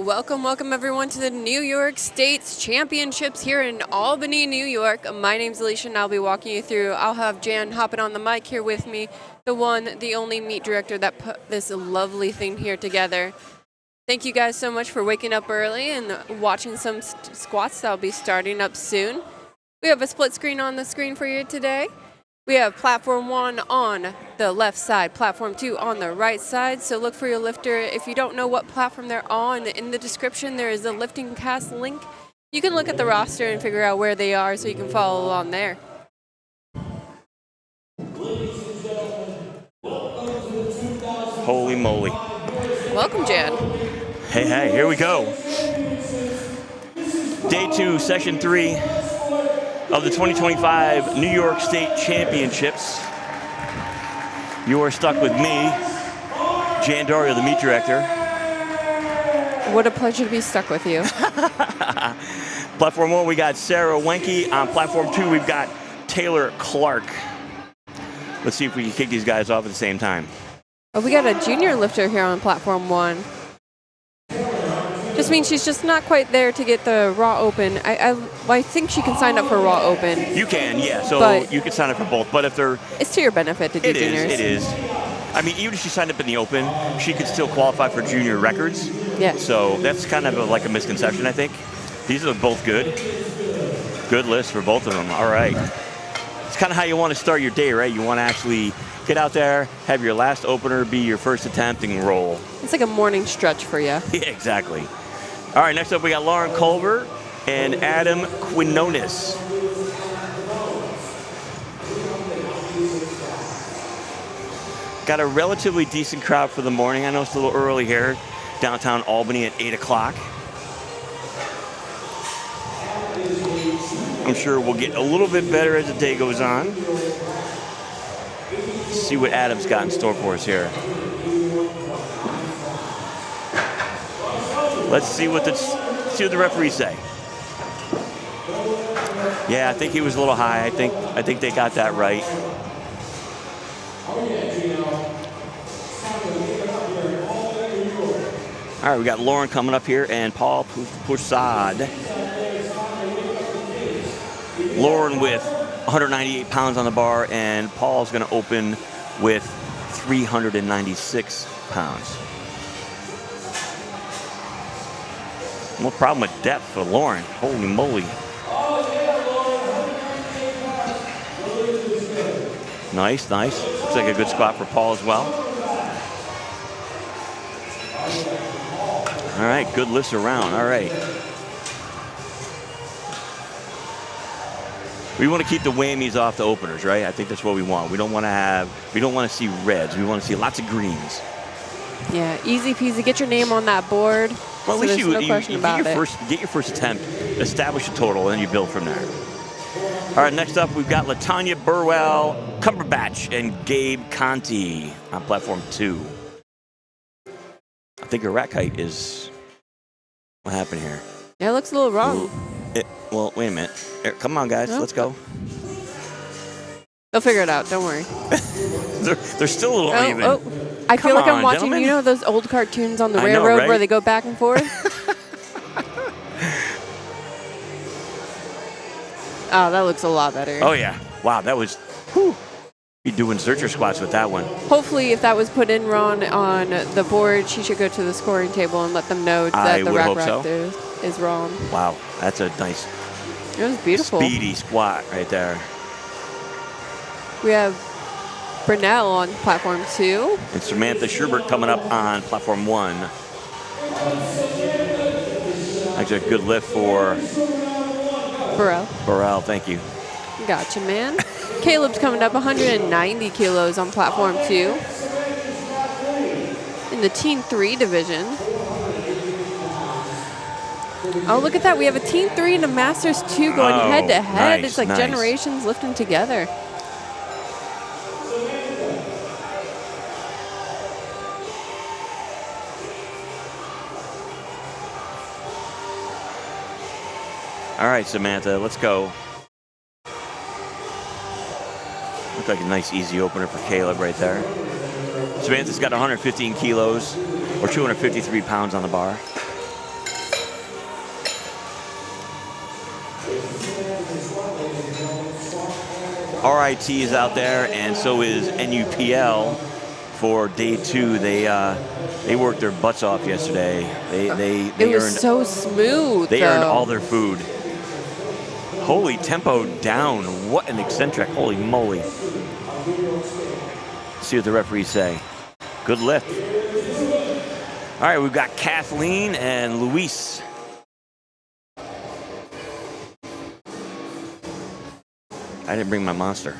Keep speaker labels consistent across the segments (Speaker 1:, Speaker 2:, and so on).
Speaker 1: Welcome everyone to the New York State's Championships here in Albany, New York. My name's Alicia and I'll be walking you through. I'll have Jan hopping on the mic here with me, the one, the only meet director that put this lovely thing here together. Thank you guys so much for waking up early and watching some squats that'll be starting up soon. We have a split screen on the screen for you today. We have platform 1 on the left side, platform 2 on the right side. So look for your lifter. If you don't know what platform they're on, in the description there is a LiftingCast link. You can look at the roster and figure out where they are so you can follow along there.
Speaker 2: Holy moly.
Speaker 1: Welcome, Jan.
Speaker 2: Hey, here we go. Day 2, session 3 of the 2025 New York State Championships. You are stuck with me, Jan Dario, the meet director.
Speaker 1: What a pleasure to be stuck with you.
Speaker 2: Platform 1, we got Sarah Wenke. On platform 2, we've got Taylor Clark. Let's see if we can kick these guys off at the same time.
Speaker 1: Oh, we got a junior lifter here on platform 1. Just means she's just not quite there to get the Raw Open. I think she can sign up for Raw Open.
Speaker 2: You can, yeah. So
Speaker 1: but
Speaker 2: you can sign up for both. But if they're...
Speaker 1: It's to your benefit to do juniors.
Speaker 2: It is. I mean, even if she signed up in the Open, she could still qualify for junior records.
Speaker 1: Yeah.
Speaker 2: So that's kind of like a misconception, I think. These are both good. Good list for both of them. All right. It's kind of how you want to start your day, right? You want to actually get out there, have your last opener be your first attempt, and roll.
Speaker 1: It's like a morning stretch for you.
Speaker 2: Yeah, exactly. All right, next up we got Lauren Culver and Adam Quinones. Got a relatively decent crowd for the morning. I know it's a little early here, downtown Albany at 8 o'clock. I'm sure we'll get a little bit better as the day goes on. Let's see what Adam's got in store for us here. Let's see what the referees say. Yeah, I think he was a little high. I think they got that right. All right, we got Lauren coming up here and Paul Poussard. Lauren with 198 pounds on the bar, and Paul's going to open with 396 pounds. No problem with depth for Lauren. Holy moly. Nice. Looks like a good spot for Paul as well. All right, good lifts around. All right. We want to keep the whammies off the openers, right? I think that's what we want. We don't want to see reds. We want to see lots of greens.
Speaker 1: Yeah, easy peasy. Get your name on that board.
Speaker 2: Well,
Speaker 1: so
Speaker 2: at least
Speaker 1: there's no question about it.
Speaker 2: Get your first attempt, establish a total, and then you build from there. All right, next up, we've got LaTanya Burwell, Cumberbatch, and Gabe Conti on platform 2. I think her rack height is... What happened here?
Speaker 1: Yeah, it looks a little wrong.
Speaker 2: Well, wait a minute. Here, come on, guys. Let's go.
Speaker 1: They'll figure it out. Don't worry.
Speaker 2: they're still a little uneven.
Speaker 1: I feel like I'm watching, gentlemen. You know those old cartoons on the railroad right? Where they go back and forth? Oh, that looks a lot better.
Speaker 2: Oh, yeah. Wow, that was... Whew. Be doing searcher squats with that one.
Speaker 1: Hopefully, if that was put in wrong on the board, she should go to the scoring table and let them know that the rack is wrong.
Speaker 2: Wow, that's a nice...
Speaker 1: It was beautiful.
Speaker 2: Speedy squat right there.
Speaker 1: We have Brunel on platform 2.
Speaker 2: And Samantha Schubert coming up on platform 1. Actually, a good lift for... Burrell, thank you.
Speaker 1: Gotcha, man. Caleb's coming up 190 kilos on platform 2. In the Teen 3 division. Oh, look at that. We have a Teen 3 and a Masters 2 going head to head. It's like generations lifting together.
Speaker 2: All right, Samantha, let's go. Looks like a nice, easy opener for Caleb right there. Samantha's got 115 kilos, or 253 pounds on the bar. RIT is out there, and so is NUPL for day 2. They worked their butts off yesterday. They
Speaker 1: it was
Speaker 2: earned
Speaker 1: so smooth.
Speaker 2: They
Speaker 1: though.
Speaker 2: earned all their food. Holy, tempo down. What an eccentric. Holy moly. Let's see what the referees say. Good lift. All right, we've got Kathleen and Luis. I didn't bring my monster.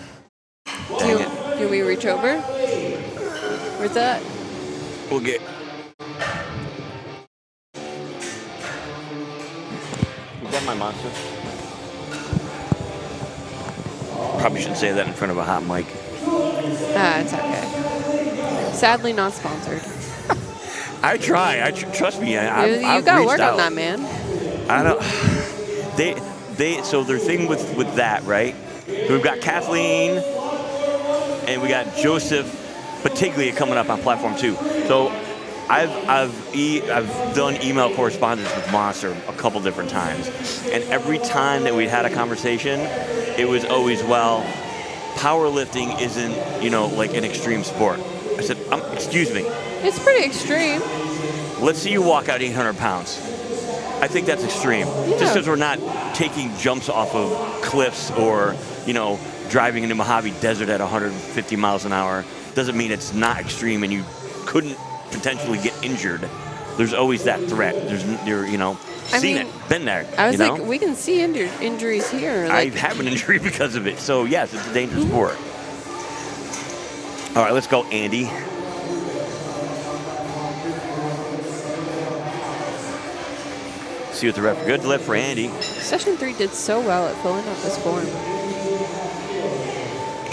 Speaker 2: Dang it.
Speaker 1: Do we reach over? Where's that?
Speaker 2: We'll get. You got my monster? Probably shouldn't say that in front of a hot mic.
Speaker 1: It's okay. Sadly, not sponsored.
Speaker 2: I try. Trust me. I've
Speaker 1: got to
Speaker 2: reached
Speaker 1: work
Speaker 2: out.
Speaker 1: on that, man.
Speaker 2: I don't. So their thing with that, right? We've got Kathleen, and we got Joseph Batiglia coming up on platform 2. So I've done email correspondence with Monster a couple different times, and every time that we had a conversation, it was always, well, powerlifting isn't like an extreme sport. I said, excuse me.
Speaker 1: It's pretty extreme.
Speaker 2: Let's see you walk out 800 pounds. I think that's extreme.
Speaker 1: Yeah.
Speaker 2: Just because we're not taking jumps off of cliffs or, driving in the Mojave Desert at 150 miles an hour doesn't mean it's not extreme and you couldn't potentially get injured. There's always that threat. Seen it, been there.
Speaker 1: I was like, we can see injuries here.
Speaker 2: I have an injury because of it. So, yes, it's a dangerous sport. All right, let's go, Andy. See what the ref. Good lift for Andy.
Speaker 1: Session 3 did so well at filling out this form.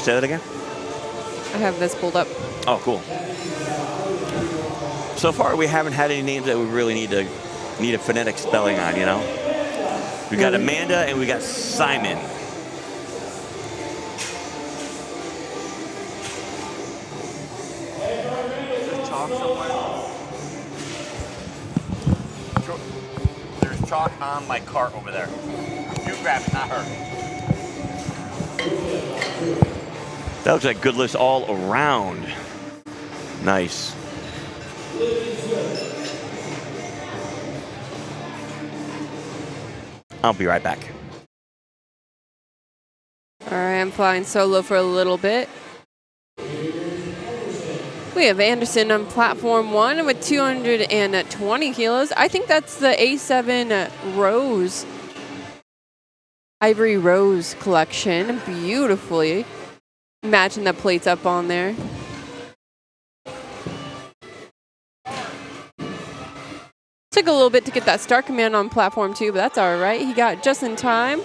Speaker 2: Say that again?
Speaker 1: I have this pulled up.
Speaker 2: Oh, cool. So far, we haven't had any names that we really need a phonetic spelling on, We got Amanda and we got Simon. Chalk somewhere? There's chalk on my cart over there. You grab it, not her. That looks like good lifts all around. Nice. I'll be right back.
Speaker 1: All right, I'm flying solo for a little bit. We have Anderson on platform 1 with 220 kilos. I think that's the A7 Rose, Ivory Rose collection. Beautifully matching the plates up on there. Took a little bit to get that start command on platform 2, but that's all right. He got just in time.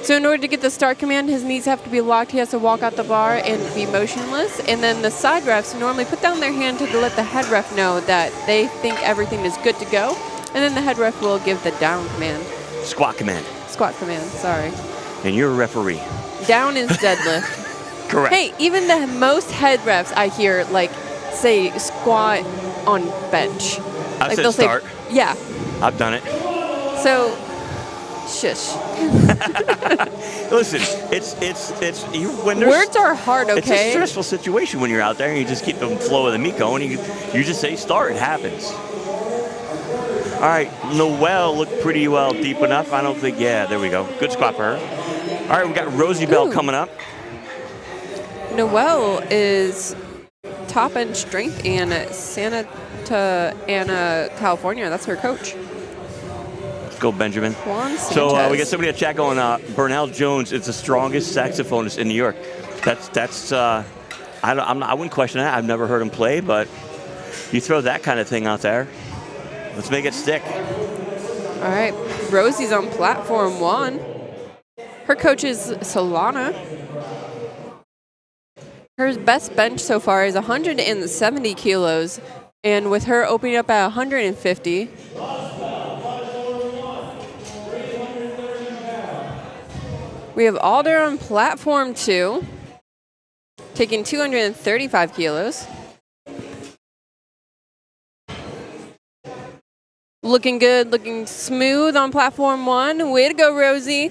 Speaker 1: So in order to get the start command, his knees have to be locked. He has to walk out the bar and be motionless. And then the side refs normally put down their hand to let the head ref know that they think everything is good to go. And then the head ref will give the down command.
Speaker 2: Squat command.
Speaker 1: Squat command, sorry.
Speaker 2: And you're a referee.
Speaker 1: Down is deadlift.
Speaker 2: Correct.
Speaker 1: Hey, even the most head refs I hear say squat on bench.
Speaker 2: I said start.
Speaker 1: Yeah.
Speaker 2: I've done it.
Speaker 1: So, shush.
Speaker 2: Listen, when there's
Speaker 1: words are hard, okay?
Speaker 2: It's a stressful situation when you're out there and you just keep the flow of the meat going. You just say start. It happens. All right, Noelle looked pretty well deep enough. I don't think. Yeah, there we go. Good squat for her. All right, we got Rosie Bell coming up.
Speaker 1: Noelle is top end strength in Santa Ana, California. That's her coach.
Speaker 2: Let's go, Benjamin.
Speaker 1: Juan Sanchez.
Speaker 2: So we got somebody at chat going. Burnell Jones is the strongest saxophonist in New York. That's. I wouldn't question that. I've never heard him play, but you throw that kind of thing out there. Let's make it stick.
Speaker 1: All right, Rosie's on platform 1. Her coach is Solana. Her best bench so far is 170 kilos, and with her opening up at 150. We have Alder on platform 2, taking 235 kilos. Looking good, looking smooth on platform 1. Way to go, Rosie.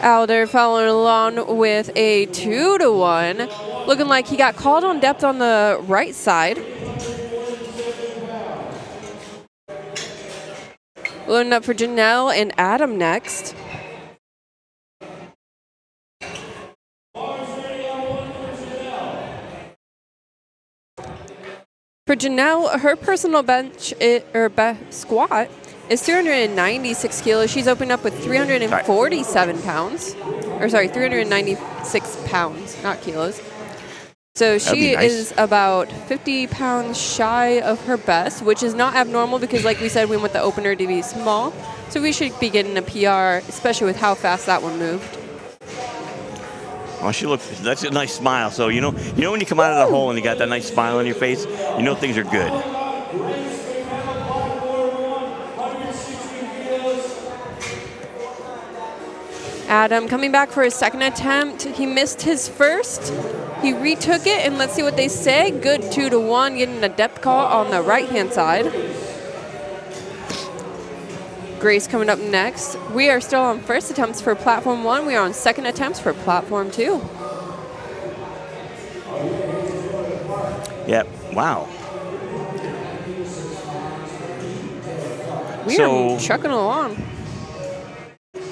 Speaker 1: Alder following along with a 2-to-1. Looking like he got called on depth on the right side. Loading up for Janelle and Adam next. For Janelle, her personal bench squat is 396 kilos. She's opened up with 347 pounds. Or sorry, 396 pounds, not kilos. So she is about 50 pounds shy of her best, which is not abnormal because, like we said, we want the opener to be small. So we should be getting a PR, especially with how fast that one moved.
Speaker 2: Oh, that's a nice smile. So, you know when you come out of the hole and you got that nice smile on your face, you know things are good.
Speaker 1: Adam coming back for his second attempt. He missed his first. He retook it, and let's see what they say. Good 2-to-1, getting a depth call on the right-hand side. Grace coming up next. We are still on first attempts for platform 1. We are on second attempts for platform 2.
Speaker 2: Yep. Wow.
Speaker 1: We are trucking along.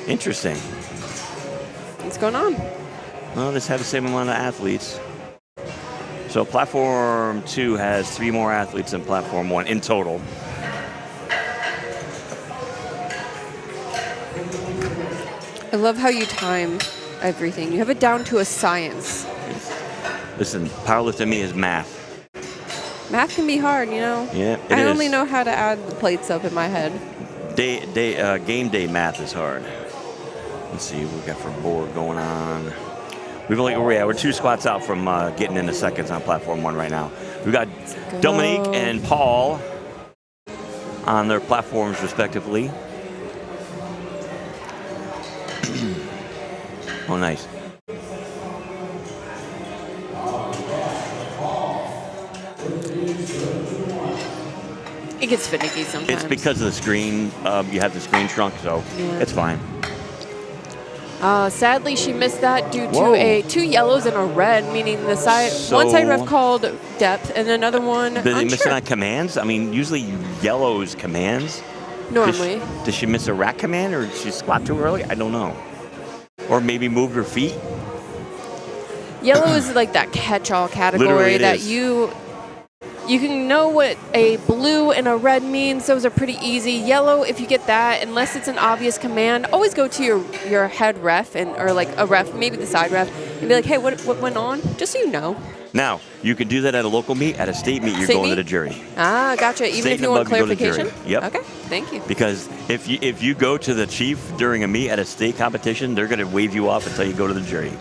Speaker 2: Interesting.
Speaker 1: What's going on?
Speaker 2: Well, this had the same amount of athletes. So platform 2 has 3 more athletes than platform 1 in total.
Speaker 1: I love how you time everything. You have it down to a science.
Speaker 2: Listen, powerlifting to me is math.
Speaker 1: Math can be hard, you know?
Speaker 2: Yeah, it is.
Speaker 1: I only know how to add the plates up in my head.
Speaker 2: Game day math is hard. Let's see what we got for board going on. We're 2 squats out from getting into seconds on platform 1 right now. We've got Dominique and Paul on their platforms respectively. Oh, nice.
Speaker 1: It gets finicky sometimes.
Speaker 2: It's because of the screen. You have the screen shrunk, so it's fine.
Speaker 1: Sadly, she missed that due to 2 yellows and a red, meaning the one side ref called depth and another one
Speaker 2: Did they miss it on commands? I mean, usually yellows commands.
Speaker 1: Normally.
Speaker 2: Did she miss a rack command, or did she squat too early? I don't know. Or maybe moved her feet.
Speaker 1: Yellow is like that catch-all category that you can know what a blue and a red means. Those are pretty easy. Yellow, if you get that, unless it's an obvious command, always go to your head ref or like a ref, maybe the side ref, and be like, hey, what went on? Just so you know.
Speaker 2: Now, you can do that at a local meet. At a state meet, you're going to the jury.
Speaker 1: Ah, gotcha. Even if you want clarification?
Speaker 2: Yep.
Speaker 1: Okay, thank you.
Speaker 2: Because if you go to the chief during a meet at a state competition, thgoing to wave you off until you go to the jury.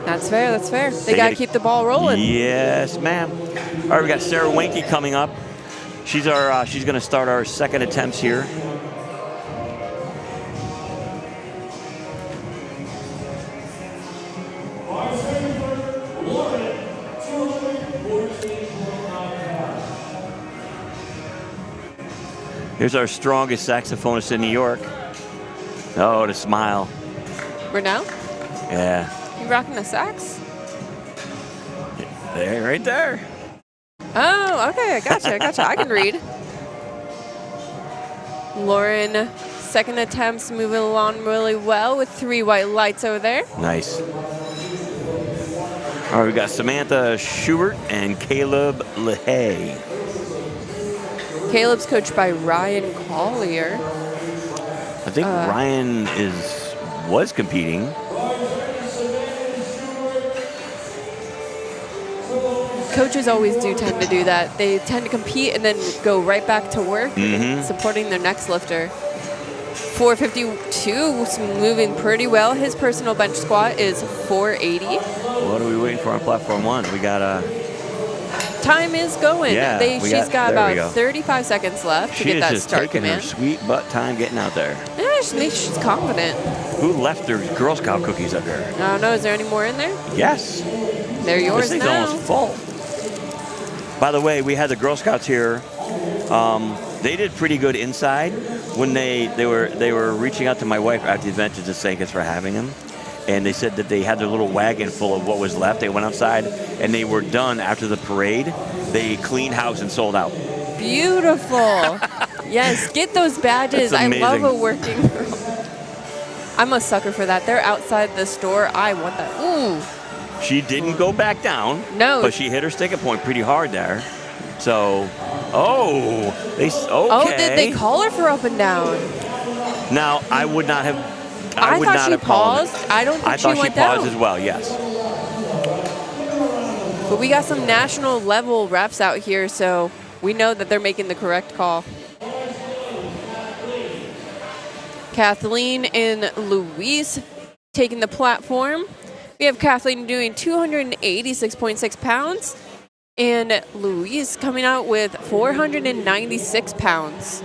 Speaker 1: That's fair, that's fair. They got to keep the ball rolling.
Speaker 2: Yes, ma'am. All right, we got Sarah Wenke coming up. She's going to start our second attempts here. Here's our strongest saxophonist in New York. Oh, the smile.
Speaker 1: Brunel?
Speaker 2: Yeah.
Speaker 1: You rocking the sax?
Speaker 2: There, right there.
Speaker 1: Oh, okay. I gotcha. I can read. Lauren, second attempts moving along really well with 3 white lights over there.
Speaker 2: Nice. All right, we got Samantha Schubert and Caleb LeHay.
Speaker 1: Caleb's coached by Ryan Collier.
Speaker 2: I think Ryan was competing.
Speaker 1: Coaches always do tend to do that. They tend to compete and then go right back to work supporting their next lifter. 452, moving pretty well. His personal bench squat is 480.
Speaker 2: What are we waiting for on platform 1? We got
Speaker 1: time is going.
Speaker 2: Yeah,
Speaker 1: she's got about 35 seconds left to get that start command.
Speaker 2: She is just taking her sweet butt time getting out there.
Speaker 1: Yeah, she's confident.
Speaker 2: Who left their Girl Scout cookies up there?
Speaker 1: I don't know. Is there any more in there?
Speaker 2: Yes.
Speaker 1: They're yours
Speaker 2: this
Speaker 1: now.
Speaker 2: This thing's almost full. By the way, we had the Girl Scouts here. They did pretty good inside when they were reaching out to my wife after the event to just thank us for having them. And they said that they had their little wagon full of what was left. They went outside and they were done after the parade. They cleaned house and sold out.
Speaker 1: Beautiful. Yes, get those badges. I love a working girl. I'm a sucker for that. They're outside the store. I want that. Ooh.
Speaker 2: She didn't go back down.
Speaker 1: No.
Speaker 2: But she hit her stick point pretty hard there. So, okay.
Speaker 1: Oh, did they call her for up and down?
Speaker 2: Now, I would not have.
Speaker 1: I thought she paused. I don't think she went down.
Speaker 2: I thought she paused as well. Yes.
Speaker 1: But we got some national level refs out here, so we know that they're making the correct call. Kathleen and Louise taking the platform. We have Kathleen doing 286.6 pounds and Louise coming out with 496 pounds.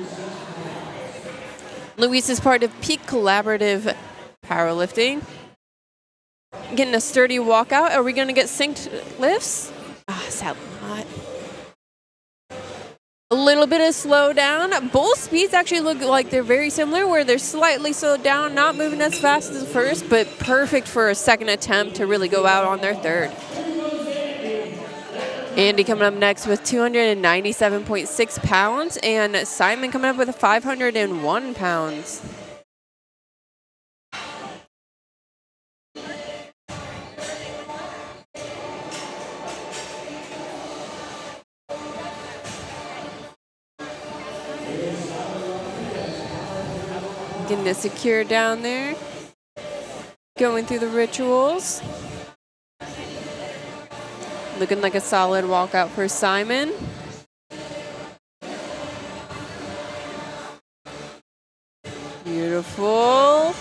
Speaker 1: Louise is part of Peak Collaborative Powerlifting. Getting a sturdy walkout. Are we going to get synced lifts? Sadly not. A little bit of slowdown. Both speeds actually look like they're very similar, where they're slightly slowed down, not moving as fast as the first, but perfect for a second attempt to really go out on their third. Andy coming up next with 297.6 pounds, and Simon coming up with 501 pounds. Getting it secure down there. Going through the rituals. Looking like a solid walkout for Simon. Beautiful.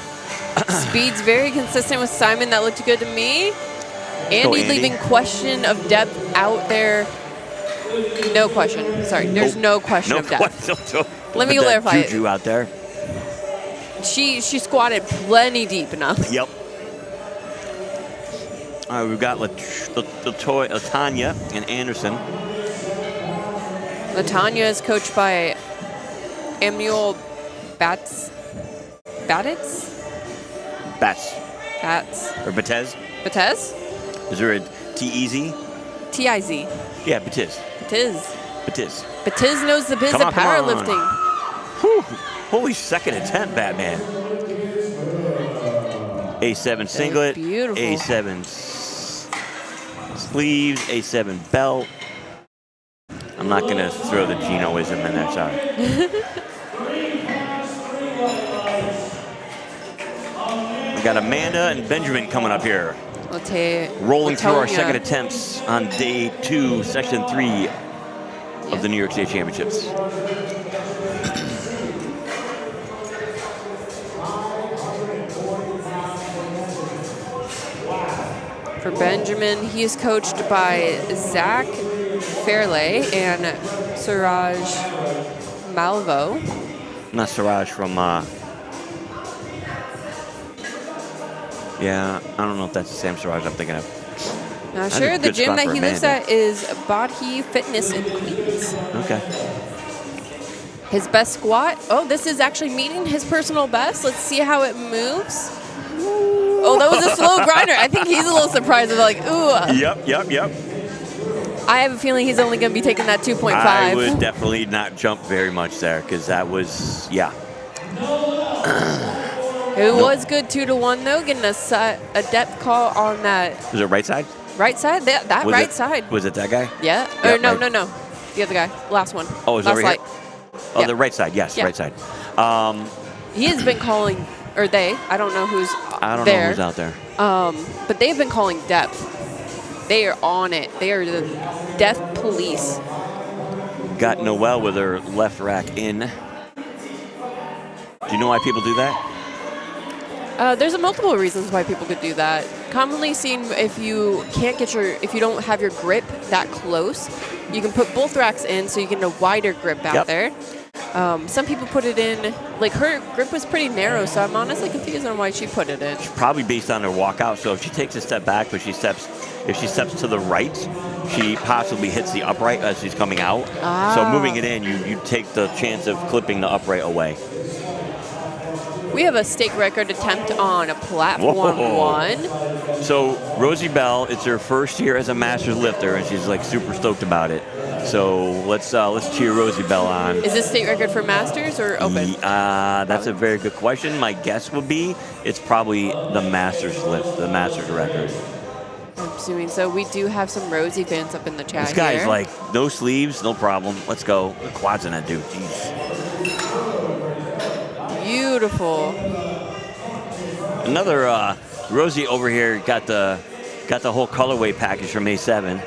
Speaker 1: Speed's very consistent with Simon. That looked good to me. Andy leaving question of depth out there. No question. Sorry, there's no question of depth. Let me clarify it.
Speaker 2: Juju out there.
Speaker 1: She squatted plenty deep enough.
Speaker 2: Yep. All right, we've got Latanya and Anderson.
Speaker 1: Latanya is coached by Emil Batts. Batitz?
Speaker 2: Batts. Or Batez?
Speaker 1: Batez?
Speaker 2: Is there a T-E-Z?
Speaker 1: T-I-Z.
Speaker 2: Yeah, Batez.
Speaker 1: Batez knows the biz of powerlifting.
Speaker 2: Whew. Holy second attempt, Batman. A7 singlet. Beautiful. A7 sleeves. A7 belt. I'm not going to throw the Ginoism in there, sorry. We got Amanda and Benjamin coming up here. Rolling through our second attempts on day 2, section 3 of the New York State Championships.
Speaker 1: For Benjamin, he is coached by Zach Fairley and Suraj Malvo.
Speaker 2: Not Suraj from, yeah, I don't know if that's the same Suraj I'm thinking of.
Speaker 1: Not sure. The gym that he lives at is Bodhi Fitness in Queens.
Speaker 2: Okay.
Speaker 1: His best squat. Oh, this is actually meeting his personal best. Let's see how it moves. Oh, that was a slow grinder. I think he's a little surprised of like, ooh.
Speaker 2: Yep.
Speaker 1: I have a feeling he's only going to be taking that 2.5.
Speaker 2: I would definitely not jump very much there because that was, yeah.
Speaker 1: It was good 2-to-1 though, getting a depth call on that.
Speaker 2: Was it right side?
Speaker 1: Right side? That right side.
Speaker 2: Was it that guy?
Speaker 1: Yeah.
Speaker 2: Yep,
Speaker 1: no. The other guy. Last one.
Speaker 2: Oh, it was over
Speaker 1: light.
Speaker 2: here? Oh, yeah. The right side. Yes, right side.
Speaker 1: He has been calling, or they. I don't know who's
Speaker 2: I don't know who's out there.
Speaker 1: But they've been calling depth. They are on it. They are the depth police.
Speaker 2: Got Noelle with her left rack in. Do you know why people do that?
Speaker 1: There's multiple reasons why people could do that. Commonly seen if you don't have your grip that close, you can put both racks in so you get a wider grip out there. Some people put it in, like her grip was pretty narrow, so I'm honestly confused on why she put it in.
Speaker 2: It's probably based on her walkout. So if she takes a step back, but if she steps to the right, she possibly hits the upright as she's coming out. So moving it in, you take the chance of clipping the upright away.
Speaker 1: We have a stake record attempt on a platform one.
Speaker 2: So Rosie Bell, it's her first year as a Masters lifter, and she's like super stoked about it. So let's cheer Rosie Bell on.
Speaker 1: Is this state record for Masters or Open?
Speaker 2: That's a very good question. My guess would be it's probably the Masters lift, the Masters record.
Speaker 1: I'm assuming so. We do have some Rosie fans up in the chat.
Speaker 2: This guy's
Speaker 1: here.
Speaker 2: like, no sleeves, no problem. Let's go. The quads in that dude. Jeez.
Speaker 1: Beautiful.
Speaker 2: Another Rosie over here got the whole colorway package from A7.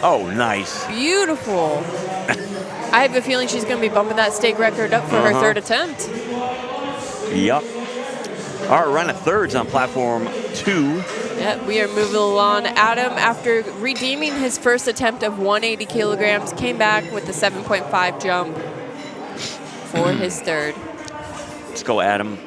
Speaker 2: Oh, nice.
Speaker 1: Beautiful. I have a feeling she's going to be bumping that stake record up for her third attempt.
Speaker 2: Yep. All right, we're on the thirds on platform 2.
Speaker 1: Yep, we are moving along. Adam, after redeeming his first attempt of 180 kilograms, came back with the 7.5 jump for his third.
Speaker 2: Let's go, Adam.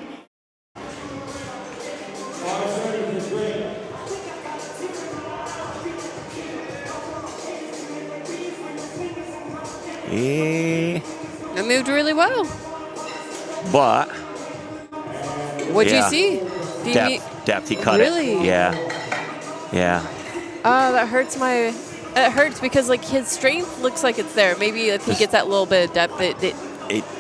Speaker 1: It moved really well.
Speaker 2: But
Speaker 1: what'd you see?
Speaker 2: Depth, he cut it.
Speaker 1: Really?
Speaker 2: Yeah.
Speaker 1: That hurts it hurts because like his strength looks like it's there. Maybe if he gets that little bit of depth, it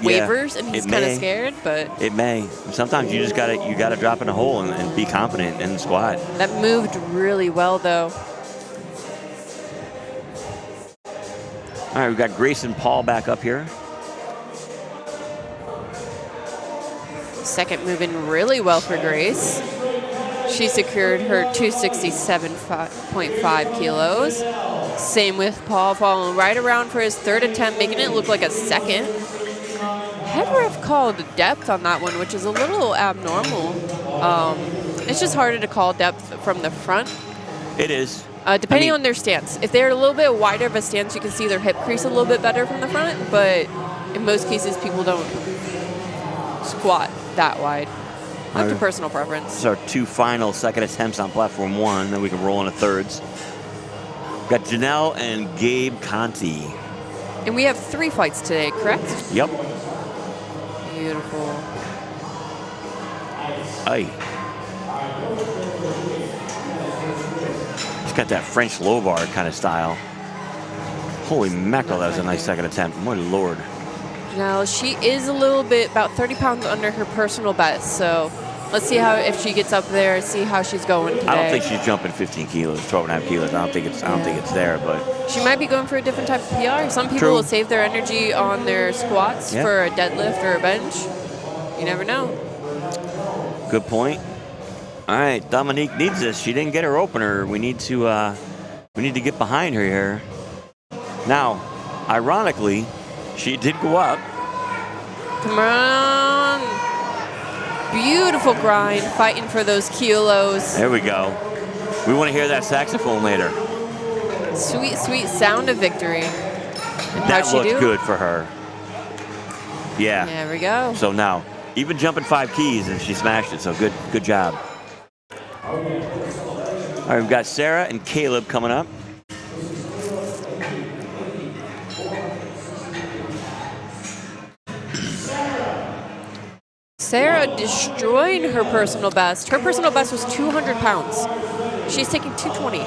Speaker 1: wavers and he's kind of scared. But
Speaker 2: it may. Sometimes you just gotta drop in a hole and be confident in the squat.
Speaker 1: That moved really well though.
Speaker 2: All right, we've got Grayson Paul back up here.
Speaker 1: Second moving really well for Grace. She secured her 267.5 kilos. Same with Paul, following right around for his third attempt, making it look like a second. Head ref called depth on that one, which is a little abnormal. It's just harder to call depth from the front.
Speaker 2: It is.
Speaker 1: Depending on their stance. If they're a little bit wider of a stance, you can see their hip crease a little bit better from the front, but in most cases, people don't squat that wide. Up to personal preference.
Speaker 2: This is our 2 final second attempts on platform 1, then we can roll into thirds. We've got Janelle and Gabe Conti.
Speaker 1: And we have 3 fights today, correct?
Speaker 2: Yep.
Speaker 1: Beautiful.
Speaker 2: Aye. He's got that French low bar kind of style. Holy mackerel, that was a nice second attempt. My lord.
Speaker 1: Now, she is a little bit, about 30 pounds under her personal best, so let's see if she gets up there, see how she's going today.
Speaker 2: I don't think she's jumping 15 kilos, 12.5 kilos. I don't think it's there, but
Speaker 1: she might be going for a different type of PR. Some people will save their energy on their squats for a deadlift or a bench. You never know.
Speaker 2: Good point. All right, Dominique needs this. She didn't get her opener. We need to get behind her here. Now, ironically, she did go up.
Speaker 1: Come on. Beautiful grind, fighting for those kilos.
Speaker 2: There we go. We want to hear that saxophone later.
Speaker 1: Sweet, sweet sound of victory. And
Speaker 2: that looked good for her. Yeah.
Speaker 1: There we go.
Speaker 2: So now, even jumping 5 keys, and she smashed it, so good job. All right, we've got Sarah and Caleb coming up.
Speaker 1: Sarah destroying her personal best. Her personal best was 200 pounds. She's taking 220.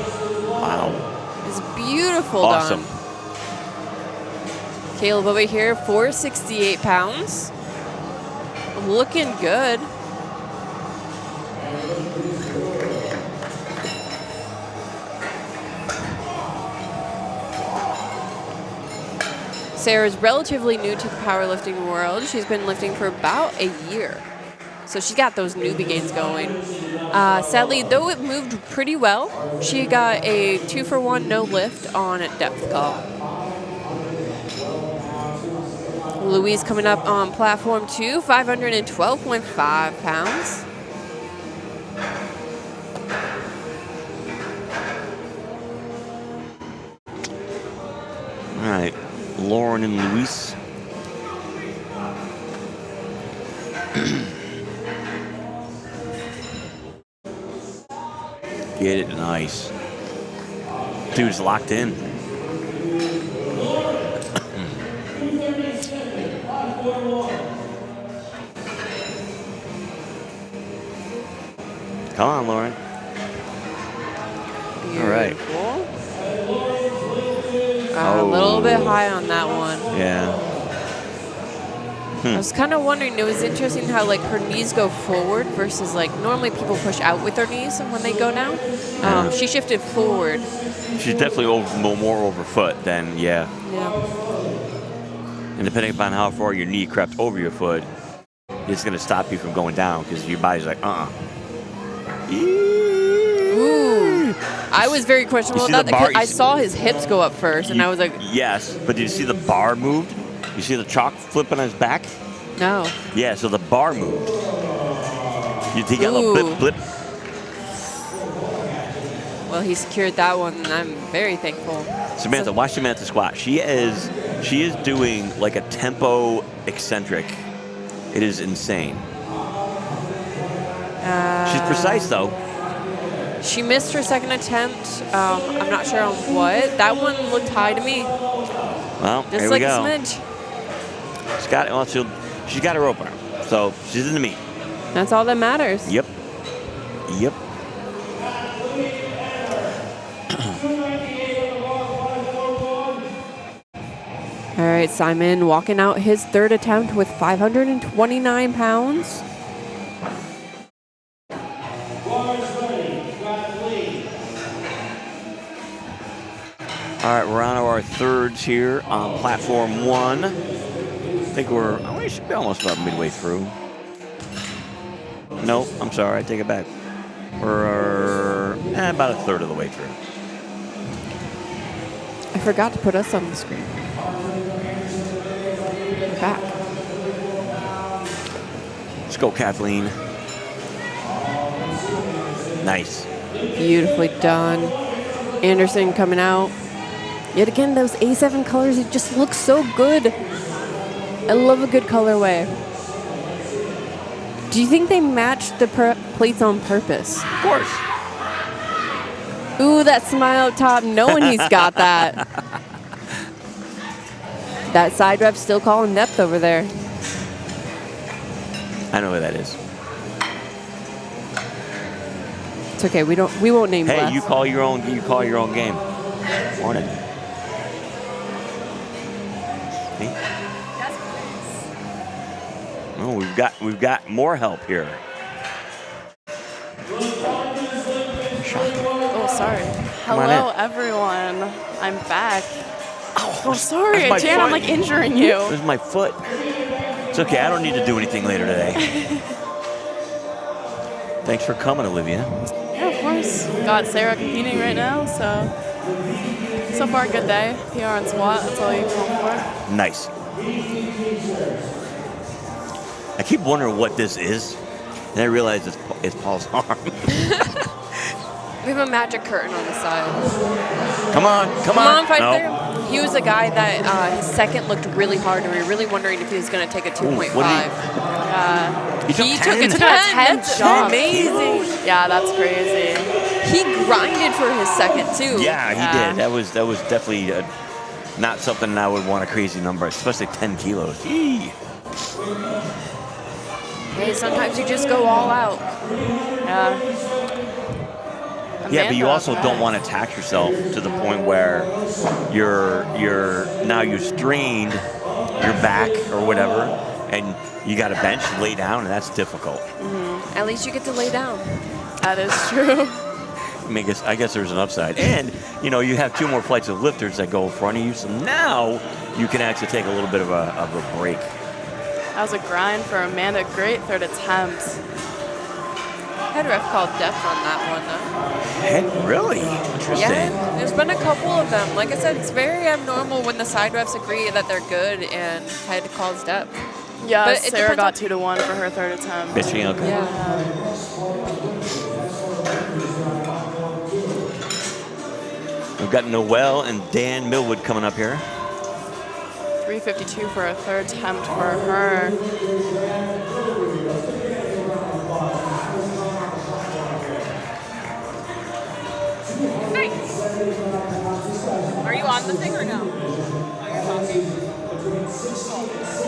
Speaker 2: Wow.
Speaker 1: It's beautiful
Speaker 2: awesome.
Speaker 1: done. Caleb over here, 468 pounds. Looking good. Sarah's relatively new to the powerlifting world. She's been lifting for about a year. So she's got those newbie gains going. Sadly, though it moved pretty well, she got a 2-for-1 no lift on a depth call. Louise coming up on platform 2, 512.5 pounds.
Speaker 2: All right, Lauren and Luis. Get it nice. Dude's locked in. Come on, Lauren. All right.
Speaker 1: A little bit high on that one.
Speaker 2: Yeah.
Speaker 1: I was kind of wondering, it was interesting how like her knees go forward versus like normally people push out with their knees when they go down. She shifted forward.
Speaker 2: She's definitely more over foot than, yeah. And depending upon how far your knee crept over your foot, it's going to stop you from going down because your body's like,
Speaker 1: Ooh. I was very questionable about that because I saw his hips go up first, and I was like...
Speaker 2: Yes, but did you see the bar moved? You see the chalk flipping on his back?
Speaker 1: No.
Speaker 2: Yeah, so the bar moved. He got a little blip, blip.
Speaker 1: Well, he secured that one, and I'm very thankful.
Speaker 2: Samantha, watch Samantha squat. She is doing like a tempo eccentric. It is insane. She's precise, though.
Speaker 1: She missed her second attempt. I'm not sure on what. That one looked high to me.
Speaker 2: Well,
Speaker 1: just
Speaker 2: here
Speaker 1: like
Speaker 2: we go.
Speaker 1: a smidge.
Speaker 2: She's got her opener, so she's in the meet.
Speaker 1: That's all that matters.
Speaker 2: Yep.
Speaker 1: All right, Simon walking out his third attempt with 529 pounds.
Speaker 2: All right, we're on to our thirds here on platform 1. I think we should be almost about midway through. Nope, I'm sorry, I take it back. We're about a third of the way through.
Speaker 1: I forgot to put us on the screen. We're back.
Speaker 2: Let's go, Kathleen. Nice.
Speaker 1: Beautifully done. Anderson coming out. Yet again, those A7 colors, it just looks so good. I love a good colorway. Do you think they matched the plates on purpose?
Speaker 2: Of course.
Speaker 1: Ooh, that smile up top, knowing he's got that. That side rep still calling depth over there.
Speaker 2: I know who that is.
Speaker 1: It's okay. We won't name.
Speaker 2: Hey,
Speaker 1: less.
Speaker 2: you call your own game. Morning. Me? Oh, we've got more help here.
Speaker 3: Oh, sorry. Hello, everyone. I'm back. Oh, sorry, Jan. I'm like injuring you.
Speaker 2: This is my foot. It's okay. I don't need to do anything later today. Thanks for coming, Olivia.
Speaker 3: Yeah, of course. Got Sarah competing right now, so far good day. PR and squat. That's all you come for.
Speaker 2: Nice. I keep wondering what this is, and I realize it's Paul's arm.
Speaker 1: We have a magic curtain on the side.
Speaker 2: Come on,
Speaker 1: fight through. He was a guy that his second looked really hard, and we were really wondering if he was going to take a 2.5.
Speaker 2: He took
Speaker 1: a 10.
Speaker 3: That's
Speaker 1: amazing.
Speaker 3: Yeah, that's crazy.
Speaker 1: He grinded for his second too.
Speaker 2: Yeah, he did. That was definitely not something I would want a crazy number, especially 10 kilos. Gee.
Speaker 1: Hey, sometimes you just go all out.
Speaker 2: Yeah, but you also don't want to tax yourself to the point where you're strained your back or whatever, and you got to bench, lay down, and that's difficult.
Speaker 1: Mm-hmm. At least you get to lay down.
Speaker 3: That is true.
Speaker 2: I guess there's an upside, and you have 2 more flights of lifters that go in front of you, so now you can actually take a little bit of a break.
Speaker 3: That was a grind for Amanda. Great third attempt.
Speaker 1: Head ref called depth on that one, though.
Speaker 2: Really? Interesting.
Speaker 1: Yeah, there's been a couple of them. Like I said, it's very abnormal when the side refs agree that they're good and head calls depth.
Speaker 3: Yeah,
Speaker 1: but
Speaker 3: Sarah got 2-1 for her third attempt.
Speaker 2: Bitching, okay.
Speaker 1: Yeah.
Speaker 2: We've got Noelle and Dan Millwood coming up here.
Speaker 3: 352 for a third attempt for her.
Speaker 4: Are you on the thing or no? Oh, you're talking.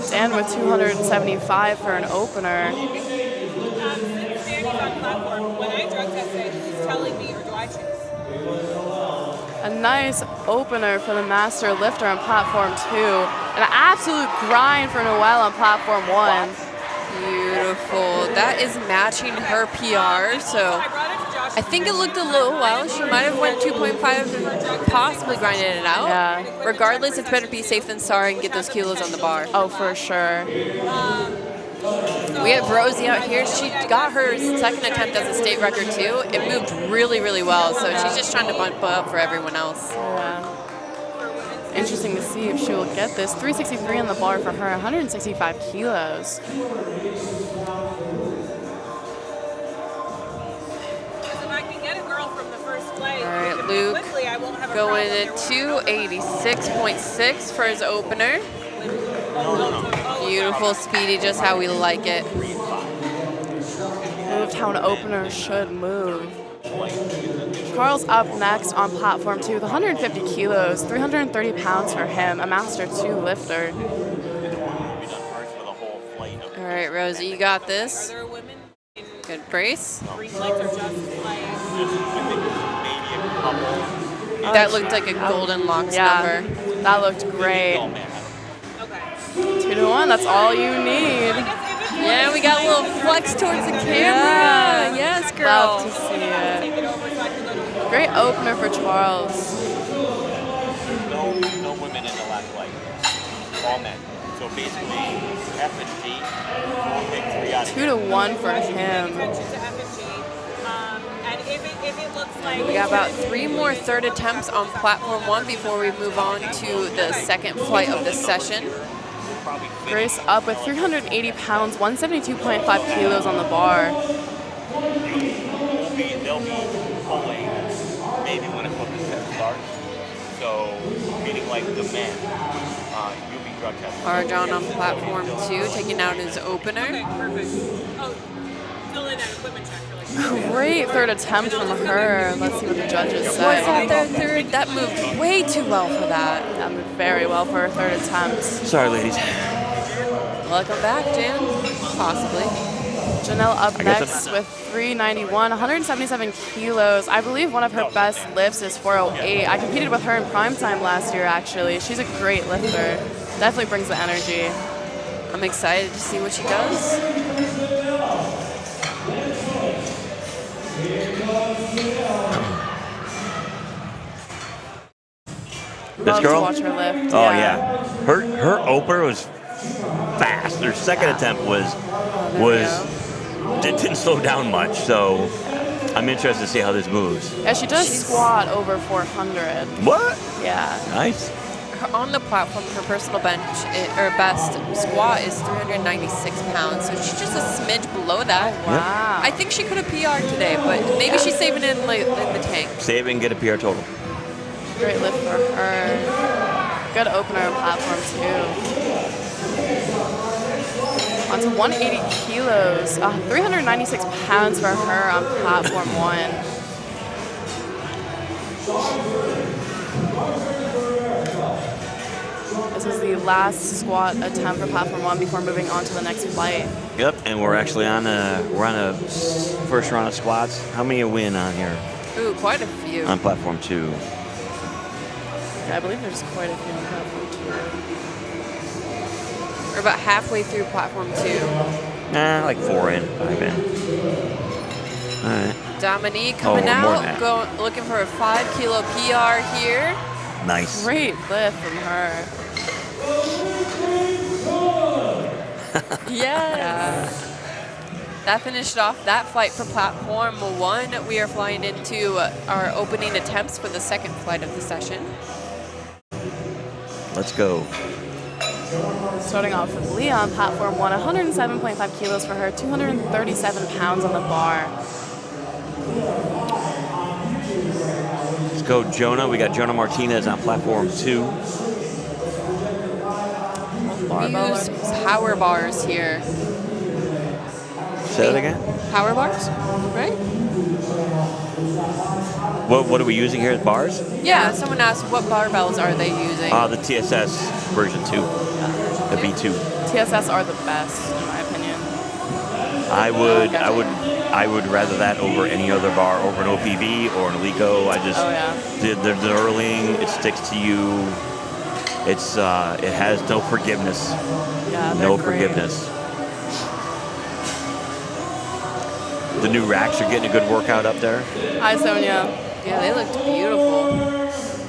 Speaker 3: Dan with 275 for an opener.
Speaker 4: Since Danny's on platform, when I drug test it, who's telling me or do I choose?
Speaker 3: A nice opener for the master lifter on platform 2. An absolute grind for Noelle on platform 1.
Speaker 1: Beautiful. That is matching her PR. So I think it looked a little well. She might have went 2.5 and possibly grinded it out.
Speaker 3: Yeah.
Speaker 1: Regardless, it's better to be safe than sorry and get those kilos on the bar.
Speaker 3: Oh, for sure.
Speaker 1: We have Rosie out here. She got her second attempt as a state record too. It moved really, really well. So she's just trying to bump up for everyone else.
Speaker 3: Yeah. Interesting to see if she will get this. 363 on the bar for her, 165 kilos.
Speaker 4: If I can get a girl from the first place,
Speaker 1: All right, Luke
Speaker 4: quickly, I won't have a
Speaker 1: going
Speaker 4: problem.
Speaker 1: at 286.6 for his opener. Beautiful, speedy, just how we like it.
Speaker 3: Moved how an opener should move. Charles up next on platform 2 with 150 kilos, 330 pounds for him, a master 2 lifter.
Speaker 1: All right, Rosie, you got
Speaker 4: Are
Speaker 1: this.
Speaker 4: there women in
Speaker 1: Good brace.
Speaker 4: free flights or just like?
Speaker 1: That looked like a golden locks
Speaker 3: Yeah,
Speaker 1: number.
Speaker 3: that looked great.
Speaker 4: Okay.
Speaker 3: 2 to 1, that's all you need.
Speaker 1: Yeah, we got a little flex towards the camera.
Speaker 3: Yeah.
Speaker 1: Yes, girl.
Speaker 3: Love to see it.
Speaker 4: Take it over so I can go to
Speaker 3: Great opener for Charles.
Speaker 2: No women in the last flight. All men. So basically, F and G, we'll pick 3 out of
Speaker 3: 2 to 1 for him.
Speaker 4: attention to F&G. And if it looks like
Speaker 1: We got about 3 more third attempts on platform 1 before we move on to the second flight of the session.
Speaker 3: Grace up with 380 pounds, 172.5 kilos on the bar.
Speaker 2: They'll be pulling maybe when equipment test starts. So, meaning like the men, you'll be drug tested.
Speaker 1: Arjon on platform 2, taking out his opener.
Speaker 4: okay, perfect. Oh, fill in that equipment check for like.
Speaker 3: Great third attempt from her. Let's see what the judges
Speaker 1: Was
Speaker 3: say.
Speaker 1: that their third? That moved way too well for that.
Speaker 3: That moved very well for her third attempt.
Speaker 2: Sorry, ladies.
Speaker 1: Welcome back, Jan. Possibly.
Speaker 3: Janelle up
Speaker 2: I guess
Speaker 3: next with 391, 177 kilos. I believe one of her best lifts is 408. I competed with her in prime time last year, actually. She's a great lifter. Definitely brings the energy.
Speaker 1: I'm excited to see what she does.
Speaker 2: This
Speaker 3: Love
Speaker 2: girl?
Speaker 3: to watch her lift.
Speaker 2: Oh yeah. Her opener was fast. Her second attempt didn't slow down much. So I'm interested to see how this moves.
Speaker 3: Yeah, she does squat over 400.
Speaker 2: What?
Speaker 3: Yeah.
Speaker 2: Nice.
Speaker 1: On the platform, her personal bench, or best squat is 396 pounds, so she's just a smidge below that.
Speaker 3: Wow.
Speaker 1: I think she could have PR'd today, but maybe she's saving it in the tank.
Speaker 2: Save it and get a PR total.
Speaker 3: Great lift for her. Good opener on platform 2. On to 180 kilos, 396 pounds for her on platform 1. This is the last squat attempt for platform 1 before moving on to the next flight.
Speaker 2: Yep, and we're actually on a first round of squats. How many a win on here?
Speaker 1: Ooh, quite a few.
Speaker 2: On platform 2.
Speaker 3: Yeah, I believe there's quite a few on platform 2.
Speaker 1: We're about halfway through platform 2.
Speaker 2: Nah, like 4 in, 5 in. All right.
Speaker 1: Dominique coming
Speaker 2: we're more than
Speaker 1: out,
Speaker 2: that.
Speaker 1: looking for a 5 kilo PR here.
Speaker 2: Nice.
Speaker 3: Great lift from her.
Speaker 1: Yes. That finished off that flight for platform 1. We are flying into our opening attempts for the second flight of the session.
Speaker 2: Let's go.
Speaker 3: Starting off with Leah on platform 1, 107.5 kilos for her, 237 pounds on the bar.
Speaker 2: Let's go, Jonah. We got Jonah Martinez on platform 2.
Speaker 1: We use power bars here.
Speaker 2: Say that again?
Speaker 1: Power bars, right?
Speaker 2: What are we using here? Bars?
Speaker 1: Yeah, someone asked what barbells are they using?
Speaker 2: The TSS version 2, the V2.
Speaker 3: TSS are the best, in my opinion.
Speaker 2: I would rather that over any other bar, over an OPV or an Alico. The knurling, it sticks to you. It has no forgiveness.
Speaker 3: Yeah,
Speaker 2: No
Speaker 3: they're great.
Speaker 2: forgiveness. The new racks are getting a good workout up there.
Speaker 3: Hi, Sonia.
Speaker 1: Yeah, they looked beautiful.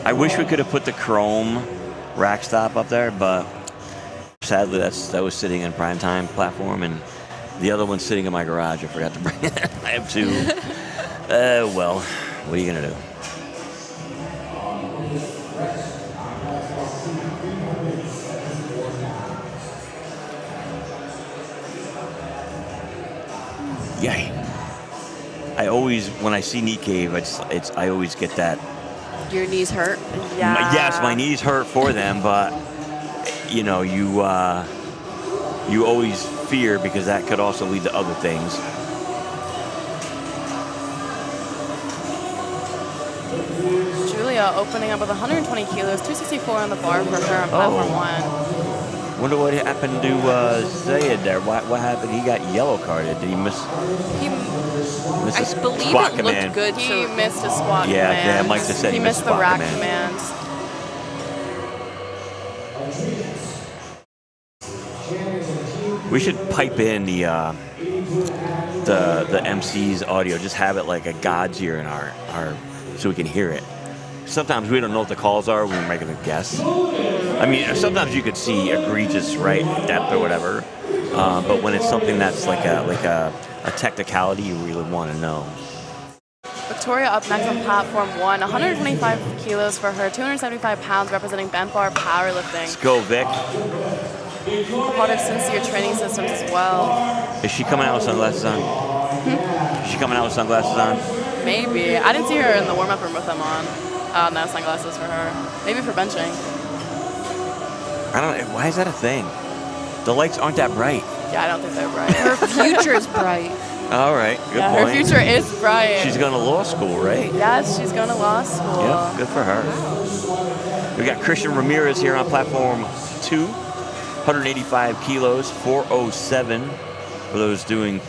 Speaker 2: I wish we could have put the chrome rack stop up there, but sadly that was sitting in primetime platform, and the other one's sitting in my garage. I forgot to bring it. I have two. Well, what are you gonna do? Yay. I always, when I see knee cave, I always get that.
Speaker 1: Your knees hurt?
Speaker 3: Yeah.
Speaker 2: Yes, my knees hurt for them, but you know, you always fear because that could also lead to other things.
Speaker 3: Julia opening up with 120 kilos, 264 on the bar for her on platform 1.
Speaker 2: Wonder what happened to Zayed there. What happened? He got yellow carded. Did he miss?
Speaker 1: I believe
Speaker 2: squat
Speaker 1: it
Speaker 2: command.
Speaker 1: looked good.
Speaker 3: He missed a squat
Speaker 2: Yeah,
Speaker 3: command.
Speaker 2: Mike just said
Speaker 3: he missed the
Speaker 2: squat
Speaker 3: rack
Speaker 2: command.
Speaker 3: command.
Speaker 2: We should pipe in the MC's audio. Just have it like a God's ear in our so we can hear it. Sometimes we don't know what the calls are when we're making a guess. I mean, sometimes you could see egregious depth or whatever, but when it's something that's like a technicality, you really want to know.
Speaker 3: Victoria up next on platform 1, 125 kilos for her, 275 pounds representing bent bar powerlifting.
Speaker 2: Let's go, Vic.
Speaker 3: Part of Sincere Training Systems as well.
Speaker 2: Is she coming out with sunglasses on? Is she coming out with sunglasses on?
Speaker 3: Maybe. I didn't see her in the warm-up room with them on. No sunglasses for her. Maybe for benching.
Speaker 2: I don't know. Why is that a thing? The lights aren't that bright.
Speaker 3: Yeah, I don't think they're bright.
Speaker 1: Her future's bright.
Speaker 2: All right, good
Speaker 3: Yeah,
Speaker 2: point.
Speaker 3: her future is bright.
Speaker 2: She's going to law school, right?
Speaker 3: Yes, she's going to law school.
Speaker 2: Yep, good for her. We got Christian Ramirez here on platform 2, 185 kilos, 407 for those doing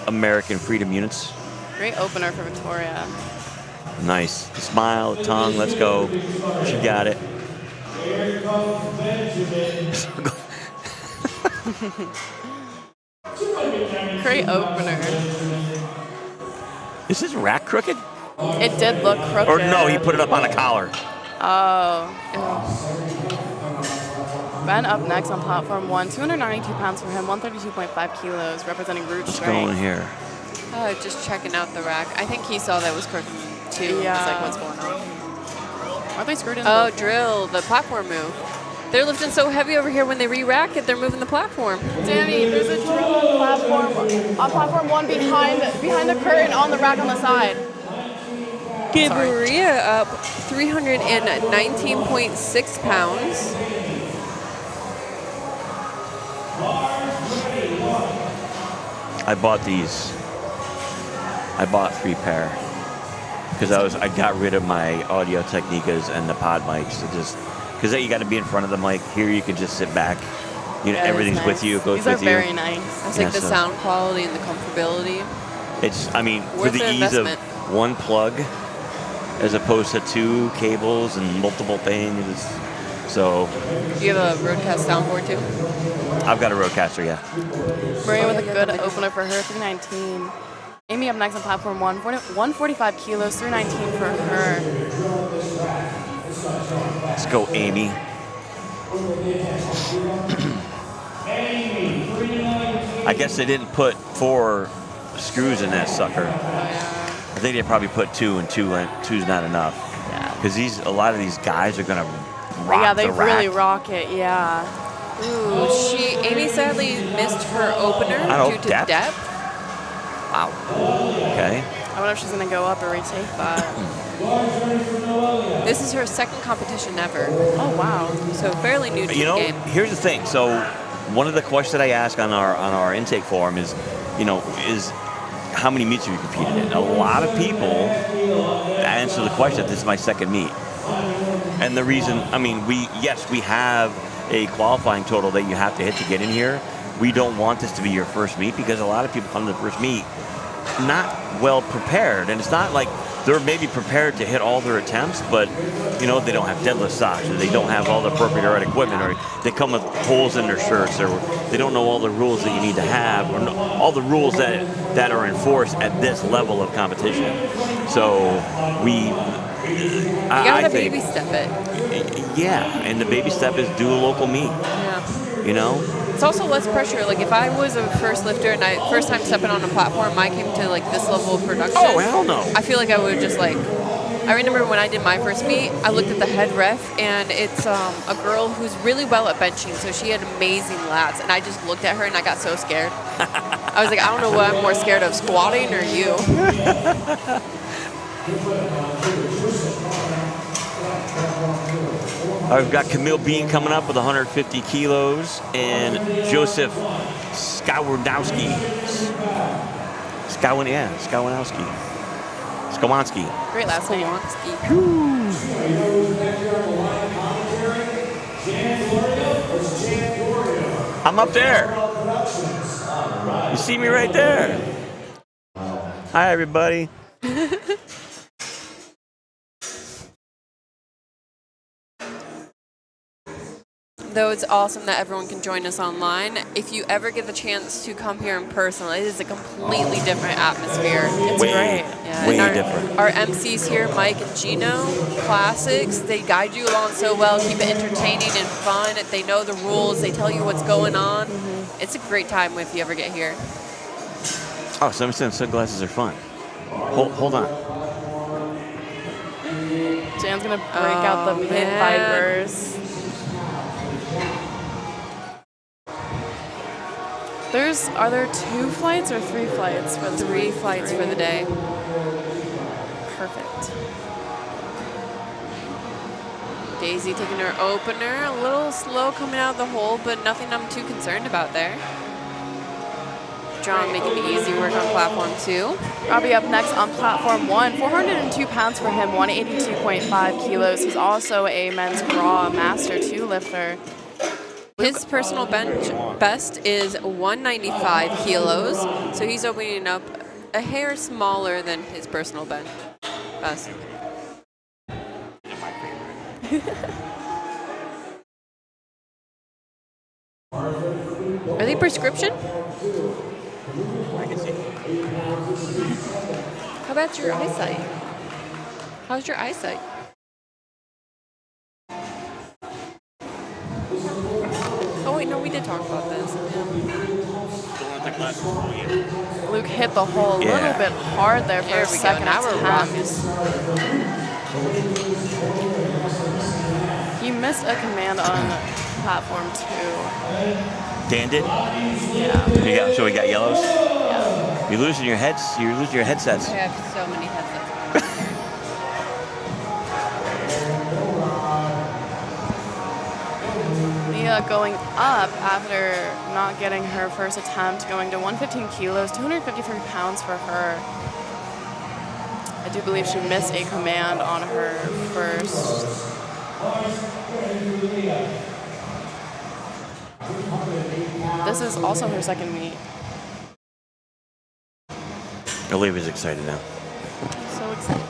Speaker 2: American Freedom units.
Speaker 3: Great opener for Victoria.
Speaker 2: Nice. The smile, the tongue, let's go. She got it.
Speaker 3: Great opener.
Speaker 2: Is his rack crooked?
Speaker 3: It did look crooked.
Speaker 2: Or no, he put it up on a collar.
Speaker 3: Oh. Ben up next on platform 1, 292 pounds for him, 132.5 kilos, representing root
Speaker 2: What's
Speaker 3: strength.
Speaker 2: going here?
Speaker 1: Just checking out the rack. I think he saw that was crooked too.
Speaker 3: Yeah.
Speaker 1: It's like, what's going on?
Speaker 3: Aren't they screwed in?
Speaker 1: Oh, drill, the platform move. They're lifting so heavy over here when they re-rack it, they're moving the platform.
Speaker 3: Danny, there's a drill on platform 1 behind the curtain on the rack on the side.
Speaker 1: Maria up 319.6 pounds.
Speaker 2: I bought these. I bought 3 pair because I got rid of my Audio Technicas and the pod mics. Because you got to be in front of the mic. Here you can just sit back. You know,
Speaker 3: That is
Speaker 2: everything's
Speaker 3: nice.
Speaker 2: with you. It goes
Speaker 3: These
Speaker 2: with
Speaker 3: are
Speaker 2: you.
Speaker 3: very nice.
Speaker 1: It's like
Speaker 2: Yeah,
Speaker 1: the
Speaker 2: so-
Speaker 1: sound quality and the comfortability.
Speaker 2: It's, I mean, for
Speaker 1: Worth
Speaker 2: the
Speaker 1: the
Speaker 2: ease of
Speaker 1: investment.
Speaker 2: one plug as opposed to 2 cables and multiple things. So
Speaker 1: Do you have a Roadcast soundboard too?
Speaker 2: I've got a Rodecaster, yeah.
Speaker 3: Maria with a good opener for her, 319. Amy up next on platform 1, 145 kilos, 319 for her.
Speaker 2: Let's go, Amy. I guess they didn't put 4 screws in that sucker. I think they probably put 2, and 2's not enough.
Speaker 3: Yeah.
Speaker 2: Because a lot of these guys are gonna rock
Speaker 3: Yeah, they
Speaker 2: the rack.
Speaker 3: really rock it, yeah.
Speaker 1: Ooh, Amy sadly missed her opener
Speaker 2: Oh,
Speaker 1: due to
Speaker 2: depth?
Speaker 1: depth.
Speaker 2: Wow. Okay.
Speaker 3: I wonder if she's going to go up or retake that.
Speaker 1: This is her second competition ever,
Speaker 3: Oh, wow.
Speaker 1: so fairly new to
Speaker 2: You know,
Speaker 1: the game.
Speaker 2: here's the thing. So, one of the questions that I ask on our intake forum is, you know, is how many meets have you competed in? A lot of people answer the question, this is my second meet. And the reason, I mean, we have a qualifying total that you have to hit to get in here. We don't want this to be your first meet because a lot of people come to the first meet not well prepared. And it's not like they're maybe prepared to hit all their attempts, but they don't have deadlift socks, or they don't have all the appropriate right equipment, or they come with holes in their shirts, or they don't know all the rules that you need to have, or all the rules that are enforced at this level of competition. So
Speaker 1: you gotta baby step it.
Speaker 2: Yeah, and the baby step is do a local meet.
Speaker 1: Yeah. It's also less pressure. Like if I was a first lifter and first time stepping on a platform, I came to like this level of production.
Speaker 2: Oh, hell no.
Speaker 1: I feel like I would just like, I remember when I did my first meet, I looked at the head ref, and it's a girl who's really well at benching, so she had amazing lats, and I just looked at her and I got so scared. I was like, I don't know what I'm more scared of, squatting or you.
Speaker 2: We've got Camille Bean coming up with 150 kilos, and Joseph Skowanowski. Skowanski.
Speaker 1: Great last name.
Speaker 2: I'm up there. You see me right there. Hi, everybody.
Speaker 1: Though it's awesome that everyone can join us online, if you ever get the chance to come here in person, it is a completely different atmosphere. It's
Speaker 2: great.
Speaker 1: Yeah,
Speaker 2: Way
Speaker 1: and
Speaker 2: different.
Speaker 1: Our MCs here, Mike and Gino, classics, they guide you along so well, keep it entertaining and fun. They know the rules, they tell you what's going on. It's a great time if you ever get here.
Speaker 2: Oh, somebody said sunglasses are fun. Hold on.
Speaker 3: Jan's gonna break out the pit vipers. Are there 2 flights or 3 flights for the
Speaker 1: 3 flights for the day.
Speaker 3: Perfect.
Speaker 1: Daisy taking her opener, a little slow coming out of the hole, but nothing I'm too concerned about there. John making easy work on platform 2.
Speaker 3: Robbie up next on platform 1. 402 pounds for him, 182.5 kilos. He's also a men's raw master 2 lifter.
Speaker 1: His personal bench best is 195 kilos, so he's opening up a hair smaller than his personal bench best. Are they prescription?
Speaker 2: I can see.
Speaker 1: How about your eyesight? How's your eyesight? Oh wait, no, we did talk about this.
Speaker 3: Luke hit the hole a little bit hard there for a second attempt. He missed a command on platform 2.
Speaker 2: Dan did?
Speaker 3: Yeah.
Speaker 2: So we got yellows?
Speaker 3: Yeah.
Speaker 2: You're losing your headsets.
Speaker 1: I have so many headsets.
Speaker 3: Leah going up after not getting her first attempt, going to 115 kilos, 253 pounds for her. I do believe she missed a command on her first. This is also her second meet.
Speaker 2: Olivia's excited now.
Speaker 3: So excited.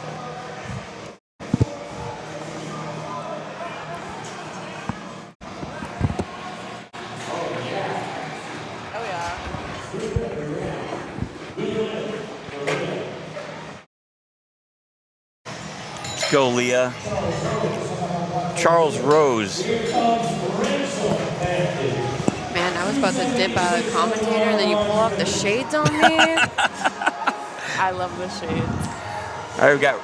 Speaker 2: Let's go, Leah. Charles Rose.
Speaker 1: Man, I was about to dip out of the commentator, and then you pull off the shades on me.
Speaker 3: I love the shades.
Speaker 2: All right, we've got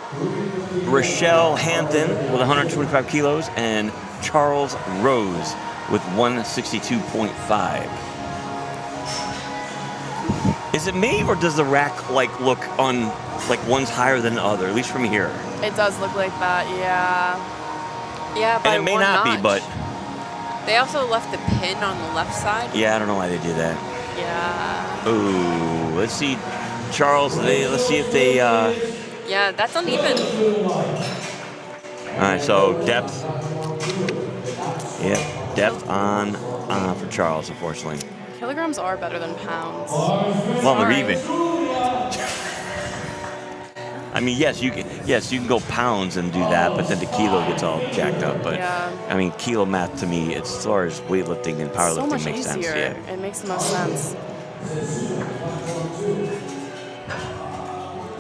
Speaker 2: Rochelle Hampton with 125 kilos and Charles Rose with 162.5. Is it me, or does the rack look on one's higher than the other? At least from here.
Speaker 3: It does look like that, yeah.
Speaker 1: Yeah, by
Speaker 2: And it may
Speaker 1: one
Speaker 2: not
Speaker 1: notch.
Speaker 2: be, but
Speaker 1: They also left the pin on the left side.
Speaker 2: yeah, I don't know why they did that.
Speaker 3: Yeah.
Speaker 2: Ooh, let's see. Charles, let's see if they.
Speaker 1: Yeah, that's uneven.
Speaker 2: All right, so depth. Yep, depth on for Charles, unfortunately.
Speaker 3: Kilograms are better than pounds.
Speaker 2: Well, they're even. I mean, yes, you can go pounds and do that, but then the kilo gets all jacked up. But
Speaker 3: Yeah.
Speaker 2: I mean, kilo math to me, as far as weightlifting and powerlifting
Speaker 3: So much
Speaker 2: makes
Speaker 3: easier.
Speaker 2: sense. Yeah.
Speaker 3: It makes the most sense.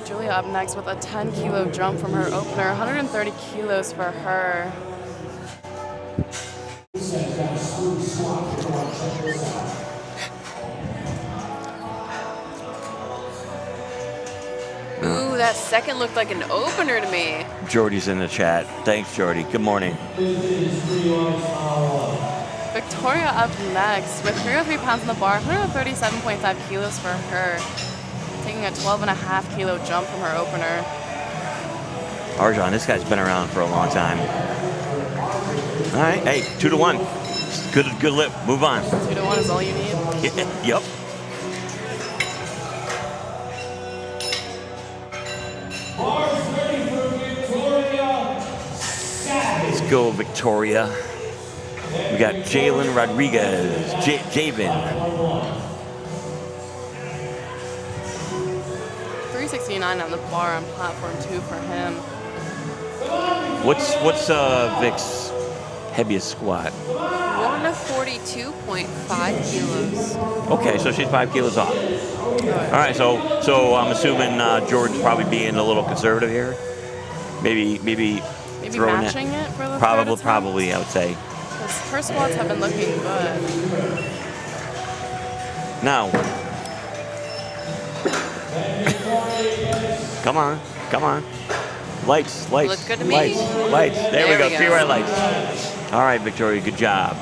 Speaker 3: Julia up next with a 10-kilo jump from her opener. 130 kilos for her.
Speaker 1: Ooh, that second looked like an opener to me.
Speaker 2: Jordy's in the chat. Thanks, Jordy. Good morning.
Speaker 3: Victoria up next with 303 pounds on the bar, 137.5 kilos for her. Taking a 12.5 kilo jump from her opener.
Speaker 2: Arjan, this guy's been around for a long time. All right, hey, 2-1. Good lift. Move on.
Speaker 3: 2-1 is all you need.
Speaker 2: Yep. Let's go, Victoria. We got Jalen Rodriguez. Javen.
Speaker 3: 369 on the bar on platform 2 for him.
Speaker 2: What's Vic's heaviest squat?
Speaker 1: 142.5 kilos.
Speaker 2: Okay, so she's 5 kilos off. All right, so I'm assuming George's probably being a little conservative here. Maybe throwing
Speaker 3: matching it for the
Speaker 2: probably I would say.
Speaker 3: Because her squats have been looking good.
Speaker 2: Now, come on. Lights.
Speaker 1: Looks good to me.
Speaker 2: Lights. There we go. 3 right lights. All right, Victoria, good job.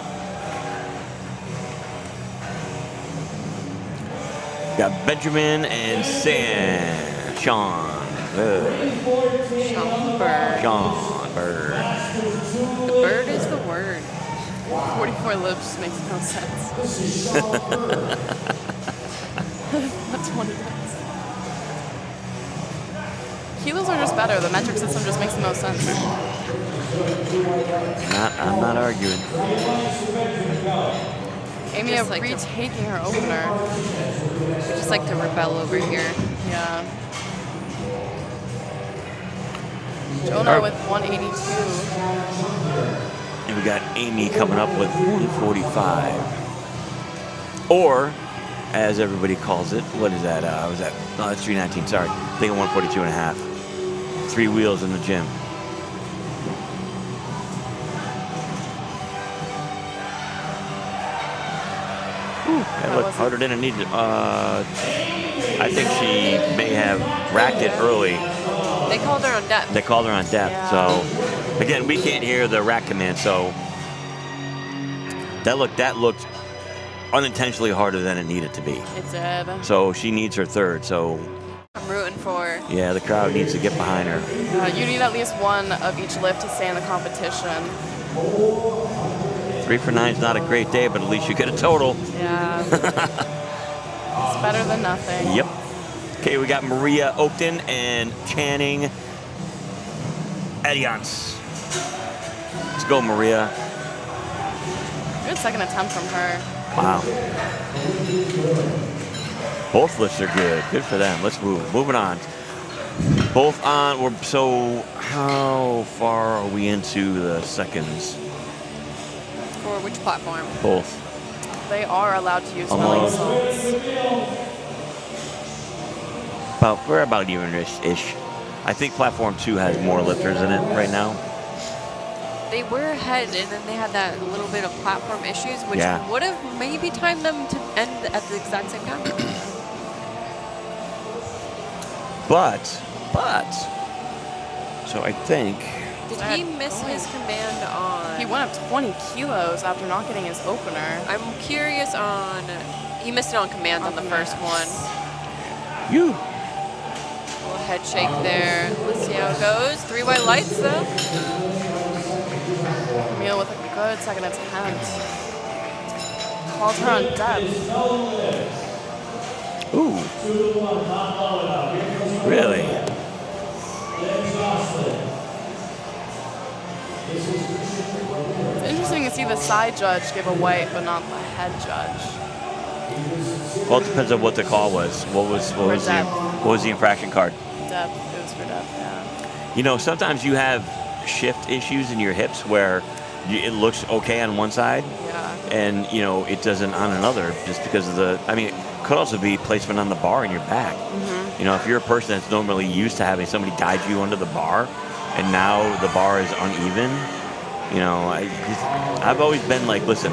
Speaker 2: Got Benjamin and Sean Bird.
Speaker 1: The bird is the word.
Speaker 3: 44 lips makes no sense. That's 20 lips. Kilos are just better. The metric system just makes the most sense.
Speaker 2: I'm not arguing.
Speaker 3: Amy
Speaker 1: Just like
Speaker 3: retaking her opener.
Speaker 1: We just like to rebel over here.
Speaker 3: Yeah. Jonah with 182.
Speaker 2: And we got Amy coming up with 145. Or, as everybody calls it, what is that? That's 319, sorry. I think 142 and a half. 3 wheels in the gym. That looked harder than it needed. I think she may have racked it early.
Speaker 1: They called her on depth.
Speaker 2: They called her on depth.
Speaker 3: Yeah.
Speaker 2: So, again, we can't hear the rack command. So, that looked unintentionally harder than it needed to be.
Speaker 3: It did.
Speaker 2: So she needs her third. So
Speaker 1: I'm rooting for her.
Speaker 2: yeah, the crowd needs to get behind her.
Speaker 3: You need at least one of each lift to stay in the competition.
Speaker 2: 3 for 9 is not a great day, but at least you get a total.
Speaker 3: Yeah. It's better than nothing.
Speaker 2: Yep. Okay, we got Maria Oakton and Channing Adiance. Let's go, Maria.
Speaker 3: Good second attempt from her.
Speaker 2: Wow. Both lifts are good. Good for them. Let's move. Moving on. Both on. So how far are we into the seconds?
Speaker 1: For which platform?
Speaker 2: Both.
Speaker 3: They are allowed to use smelling salts.
Speaker 2: We're about even-ish. I think platform 2 has more lifters in it right now.
Speaker 1: They were ahead, and then they had that little bit of platform issues, which
Speaker 2: Yeah.
Speaker 1: would have maybe timed them to end at the exact same time.
Speaker 2: But, so I think,
Speaker 1: Did he miss his command on?
Speaker 3: He went up 20 kilos after not getting his opener.
Speaker 1: I'm curious on. He missed it on command on the first one.
Speaker 2: you.
Speaker 1: Little head shake there. Let's see how it goes. 3 white lights though.
Speaker 3: Camille with a good second attempt. Called her on depth.
Speaker 2: Ooh.
Speaker 3: see the side judge give a white, but not the head judge.
Speaker 2: Well, it depends on what the call was. What was the infraction card?
Speaker 3: Depth. It was for depth, yeah.
Speaker 2: You know, sometimes you have shift issues in your hips where it looks okay on one side, and you know it doesn't on another, just because of the. I mean, it could also be placement on the bar in your back. You know, if you're a person that's normally used to having somebody guide you under the bar, and now the bar is uneven. You know, I've always been like, listen,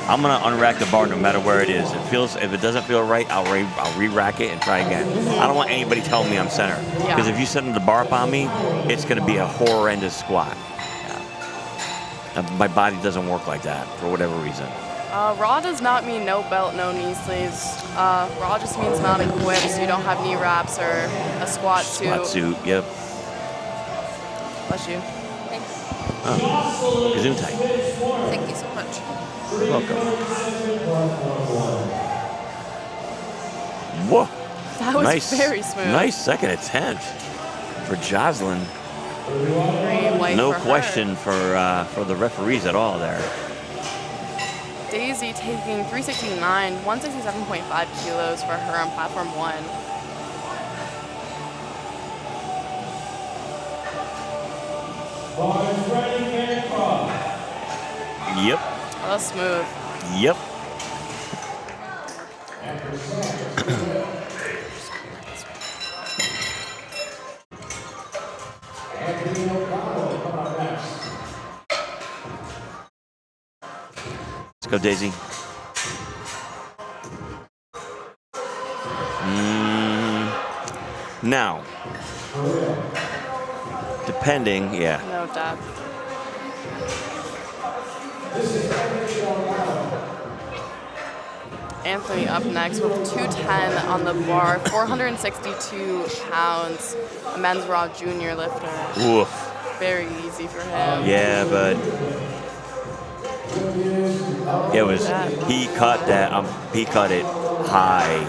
Speaker 2: I'm gonna unrack the bar no matter where it is. If it doesn't feel right, I'll re-rack it and try again. I don't want anybody telling me I'm center, because if you send the bar up on me, it's gonna be a horrendous squat. My body doesn't work like that for whatever reason.
Speaker 3: Raw does not mean no belt, no knee sleeves. Raw just means not equipped, so you don't have knee wraps or a squat suit.
Speaker 2: Squat suit, yep.
Speaker 3: Bless you.
Speaker 2: Oh, Gesundheit.
Speaker 1: Thank you so much.
Speaker 2: You're welcome. Whoa.
Speaker 3: That was very smooth.
Speaker 2: Nice second attempt for Jocelyn. No question for the referees at all there.
Speaker 3: Daisy taking 369, 167.5 kilos for her on platform 1.
Speaker 2: Yep.
Speaker 3: That was smooth.
Speaker 2: Yep. Let's go, Daisy. Now, depending,
Speaker 3: No depth. Anthony up next with 210 on the bar, 462 pounds, a men's raw junior lifter.
Speaker 2: Oof.
Speaker 3: Very easy for him.
Speaker 2: Yeah, but it was, he cut it high.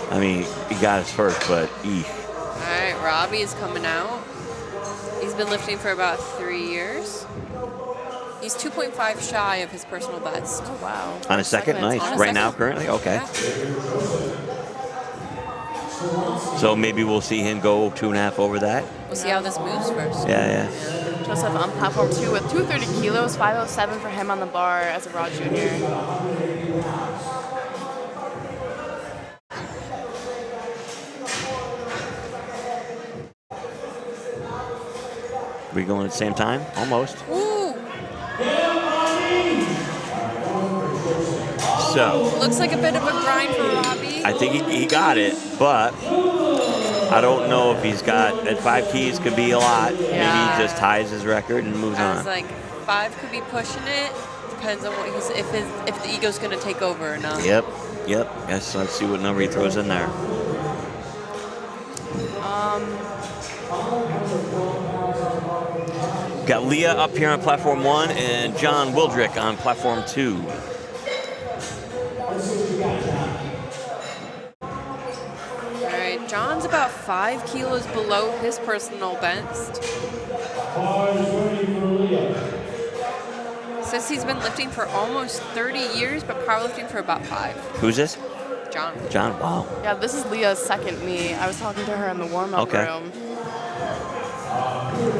Speaker 2: I mean, he got his first, but eek.
Speaker 1: All right, Robbie's coming out. He's been lifting for about 3 years. He's 2.5 shy of his personal best.
Speaker 3: Oh, wow.
Speaker 2: On a second? Nice. Right now, currently? Okay.
Speaker 1: Yeah.
Speaker 2: So maybe we'll see him go 2.5 over that.
Speaker 1: We'll see how this moves first.
Speaker 2: Yeah.
Speaker 3: Joseph on platform 2 with 230 kilos, 507 for him on the bar as a raw junior.
Speaker 2: We going at the same time? Almost.
Speaker 1: Ooh.
Speaker 2: So.
Speaker 1: Looks like a bit of a grind for Robbie.
Speaker 2: I think he got it, but I don't know if he's got, at 5 keys could be a lot. Maybe he just ties his record and moves
Speaker 1: I
Speaker 2: on.
Speaker 1: was like, 5 could be pushing it. Depends on what he's, if the ego's going to take over or not.
Speaker 2: Yep. Yes, let's see what number he throws in there. Got Leah up here on platform 1 and John Wildrick on platform 2.
Speaker 1: All right, John's about 5 kilos below his personal best. Says he's been lifting for almost 30 years, but powerlifting for about 5.
Speaker 2: Who's this?
Speaker 1: John.
Speaker 2: John, wow.
Speaker 3: Yeah, this is Leah's second knee. I was talking to her in the warm-up room.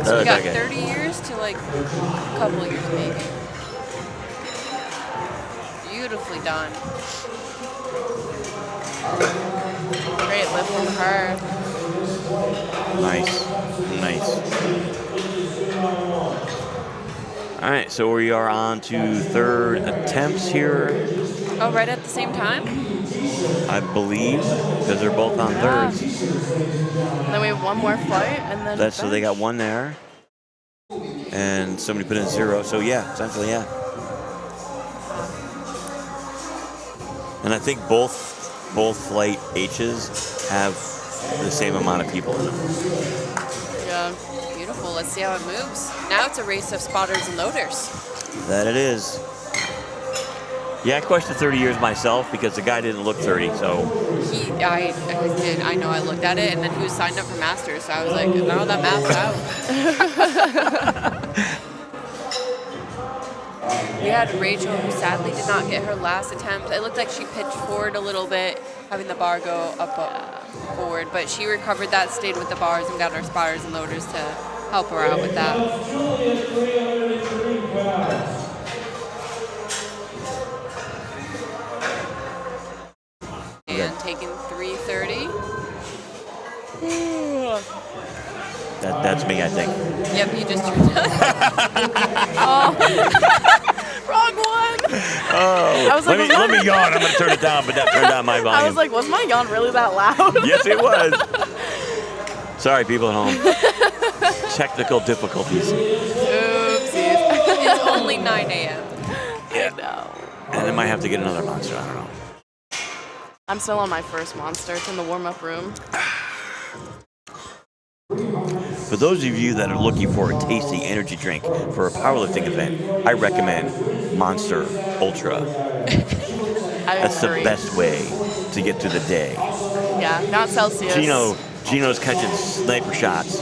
Speaker 1: So we got 30 years to like a couple years maybe. Beautifully done.
Speaker 3: Great lift from her.
Speaker 2: Nice. All right, so we are on to third attempts here.
Speaker 1: Oh, right at the same time?
Speaker 2: I believe, because they're both on thirds.
Speaker 3: And then we have one more flight, and then
Speaker 2: So they got one there, and somebody put in 0. So yeah, essentially yeah. And I think both flight H's have the same amount of people in them.
Speaker 3: Yeah.
Speaker 1: Beautiful. Let's see how it moves. Now it's a race of spotters and loaders.
Speaker 2: That it is. Yeah, I questioned 30 years myself because the guy didn't look 30, so.
Speaker 1: I did. I know I looked at it, and then he was signed up for Masters, so I was like, no, that math's out. We had Rachel, who sadly did not get her last attempt. It looked like she pitched forward a little bit, having the bar go up forward, but she recovered that, stayed with the bars, and got our spotters and loaders to help her out with that. And taking 330.
Speaker 2: That's me, I think.
Speaker 1: Yep, you just turned
Speaker 3: Oh, wrong one.
Speaker 2: Oh,
Speaker 3: I was like,
Speaker 2: let me yawn. I'm going to turn it down, but that turned down my volume.
Speaker 3: I was like, was my yawn really that loud?
Speaker 2: Yes, it was. Sorry, people at home. Technical difficulties.
Speaker 3: Oopsies.
Speaker 1: It's only 9 a.m.
Speaker 2: Yeah.
Speaker 3: No.
Speaker 2: And I might have to get another monster. I don't know.
Speaker 3: I'm still on my first monster. It's in the warm-up room.
Speaker 2: For those of you that are looking for a tasty energy drink for a powerlifting event, I recommend Monster Ultra. That's the best way to get through the day.
Speaker 3: Yeah, not Celsius.
Speaker 2: Gino's catching sniper shots.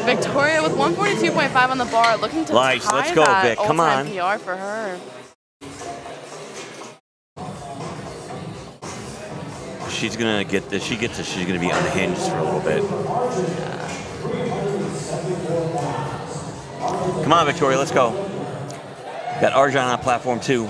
Speaker 3: Victoria with 142.5 on the bar, looking to
Speaker 2: Nice,
Speaker 3: tie
Speaker 2: let's go,
Speaker 3: that
Speaker 2: Vic, come
Speaker 3: all-time
Speaker 2: on.
Speaker 3: PR for her.
Speaker 2: She's gonna get this. She's gonna be unhinged for a little bit. Come on, Victoria, let's go. Got Arjan on platform 2.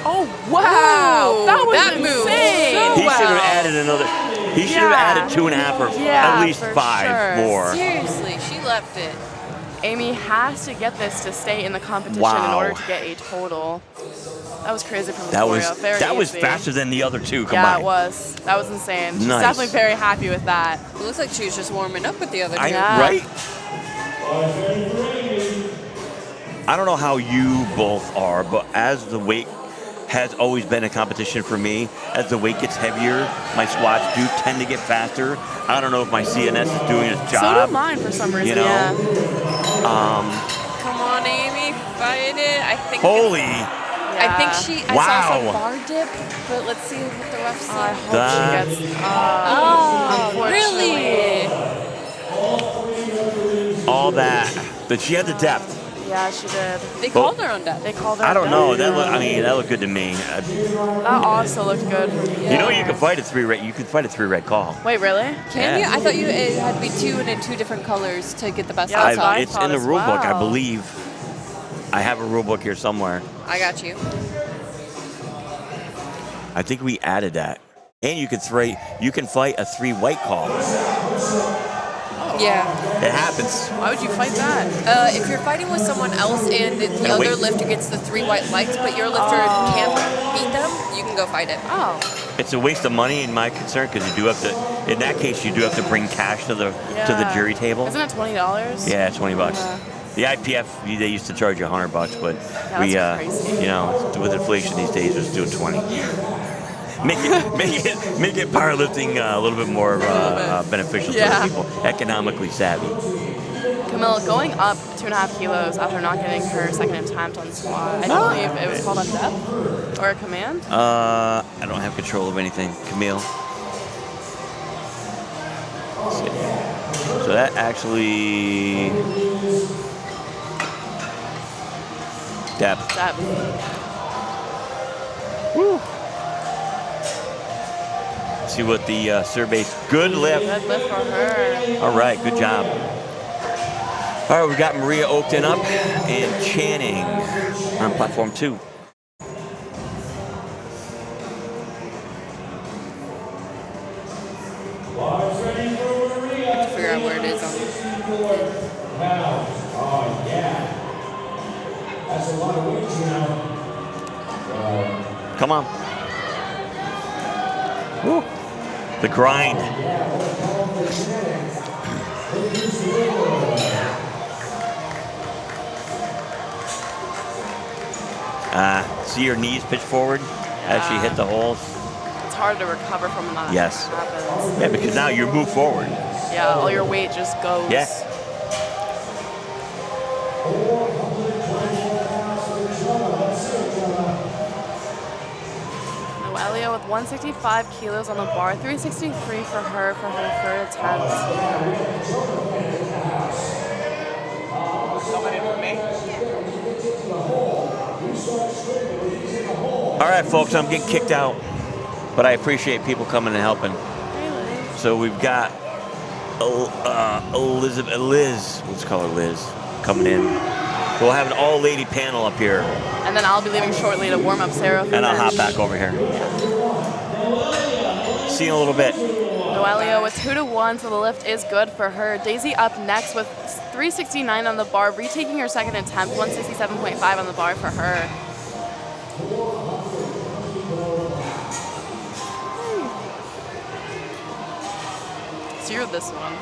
Speaker 3: Oh wow,
Speaker 1: Ooh,
Speaker 3: that was
Speaker 1: that moved
Speaker 3: insane.
Speaker 1: so
Speaker 2: He should have
Speaker 1: wow.
Speaker 2: added another. He should have added 2.5 or at least
Speaker 3: for
Speaker 2: 5
Speaker 3: sure.
Speaker 2: more.
Speaker 1: Seriously, she left it.
Speaker 3: Amy has to get this to stay in the competition
Speaker 2: Wow.
Speaker 3: in order to get a total. That was crazy from
Speaker 2: That
Speaker 3: Victoria. Very
Speaker 2: was
Speaker 3: easy.
Speaker 2: faster than the other 2 combined.
Speaker 3: Yeah, it was. That was insane. She's
Speaker 2: Nice.
Speaker 3: definitely very happy with that.
Speaker 1: It looks like she was just warming up with the other two.
Speaker 3: Yeah.
Speaker 2: Right? I don't know how you both are, but as the weight has always been a competition for me, as the weight gets heavier, my squats do tend to get faster. I don't know if my CNS is doing its
Speaker 3: So
Speaker 2: job.
Speaker 3: do mine for some reason.
Speaker 2: You know?
Speaker 3: Yeah.
Speaker 1: Come on, Amy, fight it. I think.
Speaker 2: Holy!
Speaker 1: I think she. I saw
Speaker 2: Wow.
Speaker 1: some bar dip, but let's see what the refs
Speaker 3: I
Speaker 1: say.
Speaker 3: hope
Speaker 2: That-
Speaker 3: she gets.
Speaker 1: Oh, really?
Speaker 2: All that. But she had the depth.
Speaker 3: Yeah, she did.
Speaker 1: They called her on that.
Speaker 3: They called her.
Speaker 2: I don't know. That
Speaker 3: down.
Speaker 2: that looked good to me.
Speaker 3: That also looked good for me.
Speaker 2: You know, you can fight a 3 red. You can fight a 3 red call.
Speaker 3: Wait, really?
Speaker 1: Can
Speaker 2: Yeah.
Speaker 1: you? I thought it had to be 2 and in 2 different colors to get the best
Speaker 3: Yeah, that's
Speaker 1: outcome.
Speaker 3: what I
Speaker 2: It's
Speaker 3: thought
Speaker 2: in the
Speaker 3: as
Speaker 2: rule book, I
Speaker 3: well.
Speaker 2: believe. I have a rule book here somewhere.
Speaker 1: I got you.
Speaker 2: I think we added that. And you can fight a 3 white call.
Speaker 1: Yeah.
Speaker 2: It happens.
Speaker 3: Why would you fight that?
Speaker 1: If you're fighting with someone else and the
Speaker 2: And
Speaker 1: other
Speaker 2: wait.
Speaker 1: lifter gets the 3 white lights, but your lifter can't beat them, you can go fight it.
Speaker 3: Oh.
Speaker 2: It's a waste of money in my concern because you do have to. In that case, you do have to bring cash to the jury table.
Speaker 3: Isn't it $20?
Speaker 2: Yeah, $20.
Speaker 3: Yeah.
Speaker 2: The IPF they used to charge you $100, but we,
Speaker 3: that's crazy.
Speaker 2: you know, with inflation these days, it's doing 20. Make it powerlifting a little bit more beneficial to
Speaker 3: Yeah.
Speaker 2: the people, economically savvy.
Speaker 3: Camille going up 2.5 kilos after not getting her second attempt on squat. I don't believe it was called on depth or a command.
Speaker 2: I don't have control of anything, Camille. Let's see. So that actually depth.
Speaker 3: Depth.
Speaker 2: Woo. See what the survey's. Good lift.
Speaker 3: Good lift for her.
Speaker 2: All right, good job. All right, we got Maria Oakton up and Channing on platform 2.
Speaker 1: To figure out where it is on
Speaker 2: Come on. Woo. The grind. See her knees pitch forward as she hit the holes?
Speaker 3: It's hard to recover from that.
Speaker 2: Yes.
Speaker 3: Happens.
Speaker 2: Yeah, because now you move forward.
Speaker 3: Yeah, all your weight just goes.
Speaker 2: Yeah.
Speaker 3: Noelia with 165 kilos on the bar, 363 for her third attempt.
Speaker 2: All right, folks, I'm getting kicked out, but I appreciate people coming and helping. So we've got Liz, let's call her Liz, coming in. We'll have an all-lady panel up here.
Speaker 3: And then I'll be leaving shortly to warm up Sarah for
Speaker 2: And I'll
Speaker 3: bench.
Speaker 2: hop back over here. See you in a little bit.
Speaker 3: Noelia with 2-1, so the lift is good for her. Daisy up next with 369 on the bar, retaking her second attempt, 167.5 on the bar for her. Zeroed this one.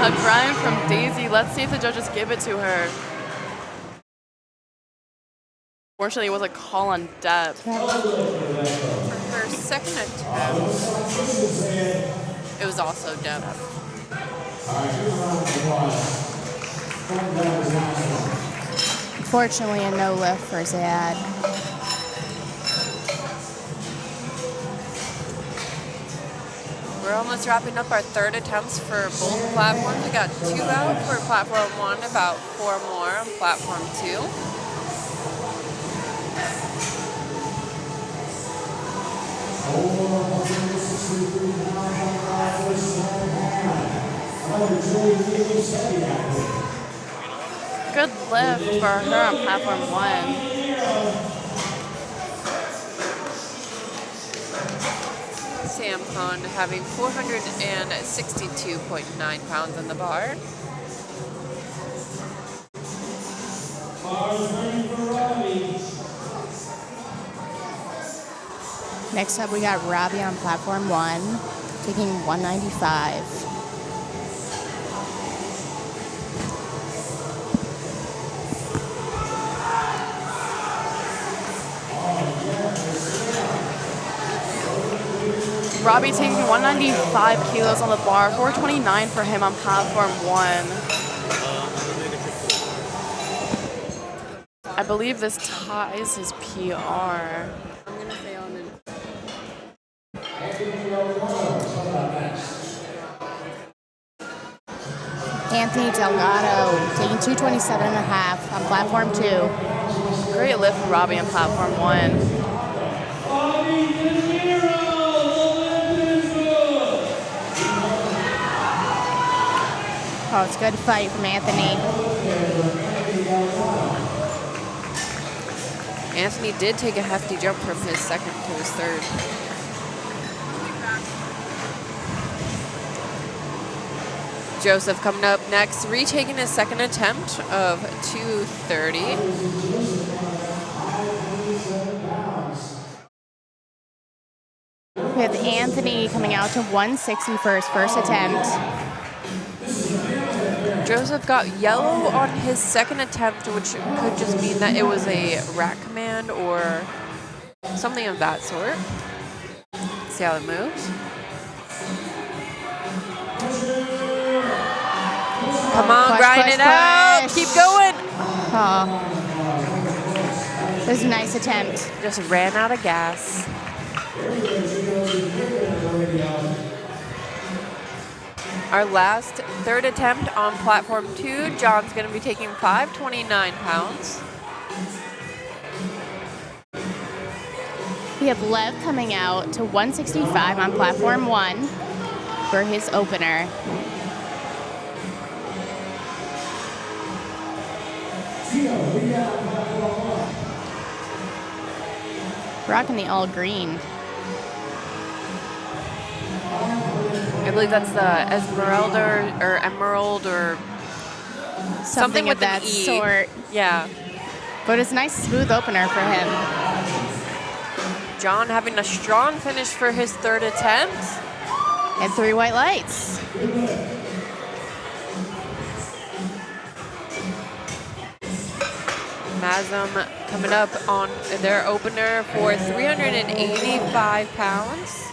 Speaker 3: A grind from Daisy. Let's see if the judges give it to her. Fortunately, it was a call on depth.
Speaker 1: For her second attempt, it was also depth.
Speaker 5: Unfortunately, a no lift for Zad.
Speaker 1: We're almost wrapping up our third attempts for both platforms. We got 2 out for platform 1, about 4 more on platform 2.
Speaker 3: Good lift for her on platform 1.
Speaker 1: Sam Hahn having 462.9 pounds on the bar.
Speaker 5: Next up, we got Robbie on platform 1, taking 195.
Speaker 3: Robbie taking 195 kilos on the bar, 429 for him on platform 1. I believe this ties his PR.
Speaker 1: I'm going to say on an
Speaker 5: Anthony Delgado taking 227.5 on platform 2.
Speaker 3: Great lift for Robbie on platform 1.
Speaker 5: Oh, it's a good fight from Anthony.
Speaker 1: Anthony did take a hefty jump from his second to his third. Joseph coming up next, retaking his second attempt of 230.
Speaker 5: We have Anthony coming out to 160 for his first attempt.
Speaker 1: Joseph got yellow on his second attempt, which could just mean that it was a rack command or something of that sort. See how it moves. Come on,
Speaker 5: Push,
Speaker 1: grind
Speaker 5: push,
Speaker 1: it out.
Speaker 5: push.
Speaker 1: Keep going.
Speaker 5: Oh, this is a nice attempt.
Speaker 1: Just ran out of gas. Our last third attempt on platform 2, John's going to be taking 529 pounds.
Speaker 5: We have Lev coming out to 165 on platform 1 for his opener. Rocking the all green.
Speaker 1: I believe that's the Esmeralda or Emerald or something with
Speaker 5: of that
Speaker 1: an E.
Speaker 5: sort.
Speaker 1: Yeah.
Speaker 5: But it's a nice smooth opener for him.
Speaker 1: John having a strong finish for his third attempt.
Speaker 5: And 3 white lights.
Speaker 1: has them coming up on their opener for 385 pounds.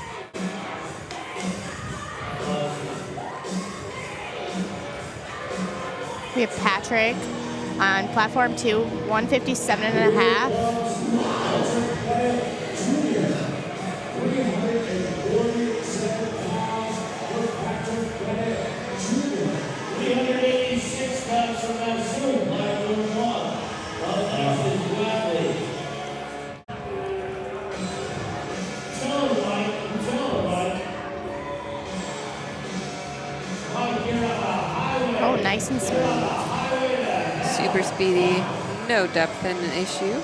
Speaker 5: We have Patrick on platform 2, 157.5. Oh, nice and smooth.
Speaker 1: Super speedy, no depth in an issue.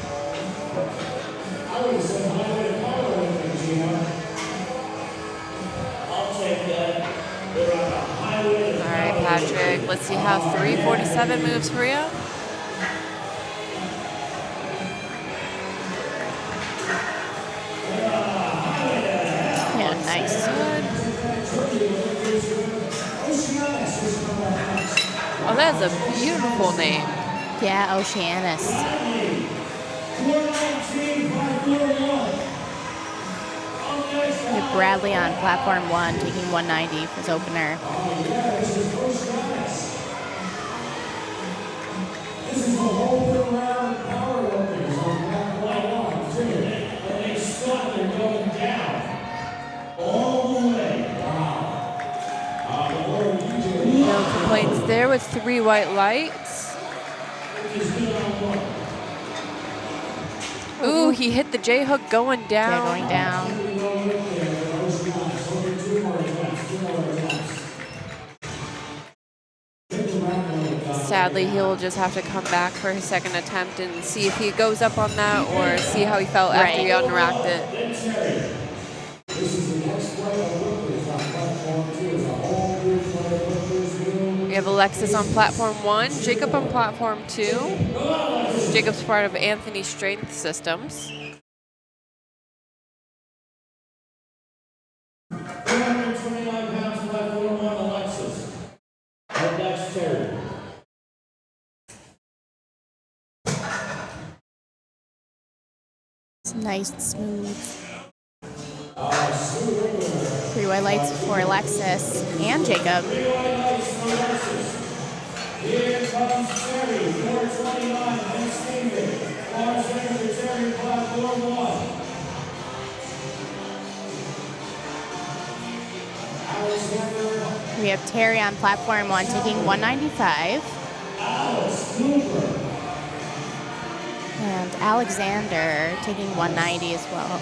Speaker 1: All right, Patrick, let's see how 347 moves for you.
Speaker 5: Yeah, nice.
Speaker 1: Oh, that's a beautiful name.
Speaker 5: Yeah, Oceanus. We have Bradley on platform 1, taking 190 for his opener.
Speaker 6: This is a whole new round of powerlifting on platform 1, too. When they squat, they're going down. All the way. Wow.
Speaker 1: No complaints there with 3 white lights. Ooh, he hit the J hook going down.
Speaker 5: Yeah, going down.
Speaker 1: Sadly, he'll just have to come back for his second attempt and see if he goes up on that or see how he felt after he unracked it. We have Alexis on platform 1, Jacob on platform 2. Jacob's part of Anthony's Strength Systems.
Speaker 6: 229 pounds, platform 1, Alexis. Up next, Terry.
Speaker 5: It's nice and smooth. 3 white lights for Alexis and Jacob.
Speaker 6: Here comes Terry, 429, and Steven. Bar Secretary, platform 1.
Speaker 5: We have Terry on platform 1, taking 195. And Alexander taking 190 as well.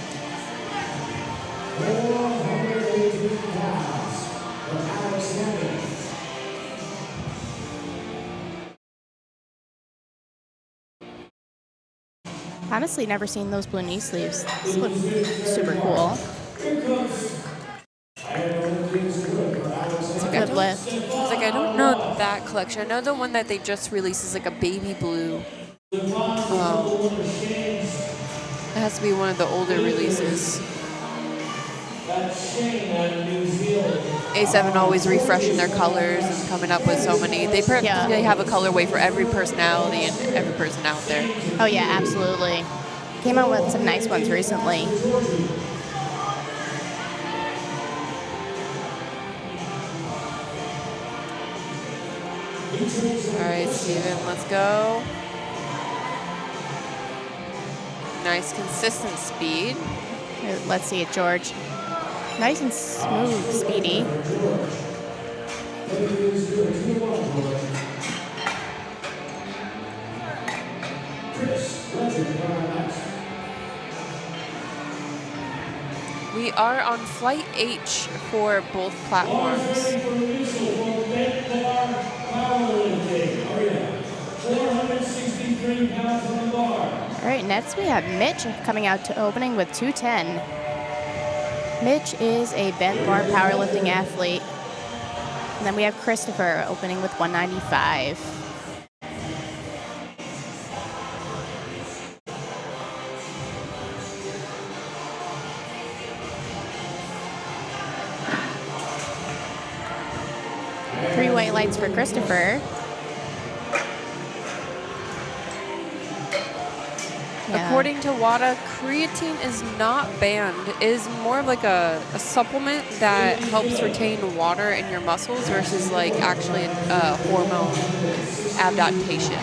Speaker 6: 418 pounds for Alexander.
Speaker 5: Honestly, never seen those blue knee sleeves. This look super cool. It's a good lift.
Speaker 1: I was like, I don't know that collection. I know the one that they just released is like a baby blue. It has to be one of the older releases. A7 always refreshing their colors and coming up with so many. They have a colorway for every personality and every person out there.
Speaker 5: Oh yeah, absolutely. Came out with some nice ones recently.
Speaker 1: All right, Steven, let's go. Nice, consistent speed.
Speaker 5: Let's see it, George. Nice and smooth, speedy.
Speaker 1: We are on flight H for both platforms.
Speaker 6: 463 pounds on the bar.
Speaker 5: All right, next we have Mitch coming out to opening with 210. Mitch is a bent bar powerlifting athlete. And then we have Christopher opening with 195. Three white lights for Christopher. Yeah.
Speaker 1: According to WADA, creatine is not banned. It is more of like a supplement that helps retain water in your muscles versus like actually a hormone adaptation.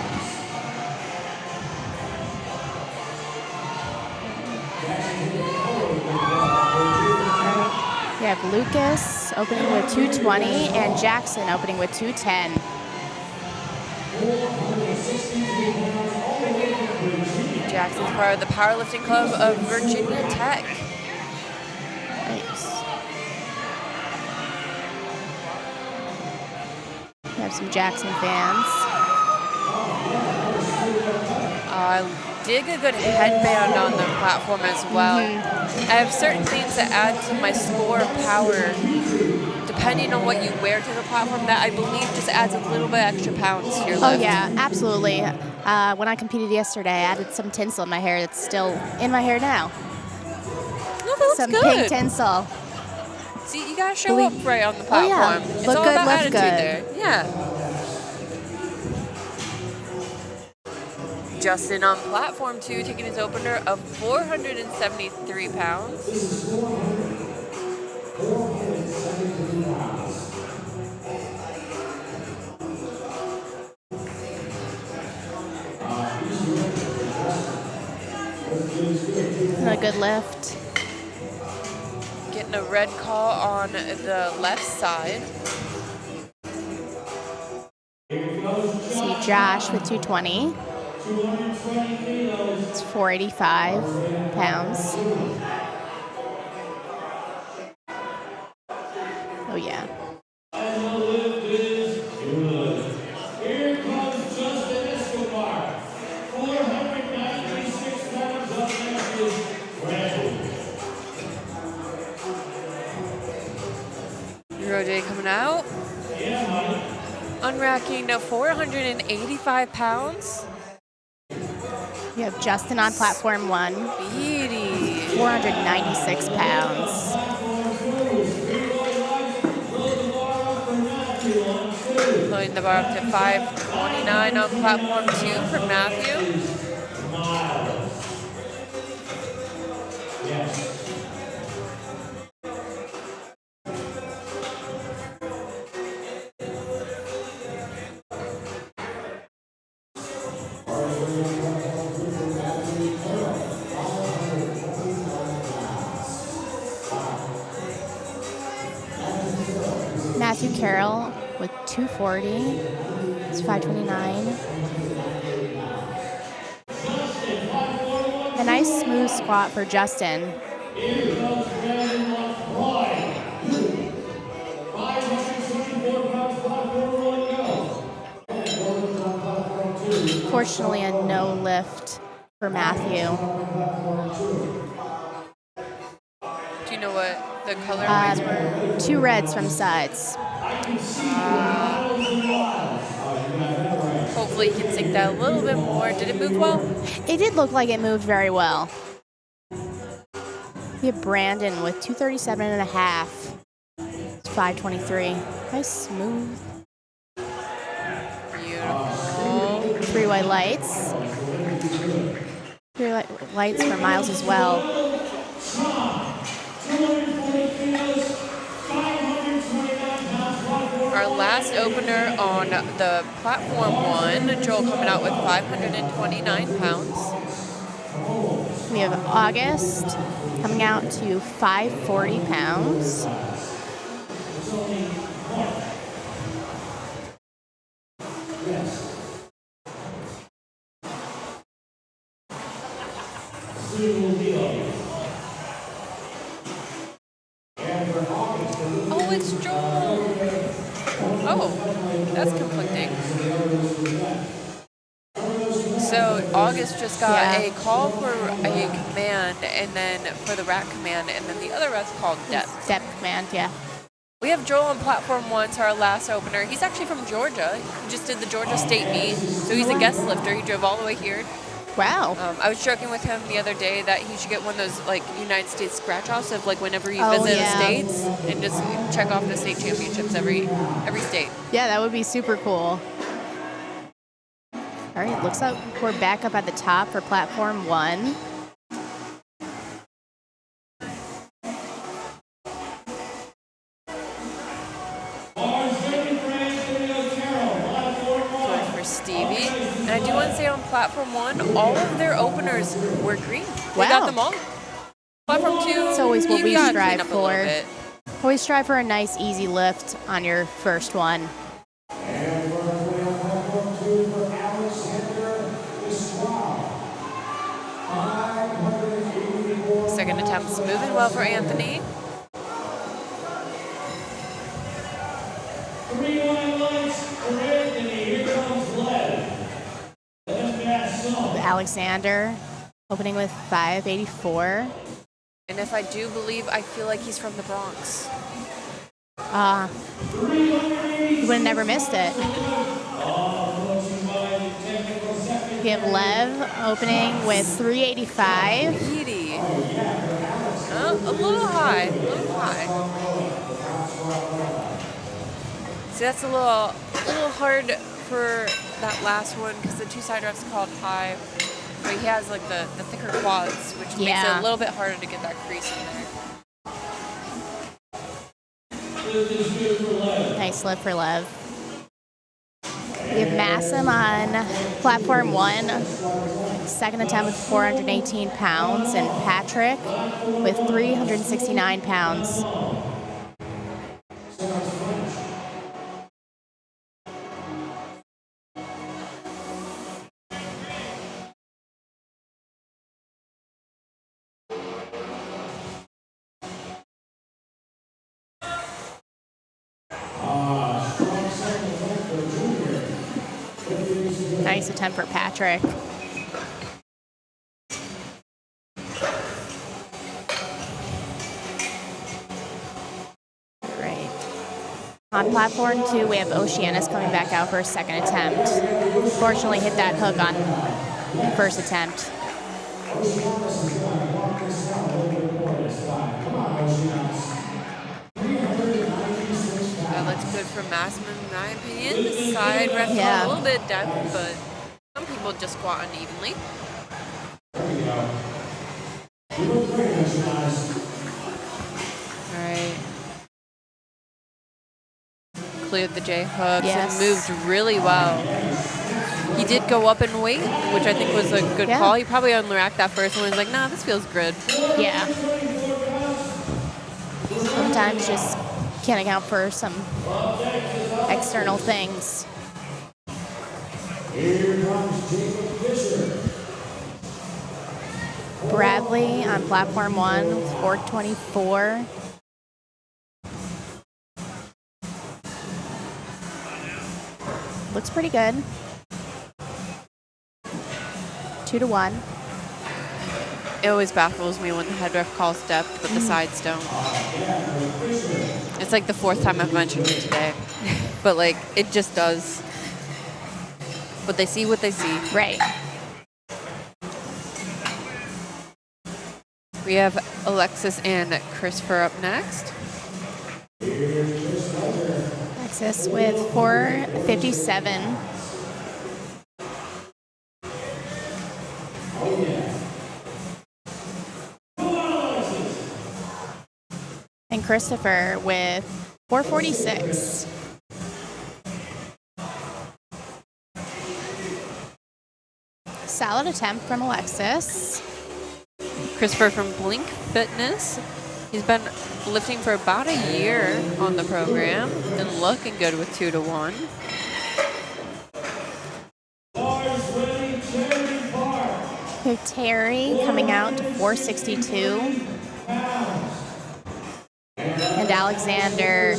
Speaker 5: We have Lucas opening with 220 and Jackson opening with 210.
Speaker 1: Jackson's part of the Powerlifting Club of Virginia Tech.
Speaker 5: Nice. We have some Jackson fans.
Speaker 1: Dig a good headband on the platform as well. I have certain things that add to my score power depending on what you wear to the platform that I believe just adds a little bit extra pounds to your lift.
Speaker 5: Oh yeah, absolutely. When I competed yesterday, I added some tinsel in my hair that's still in my hair now.
Speaker 1: Oh, that looks
Speaker 5: Some
Speaker 1: good.
Speaker 5: pink tinsel.
Speaker 1: See, you gotta show up right on the platform.
Speaker 5: yeah.
Speaker 1: It's
Speaker 5: Look
Speaker 1: all
Speaker 5: good,
Speaker 1: about
Speaker 5: lift
Speaker 1: attitude
Speaker 5: good.
Speaker 1: there. Yeah. Justin on platform 2, taking his opener of 473 pounds.
Speaker 5: And a good lift.
Speaker 1: Getting a red call on the left side.
Speaker 5: See Josh with 220. It's 485 pounds. Oh yeah.
Speaker 6: And the lift is good. Here comes Justin Escobar. 496 pounds up next is Bradley.
Speaker 1: Roger coming out.
Speaker 6: Yeah, Mike.
Speaker 1: Unracking 485 pounds.
Speaker 5: We have Justin on platform 1.
Speaker 1: Beauty.
Speaker 5: 496 pounds.
Speaker 1: Loading the bar up to 529 on platform 2 for Matthew.
Speaker 6: Yes.
Speaker 5: Matthew Carroll with 240. It's 529. A nice smooth squat for Justin.
Speaker 6: Here comes Brandon LaCroix. 574 pounds, platform 1 go.
Speaker 5: Fortunately, a no lift for Matthew.
Speaker 1: Do you know what the colorways were?
Speaker 5: 2 reds from sides.
Speaker 1: Hopefully he can sink that a little bit more. Did it move well?
Speaker 5: It did look like it moved very well. We have Brandon with 237 and a half. It's 523. Nice smooth.
Speaker 1: Beautiful.
Speaker 5: 3 white lights. 3 lights for Miles as well.
Speaker 6: 240 kilos, 529 pounds, platform
Speaker 1: Our last opener on the platform 1, Joel coming out with 529 pounds.
Speaker 5: We have August coming out to 540 pounds.
Speaker 1: Oh, it's Joel. Oh, that's conflicting. So August just got a call for a command, and then for the rack command, and then the other rest called depth.
Speaker 5: Depth command, yeah.
Speaker 1: We have Joel on platform 1, so our last opener. He's actually from Georgia. He just did the Georgia State meet, so he's a guest lifter. He drove all the way here.
Speaker 5: Wow.
Speaker 1: I was joking with him the other day that he should get one of those like United States scratch-offs of like whenever you
Speaker 5: Oh,
Speaker 1: visit
Speaker 5: yeah.
Speaker 1: the states and just check off the state championships every state.
Speaker 5: Yeah, that would be super cool. All right, looks like we're back up at the top for platform 1.
Speaker 1: Good for Stevie. And I do want to say on platform 1, all of their openers were green. They got
Speaker 5: Wow.
Speaker 1: them all. Platform 2,
Speaker 5: It's always what
Speaker 1: you
Speaker 5: we
Speaker 1: gotta
Speaker 5: strive
Speaker 1: clean up a little
Speaker 5: for.
Speaker 1: bit.
Speaker 5: Always strive for a nice, easy lift on your first one.
Speaker 6: And we're on platform 2 for Alexander Estrada. 584.
Speaker 1: Second attempt's moving well for Anthony.
Speaker 6: 3 line lights for Anthony. Here comes Lev. Lev Gasson.
Speaker 5: Alexander opening with 584.
Speaker 1: And if I do believe, I feel like he's from the Bronx.
Speaker 5: You would have never missed it. We have Lev opening with 385.
Speaker 1: Edie. A little high. See, that's a little hard for that last one because the 2 side reps called high. But he has like the thicker quads, which makes it
Speaker 5: Yeah.
Speaker 1: a little bit harder to get that crease in there.
Speaker 5: Nice lift for Lev. We have Massim on platform 1. Second attempt with 418 pounds. And Patrick with 369 pounds. Nice attempt for Patrick. Great. On platform 2, we have Oceanus coming back out for a second attempt. Fortunately, hit that hook on first attempt.
Speaker 1: That looks good for Massim, in my opinion. The side reps
Speaker 5: Yeah.
Speaker 1: a little bit depth, but some people just squat unevenly. All right. Cleared the J hooks
Speaker 5: Yes.
Speaker 1: and moved really well. He did go up in weight, which I think was a good
Speaker 5: Yeah.
Speaker 1: call. He probably unracked that first one and was like, nah, this feels good.
Speaker 5: Yeah. Sometimes just can't account for some external things.
Speaker 6: Here comes Jacob Fisher.
Speaker 5: Bradley on platform 1 with 424. Looks pretty good. 2-1.
Speaker 1: It always baffles me when the head ref calls depth, but the sides don't. It's like the 4th time I've mentioned it today. But like, it just does. But they see what they see.
Speaker 5: Right.
Speaker 1: We have Alexis and Christopher up next.
Speaker 5: Alexis with 457. And Christopher with 446. Solid attempt from Alexis.
Speaker 1: Christopher from Blink Fitness. He's been lifting for about a year on the program and looking good with 2-1.
Speaker 5: We have Terry coming out to 462. And Alexander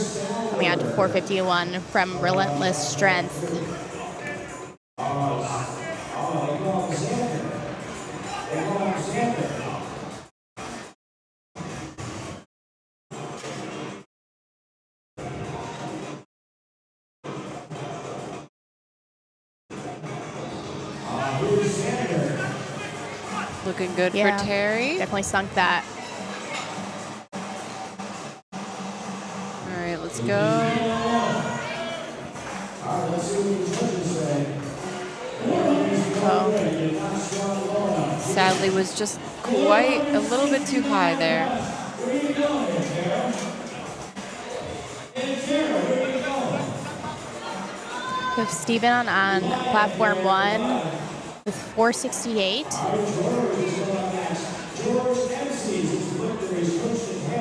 Speaker 5: coming out to 451 from Relentless Strength.
Speaker 1: Looking good
Speaker 5: Yeah.
Speaker 1: for Terry.
Speaker 5: Definitely sunk that.
Speaker 1: All right, let's go.
Speaker 5: tempo.
Speaker 1: Sadly, was just quite a little bit too high there.
Speaker 5: With Steven on platform 1 with 468.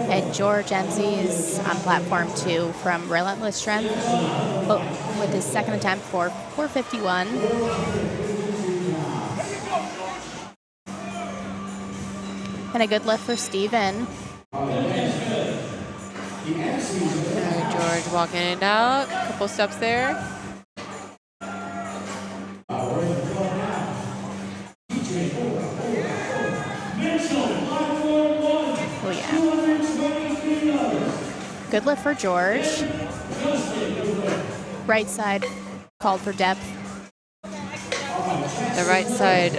Speaker 5: And George MC is on platform 2 from Relentless Strength with his second attempt for 451. And a good lift for Steven.
Speaker 1: George walking it out, couple steps there.
Speaker 5: Oh yeah. Good lift for George. Right side called for depth.
Speaker 1: The right side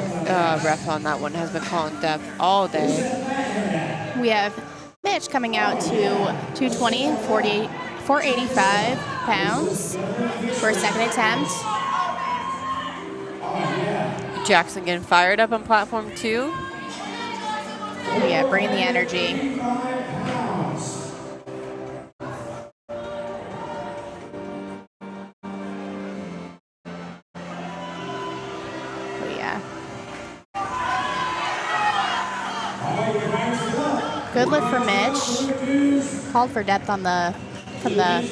Speaker 1: ref on that one has been calling depth all day.
Speaker 5: We have Mitch coming out to 220, 485 pounds for a second attempt.
Speaker 1: Jackson getting fired up on platform 2.
Speaker 5: Oh yeah, bringing the energy. Oh yeah. Good lift for Mitch. Called for depth on from the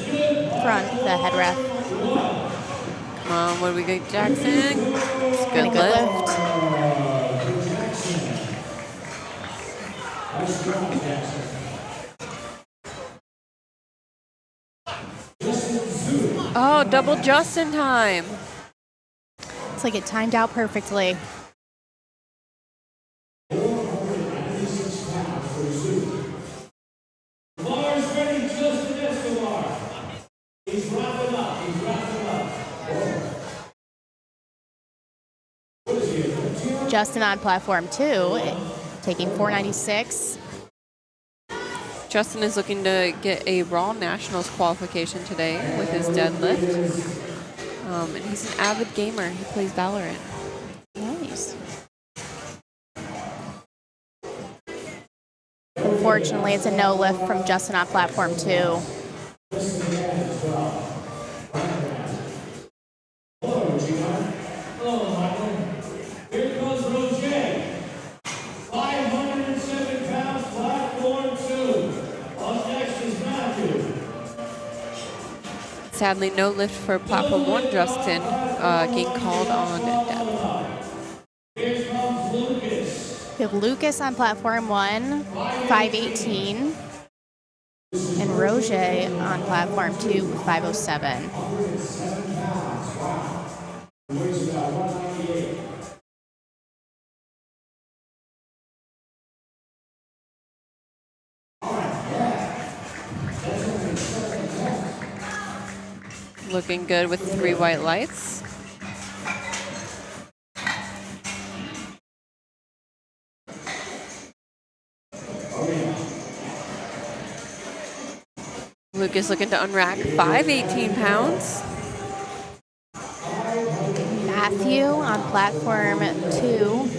Speaker 5: front, the head ref.
Speaker 1: Come on, what do we get, Jackson? It's a
Speaker 5: And a
Speaker 1: good lift. Oh, double just in time.
Speaker 5: It's like it timed out perfectly. Justin on platform 2, taking 496.
Speaker 1: Justin is looking to get a Raw Nationals qualification today with his deadlift. And he's an avid gamer. He plays Valorant.
Speaker 5: Nice. Unfortunately, it's a no lift from Justin on platform 2.
Speaker 1: Sadly, no lift for platform 1, Justin, getting called on depth.
Speaker 5: We have Lucas on platform 1, 518. And Roger on platform 2, 507.
Speaker 1: Looking good with 3 white lights. Lucas looking to unrack 518 pounds.
Speaker 5: Matthew on platform 2.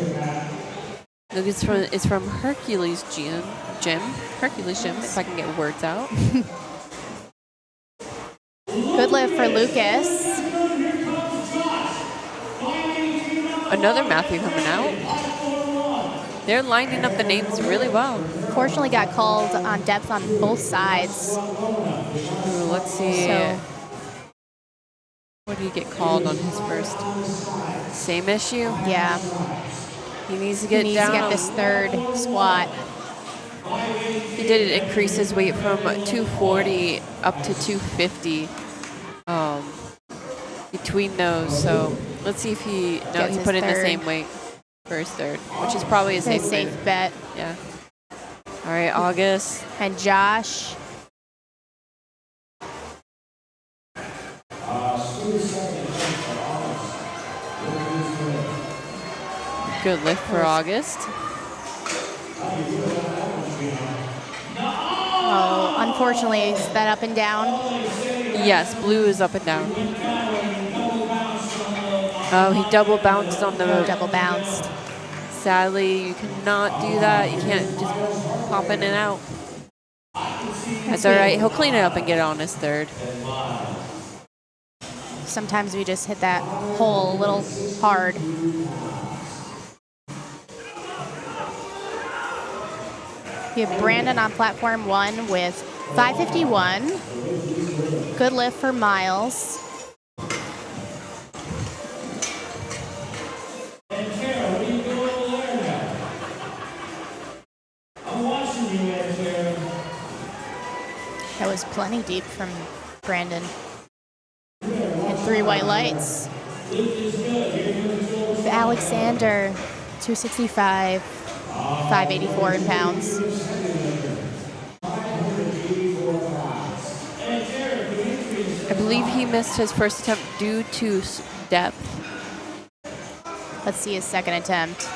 Speaker 1: Lucas is from Hercules Gym. Hercules Gym, if I can get words out.
Speaker 5: Good lift for Lucas.
Speaker 1: Another Matthew coming out. They're lining up the names really well.
Speaker 5: Fortunately got called on depth on both sides.
Speaker 1: Ooh, let's see.
Speaker 5: So,
Speaker 1: what did he get called on his first? Same issue?
Speaker 5: yeah,
Speaker 1: He needs to
Speaker 5: he
Speaker 1: get
Speaker 5: needs
Speaker 1: down.
Speaker 5: to get this third squat.
Speaker 1: He did increase his weight from 240 up to 250 between those. So let's see if he
Speaker 5: Gets
Speaker 1: he
Speaker 5: his
Speaker 1: put in the
Speaker 5: third.
Speaker 1: same weight for his third, which is probably a
Speaker 5: A
Speaker 1: safe
Speaker 5: safe
Speaker 1: bet.
Speaker 5: bet.
Speaker 1: Yeah. All right, August.
Speaker 5: And Josh.
Speaker 1: Good lift for August.
Speaker 5: Oh, unfortunately, is that up and down?
Speaker 1: Yes, blue is up and down. Oh, he double bounced on the
Speaker 5: Double bounced.
Speaker 1: Sadly, you cannot do that. You can't just pop in and out. That's all right. He'll clean it up and get it on his third.
Speaker 5: Sometimes we just hit that hole a little hard. We have Brandon on platform 1 with 551. Good lift for Miles.
Speaker 6: And Kara, what are you doing over there now? I'm watching you, Kara.
Speaker 5: That was plenty deep from Brandon. And 3 white lights. Alexander, 265, 584 in pounds.
Speaker 1: I believe he missed his first attempt due to depth.
Speaker 5: Let's see his second attempt.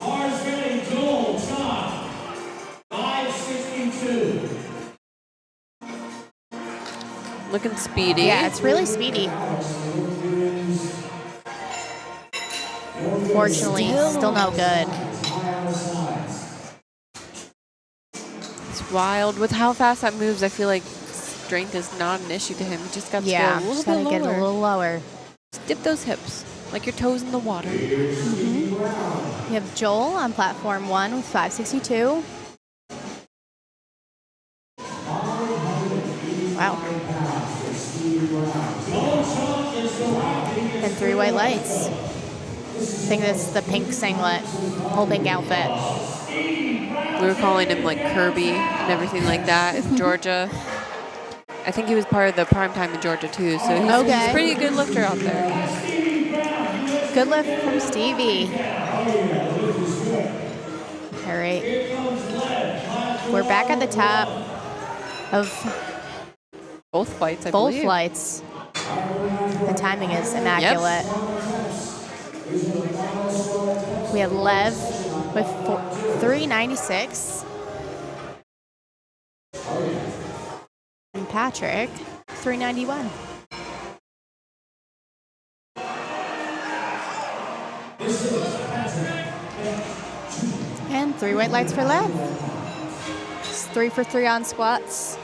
Speaker 6: Ours getting Joel, top, 562.
Speaker 1: Looking speedy.
Speaker 5: Yeah, it's really speedy. Unfortunately, still no good.
Speaker 1: It's wild. With how fast that moves, I feel like strength is not an issue to him. You just got to
Speaker 5: Yeah,
Speaker 1: go a
Speaker 5: just
Speaker 1: little
Speaker 5: gotta
Speaker 1: bit
Speaker 5: get a
Speaker 1: lower.
Speaker 5: little lower.
Speaker 1: Just dip those hips like your toes in the water.
Speaker 5: We have Joel on platform 1 with 562. Wow. And 3 white lights. I think that's the pink singlet, whole pink outfit.
Speaker 1: We were calling him like Kirby and everything like that. It's Georgia. I think he was part of the prime time in Georgia too, so he's a pretty good lifter out there.
Speaker 5: Good lift from Stevie. All right. We're back at the top of
Speaker 1: Both fights, I
Speaker 5: both
Speaker 1: believe.
Speaker 5: flights. The timing is immaculate. We have Lev with 396. And Patrick, 391. And 3 white lights for Lev. It's 3 for 3 on squats.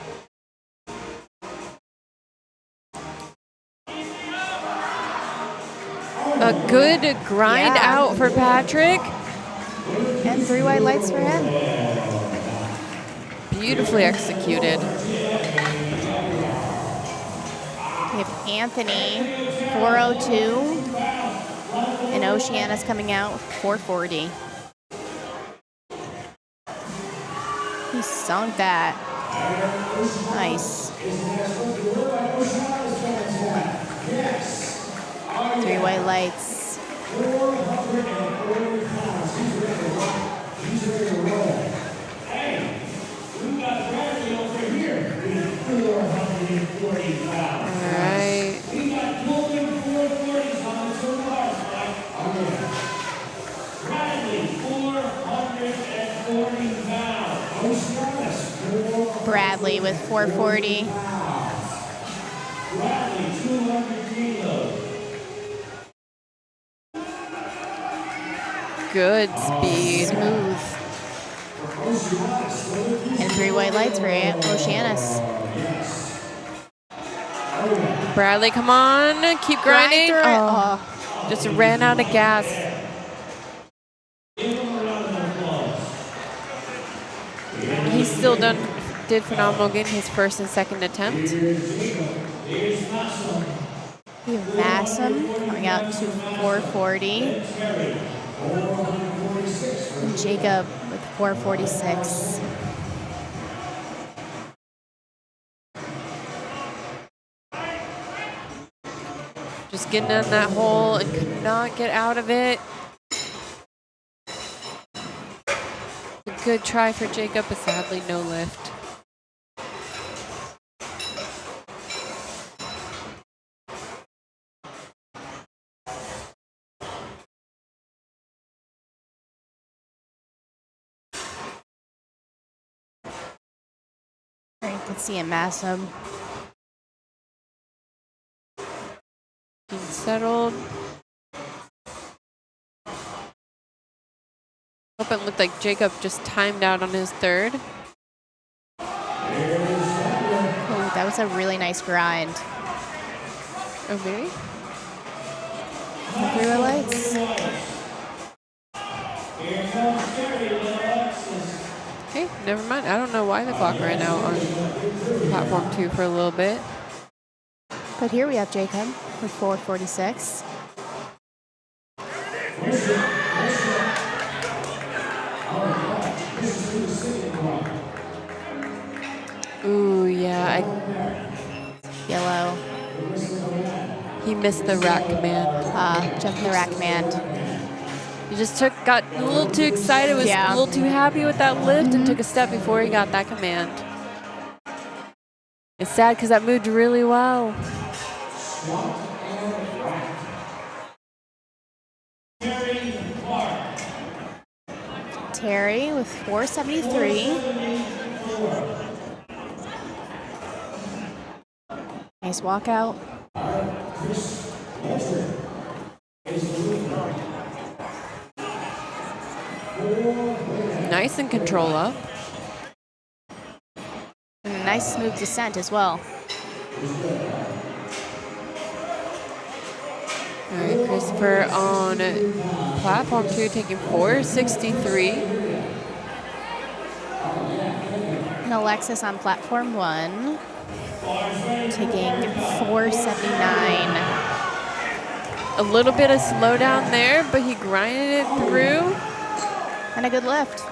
Speaker 1: A good grind out for Patrick.
Speaker 5: And 3 white lights for him.
Speaker 1: Beautifully executed.
Speaker 5: We have Anthony, 402. And Oceana's coming out, 440. He sunk that. Nice. 3 white lights.
Speaker 1: All right.
Speaker 5: Bradley with 440.
Speaker 1: Good speed.
Speaker 5: Smooth. And 3 white lights for Oceanus.
Speaker 1: Bradley, come on. Keep grinding.
Speaker 5: Grind through it.
Speaker 1: Oh, just ran out of gas. He still did phenomenal getting his first and second attempt.
Speaker 5: We have Massam coming out to 440. And Jacob with 446.
Speaker 1: Just getting in that hole and could not get out of it. A good try for Jacob, but sadly no lift.
Speaker 5: All right, let's see a Massam.
Speaker 1: Being settled. Hope it looked like Jacob just timed out on his third.
Speaker 5: Oh, that was a really nice grind.
Speaker 1: Okay.
Speaker 5: Through the lights.
Speaker 1: Okay, never mind. I don't know why the clock ran out on platform 2 for a little bit.
Speaker 5: But here we have Jacob with 4:46.
Speaker 1: Ooh, yeah.
Speaker 5: Yellow.
Speaker 1: He missed the rack command.
Speaker 5: Jumping the rack command.
Speaker 1: He just got a little too excited, was a little too happy with that lift, and took a step before he got that command. It's sad because that moved really well.
Speaker 5: Terry with 473. Nice walkout.
Speaker 1: Nice and control up.
Speaker 5: And a nice smooth descent as well.
Speaker 1: All right, Christopher on platform 2 taking 463.
Speaker 5: And Alexis on platform 1 taking 479.
Speaker 1: A little bit of slowdown there, but he grinded it through.
Speaker 5: And a good lift.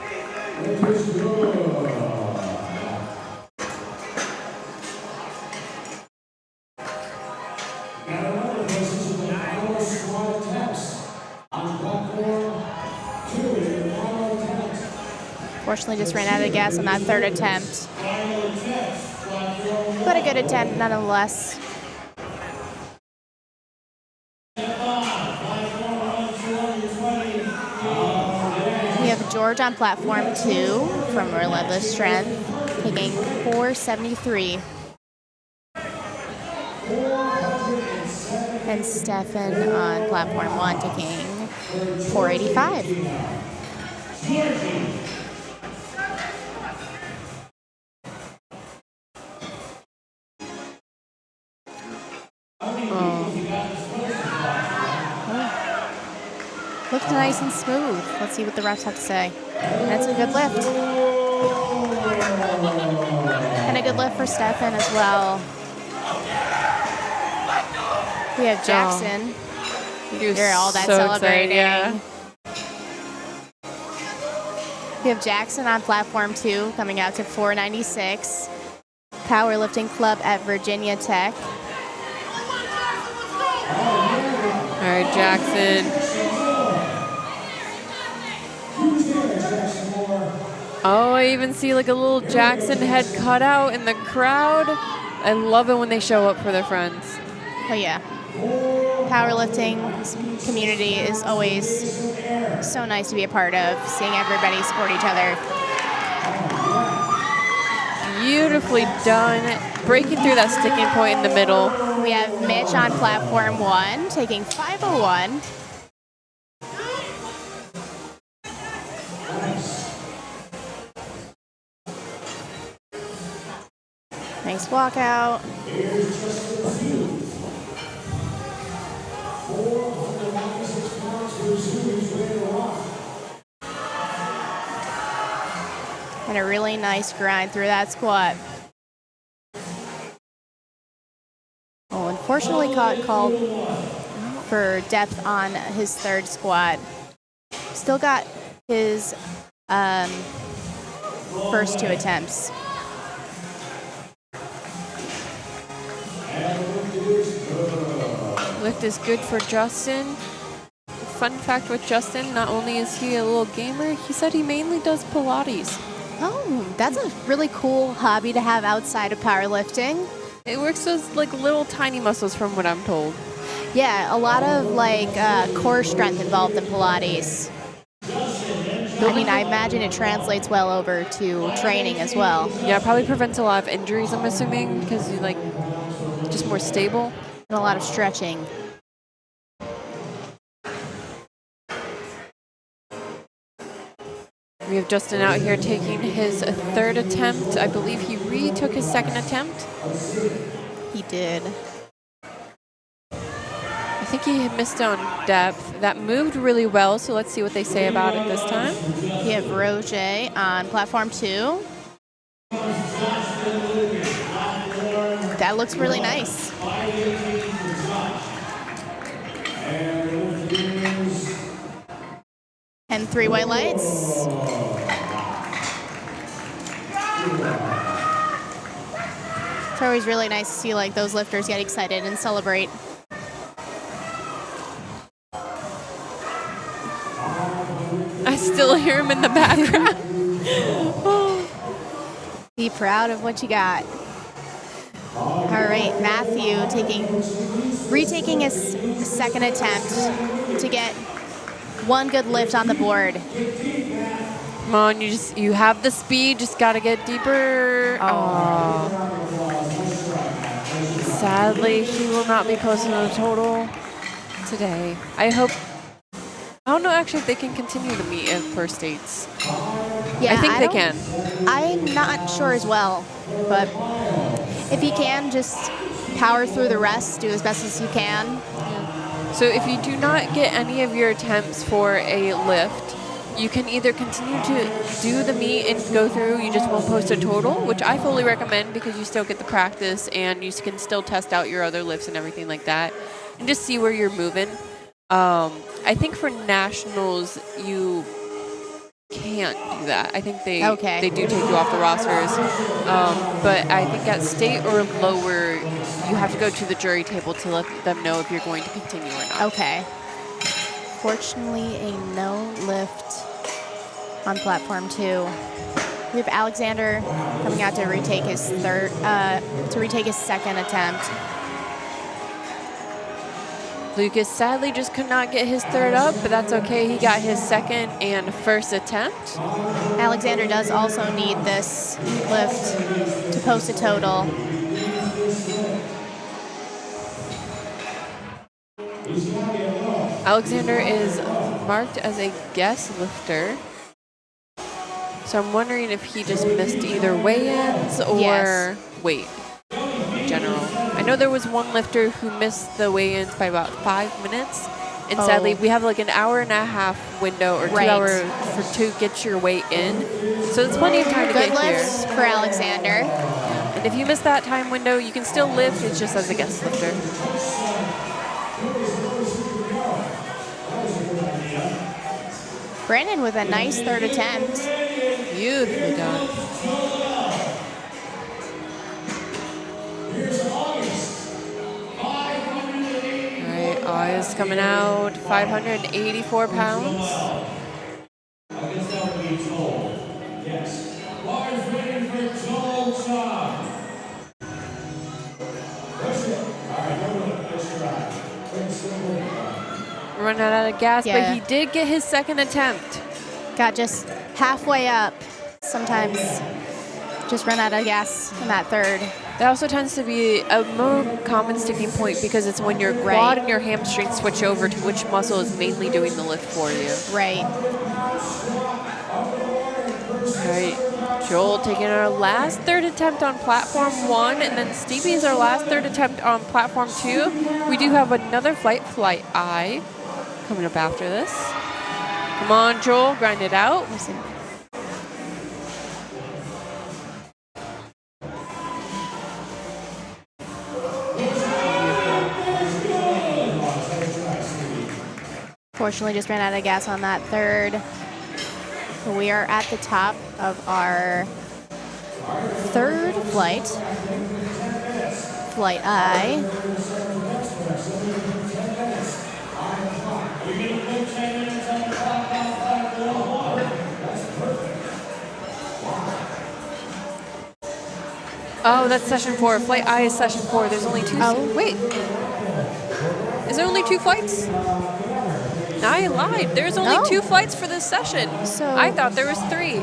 Speaker 5: Fortunately, just ran out of gas on that third attempt. But a good attempt nonetheless. We have George on platform 2 from Relentless Strength, taking 473. And Stefan on platform 1 taking 485. Looked nice and smooth. Let's see what the refs have to say. And it's a good lift. And a good lift for Stefan as well. We have Jackson.
Speaker 1: He was
Speaker 5: You're all that
Speaker 1: so
Speaker 5: celebrating.
Speaker 1: excited, yeah.
Speaker 5: We have Jackson on platform 2 coming out to 496. Powerlifting Club at Virginia Tech.
Speaker 1: All right, Jackson. Oh, I even see like a little Jackson head cutout in the crowd. I love it when they show up for their friends.
Speaker 5: Oh yeah. Powerlifting community is always so nice to be a part of, seeing everybody support each other.
Speaker 1: Beautifully done. Breaking through that sticking point in the middle.
Speaker 5: We have Mitch on platform 1 taking 501. Nice walkout. And a really nice grind through that squat. Oh, unfortunately called for depth on his third squat. Still got his first 2 attempts.
Speaker 1: Lift is good for Justin. Fun fact with Justin, not only is he a little gamer, he said he mainly does Pilates.
Speaker 5: Oh, that's a really cool hobby to have outside of powerlifting.
Speaker 1: It works with like little tiny muscles from what I'm told.
Speaker 5: Yeah, a lot of like core strength involved in Pilates. I mean, I imagine it translates well over to training as well.
Speaker 1: Yeah, it probably prevents a lot of injuries, I'm assuming, because you like just more stable.
Speaker 5: And a lot of stretching.
Speaker 1: We have Justin out here taking his third attempt. I believe he retook his second attempt.
Speaker 5: He did.
Speaker 1: I think he had missed on depth. That moved really well, so let's see what they say about it this time.
Speaker 5: We have Roger on platform 2. That looks really nice. And 3 white lights. It's always really nice to see like those lifters get excited and celebrate.
Speaker 1: I still hear him in the background.
Speaker 5: Be proud of what you got. All right, Matthew retaking his second attempt to get one good lift on the board.
Speaker 1: Come on, you have the speed, just gotta get deeper. Oh. Sadly, he will not be posting a total today. I don't know actually if they can continue the meet at first states.
Speaker 5: Yeah,
Speaker 1: I think they can.
Speaker 5: I'm not sure as well, but if you can, just power through the rest, do as best as you can.
Speaker 1: Yeah. So if you do not get any of your attempts for a lift, you can either continue to do the meet and go through, you just won't post a total, which I fully recommend because you still get the practice and you can still test out your other lifts and everything like that and just see where you're moving. I think for nationals, you can't do that. I think they do take you off the rosters. But I think at state or lower, you have to go to the jury table to let them know if you're going to continue or not.
Speaker 5: Okay. Fortunately, a no lift on platform 2. We have Alexander coming out to retake his second attempt.
Speaker 1: Lucas sadly just could not get his third up, but that's okay. He got his second and first attempt.
Speaker 5: Alexander does also need this lift to post a total.
Speaker 1: Alexander is marked as a guest lifter. So I'm wondering if he just missed either weigh-ins or weight in general. I know there was one lifter who missed the weigh-ins by about 5 minutes. And sadly, we have like an hour and a half window or 2 hours to get your weight in. So it's plenty of time to get here.
Speaker 5: Good lifts for Alexander.
Speaker 1: And if you miss that time window, you can still lift. It's just as a guest lifter.
Speaker 5: Brandon with a nice third attempt.
Speaker 1: Beautifully done. All right, August coming out, 584 pounds. Running out of gas, but he did get his second attempt.
Speaker 5: Got just halfway up. Sometimes just run out of gas in that third.
Speaker 1: That also tends to be a more common sticking point because it's when your quad and your hamstring switch over to which muscle is mainly doing the lift for you.
Speaker 5: Right.
Speaker 1: All right, Joel taking our last third attempt on platform 1, and then Stevie's our last third attempt on platform 2. We do have another flight I coming up after this. Come on, Joel, grind it out.
Speaker 5: Listen. Fortunately, just ran out of gas on that third. We are at the top of our third flight. Flight I.
Speaker 1: Oh, that's session 4. Flight I is session 4. There's only 2.
Speaker 5: Oh,
Speaker 1: wait. Is there only 2 flights? I lied. There's only 2 flights for this session.
Speaker 5: So
Speaker 1: I thought there was 3.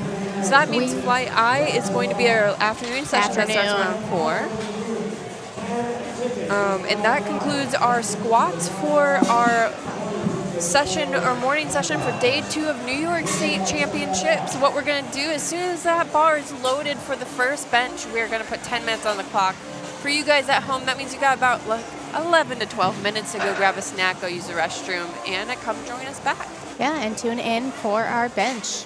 Speaker 1: So that means flight I is going to be our afternoon session that starts around 4. And that concludes our squats for our session or morning session for day 2 of New York State Championships. What we're going to do, as soon as that bar is loaded for the first bench, we're going to put 10 minutes on the clock. For you guys at home, that means you got about 11 to 12 minutes to go grab a snack, go use the restroom, and come join us back.
Speaker 5: Yeah, and tune in for our bench.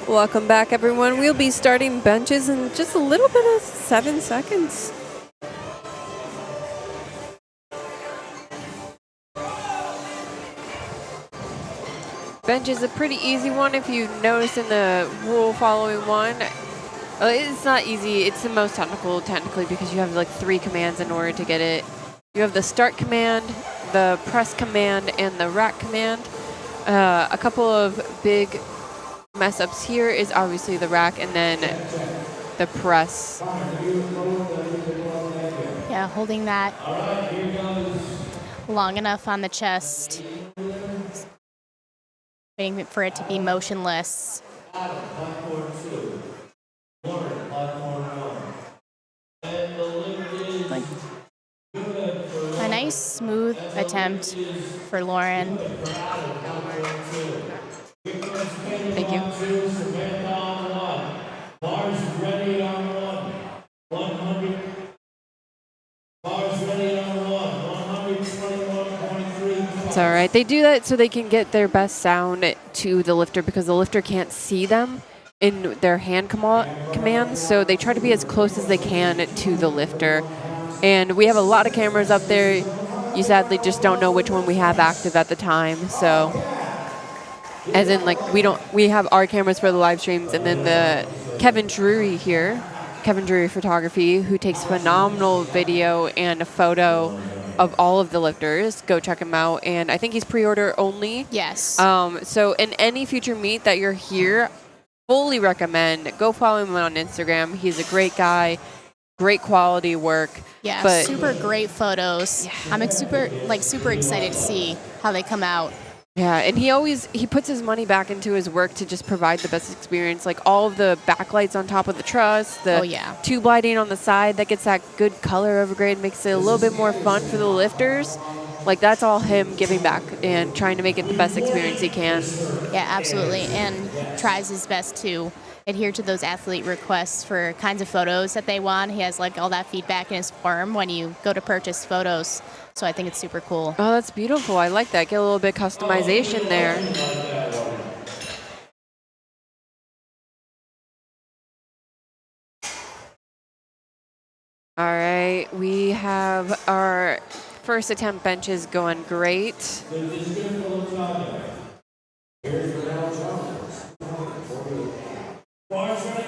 Speaker 1: Welcome back, everyone. We'll be starting benches in just a little bit of 7 seconds. Bench is a pretty easy one if you notice in the rule following one. It's not easy. It's the most technically, because you have like 3 commands in order to get it. You have the start command, the press command, and the rack command. A couple of big mess ups here is obviously the rack and then the press.
Speaker 5: Yeah, holding that long enough on the chest, waiting for it to be motionless. Like a nice smooth attempt for Lauren.
Speaker 1: Thank you.
Speaker 6: Bars ready on 100. Bars ready on 121.3.
Speaker 1: It's all right. They do that so they can get their best sound to the lifter because the lifter can't see them in their hand commands. So they try to be as close as they can to the lifter. And we have a lot of cameras up there. You sadly just don't know which one we have active at the time. So, as in, like, we have our cameras for the live streams, and then the Kevin Drury here, Kevin Drury Photography, who takes phenomenal video and a photo of all of the lifters. Go check him out. And I think he's pre-order only.
Speaker 5: Yes.
Speaker 1: So in any future meet that you're here, fully recommend go follow him on Instagram. He's a great guy, great quality work.
Speaker 5: Yeah,
Speaker 1: but
Speaker 5: super great photos. Yeah. I'm super excited to see how they come out.
Speaker 1: Yeah, and he puts his money back into his work to just provide the best experience. Like all of the backlights on top of the truss, the tube lighting on the side that gets that good color overgrade, makes it a little bit more fun for the lifters. Like that's all him giving back and trying to make it the best experience he can.
Speaker 5: Yeah, absolutely, and he tries his best to adhere to those athlete requests for kinds of photos that they want. He has like all that feedback in his form when you go to purchase photos. So I think it's super cool.
Speaker 1: Oh, that's beautiful. I like that. Get a little bit customization there. All right, we have our first attempt benches going great.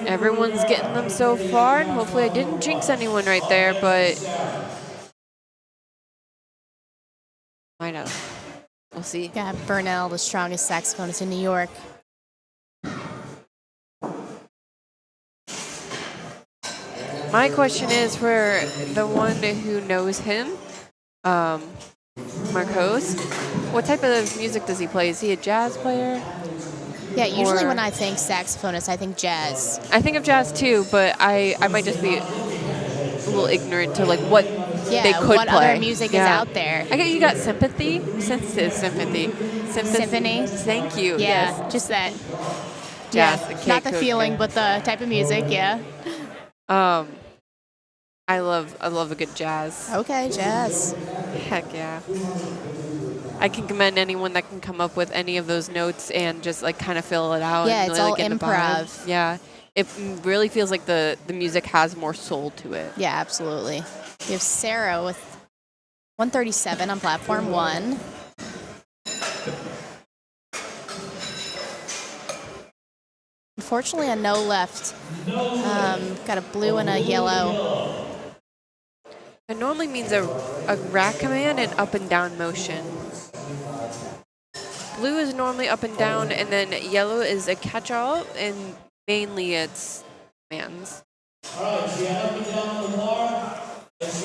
Speaker 1: Everyone's getting them so far, and hopefully I didn't jinx anyone right there, but I know. We'll see.
Speaker 5: Yeah, Burnell, the strongest saxophonist in New York.
Speaker 1: My question is for the one who knows him, Marcos, what type of music does he play? Is he a jazz player?
Speaker 5: Yeah, usually when I think saxophonist, I think jazz.
Speaker 1: I think of jazz too, but I might just be a little ignorant to like what they could
Speaker 5: what
Speaker 1: play.
Speaker 5: other music is out there.
Speaker 1: I guess you got sympathy. Symphony. Thank you.
Speaker 5: Yeah,
Speaker 1: yes.
Speaker 5: Just that.
Speaker 1: Jazz.
Speaker 5: Yeah,
Speaker 1: Okay,
Speaker 5: not the
Speaker 1: cool.
Speaker 5: feeling, but the type of music. Yeah.
Speaker 1: I love a good jazz.
Speaker 5: Okay, jazz.
Speaker 1: Heck yeah. I can commend anyone that can come up with any of those notes and just like kind of fill it out.
Speaker 5: Yeah,
Speaker 1: and
Speaker 5: it's
Speaker 1: really
Speaker 5: all
Speaker 1: get the vibe.
Speaker 5: improv.
Speaker 1: Yeah, it really feels like the music has more soul to it.
Speaker 5: Yeah, absolutely. We have Sarah with 137 on platform 1. Unfortunately, a no left. Got a blue and a yellow.
Speaker 1: It normally means a rack command and up and down motion. Blue is normally up and down, and then yellow is a catch-all, and mainly it's commands.
Speaker 5: We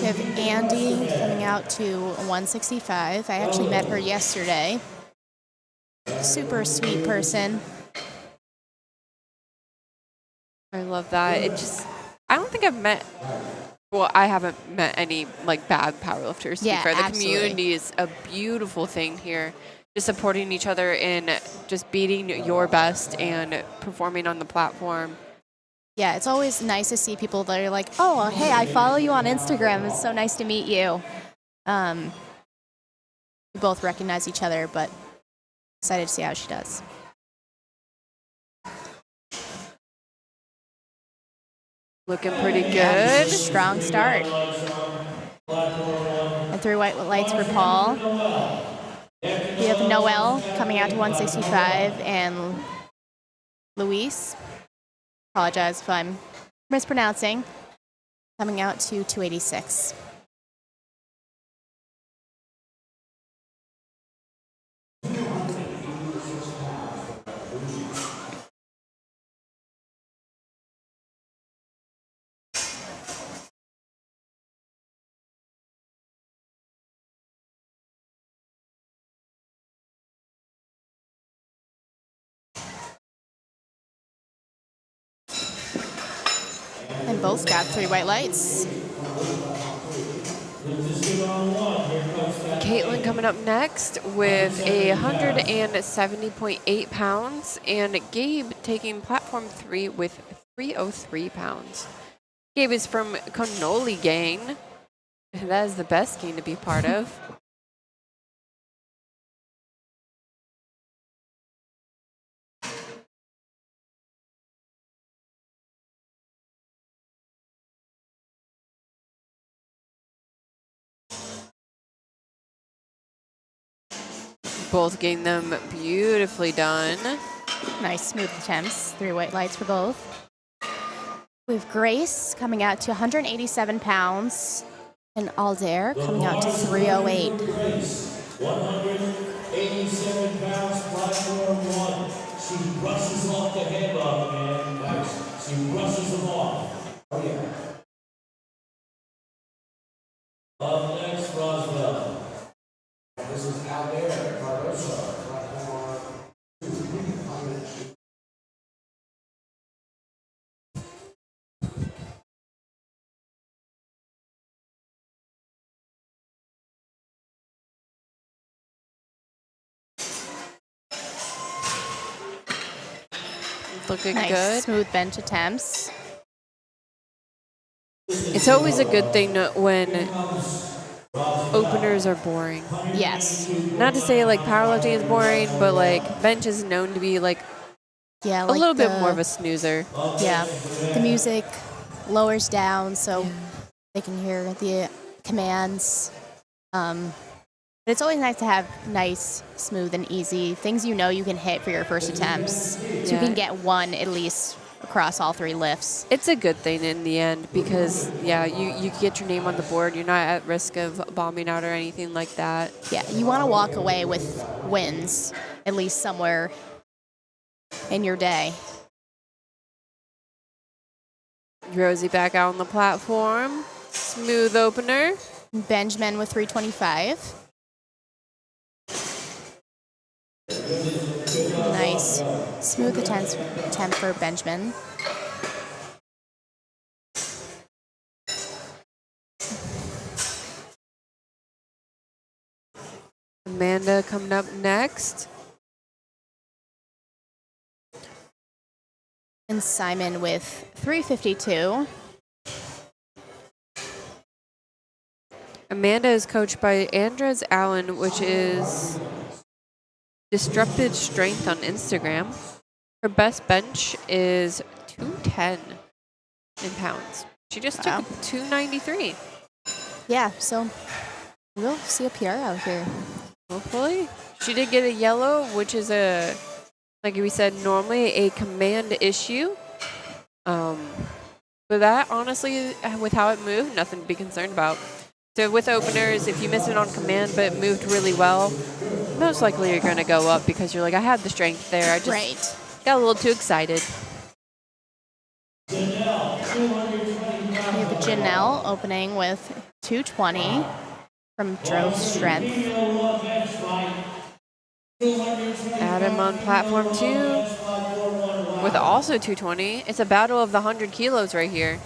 Speaker 5: have Andy coming out to 165. I actually met her yesterday. Super sweet person.
Speaker 1: I love that. I don't think I've met, well, I haven't met any like bad powerlifters to be fair. The community is a beautiful thing here. Just supporting each other in just beating your best and performing on the platform.
Speaker 5: Yeah, it's always nice to see people that are like, oh, hey, I follow you on Instagram. It's so nice to meet you. We both recognize each other, but excited to see how she does.
Speaker 1: Looking pretty
Speaker 5: Yeah,
Speaker 1: good.
Speaker 5: strong start. And 3 white lights for Paul. We have Noel coming out to 165 and Luis, apologize if I'm mispronouncing, coming out to 286. And both got 3 white lights.
Speaker 1: Caitlin coming up next with 170.8 pounds, and Gabe taking platform 3 with 303 pounds. Gabe is from Cannoli Gang. That is the best gang to be part of. Both getting them beautifully done.
Speaker 5: Nice smooth attempts. 3 white lights for both. We have Grace coming out to 187 pounds and Aldair coming out to 308.
Speaker 6: 187 pounds, platform 1. She brushes off the head off, man. Nice. She brushes them off. Oh, yeah. Up next, Roswell. This is out there, Cardoso. Platform 2.
Speaker 1: Looking
Speaker 5: Nice
Speaker 1: good.
Speaker 5: smooth bench attempts.
Speaker 1: It's always a good thing when openers are boring.
Speaker 5: Yes.
Speaker 1: Not to say like powerlifting is boring, but like bench is known to be like
Speaker 5: Yeah,
Speaker 1: a
Speaker 5: like
Speaker 1: little bit more of a snoozer.
Speaker 5: Yeah, the music lowers down so they can hear the commands. But it's always nice to have nice, smooth, and easy things you know you can hit for your first attempts. So you can get one at least across all 3 lifts.
Speaker 1: It's a good thing in the end because, yeah, you get your name on the board. You're not at risk of bombing out or anything like that.
Speaker 5: Yeah, you want to walk away with wins, at least somewhere in your day.
Speaker 1: Rosie back out on the platform. Smooth opener.
Speaker 5: Benjamin with 325. Nice. Smooth attempt for Benjamin.
Speaker 1: Amanda coming up next.
Speaker 5: And Simon with 352.
Speaker 1: Amanda is coached by Andres Allen, which is Disrupted Strength on Instagram. Her best bench is 210 in pounds. She just took 293.
Speaker 5: Yeah, so we'll see a PR out here.
Speaker 1: Hopefully. She did get a yellow, which is a, like we said, normally a command issue. But that, honestly, with how it moved, nothing to be concerned about. So with openers, if you miss it on command but it moved really well, most likely you're going to go up because you're like, I had the strength there. I just got a little too excited.
Speaker 5: We have Janelle opening with 220 from Drove Strength.
Speaker 1: Adam on platform 2 with also 220. It's a battle of the 100 kilos right here.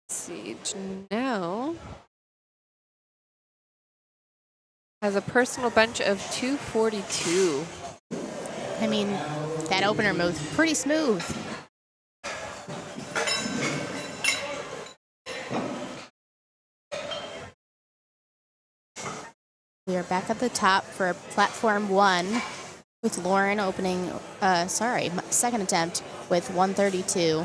Speaker 1: See, Janelle Has a personal bench of 242.
Speaker 5: I mean, that opener move's pretty smooth. We are back at the top for platform 1 with Lauren opening, second attempt with 132.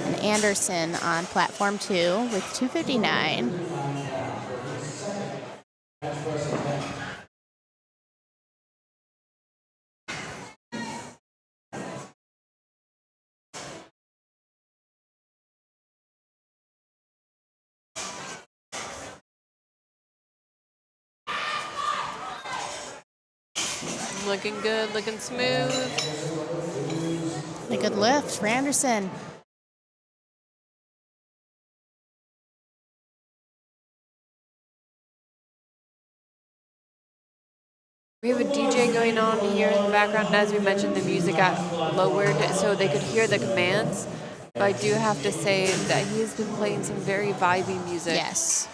Speaker 5: And Anderson on platform 2 with 259.
Speaker 1: Looking good, looking smooth.
Speaker 5: A good lift for Anderson.
Speaker 1: We have a DJ going on here in the background, and as we mentioned, the music got lowered so they could hear the commands. But I do have to say that he has been playing some very vibey music.
Speaker 5: Yes.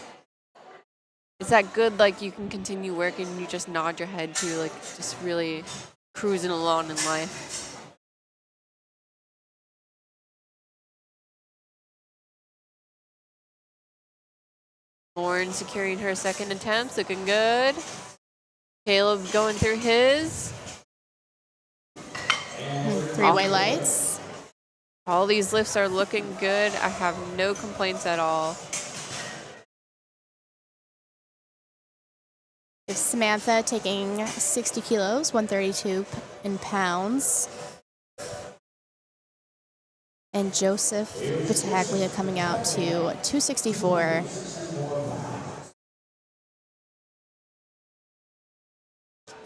Speaker 1: Is that good, like you can continue working and you just nod your head to, like just really cruising along in life? Lauren securing her second attempt, looking good. Caleb going through his.
Speaker 5: Three-way lights.
Speaker 1: All these lifts are looking good. I have no complaints at all.
Speaker 5: It's Samantha taking 60 kilos, 132 in pounds. And Joseph Battaglia coming out to 264.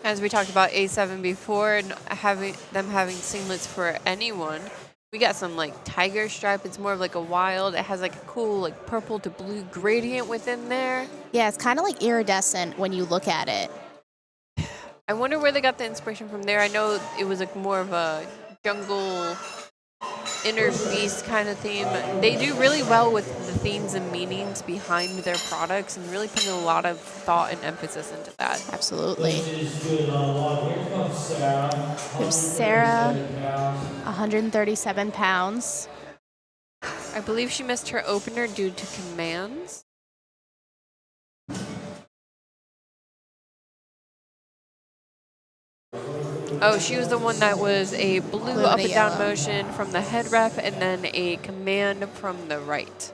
Speaker 1: As we talked about A7 before, and having singlets for anyone, we got some like tiger stripe. It's more of like a wild. It has like a cool like purple to blue gradient within there.
Speaker 5: Yeah, it's kind of like iridescent when you look at it.
Speaker 1: I wonder where they got the inspiration from there. I know it was like more of a jungle inner beast kind of theme. They do really well with the themes and meanings behind their products and really putting a lot of thought and emphasis into that.
Speaker 5: Absolutely.
Speaker 6: Here comes Sarah.
Speaker 5: There's Sarah, 137 pounds.
Speaker 1: I believe she missed her opener due to commands. Oh, she was the one that was a blue up and down motion from the head ref and then a command from the right.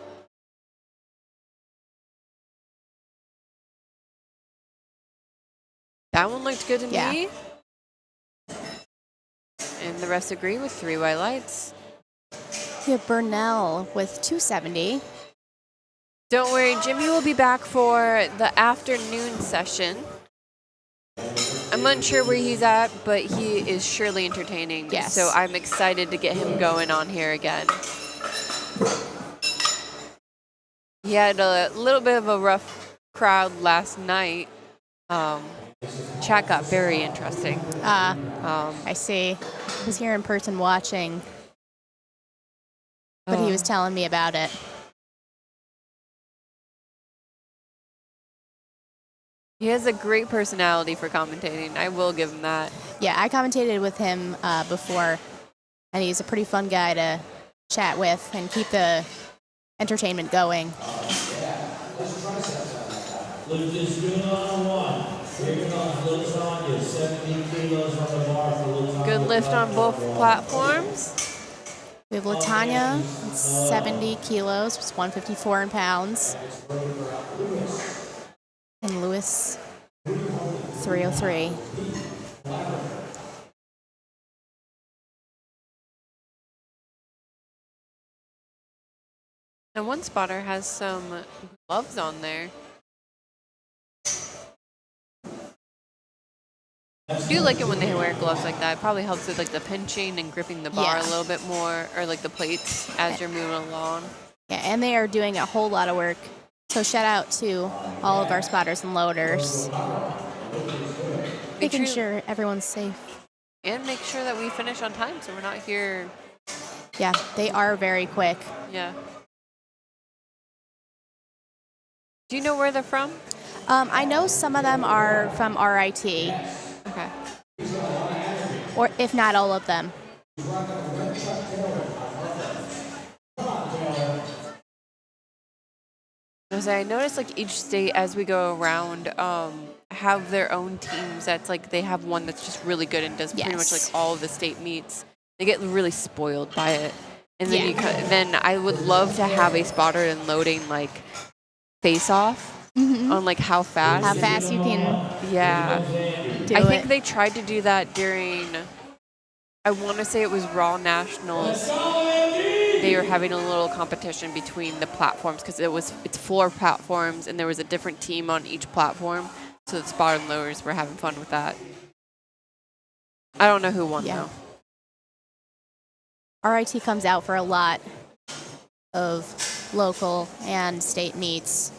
Speaker 1: That one looked good to me. And the rest agree with 3 white lights.
Speaker 5: We have Burnell with 270.
Speaker 1: Don't worry, Jimmy will be back for the afternoon session. I'm unsure where he's at, but he is surely entertaining.
Speaker 5: Yes.
Speaker 1: So I'm excited to get him going on here again. He had a little bit of a rough crowd last night. Chat got very interesting.
Speaker 5: I see. I was here in person watching, but he was telling me about it.
Speaker 1: He has a great personality for commentating. I will give him that.
Speaker 5: Yeah, I commentated with him before, and he's a pretty fun guy to chat with and keep the entertainment going.
Speaker 6: Lift is good on 1. Here comes Little Tanya, 70 kilos on the bar for Little Tanya.
Speaker 1: Good lift on both platforms.
Speaker 5: We have Latanya, 70 kilos, 154 in pounds. And Lewis, 303.
Speaker 1: And one spotter has some gloves on there. I do like it when they wear gloves like that. It probably helps with like the pinching and gripping the bar a little bit more, or like the plates as you're moving along.
Speaker 5: Yeah, and they are doing a whole lot of work. So shout out to all of our spotters and loaders. Making sure everyone's safe.
Speaker 1: And make sure that we finish on time so we're not here
Speaker 5: Yeah, they are very quick.
Speaker 1: Yeah. Do you know where they're from?
Speaker 5: I know some of them are from RIT,
Speaker 1: Okay.
Speaker 5: or if not all of them.
Speaker 1: I noticed like each state as we go around have their own teams. That's like they have one that's just really good and does pretty much
Speaker 5: Yes.
Speaker 1: like all of the state meets. They get really spoiled by it, and then
Speaker 5: Yeah.
Speaker 1: then I would love to have a spotter and loading like face off on like how fast.
Speaker 5: How fast you can
Speaker 1: Yeah.
Speaker 5: do
Speaker 1: I
Speaker 5: it.
Speaker 1: think they tried to do that during. I want to say it was Raw Nationals. They were having a little competition between the platforms because it's 4 platforms and there was a different team on each platform. So the spotter and loaders were having fun with that. I don't know who won though.
Speaker 5: RIT comes out for a lot of local and state meets.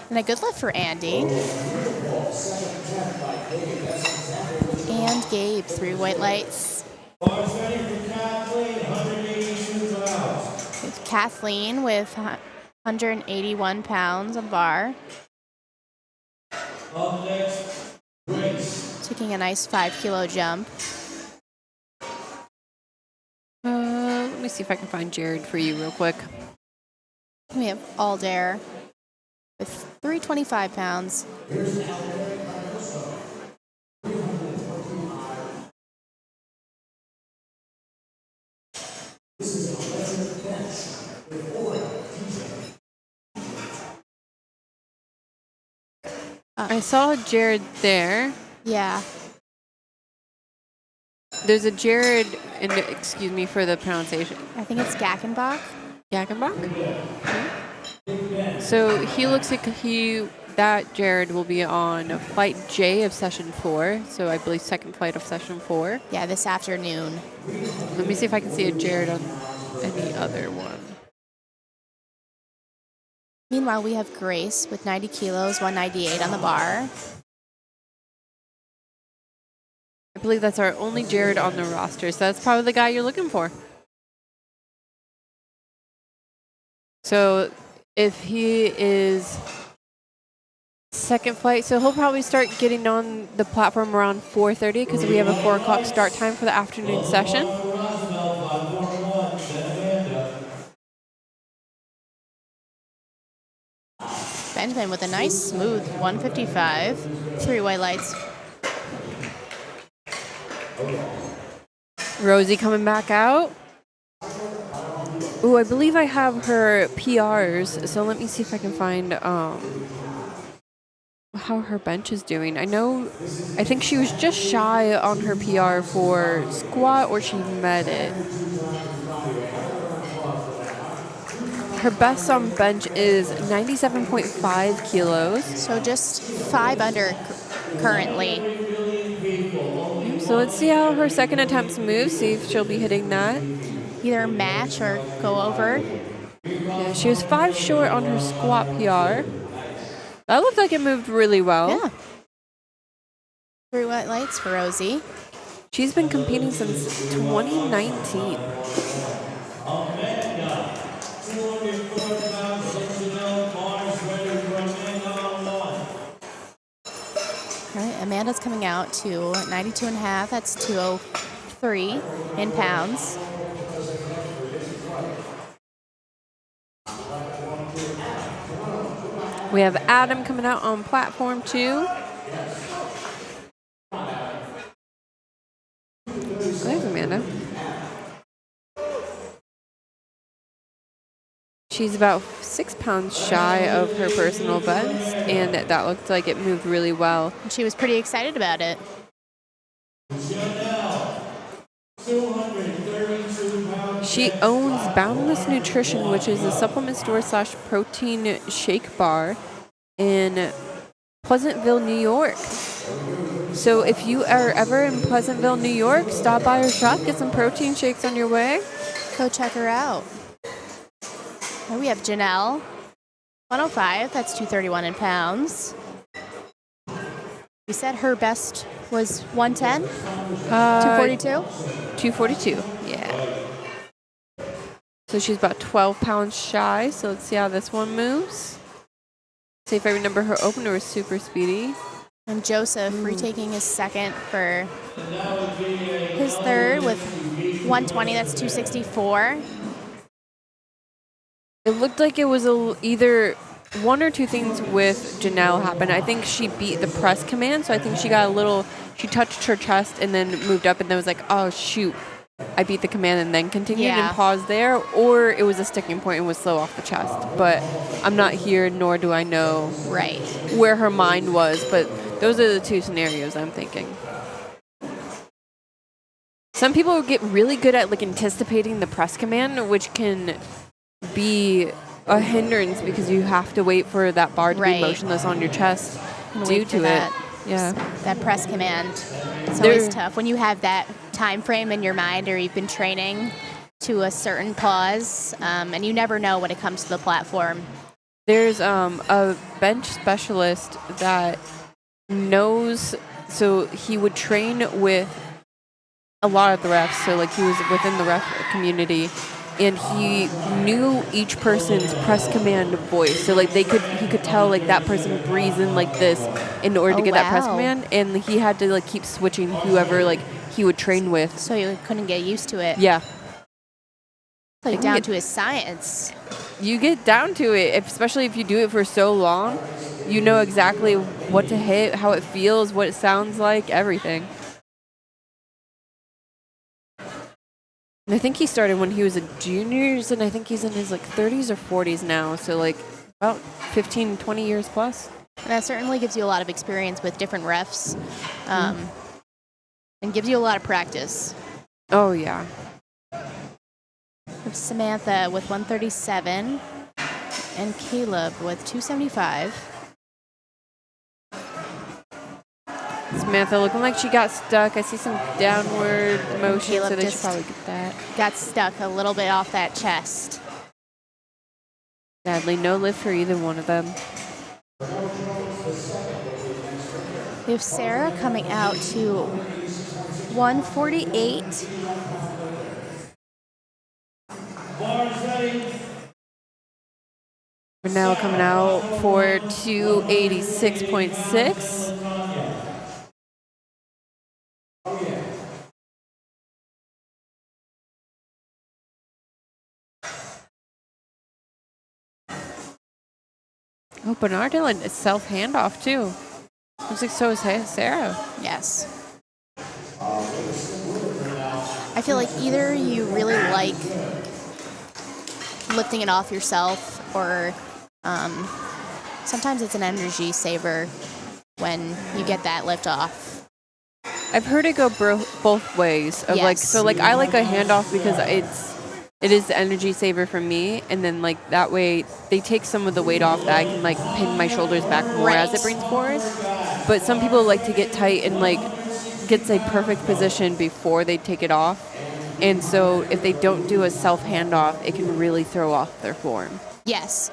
Speaker 5: And a good lift for Andy. And Gabe, 3 white lights. With Kathleen with 181 pounds on bar. Taking a nice 5-kilo jump.
Speaker 1: Let me see if I can find Jared for you real quick.
Speaker 5: We have Aldair with 325 pounds.
Speaker 1: I saw Jared there.
Speaker 5: Yeah.
Speaker 1: There's a Jared, and excuse me for the pronunciation.
Speaker 5: I think it's Gackenbach.
Speaker 1: Gackenbach? So he looks like that Jared will be on flight J of session 4. So I believe second flight of session 4.
Speaker 5: Yeah, this afternoon.
Speaker 1: Let me see if I can see a Jared on any other one.
Speaker 5: Meanwhile, we have Grace with 90 kilos, 198 on the bar.
Speaker 1: I believe that's our only Jared on the roster. So that's probably the guy you're looking for. So if he is second flight, so he'll probably start getting on the platform around 4:30 because we have a 4 o'clock start time for the afternoon session.
Speaker 5: Benjamin with a nice smooth 155. 3 white lights.
Speaker 1: Rosie coming back out. Ooh, I believe I have her PRs, so let me see if I can find how her bench is doing. I think she was just shy on her PR for squat, or she met it. Her best on bench is 97.5 kilos.
Speaker 5: So just 5 under currently.
Speaker 1: So let's see how her second attempts move, see if she'll be hitting that.
Speaker 5: Either match or go over.
Speaker 1: Yeah, she was 5 short on her squat PR. That looked like it moved really well.
Speaker 5: Yeah. 3 white lights for Rosie.
Speaker 1: She's been competing since 2019.
Speaker 5: All right, Amanda's coming out to 92.5. That's 203 in pounds.
Speaker 1: We have Adam coming out on platform 2. There's Amanda. She's about 6 pounds shy of her personal best, and that looked like it moved really well.
Speaker 5: And she was pretty excited about it.
Speaker 1: She owns Boundless Nutrition, which is a supplement store / protein shake bar in Pleasantville, New York. So if you are ever in Pleasantville, New York, stop by her shop, get some protein shakes on your way.
Speaker 5: Go check her out. And we have Janelle, 105. That's 231 in pounds. You said her best was 110? 242?
Speaker 1: 242, yeah. So she's about 12 pounds shy, so let's see how this one moves. See if I remember her opener was super speedy.
Speaker 5: And Joseph retaking his second for his third with 120, that's 264.
Speaker 1: It looked like it was either one or two things with Janelle happened. I think she beat the press command, so I think she got a little, she touched her chest and then moved up and then was like, oh shoot, I beat the command and then continued and paused there, or it was a sticking point and was slow off the chest. But I'm not here, nor do I know where her mind was, but those are the two scenarios I'm thinking. Some people get really good at like anticipating the press command, which can be a hindrance because you have to wait for that bar to be motionless on your chest due to it. Yeah.
Speaker 5: That press command. It's always tough when you have that time frame in your mind or you've been training to a certain pause and you never know when it comes to the platform.
Speaker 1: There's a bench specialist that knows, so he would train with a lot of the refs, so like he was within the ref community, and he knew each person's press command voice. So like he could tell like that person breathes in like this in order to get that press command, and he had to like keep switching whoever like he would train with.
Speaker 5: So you couldn't get used to it.
Speaker 1: Yeah.
Speaker 5: Like down to his science.
Speaker 1: You get down to it, especially if you do it for so long. You know exactly what to hit, how it feels, what it sounds like, everything. And I think he started when he was a junior, and I think he's in his like 30s or 40s now, so like about 15, 20 years plus.
Speaker 5: And that certainly gives you a lot of experience with different refs and gives you a lot of practice.
Speaker 1: Oh, yeah.
Speaker 5: Samantha with 137 and Caleb with 275.
Speaker 1: Samantha looking like she got stuck. I see some downward motion,
Speaker 5: Caleb
Speaker 1: so they should
Speaker 5: just
Speaker 1: probably get that.
Speaker 5: Got stuck a little bit off that chest.
Speaker 1: Sadly, no lift for either one of them.
Speaker 5: We have Sarah coming out to 148.
Speaker 1: We're now coming out for 286.6. Oh, Bernard did a self handoff too. Looks like so is Sarah.
Speaker 5: Yes. I feel like either you really like lifting it off yourself, or sometimes it's an energy saver when you get that lift off.
Speaker 1: I've heard it go both ways. Of like, so like I like a handoff because it is the energy saver for me, and then like that way they take some of the weight off that I can like pin my shoulders back more as it brings forward. But some people like to get tight and like gets a perfect position before they take it off. And so if they don't do a self handoff, it can really throw off their form.
Speaker 5: Yes.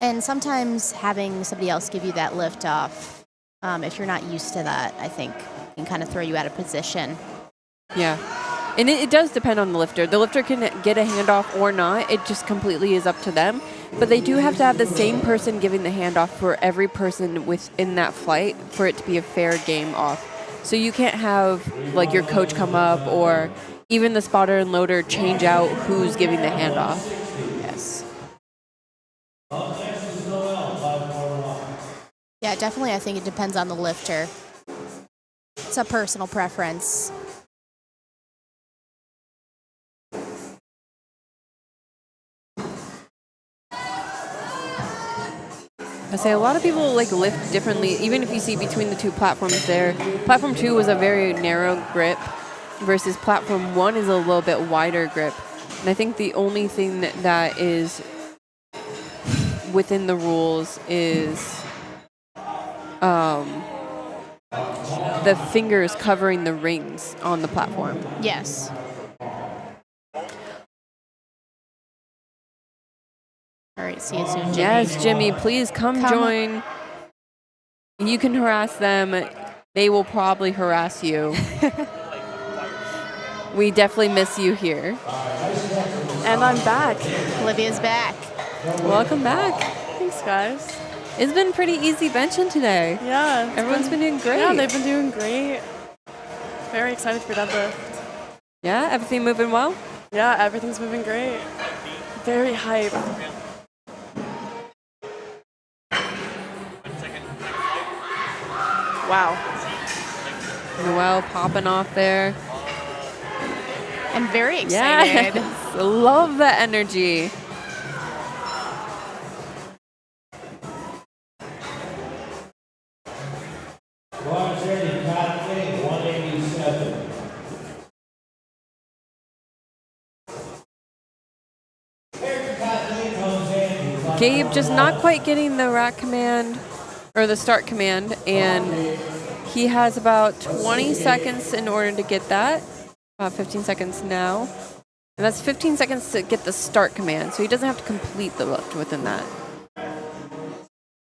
Speaker 5: And sometimes having somebody else give you that lift off, if you're not used to that, I think can kind of throw you out of position.
Speaker 1: Yeah. And it does depend on the lifter. The lifter can get a handoff or not. It just completely is up to them. But they do have to have the same person giving the handoff for every person within that flight for it to be a fair game off. So you can't have like your coach come up or even the spotter and loader change out who's giving the handoff. Yes.
Speaker 5: Yeah, definitely. I think it depends on the lifter. It's a personal preference.
Speaker 1: I say a lot of people like lift differently, even if you see between the two platforms there. Platform 2 was a very narrow grip versus platform 1 is a little bit wider grip. And I think the only thing that is within the rules is the fingers covering the rings on the platform.
Speaker 5: Yes. All right, see you soon, Jimmy.
Speaker 1: Yes, Jimmy, please come join. You can harass them They will probably harass you. We definitely miss you here.
Speaker 3: And I'm back.
Speaker 5: Olivia's back.
Speaker 1: Welcome back.
Speaker 3: Thanks, guys.
Speaker 1: It's been pretty easy benching today.
Speaker 3: Yeah.
Speaker 1: Everyone's been doing great.
Speaker 3: Yeah, they've been doing great. Very excited for deadlift.
Speaker 1: Yeah, everything moving well?
Speaker 3: Yeah, everything's moving great. Very hype. Wow.
Speaker 1: Noelle popping off there.
Speaker 5: I'm very excited.
Speaker 1: Yes, love the energy.
Speaker 6: Roger, Kathleen, 187.
Speaker 1: Gabe just not quite getting the rack command or the start command, and he has about 20 seconds in order to get that. 15 seconds now. And that's 15 seconds to get the start command, so he doesn't have to complete the lift within that.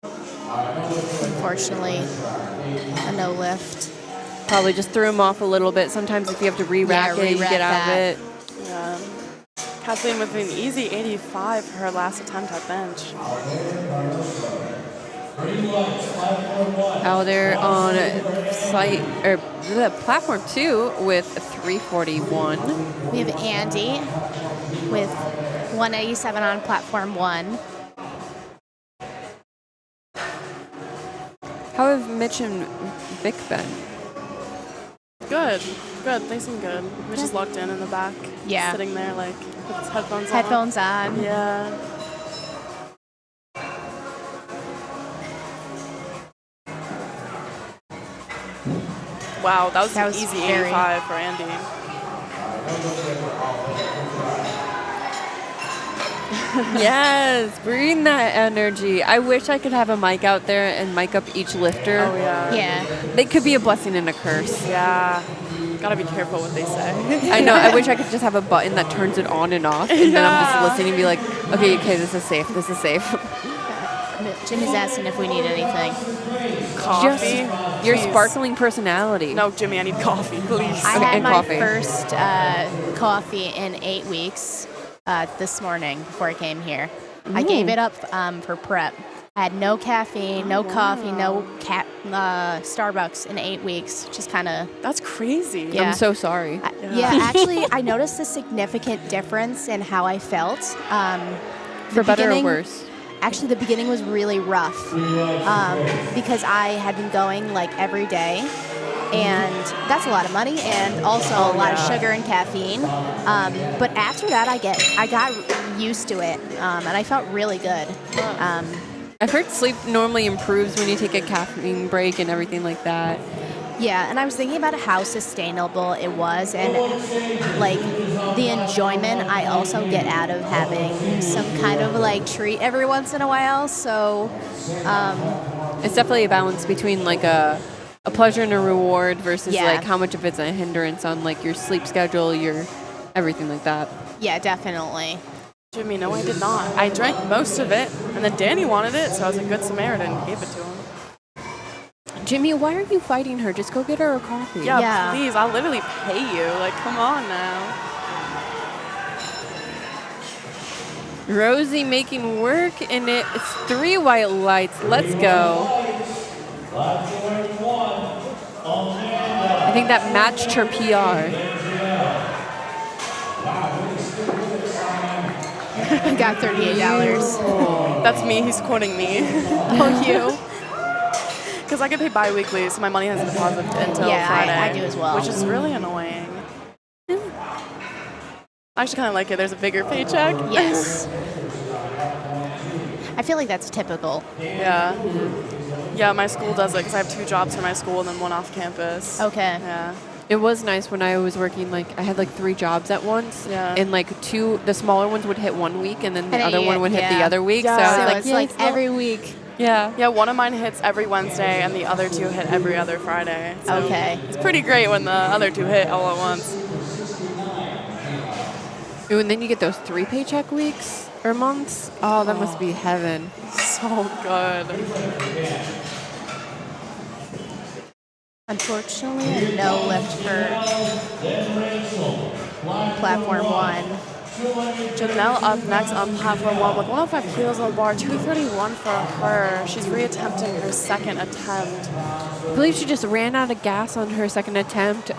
Speaker 5: Unfortunately, a no lift.
Speaker 1: Probably just threw him off a little bit. Sometimes if you have to re-rack it, you
Speaker 5: re-rack
Speaker 1: get out of
Speaker 5: that.
Speaker 1: it.
Speaker 3: Yeah. Kathleen with an easy 85 for her last attempt at bench.
Speaker 1: Out there on site or the platform 2 with 341.
Speaker 5: We have Andy with 187 on platform 1.
Speaker 1: How have Mitch and Vic been?
Speaker 3: Good. Good. They seem good. Mitch is locked in the back.
Speaker 5: Yeah.
Speaker 3: Sitting there like with his headphones on.
Speaker 5: Headphones on.
Speaker 3: Yeah. Wow, that was
Speaker 5: That
Speaker 3: an
Speaker 5: was
Speaker 3: easy
Speaker 5: very-
Speaker 3: 85 for Andy.
Speaker 1: Yes, bring that energy. I wish I could have a mic out there and mic up each lifter.
Speaker 3: Oh, yeah.
Speaker 5: Yeah.
Speaker 1: They could be a blessing and a curse.
Speaker 3: Yeah. Gotta be careful what they say.
Speaker 1: I know. I wish I could just have a button that turns it on and off, and then I'm just
Speaker 3: Yeah.
Speaker 1: listening and be like, okay, this is safe. This is safe.
Speaker 5: Jimmy's asking if we need anything.
Speaker 3: Coffee?
Speaker 1: Just your
Speaker 3: Please.
Speaker 1: sparkling personality.
Speaker 3: No, Jimmy, I need coffee, please.
Speaker 5: I
Speaker 1: Okay,
Speaker 5: had
Speaker 1: and
Speaker 5: my
Speaker 1: coffee.
Speaker 5: first coffee in 8 weeks this morning before I came here. I gave it up for prep. I had no caffeine, no coffee, no Starbucks in 8 weeks. Just kind of,
Speaker 3: That's crazy.
Speaker 5: Yeah.
Speaker 1: I'm so sorry.
Speaker 5: yeah. Actually, I noticed a significant difference in how I felt.
Speaker 1: For better or
Speaker 5: beginning-
Speaker 1: worse.
Speaker 5: Actually, the beginning was really rough because I had been going like every day, and that's a lot of money and also a lot of sugar and caffeine. But after that, I got used to it, and I felt really good.
Speaker 1: I've heard sleep normally improves when you take a caffeine break and everything like that.
Speaker 5: Yeah, and I was thinking about how sustainable it was, and like the enjoyment I also get out of having some kind of like treat every once in a while. So
Speaker 1: It's definitely a balance between like a pleasure and a reward versus
Speaker 5: Yeah.
Speaker 1: like how much of it's a hindrance on like your sleep schedule, your everything like that.
Speaker 5: yeah, definitely.
Speaker 3: Jimmy, no, I did not. I drank most of it, and then Danny wanted it, so I was a good Samaritan and gave it to him.
Speaker 1: Jimmy, why are you fighting her? Just go get her a coffee.
Speaker 3: Yeah,
Speaker 5: Yeah.
Speaker 3: please, I'll literally pay you. Like, come on now.
Speaker 1: Rosie making work, and it's 3 white lights. Let's go. I think that matched her PR.
Speaker 5: I got $38.
Speaker 3: That's me. He's quoting me.
Speaker 5: Oh, you?
Speaker 3: Because I get paid bi-weekly, so my money has a deposit until
Speaker 5: Yeah,
Speaker 3: Friday.
Speaker 5: I do as well.
Speaker 3: Which is really annoying. I actually kind of like it. There's a bigger paycheck.
Speaker 5: Yes. I feel like that's typical.
Speaker 3: Yeah. Yeah, my school does it because I have 2 jobs for my school and then 1 off campus.
Speaker 5: Okay.
Speaker 3: Yeah.
Speaker 1: It was nice when I was working, like, I had like 3 jobs at once.
Speaker 3: Yeah.
Speaker 1: And like 2, the smaller ones would hit 1 week, and then the
Speaker 5: And
Speaker 1: other one would hit the
Speaker 5: yeah.
Speaker 1: other week.
Speaker 3: Yeah.
Speaker 1: So I
Speaker 5: So
Speaker 1: was like,
Speaker 5: it's
Speaker 1: yeah,
Speaker 5: like every week.
Speaker 1: yeah.
Speaker 3: Yeah, one of mine hits every Wednesday and the other 2 hit every other Friday. So
Speaker 5: Okay.
Speaker 3: It's pretty great when the other 2 hit all at once.
Speaker 1: Ooh, and then you get those 3 paycheck weeks or months. Oh, that must be heaven.
Speaker 3: So good.
Speaker 5: Unfortunately, a no lift for platform 1.
Speaker 3: Janelle up next on platform 1 with 105 kilos on the bar, 231 for her. She's reattempting her second attempt.
Speaker 1: I believe she just ran out of gas on her second attempt. It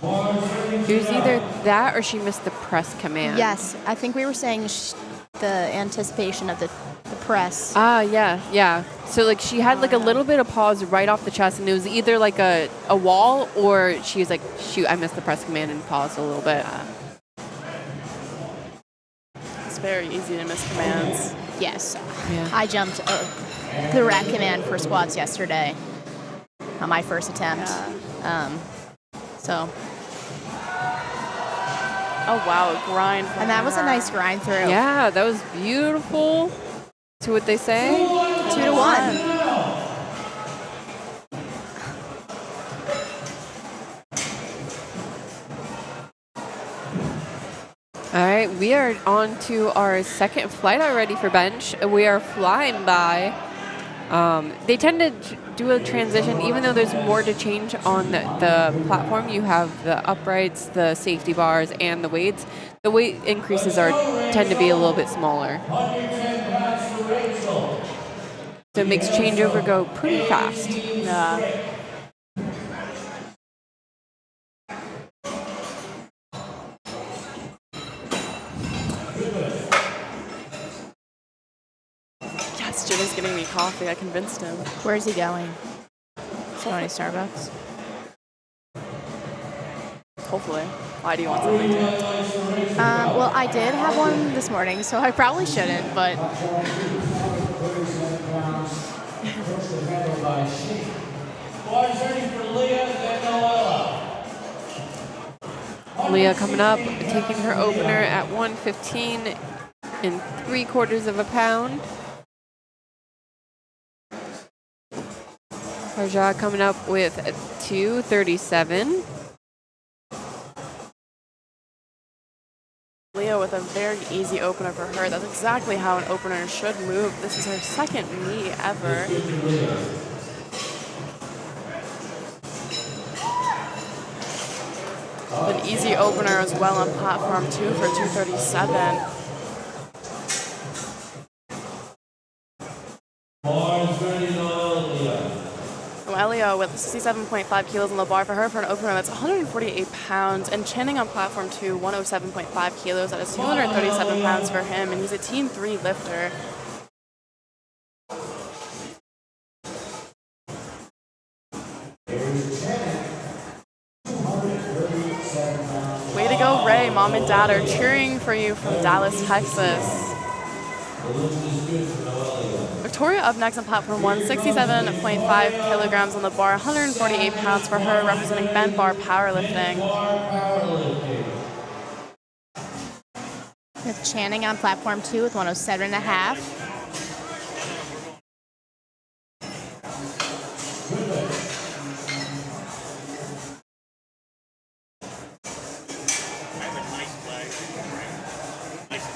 Speaker 1: was either that or she missed the press command.
Speaker 5: Yes, I think we were saying the anticipation of the press.
Speaker 1: Ah, yeah. So like she had like a little bit of pause right off the chest, and it was either like a wall or she was like, shoot, I missed the press command and paused a little bit.
Speaker 3: It's very easy to miss commands.
Speaker 5: Yes.
Speaker 1: Yeah.
Speaker 5: I jumped the rack command for squats yesterday on my first attempt. So.
Speaker 3: Oh, wow, a grind from
Speaker 5: And that was a
Speaker 3: her.
Speaker 5: nice grind through.
Speaker 1: Yeah, that was beautiful. To what they say?
Speaker 5: 2 to 1.
Speaker 1: All right, we are on to our second flight already for bench. We are flying by. They tend to do a transition, even though there's more to change on the platform. You have the uprights, the safety bars, and the weights. The weight increases tend to be a little bit smaller. So it makes changeover go pretty fast.
Speaker 3: Yeah. Yes, Jimmy's getting me coffee. I convinced him.
Speaker 5: Where's he going? Going to Starbucks?
Speaker 3: Hopefully. Why do you want something to?
Speaker 5: Well, I did have one this morning, so I probably shouldn't, but
Speaker 1: Leah coming up, taking her opener at 115 and 3/4 of a pound. Harja coming up with 237.
Speaker 3: Leah with a very easy opener for her. That's exactly how an opener should move. This is her second meet ever. An easy opener as well on platform 2 for 237. Elio with 67.5 kilos on the bar for her for an opener that's 148 pounds. And Channing on platform 2, 107.5 kilos. That is 237 pounds for him, and he's a Team 3 lifter. Way to go, Ray. Mom and Dad are cheering for you from Dallas, Texas. Victoria up next on platform 1, 67.5 kilograms on the bar, 148 pounds for her, representing bent bar powerlifting.
Speaker 5: with Channing on platform 2 with 107.5.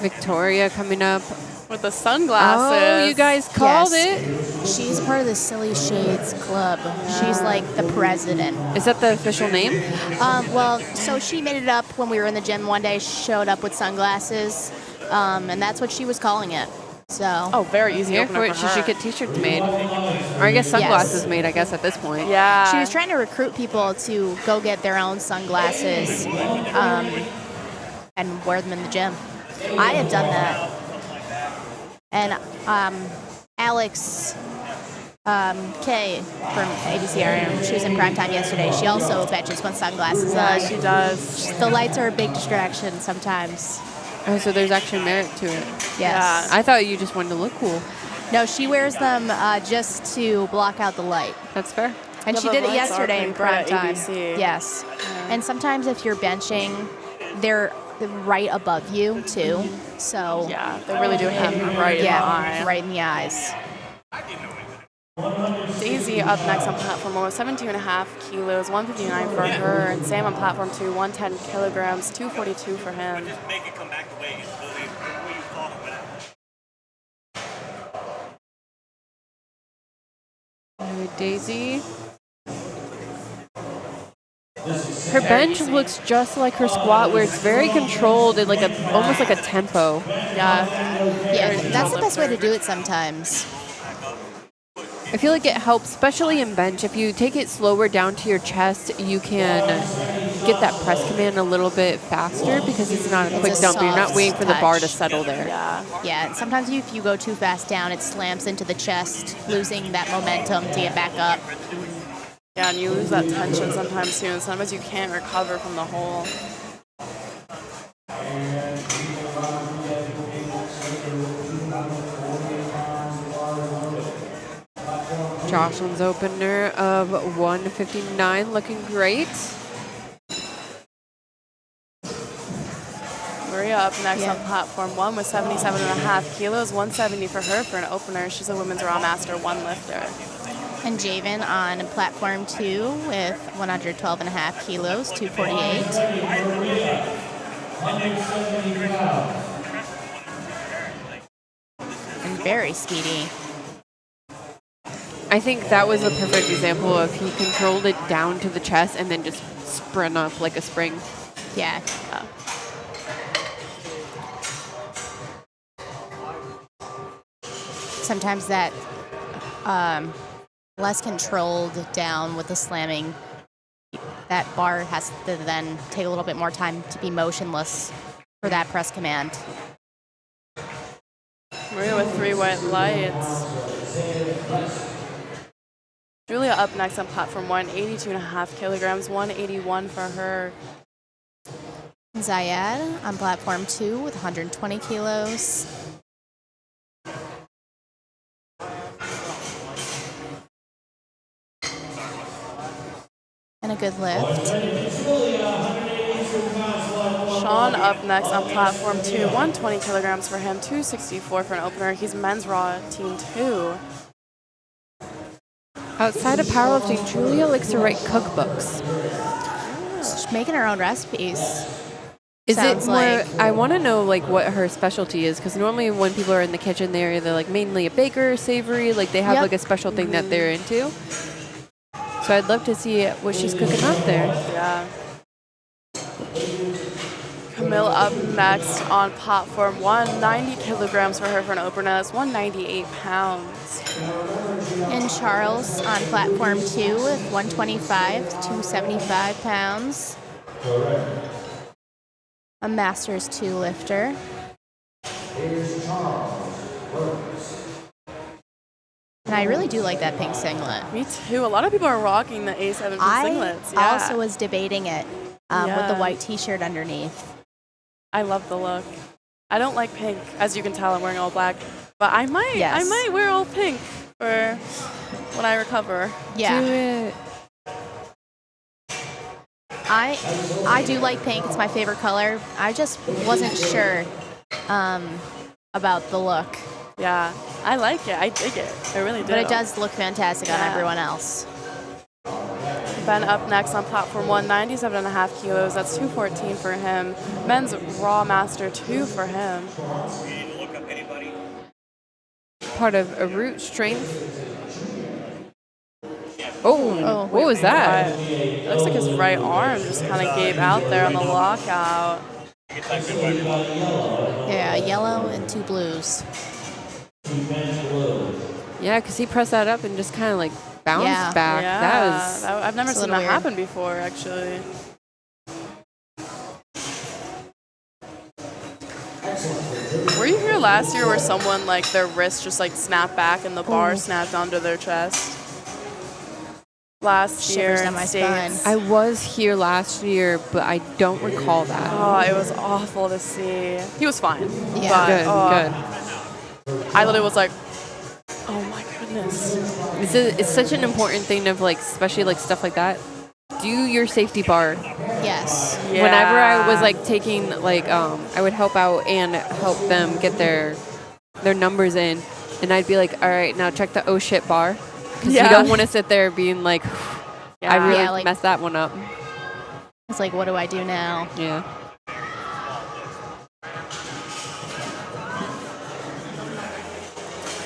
Speaker 1: Victoria coming up.
Speaker 3: With the sunglasses.
Speaker 1: Oh, you guys called it.
Speaker 5: She's part of the Silly Shades Club. She's like the president.
Speaker 1: Is that the official name?
Speaker 5: Well, so she made it up when we were in the gym one day. She showed up with sunglasses, and that's what she was calling it. So.
Speaker 3: Oh, very easy
Speaker 1: Here
Speaker 3: opener
Speaker 1: for it.
Speaker 3: for
Speaker 1: She
Speaker 3: her.
Speaker 1: should get t-shirts made. Or I guess sunglasses made, I guess, at this point.
Speaker 3: Yeah.
Speaker 5: She was trying to recruit people to go get their own sunglasses and wear them in the gym. I have done that. And Alex Kay from ABCRM, she was in primetime yesterday. She also benches with sunglasses on.
Speaker 3: She does.
Speaker 5: The lights are a big distraction sometimes.
Speaker 1: Oh, so there's actually merit to it.
Speaker 5: Yes.
Speaker 1: I thought you just wanted to look cool.
Speaker 5: No, she wears them just to block out the light.
Speaker 1: That's fair.
Speaker 5: And
Speaker 3: Yeah,
Speaker 5: she
Speaker 3: the
Speaker 5: did it
Speaker 3: lights are
Speaker 5: yesterday in
Speaker 3: pretty
Speaker 5: prime
Speaker 3: bright at
Speaker 5: time.
Speaker 3: ABC.
Speaker 5: Yes. And sometimes if you're benching, they're right above you too. So
Speaker 3: Yeah, they really do hit you right in the eye.
Speaker 5: right in the eyes.
Speaker 3: Daisy up next on platform 1 with 17.5 kilos, 159 for her, and Sam on platform 2, 110 kilograms, 242 for him.
Speaker 2: Make it come back the way you thought it would.
Speaker 1: Daisy. Her bench looks just like her squat, where it's very controlled and like almost like a tempo.
Speaker 3: Yeah.
Speaker 5: Yeah, that's the best way to do it sometimes.
Speaker 1: I feel like it helps, especially in bench. If you take it slower down to your chest, you can get that press command a little bit faster because it's not a
Speaker 5: It's
Speaker 1: quick
Speaker 5: a
Speaker 1: dump. You're not
Speaker 5: soft
Speaker 1: waiting for the bar to
Speaker 5: touch.
Speaker 1: settle there.
Speaker 3: Yeah.
Speaker 5: Yeah, sometimes if you go too fast down, it slams into the chest, losing that momentum to get back up.
Speaker 3: Yeah, and you lose that tension sometimes too, and sometimes you can't recover from the hole.
Speaker 1: Jocelyn's opener of 159 looking great.
Speaker 3: Maria up next
Speaker 5: Yeah.
Speaker 3: on platform 1 with 77.5 kilos, 170 for her for an opener. She's a women's raw master 1 lifter.
Speaker 5: And Javen on platform 2 with 112.5 kilos, 248. And very speedy.
Speaker 1: I think that was a perfect example of he controlled it down to the chest and then just sprint up like a spring.
Speaker 5: Yeah. Sometimes that less controlled down with the slamming, that bar has to then take a little bit more time to be motionless for that press command.
Speaker 3: Maria with 3 white lights. Julia up next on platform 1, 82.5 kilograms, 181 for her.
Speaker 5: Zayed on platform 2 with 120 kilos. And a good lift.
Speaker 3: Sean up next on platform 2, 120 kilograms for him, 264 for an opener. He's men's raw team 2.
Speaker 1: Outside of powerlifting, Julia likes to write cookbooks.
Speaker 5: She's making her own recipes.
Speaker 1: Is
Speaker 5: Sounds
Speaker 1: it more?
Speaker 5: like-
Speaker 1: I want to know like what her specialty is, because normally when people are in the kitchen, they're either like mainly a baker, savory, like they have
Speaker 5: Yep.
Speaker 1: like a special thing that they're into. So I'd love to see what she's cooking up there.
Speaker 3: Yeah. Camille up next on platform 1, 90 kilograms for her for an opener. That's 198 pounds.
Speaker 5: And Charles on platform 2 with 125 to 275 pounds. A Masters 2 lifter. And I really do like that pink singlet.
Speaker 3: Me too. A lot of people are rocking the A7 singlets. Yeah.
Speaker 5: I also was debating it with the
Speaker 3: Yeah.
Speaker 5: white t-shirt underneath.
Speaker 3: I love the look. I don't like pink, as you can tell. I'm wearing all black, but I might wear all pink for when I recover.
Speaker 5: Yeah.
Speaker 1: Do it.
Speaker 5: I do like pink. It's my favorite color. I just wasn't sure about the look.
Speaker 3: Yeah, I like it. I dig it. I really do.
Speaker 5: But it does look fantastic on
Speaker 3: Yeah.
Speaker 5: everyone else.
Speaker 3: Ben up next on platform 1, 97.5 kilos. That's 214 for him. Men's raw master 2 for him.
Speaker 1: Part of a root strength. Oh, what was that?
Speaker 3: It looks like his right arm just kind of gave out there on the lockout.
Speaker 5: Yeah, yellow and 2 blues.
Speaker 1: Yeah, because he pressed that up and just kind of like bounced
Speaker 5: Yeah.
Speaker 1: back.
Speaker 3: Yeah,
Speaker 1: That was.
Speaker 3: I've never
Speaker 5: It's a
Speaker 3: seen
Speaker 5: little
Speaker 3: that
Speaker 5: weird.
Speaker 3: happen before, actually. Were you here last year where someone like their wrist just like snapped back and the bar snapped onto their chest? Last year
Speaker 5: Shivers
Speaker 3: in
Speaker 5: down my
Speaker 3: States.
Speaker 5: spine.
Speaker 1: I was here last year, but I don't recall that.
Speaker 3: Oh, it was awful to see. He was fine.
Speaker 5: Yeah.
Speaker 3: But,
Speaker 1: Good,
Speaker 3: oh, I literally was like, oh my goodness.
Speaker 1: good. It's such an important thing of like, especially like stuff like that. Do your safety bar.
Speaker 5: Yes.
Speaker 3: Yeah.
Speaker 1: Whenever I was like taking like, I would help out and help them get their numbers in, and I'd be like, all right, now check the oh shit bar, because you don't want to sit there being like, I really
Speaker 5: Yeah, like-
Speaker 1: messed that one up.
Speaker 5: It's like, what do I do now?
Speaker 1: Yeah.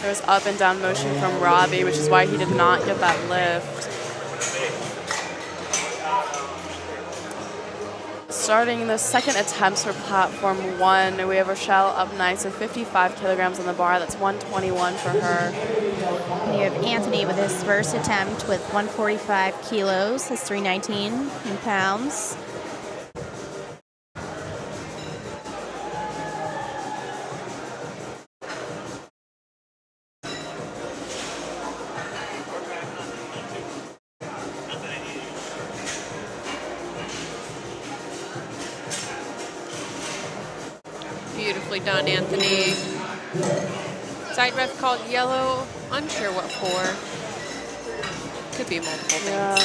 Speaker 3: There was up and down motion from Robbie, which is why he did not get that lift. Starting the second attempts for platform 1, we have Rochelle up next with 55 kilograms on the bar. That's 121 for her.
Speaker 5: And you have Anthony with his first attempt with 145 kilos. That's 319 in pounds.
Speaker 1: Beautifully done, Anthony. Side ref called yellow. Unsure what for. Could be multiple things.
Speaker 3: Yeah.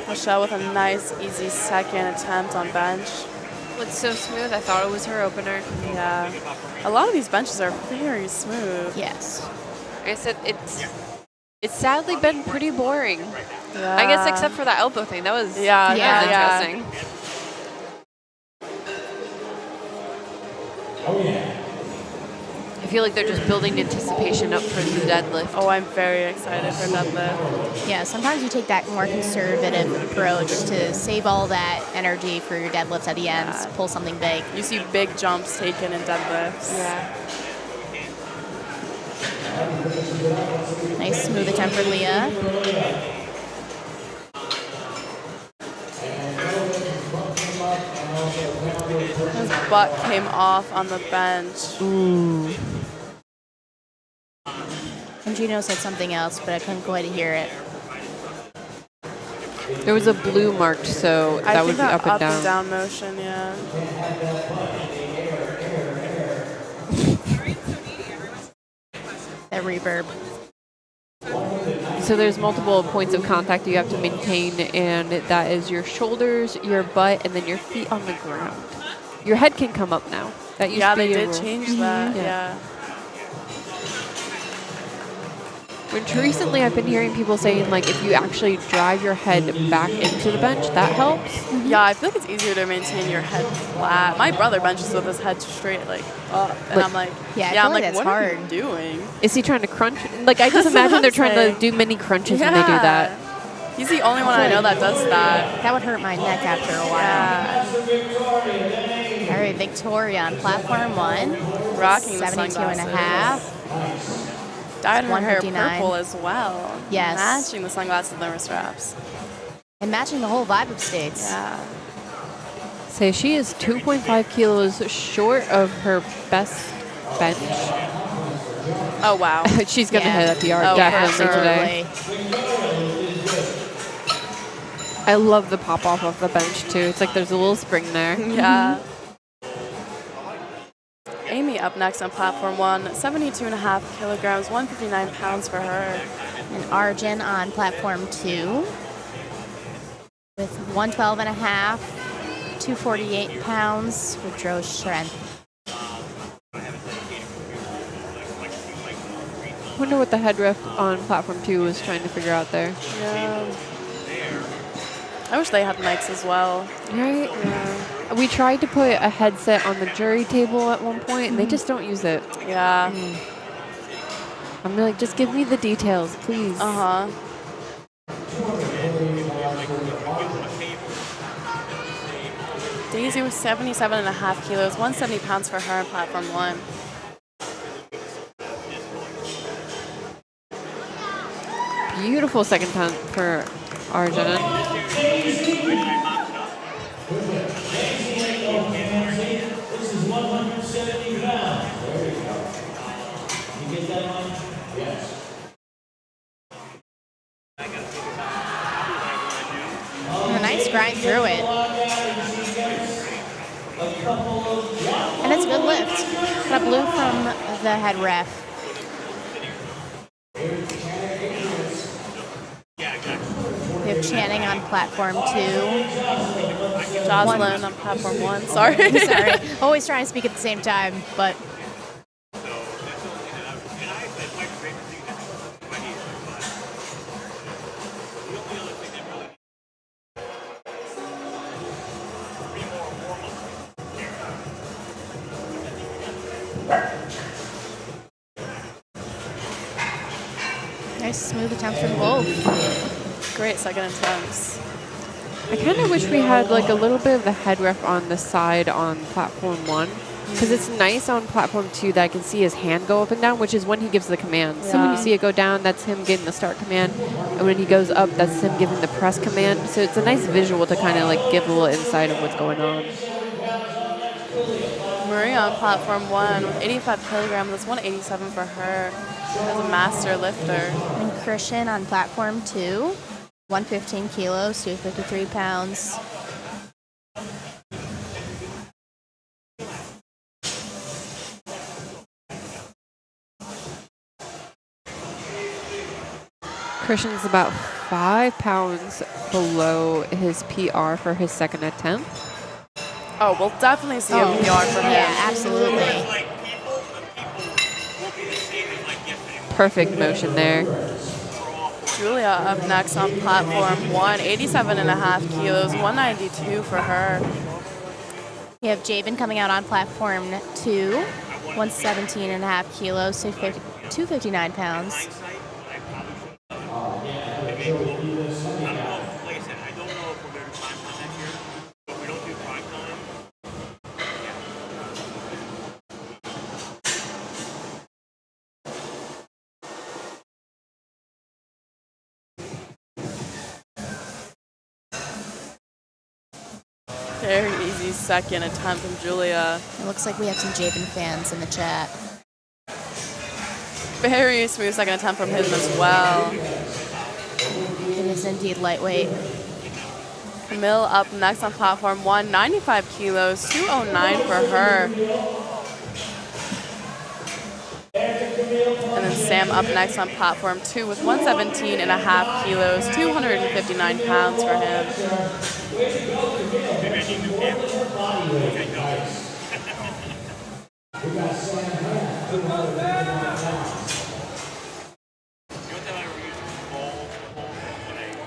Speaker 3: Rochelle with a nice, easy second attempt on bench.
Speaker 1: It's so smooth. I thought it was her opener.
Speaker 3: Yeah. A lot of these benches are very smooth.
Speaker 5: Yes.
Speaker 1: Like I said, it's sadly been pretty boring.
Speaker 3: Yeah.
Speaker 1: I guess except for that elbow thing. That was,
Speaker 3: Yeah,
Speaker 1: that was
Speaker 3: yeah.
Speaker 1: interesting.
Speaker 6: Oh, yeah.
Speaker 1: I feel like they're just building anticipation up for the deadlift.
Speaker 3: Oh, I'm very excited for deadlift.
Speaker 5: Yeah, sometimes you take that more conservative approach to save all that energy for your deadlifts at the end,
Speaker 3: Yeah.
Speaker 5: pull something big.
Speaker 3: You see big jumps taken in deadlifts.
Speaker 1: Yeah.
Speaker 5: Nice smooth attempt for Leah.
Speaker 3: His butt came off on the bench.
Speaker 5: Ooh. And Gino said something else, but I couldn't quite hear it.
Speaker 1: There was a blue marked, so
Speaker 3: I
Speaker 1: that
Speaker 3: think
Speaker 1: would be
Speaker 3: that
Speaker 1: up and down.
Speaker 3: motion, yeah.
Speaker 5: That reverb.
Speaker 1: So there's multiple points of contact you have to maintain, and that is your shoulders, your butt, and then your feet on the ground. Your head can come up now. That used
Speaker 3: Yeah,
Speaker 1: to be
Speaker 3: they
Speaker 1: a
Speaker 3: did
Speaker 1: rule.
Speaker 3: change that,
Speaker 1: Yeah.
Speaker 3: yeah.
Speaker 1: Which recently I've been hearing people saying, like, if you actually drive your head back into the bench, that helps.
Speaker 3: Yeah, I feel like it's easier to maintain your head flat. My brother benches with his head straight, like, up. And
Speaker 1: Like-
Speaker 3: I'm like,
Speaker 5: Yeah, I feel
Speaker 3: I'm
Speaker 5: like
Speaker 3: like,
Speaker 5: that's
Speaker 3: what are
Speaker 5: hard.
Speaker 3: you doing?
Speaker 1: Is he trying to crunch? Like, I just
Speaker 3: That's what
Speaker 1: imagine they're
Speaker 3: I'm
Speaker 1: trying
Speaker 3: saying.
Speaker 1: to do mini crunches when they do that.
Speaker 3: He's the only one I know that does that.
Speaker 5: That would hurt my neck after a while.
Speaker 3: Yeah.
Speaker 5: All right, Victoria on platform 1.
Speaker 3: Rocking the
Speaker 5: 72 and a
Speaker 3: sunglasses.
Speaker 5: half.
Speaker 3: Dyed her hair
Speaker 5: 159.
Speaker 3: purple as well.
Speaker 5: Yes.
Speaker 3: Matching the sunglasses and the wrist straps.
Speaker 5: And matching the whole vibe of States.
Speaker 3: Yeah.
Speaker 1: Say she is 2.5 kilos short of her best bench.
Speaker 3: Oh, wow.
Speaker 1: She's going to
Speaker 5: Yeah.
Speaker 1: hit that PR
Speaker 3: Oh,
Speaker 1: definitely
Speaker 3: for sure.
Speaker 1: today. I love the pop off of the bench too. It's like there's a little spring there.
Speaker 3: Yeah. Amy up next on platform 1, 72 and a half kilograms, 159 pounds for her.
Speaker 5: And Arjun on platform 2 with 112 and a half, 248 pounds with Dro's strength.
Speaker 1: Wonder what the head ref on platform 2 was trying to figure out there.
Speaker 3: Yeah. I wish they had mics as well.
Speaker 1: Right?
Speaker 3: Yeah.
Speaker 1: We tried to put a headset on the jury table at one point, and they just don't use it.
Speaker 3: Yeah.
Speaker 1: I'm like, just give me the details, please.
Speaker 3: Uh-huh. Daisy was 77 and a half kilos, 170 pounds for her on platform 1.
Speaker 1: Beautiful second time for Arjun.
Speaker 6: This is 170 pounds. There you go. You get that one? Yes.
Speaker 5: A nice grind through it. And it's a good lift. Got a blue from the head ref. We have Channing on platform 2.
Speaker 3: Jocelyn on platform 1. Sorry.
Speaker 5: Sorry. Always trying to speak at the same time, but nice smooth attempt from both.
Speaker 3: Great second attempts.
Speaker 1: I kind of wish we had like a little bit of the head ref on the side on platform 1. Because it's nice on platform 2 that I can see his hand go up and down, which is when he gives the command. So when you see it go down, that's him getting the start command. And when he goes up, that's him giving the press command. So it's a nice visual to kind of like give a little insight of what's going on.
Speaker 3: Maria on platform 1 with 85 kilograms. That's 187 for her as a master lifter.
Speaker 5: And Christian on platform 2, 115 kilos, 253 pounds.
Speaker 1: Christian's about 5 pounds below his PR for his second attempt.
Speaker 3: Oh, we'll definitely see a PR from him.
Speaker 5: Yeah, absolutely.
Speaker 1: Perfect motion there.
Speaker 3: Julia up next on platform 1, 87.5 kilos, 192 for her.
Speaker 5: We have Jabin coming out on platform 2, 117.5 kilos, 259 pounds.
Speaker 3: Very easy second attempt from Julia.
Speaker 5: It looks like we have some Jabin fans in the chat.
Speaker 3: Very smooth second attempt from him as well.
Speaker 5: It is indeed lightweight.
Speaker 3: Camille up next on platform 1, 95 kilos, 209 for her. And then Sam up next on platform 2 with 117.5 kilos, 259 pounds for him.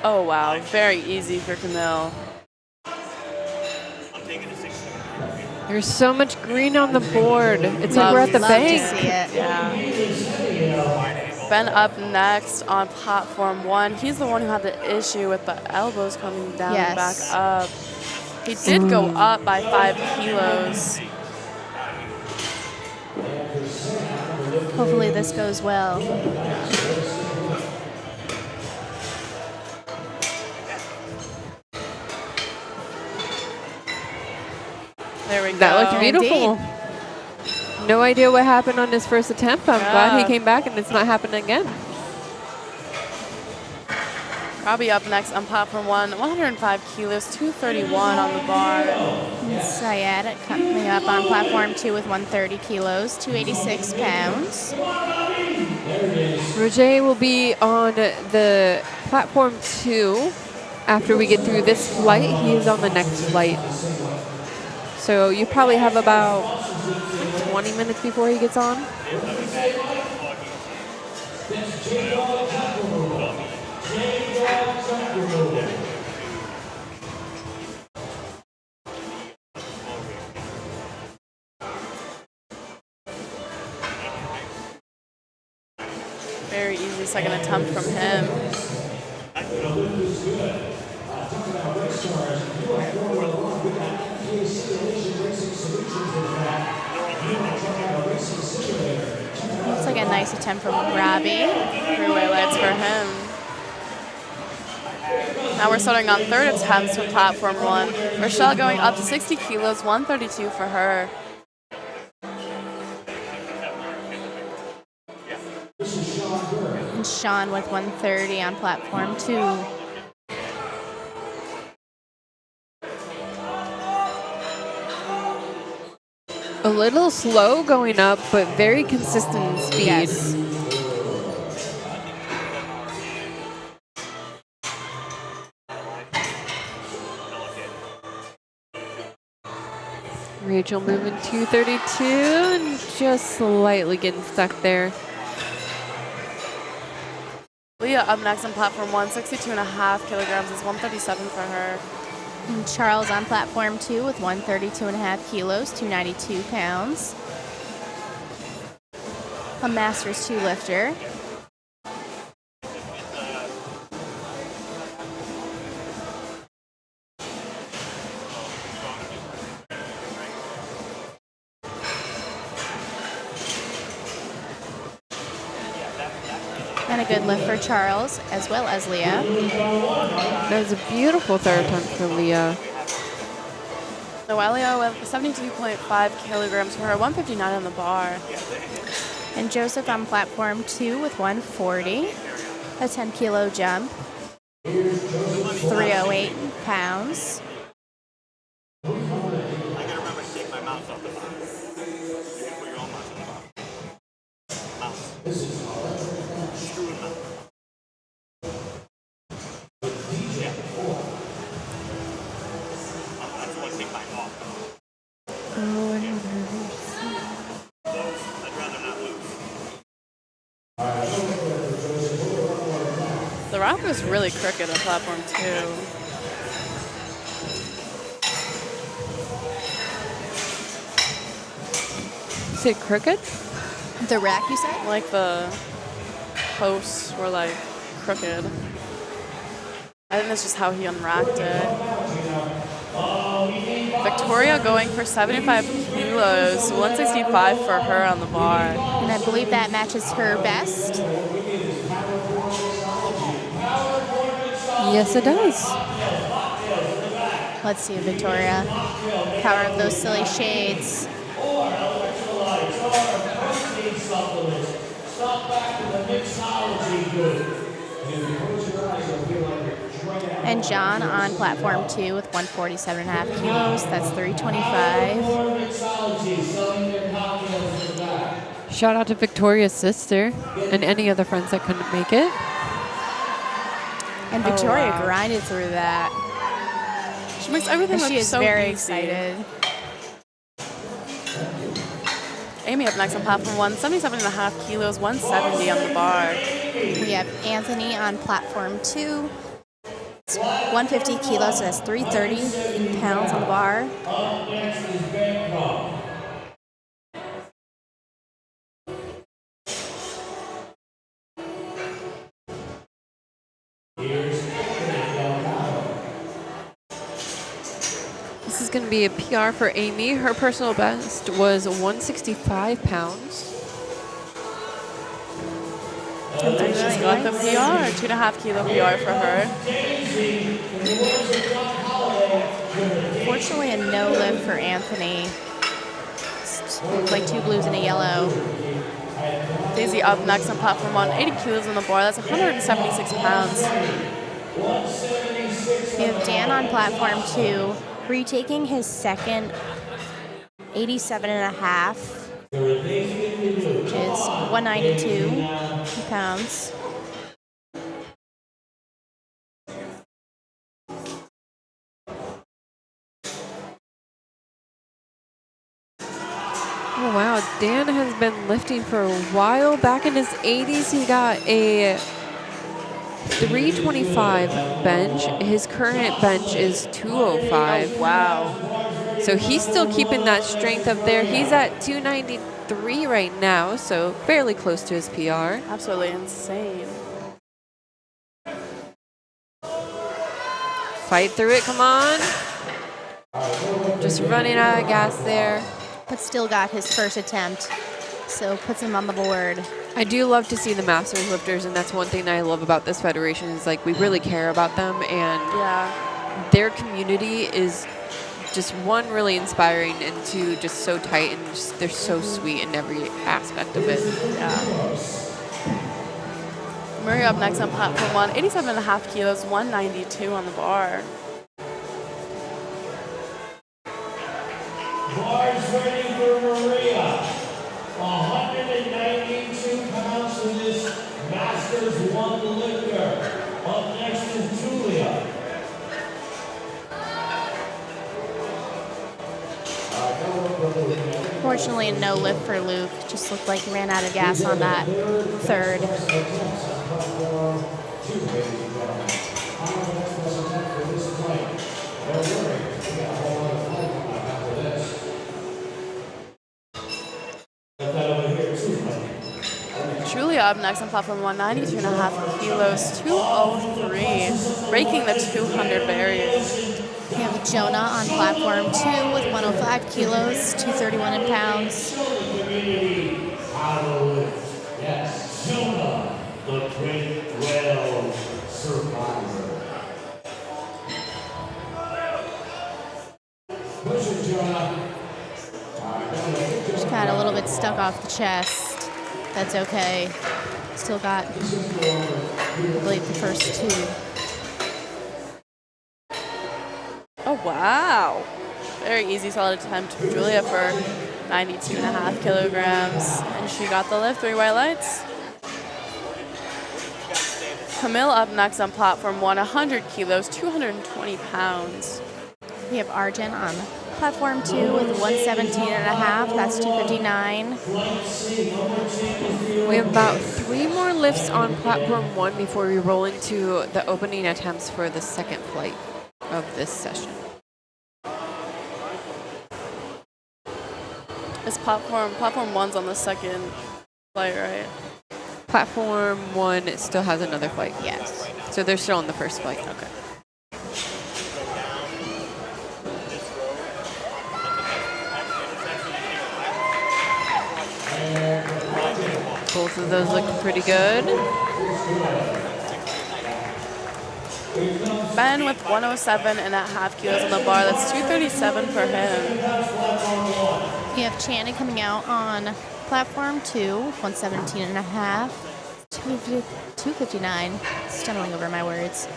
Speaker 3: Oh wow, very easy for Camille.
Speaker 1: There's so much green on the board. It's like we're at the
Speaker 5: Love
Speaker 1: bank.
Speaker 5: to see it.
Speaker 3: Yeah. Ben up next on platform 1. He's the one who had the issue with the elbows coming down and back
Speaker 5: Yes.
Speaker 3: up. He did go up by 5 kilos.
Speaker 5: Hopefully this goes well.
Speaker 3: There we go.
Speaker 1: That looked beautiful.
Speaker 5: Indeed.
Speaker 1: No idea what happened on his first attempt. I'm glad he
Speaker 3: Yeah.
Speaker 1: came back and it's not happening again.
Speaker 3: Robbie up next on platform 1, 105 kilos, 231 on the bar.
Speaker 5: And Syed coming up on platform 2 with 130 kilos, 286 pounds.
Speaker 1: Roger will be on the platform 2 after we get through this flight. He is on the next flight. So you probably have about 20 minutes before he gets on.
Speaker 3: Very easy second attempt from him.
Speaker 5: Looks like a nice attempt from Robbie.
Speaker 3: Three-way lights for him. Now we're starting on third attempts for platform 1. Rochelle going up to 60 kilos, 132 for her.
Speaker 5: And Sean with 130 on platform 2.
Speaker 1: A little slow going up, but very consistent in speed.
Speaker 5: Yes.
Speaker 1: Rachel moving 232 and just slightly getting stuck there.
Speaker 3: Leah up next on platform 1, 62.5 kilograms is 137 for her.
Speaker 5: And Charles on platform 2 with 132.5 kilos, 292 pounds. A Masters 2 lifter. And a good lift for Charles, as well as Leah.
Speaker 1: That was a beautiful third attempt for Leah.
Speaker 3: So Elia with 72.5 kilograms for her, 159 on the bar.
Speaker 5: And Joseph on platform 2 with 140. A 10 kilo jump. 308 pounds.
Speaker 2: I gotta remember to take my mouse off the box. You can put your own mouse on the box. Mouse. Screw it up. Yeah. I just want to take mine off. I'd rather not lose.
Speaker 3: The rock was really crooked on platform 2.
Speaker 1: Is it crooked?
Speaker 5: The rack, you said?
Speaker 3: Like the posts were like crooked. I think that's just how he unracked it. Victoria going for 75 kilos, 165 for her on the bar.
Speaker 5: And I believe that matches her best.
Speaker 1: Yes, it does.
Speaker 5: Let's see, Victoria. Power of those silly shades. And John on platform 2 with 147.5 kilos. That's 325.
Speaker 1: Shout out to Victoria's sister and any other friends that couldn't make it.
Speaker 5: And Victoria grinded through that.
Speaker 3: She makes everything
Speaker 5: And
Speaker 3: look
Speaker 5: she is
Speaker 3: so
Speaker 5: very
Speaker 3: easy.
Speaker 5: excited.
Speaker 3: Amy up next on platform 1, 77.5 kilos, 170 on the bar.
Speaker 5: We have Anthony on platform 2. It's 150 kilos, so that's 330 pounds on the bar.
Speaker 1: This is going to be a PR for Amy. Her personal best was 165 pounds.
Speaker 3: And she's got the PR, 2.5 kilo PR for her.
Speaker 5: Fortunately, a no lift for Anthony. Looks like 2 blues and a yellow.
Speaker 3: Daisy up next on platform 1, 80 kilos on the bar. That's 176 pounds.
Speaker 5: We have Dan on platform 2, retaking his second 87.5, which is 192 pounds.
Speaker 1: Oh, wow. Dan has been lifting for a while. Back in his 80s, he got a 325 bench. His current bench is 205.
Speaker 3: Oh, wow.
Speaker 1: So he's still keeping that strength up there. He's at 293 right now, so fairly close to his PR.
Speaker 3: Absolutely insane.
Speaker 1: Fight through it, come on. Just running out of gas there.
Speaker 5: But still got his first attempt, so puts him on the board.
Speaker 1: I do love to see the Masters lifters, and that's one thing that I love about this federation is like we really care about them, and their community is just one, really inspiring, and two, just so tight, and just, they're so sweet in every aspect of it.
Speaker 3: Yeah. Murray up next on platform 1, 87.5 kilos, 192 on the bar.
Speaker 6: Bars ready for Maria. 192 pounds for this Masters 1 lifter. Up next is Julia.
Speaker 5: Fortunately, a no lift for Luke. Just looked like he ran out of gas on that third.
Speaker 3: Julia up next on platform 1, 92.5 kilos, 203, breaking the 200 barrier.
Speaker 5: We have Jonah on platform 2 with 105 kilos, 231 in pounds.
Speaker 6: Yes, Jonah, the
Speaker 5: Just kind of a little bit stuck off the chest. That's okay. Still got, I believe, the first two.
Speaker 3: Oh, wow. Very easy, solid attempt from Julia for 92.5 kilograms. And she got the lift, 3 white lights. Camille up next on platform 1, 100 kilos, 220 pounds.
Speaker 5: We have Arjun on platform 2 with 117.5. That's 259.
Speaker 1: We have about 3 more lifts on platform 1 before we roll into the opening attempts for the second flight of this session.
Speaker 3: Is platform 1's on the second flight, right?
Speaker 1: Platform 1 still has another flight.
Speaker 5: Yes.
Speaker 1: So they're still on the first flight.
Speaker 3: Okay.
Speaker 1: Both of those look pretty good.
Speaker 3: Ben with 107.5 kilos on the bar. That's 237 for him.
Speaker 5: We have Channing coming out on platform 2, 117.5. 259. Stumbling over my words.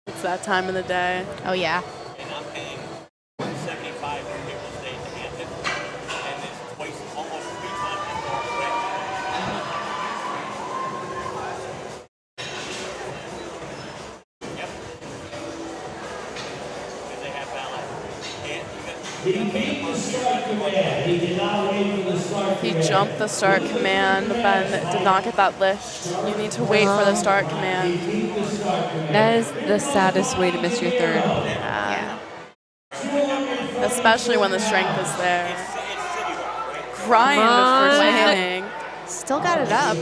Speaker 3: It's that time of the day.
Speaker 5: Oh, yeah.
Speaker 2: And I'm paying $175 for people to stay in Hampton, and it's twice, almost 3 times as far away. Yep. Because they have ballet. And
Speaker 6: He beat the start command. He did not wait for the start
Speaker 3: He
Speaker 6: command.
Speaker 3: jumped the start command. Ben did not get that lift. You need to wait for the start command.
Speaker 1: That is the saddest way to miss your third.
Speaker 5: Yeah.
Speaker 3: Especially when the strength is there. Crying
Speaker 1: Come on.
Speaker 3: for Channing.
Speaker 5: Still got it up.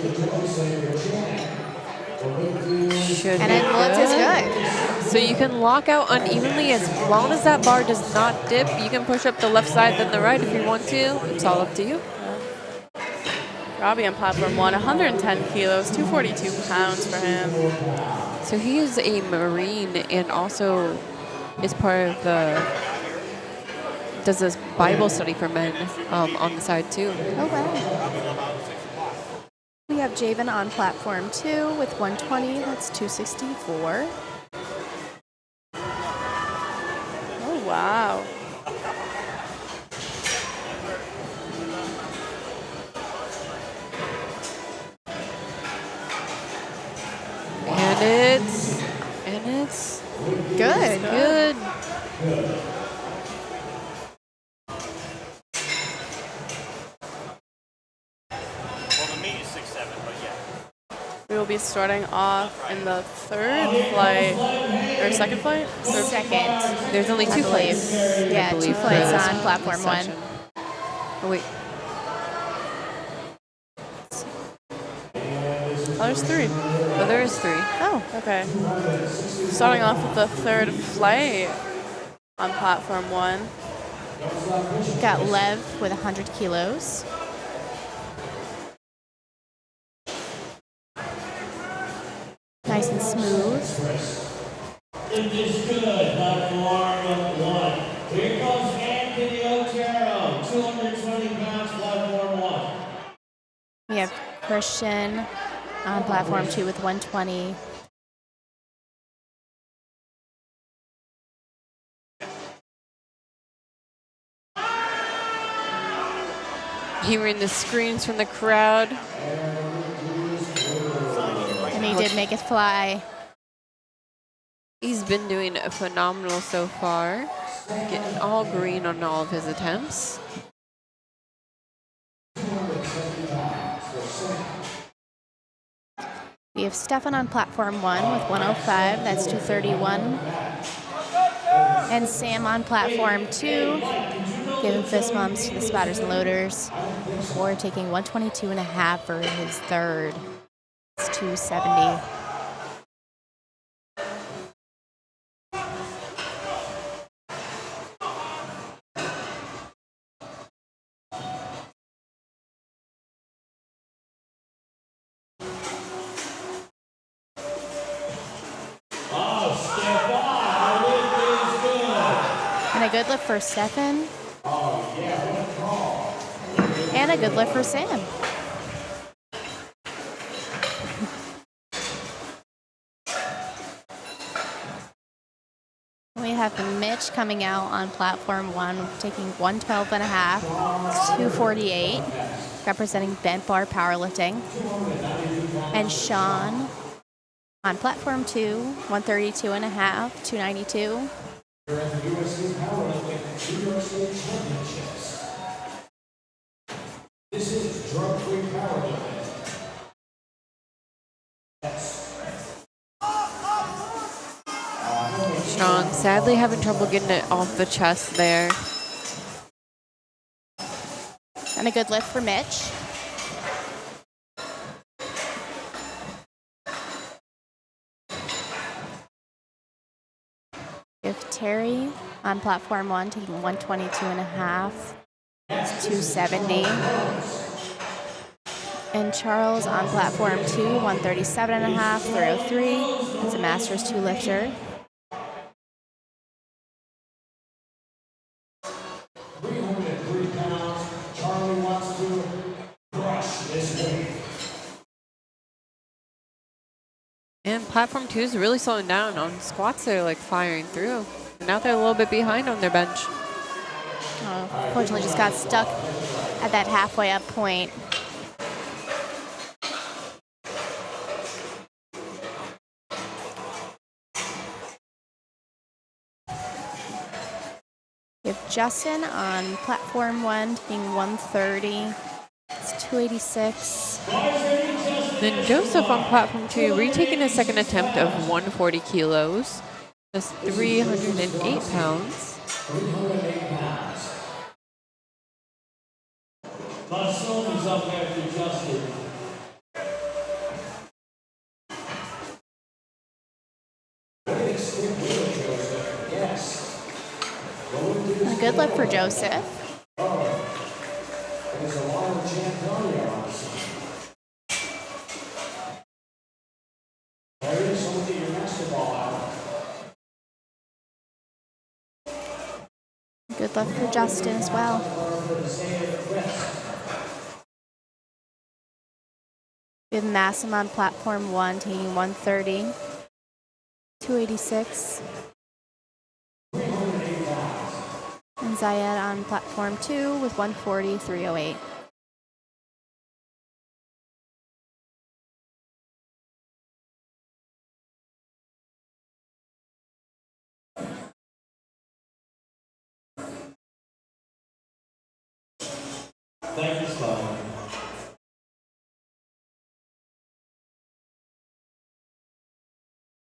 Speaker 1: Should
Speaker 5: And
Speaker 1: be
Speaker 5: it lift is good.
Speaker 1: So you can lock out unevenly as long as that bar does not dip. You can push up the left side then the right if you want to. It's all up to you.
Speaker 3: Robbie on platform 1, 110 kilos, 242 pounds for him.
Speaker 1: So he is a Marine and also is part of the, does this Bible study for men on the side too.
Speaker 5: Oh, wow. We have Javen on platform 2 with 120. That's 264.
Speaker 3: Oh, wow.
Speaker 1: And it's
Speaker 5: Good.
Speaker 1: good.
Speaker 2: well, the meet is 6'7", but yeah.
Speaker 3: We will be starting off in the third flight, or second flight?
Speaker 5: Second.
Speaker 1: There's only 2
Speaker 5: I believe.
Speaker 1: flights.
Speaker 5: Yeah,
Speaker 1: I believe,
Speaker 5: 2
Speaker 1: for
Speaker 5: flights
Speaker 1: this-
Speaker 5: on platform
Speaker 1: this
Speaker 5: 1.
Speaker 1: session. Oh, wait.
Speaker 3: Oh, there's 3.
Speaker 1: Oh, there is 3.
Speaker 5: Oh,
Speaker 3: Okay. Starting off with the third flight on platform 1.
Speaker 5: got Lev with 100 kilos. Nice and smooth.
Speaker 6: It is good. Platform 1. Here comes Anthony Otero, 220 pounds, platform 1.
Speaker 5: We have Christian on platform 2 with 120.
Speaker 1: Hearing the screams from the crowd.
Speaker 5: And he did make it fly.
Speaker 1: He's been doing phenomenal so far. Getting all green on all of his attempts.
Speaker 5: We have Stefan on platform 1 with 105. That's 231. And Sam on platform 2, giving fist bumps to the spotters and loaders before taking 122.5 for his third. It's 270. a good lift for Stefan. And a good lift for Sam. We have Mitch coming out on platform 1, taking 112.5, 248, representing bent bar powerlifting. And Sean on platform 2, 132.5, 292.
Speaker 6: This is drug-free powerlifting.
Speaker 1: Sean sadly having trouble getting it off the chest there.
Speaker 5: And a good lift for Mitch. If Terry on platform 1 taking 122.5, it's 270. And Charles on platform 2, 137.5, 303. It's a Masters 2 lifter.
Speaker 6: 303 pounds. Charlie wants to crush this weight.
Speaker 1: And platform 2 is really slowing down on squats. They're like firing through. Now they're a little bit behind on their bench.
Speaker 5: Unfortunately, just got stuck at that halfway up point. We have Justin on platform 1 taking 130. It's 286.
Speaker 1: Then Joseph on platform 2 retaking a second attempt of 140 kilos. That's 308 pounds.
Speaker 6: 308 pounds. Monsoon is up after Justin. Very stick with it, Joseph. Yes.
Speaker 5: A good lift for Joseph.
Speaker 6: There's a lot of Chantonia on this one. Larry, someone get your master ball out.
Speaker 5: Good lift for Justin as well. We have Massim on platform 1 taking 130. 286. And Zayed on platform 2 with 140, 308.
Speaker 6: Thank you, Sloan.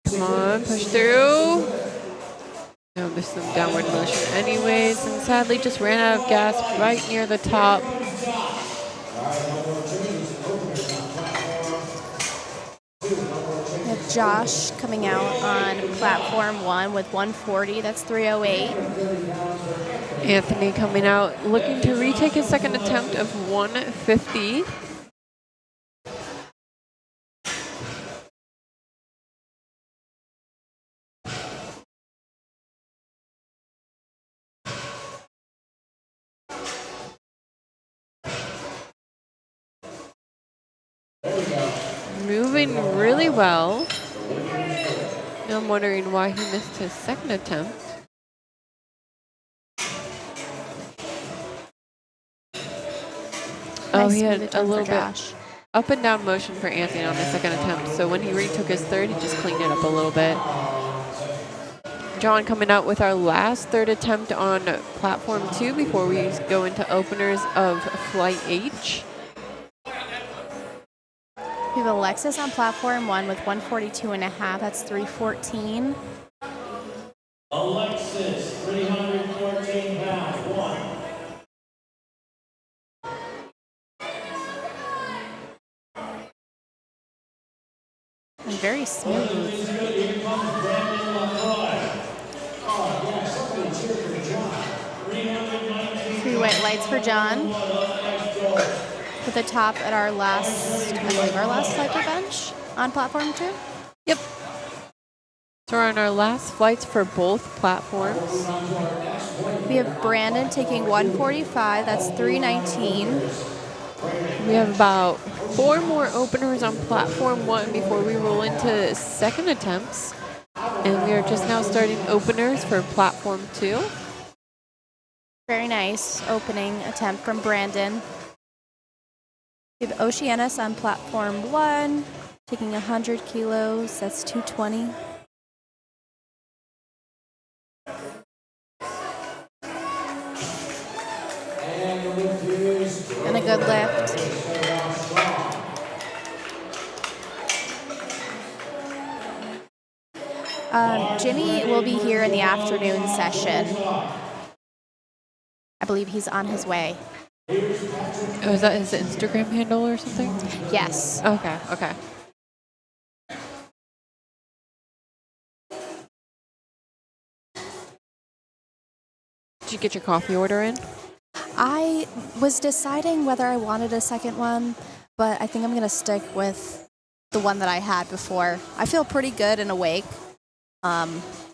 Speaker 1: Come on, push through. No, missed some downward motion anyways, and sadly just ran out of gas right near the top.
Speaker 5: We have Josh coming out on platform 1 with 140. That's 308.
Speaker 1: Anthony coming out looking to retake his second attempt of 150. Moving really well. Now I'm wondering why he missed his second attempt. Oh, he had a little bit up and down motion for Anthony on the second attempt. So when he retook his third, he just cleaned it up a little bit. John coming out with our last third attempt on platform 2 before we go into openers of flight H.
Speaker 5: We have Alexis on platform 1 with 142.5. That's 314.
Speaker 6: Alexis, 314 pounds. 1.
Speaker 5: And very smooth. Three white lights for John. At the top at our last, I believe our last cycle bench on platform 2.
Speaker 1: Yep. So So we're on our last flights for both platforms.
Speaker 5: We have Brandon taking 145. That's 319.
Speaker 1: We have about 4 more openers on platform 1 before we roll into second attempts. And we are just now starting openers for platform 2.
Speaker 5: Very nice opening attempt from Brandon. We have Oceanus on platform 1, taking 100 kilos. That's 220. And a good lift. Jimmy will be here in the afternoon session. I believe he's on his way.
Speaker 1: Oh, is that his Instagram handle or something?
Speaker 5: Yes.
Speaker 1: Okay, okay. Did you get your coffee order in?
Speaker 5: I was deciding whether I wanted a second one, but I think I'm going to stick with the one that I had before. I feel pretty good and awake.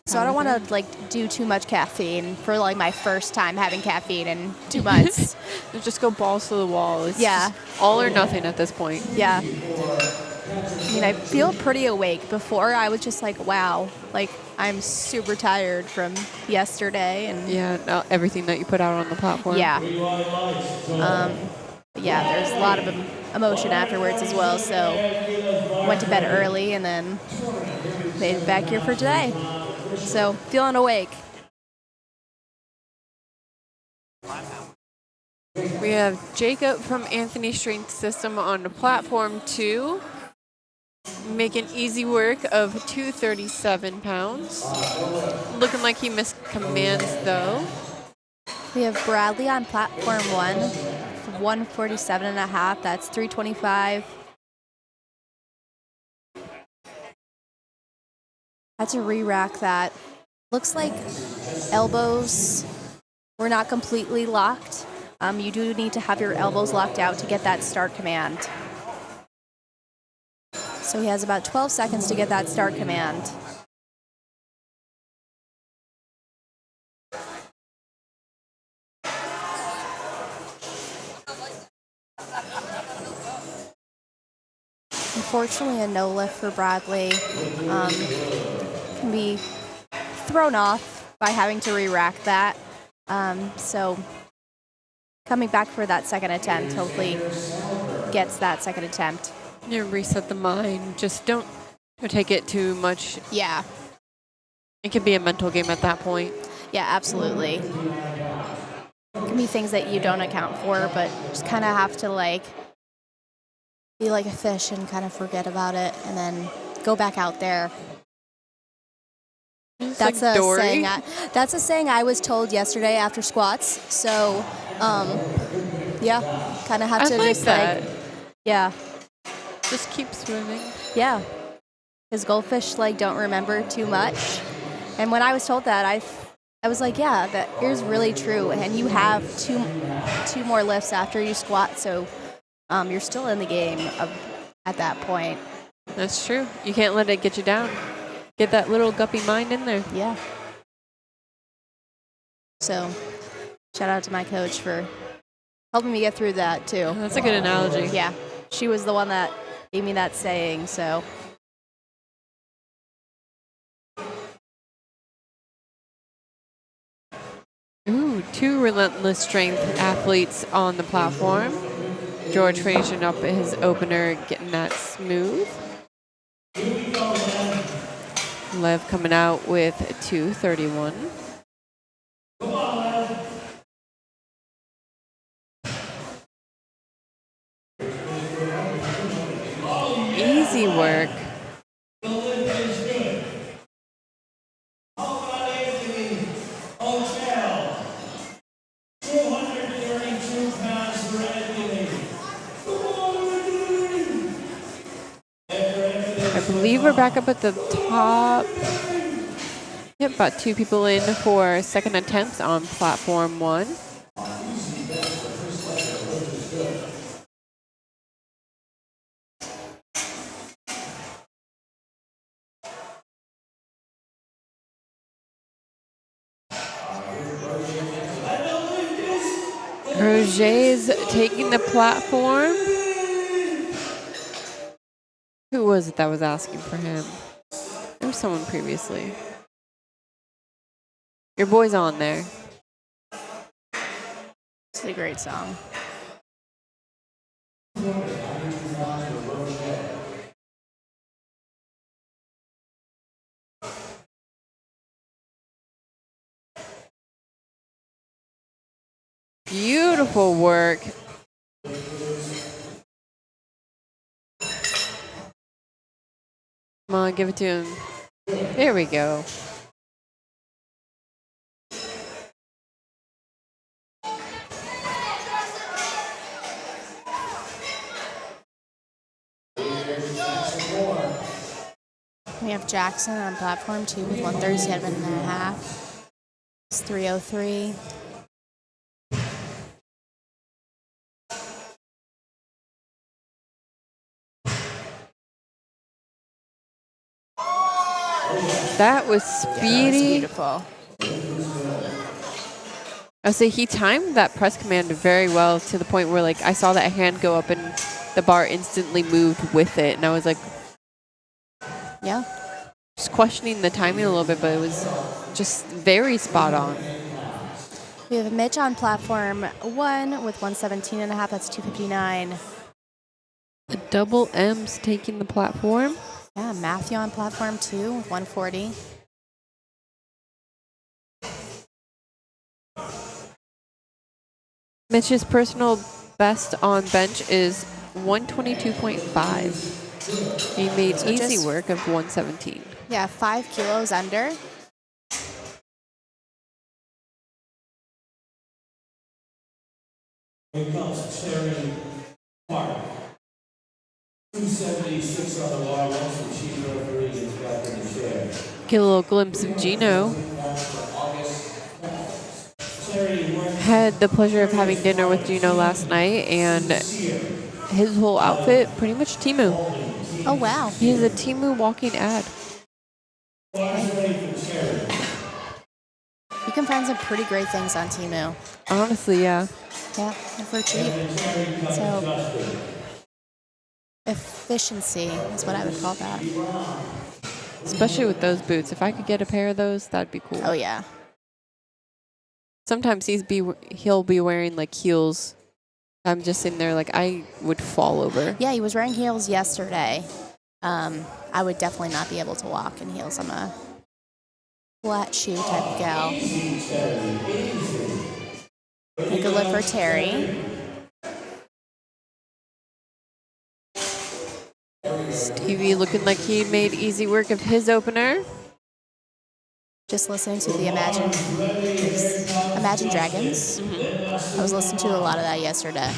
Speaker 5: So I don't want to like do too much caffeine for like my first time having caffeine in 2 months.
Speaker 1: Just go balls to the wall. It's
Speaker 5: Yeah.
Speaker 1: just all or nothing at this point.
Speaker 5: Yeah. I mean, I feel pretty awake. Before I was just like, wow, like I'm super tired from yesterday. And
Speaker 1: Yeah, no, everything that you put out on the platform.
Speaker 5: yeah. Yeah, there's a lot of emotion afterwards as well. So went to bed early and then made it back here for today. So feeling awake.
Speaker 1: We have Jacob from Anthony Strength System on platform 2, making easy work of 237 pounds. Looking like he missed commands though.
Speaker 5: We have Bradley on platform 1, 147 and a half. That's 325. Had to re-rack that. Looks like elbows were not completely locked. You do need to have your elbows locked out to get that start command. So he has about 12 seconds to get that start command. Unfortunately, a no lift for Bradley can be thrown off by having to re-rack that. So coming back for that second attempt, hopefully gets that second attempt.
Speaker 1: You reset the mind. Just don't take it too much.
Speaker 5: Yeah.
Speaker 1: It can be a mental game at that point.
Speaker 5: Yeah, absolutely. It can be things that you don't account for, but just kind of have to like be like a fish and kind of forget about it and then go back out there. That's
Speaker 1: like
Speaker 5: a
Speaker 1: Dory.
Speaker 5: saying. That's a saying I was told yesterday after squats. So, yeah, kind of have to
Speaker 1: I like
Speaker 5: just
Speaker 1: that.
Speaker 5: like, yeah,
Speaker 1: Just keep swimming.
Speaker 5: yeah. Because goldfish like don't remember too much. And when I was told that, I was like, yeah, that is really true. And you have two more lifts after you squat, so you're still in the game at that point.
Speaker 1: That's true. You can't let it get you down. Get that little guppy mind in there.
Speaker 5: Yeah. So, shout out to my coach for helping me get through that too.
Speaker 1: That's a good analogy.
Speaker 5: Yeah, she was the one that gave me that saying. So,
Speaker 1: Ooh, 2 relentless strength athletes on the platform. George finishing up his opener, getting that smooth. Lev coming out with 231. Easy work. I believe we're back up at the top. Yep, about 2 people in for second attempts on platform 1. Roger's taking the platform. Who was it that was asking for him? There was someone previously. Your boy's on there.
Speaker 5: It's a great song.
Speaker 1: Beautiful work. Come on, give it to him. There we go.
Speaker 5: We have Jackson on platform 2 with 137.5. It's 303.
Speaker 1: That was
Speaker 5: Yeah,
Speaker 1: speedy.
Speaker 5: beautiful.
Speaker 1: I say he timed that press command very well to the point where like I saw that hand go up and the bar instantly moved with it, and I was like,
Speaker 5: Yeah.
Speaker 1: just questioning the timing a little bit, but it was just very spot on.
Speaker 5: We have Mitch on platform 1 with 117.5. That's 259.
Speaker 1: The double M's taking the platform.
Speaker 5: Yeah, Matthew on platform 2 with 140.
Speaker 1: Mitch's personal best on bench is 122.5. He made
Speaker 5: So
Speaker 1: easy
Speaker 5: just-
Speaker 1: work of 117.
Speaker 5: Yeah, 5 kilos under.
Speaker 6: Here comes Terry Park. 276 on the bar. Once the chief referee is back in the chair.
Speaker 1: Get a little glimpse of Gino.
Speaker 6: Terry went
Speaker 1: Had the pleasure of having dinner with Gino last night, and his whole outfit pretty much Timu.
Speaker 5: Oh, wow.
Speaker 1: He's a Timu walking ad.
Speaker 5: You can find some pretty great things on Temu.
Speaker 1: Honestly, yeah.
Speaker 5: Yeah, and for cheap. So, efficiency is what I would call that.
Speaker 1: Especially with those boots. If I could get a pair of those, that'd be cool.
Speaker 5: Oh, yeah.
Speaker 1: Sometimes he'll be wearing like heels. I'm just sitting there like I would fall over.
Speaker 5: Yeah, he was wearing heels yesterday. I would definitely not be able to walk in heels. I'm a flat shoe type of gal. Make a lift for Terry.
Speaker 1: Stevie looking like he made easy work of his opener.
Speaker 5: Just listening to the Imagine Dragons. I was listening to a lot of that yesterday.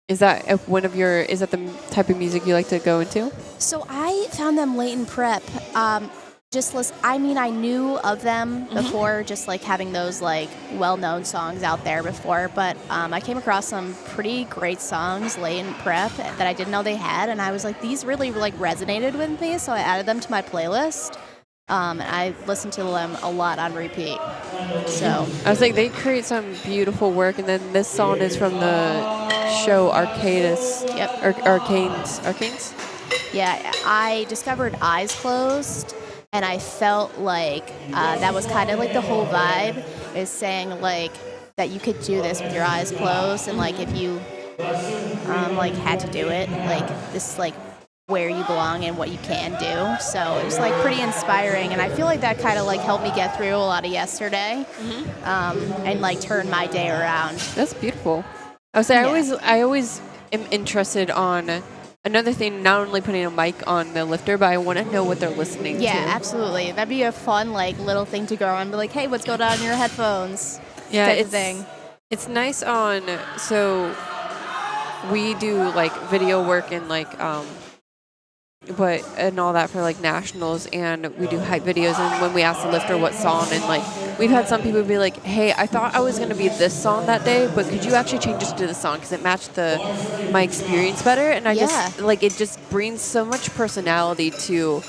Speaker 1: Is that is that the type of music you like to go into?
Speaker 5: So I found them late in prep. I knew of them before, just like having those like well-known songs out there before, but I came across some pretty great songs late in prep that I didn't know they had, and I was like, these really like resonated with me, so I added them to my playlist. And I listened to them a lot on repeat. So
Speaker 1: I was like, they create some beautiful work, and then this song is from the show Arcadus.
Speaker 5: Yep.
Speaker 1: Arcanes?
Speaker 5: yeah, I discovered Eyes Closed, and I felt like that was kind of like the whole vibe, is saying like that you could do this with your eyes closed, and like if you like had to do it, like this is like where you belong and what you can do. So it was like pretty inspiring, and I feel like that kind of like helped me get through a lot of yesterday, and like turn my day around.
Speaker 1: That's beautiful. I would say I always am interested on another thing, not only putting a mic on the lifter, but I want to know what they're listening to.
Speaker 5: Yeah, absolutely. That'd be a fun like little thing to go on and be like, hey, what's going on in your headphones?
Speaker 1: Yeah,
Speaker 5: type of thing.
Speaker 1: It's nice on, so we do like video work and like and all that for like nationals, and we do hype videos, and when we ask the lifter what song, and like we've had some people be like, hey, I thought I was going to be this song that day, but could you actually change it to the song because it matched my experience better? And I just like, it just brings so much personality to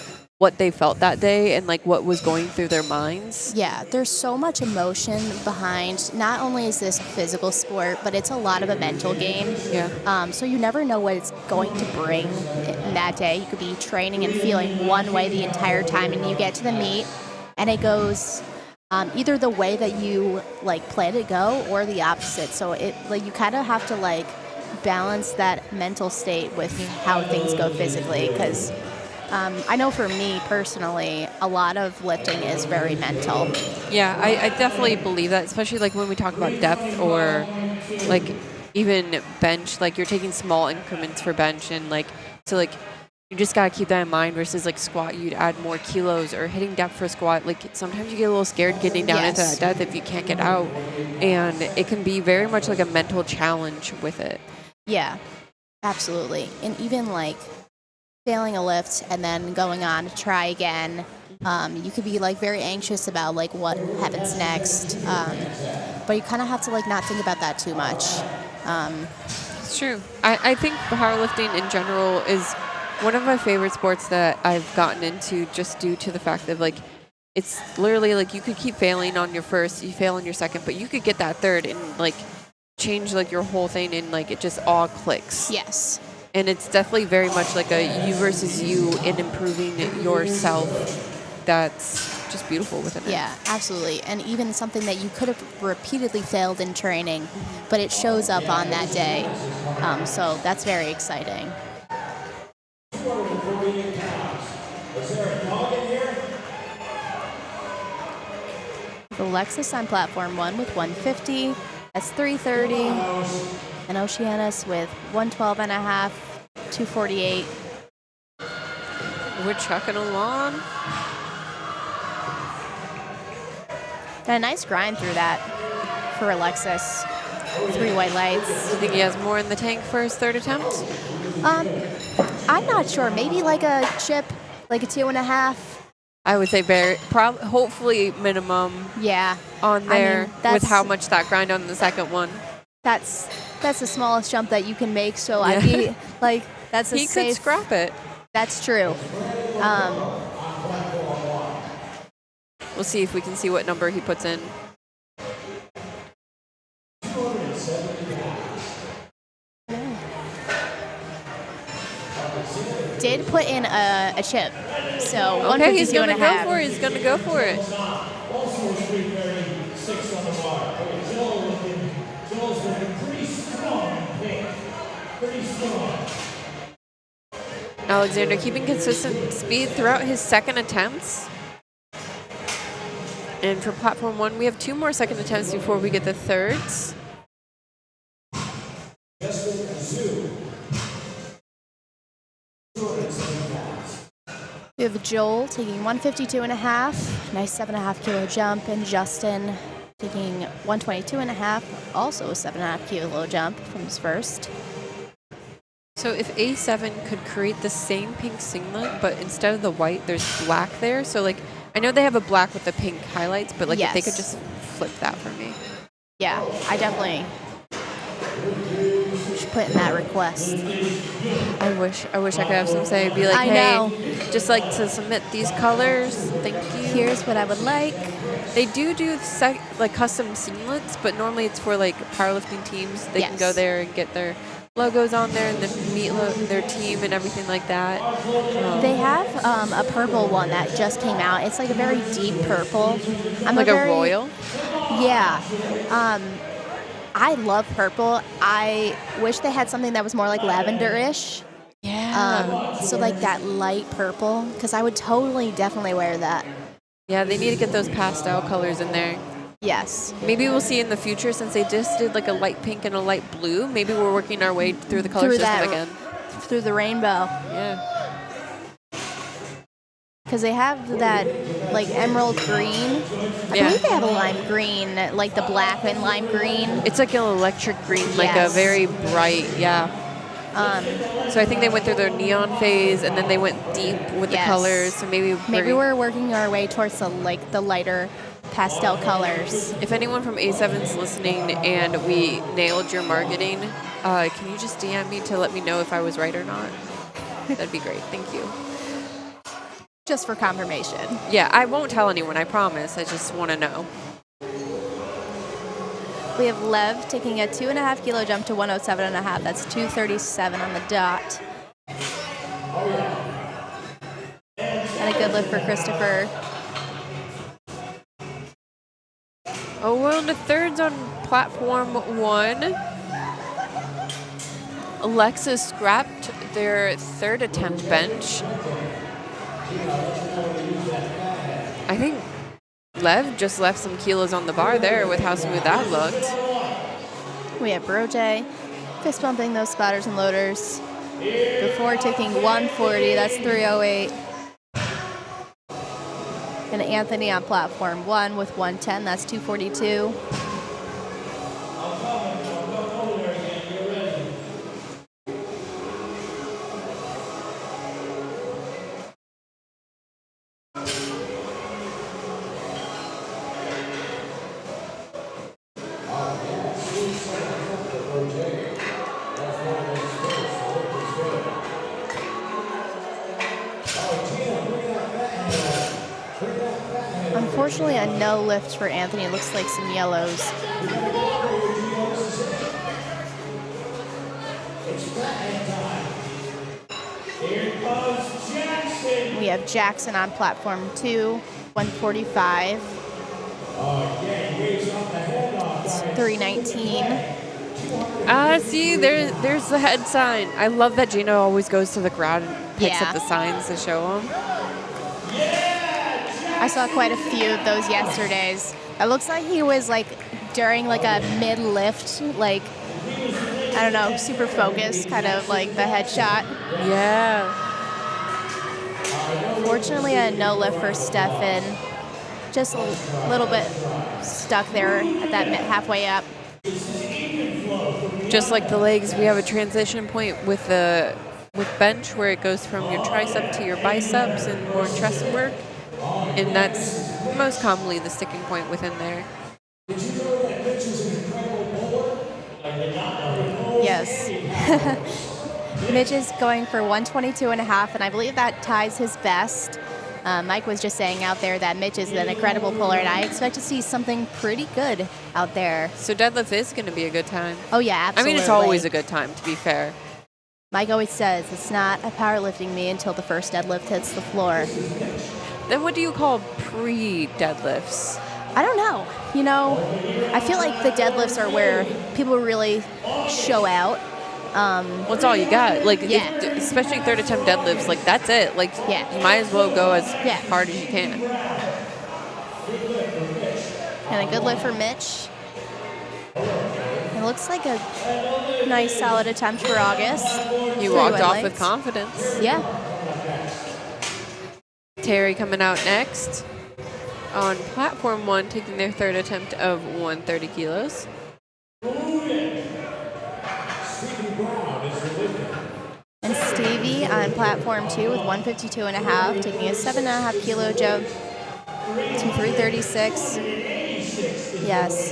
Speaker 1: what they felt that day and like what was going through their minds.
Speaker 5: Yeah, there's so much emotion behind. Not only is this a physical sport, but it's a lot of a mental game.
Speaker 1: Yeah.
Speaker 5: So you never know what it's going to bring in that day. You could be training and feeling one way the entire time, and you get to the meet, and it goes either the way that you like plan to go or the opposite. So it like you kind of have to like balance that mental state with how things go physically, because I know for me personally, a lot of lifting is very mental.
Speaker 1: Yeah, I definitely believe that, especially like when we talk about depth or like even bench, like you're taking small increments for bench, and like so like you just gotta keep that in mind versus like squat, you'd add more kilos, or hitting depth for squat. Like sometimes you get a little scared getting down into that depth if you can't get out, and it can be very much like a mental challenge with it.
Speaker 5: Yeah, absolutely. And even like failing a lift and then going on to try again, you could be like very anxious about like what happens next, but you kind of have to like not think about that too much.
Speaker 1: It's true. I think powerlifting in general is one of my favorite sports that I've gotten into, just due to the fact that like it's literally like you could keep failing on your first, you fail on your second, but you could get that third and like change like your whole thing, and like it just all clicks.
Speaker 5: Yes.
Speaker 1: And it's definitely very much like a you versus you in improving yourself. That's just beautiful within it.
Speaker 5: Yeah, absolutely. And even something that you could have repeatedly failed in training, but it shows up on that day. So that's very exciting.
Speaker 6: 248 pounds. Is there a dog in here?
Speaker 5: Alexis on platform 1 with 150. That's 330. And Oceanus with 112 and a half, 248.
Speaker 1: We're chucking along.
Speaker 5: Got a nice grind through that for Alexis. 3 white lights.
Speaker 1: Do you think he has more in the tank for his third attempt?
Speaker 5: I'm not sure. Maybe like a chip, like a 2.5.
Speaker 1: I would say hopefully minimum
Speaker 5: Yeah.
Speaker 1: on there,
Speaker 5: I mean,
Speaker 1: with
Speaker 5: that's-
Speaker 1: how much that grind on the second one.
Speaker 5: That's the smallest jump that you can make. So I'd be like, that's a
Speaker 1: He
Speaker 5: safe.
Speaker 1: could scrap it.
Speaker 5: That's true.
Speaker 1: We'll see if we can see what number he puts in.
Speaker 5: Did put in a chip. So
Speaker 1: Okay, he's
Speaker 5: 152
Speaker 1: gonna
Speaker 5: and a
Speaker 1: go
Speaker 5: half.
Speaker 1: for it. He's gonna go for it.
Speaker 6: Also a 336 on the bar. Joel's looking pretty strong in pink. Pretty strong.
Speaker 1: Alexander keeping consistent speed throughout his second attempts. And for platform 1, we have 2 more second attempts before we get the thirds.
Speaker 5: We have Joel taking 152 and a half, nice 7.5 kilo jump, and Justin taking 122 and a half, also a 7.5 kilo jump from his first.
Speaker 1: So if A7 could create the same pink singlet, but instead of the white, there's black there. So like, I know they have a black with the pink highlights, but like if they could just flip that for me.
Speaker 5: Yeah, I definitely should put in that request.
Speaker 1: I wish I could have some say. Be like,
Speaker 5: I
Speaker 1: hey,
Speaker 5: know.
Speaker 1: just like to submit these colors. Thank you.
Speaker 5: Here's what I would like.
Speaker 1: They do like custom singlets, but normally it's for like powerlifting teams. They can go
Speaker 5: Yes.
Speaker 1: there and get their logos on there and then meet their team and everything like that.
Speaker 5: They have a purple one that just came out. It's like a very deep purple.
Speaker 1: Like a royal.
Speaker 5: Yeah. I love purple. I wish they had something that was more like lavender-ish.
Speaker 1: Yeah.
Speaker 5: So like that light purple, because I would definitely wear that.
Speaker 1: Yeah, they need to get those pastel colors in there.
Speaker 5: Yes.
Speaker 1: Maybe we'll see in the future, since they just did like a light pink and a light blue. Maybe we're working our way through the color
Speaker 5: Through
Speaker 1: system
Speaker 5: that-
Speaker 1: again.
Speaker 5: Through the rainbow.
Speaker 1: Yeah.
Speaker 5: Because they have that like emerald green. I believe they have a lime green, like the black and lime green.
Speaker 1: It's like an electric green, like a
Speaker 5: Yes.
Speaker 1: very bright, yeah. So I think they went through their neon phase, and then they went deep with the
Speaker 5: Yes.
Speaker 1: colors. So maybe
Speaker 5: we're working our way towards the lighter pastel colors.
Speaker 1: If anyone from A7's listening and we nailed your marketing, can you just DM me to let me know if I was right or not? That'd be great. Thank you.
Speaker 5: Just for confirmation.
Speaker 1: Yeah, I won't tell anyone, I promise. I just want to know.
Speaker 5: We have Lev taking a 2.5 kilo jump to 107.5. That's 237 on the dot. And a good lift for Christopher.
Speaker 1: Oh, we're on the thirds on platform 1. Alexa scrapped their third attempt bench. I think Lev just left some kilos on the bar there with how smooth that looked.
Speaker 5: We have Broje fist bumping those spotters and loaders before taking 140. That's 308. And Anthony on platform 1 with 110. That's 242. Unfortunately, a no lift for Anthony. It looks like some yellows. We have Jackson on platform 2, 145. It's 319.
Speaker 1: See, there's the head sign. I love that Gino always goes to the crowd and picks up the signs to show them.
Speaker 5: I saw quite a few of those yesterdays. It looks like he was like during like a mid lift, like, I don't know, super focused, kind of like the headshot.
Speaker 1: Yeah.
Speaker 5: Fortunately, a no lift for Stefan. Just a little bit stuck there at that halfway up.
Speaker 1: Just like the legs, we have a transition point with bench where it goes from your tricep to your biceps and more chest work. And that's most commonly the sticking point within there.
Speaker 5: Yes. Mitch is going for 122.5, and I believe that ties his best. Mike was just saying out there that Mitch is an incredible puller, and I expect to see something pretty good out there.
Speaker 1: So deadlift is going to be a good time.
Speaker 5: Oh, yeah, absolutely.
Speaker 1: I mean, it's always a good time, to be fair.
Speaker 5: Mike always says it's not a powerlifting meet until the first deadlift hits the floor.
Speaker 1: Then what do you call pre-deadlifts?
Speaker 5: I don't know. You know, I feel like the deadlifts are where people really show out.
Speaker 1: Well, it's all you got. Like,
Speaker 5: yeah.
Speaker 1: Especially third attempt deadlifts, like, that's it. Like,
Speaker 5: yeah.
Speaker 1: You might as well go as hard as you can.
Speaker 5: And a good lift for Mitch. It looks like a nice, solid attempt for August.
Speaker 1: You walked off with confidence.
Speaker 5: Yeah.
Speaker 1: Terry coming out next on platform 1, taking their third attempt of 130 kilos.
Speaker 5: And Stevie on platform 2 with 152.5, taking a 7.5 kilo jump to 336. Yes.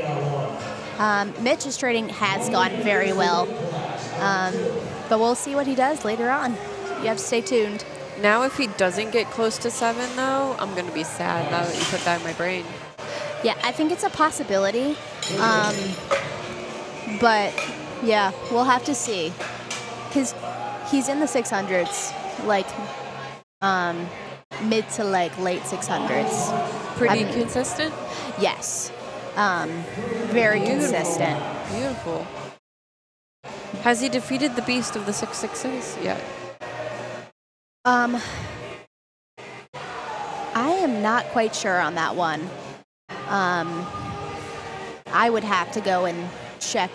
Speaker 5: Mitch's training has gone very well, but we'll see what he does later on. You have to stay tuned.
Speaker 1: Now, if he doesn't get close to 7, though, I'm going to be sad now that you put that in my brain.
Speaker 5: Yeah, I think it's a possibility. But, yeah, we'll have to see. He's in the 600s, like mid to like late 600s.
Speaker 1: Pretty consistent?
Speaker 5: Yes. Very consistent.
Speaker 1: Beautiful. Has he defeated the beast of the 666 yet?
Speaker 5: I am not quite sure on that one. I would have to go and check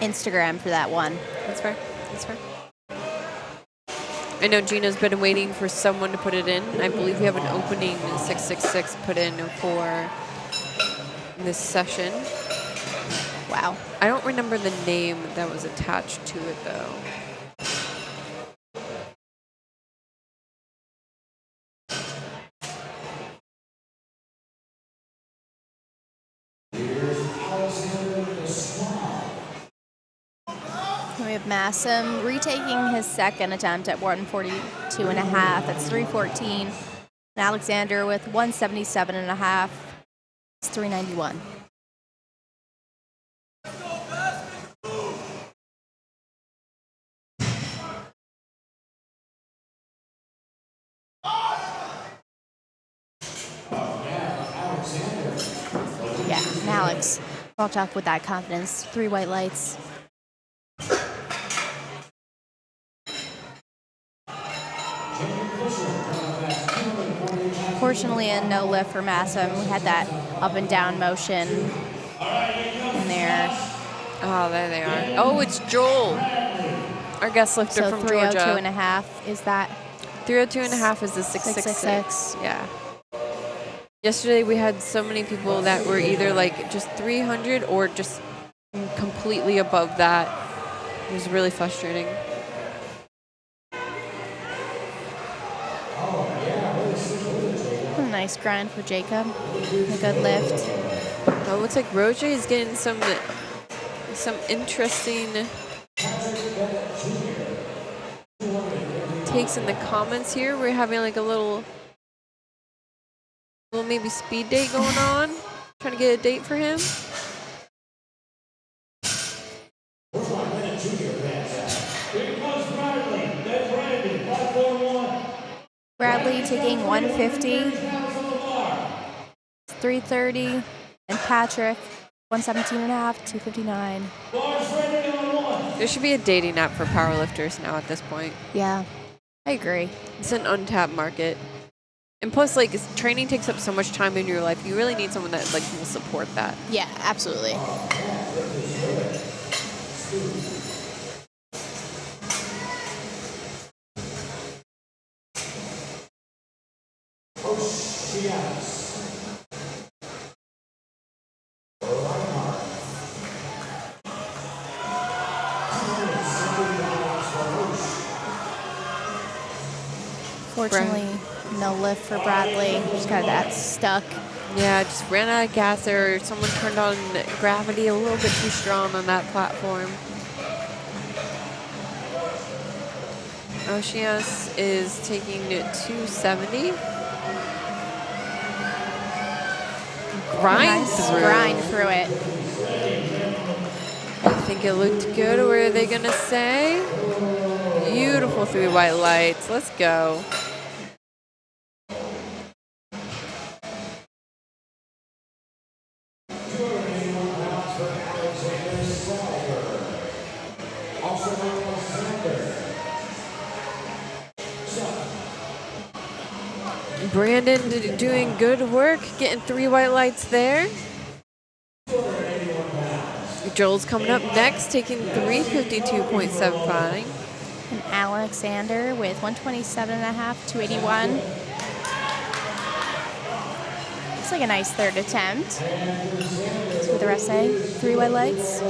Speaker 5: Instagram for that one.
Speaker 1: That's fair. That's fair. I know Gina's been waiting for someone to put it in. I believe we have an opening 666 put in for this session.
Speaker 5: Wow.
Speaker 1: I don't remember the name that was attached to it, though.
Speaker 5: We have Massim retaking his second attempt at 142.5. That's 314. Alexander with 177.5. It's 391. Yeah, and Alex walked off with that confidence. 3 white lights. Fortunately, a no lift for Massam. We had that up and down motion in there.
Speaker 1: Oh, there they are. Oh, it's Joel, our guest lifter
Speaker 5: So
Speaker 1: from
Speaker 5: 302
Speaker 1: Georgia.
Speaker 5: and a half is that
Speaker 1: 302 and a half is the 666. Yeah. Yesterday we had so many people that were either like just 300 or just completely above that. It was really frustrating.
Speaker 5: a nice grind for Jacob. A good lift.
Speaker 1: Oh, it looks like Roger is getting some interesting takes in the comments here. We're having like a little maybe speed date going on. Trying to get a date for him.
Speaker 5: Bradley taking 150, 330, and Patrick 117.5, 259.
Speaker 1: There should be a dating app for powerlifters now at this point.
Speaker 5: Yeah, I agree.
Speaker 1: It's an untapped market. And plus, like, training takes up so much time in your life. You really need someone that, like, will support that.
Speaker 5: Yeah, absolutely. Fortunately, no lift for Bradley. Just got that stuck.
Speaker 1: Yeah, just ran out of gas there. Or someone turned on gravity a little bit too strong on that platform. Oceanus is taking 270. Grind
Speaker 5: Nice
Speaker 1: through.
Speaker 5: grind through it.
Speaker 1: I think it looked good. What are they going to say? Beautiful 3 white lights. Let's go. Brandon doing good work, getting 3 white lights there. Joel's coming up next, taking 352.75.
Speaker 5: And Alexander with 127.5, 281. Looks like a nice third attempt. That's what the rest say. 3 white lights.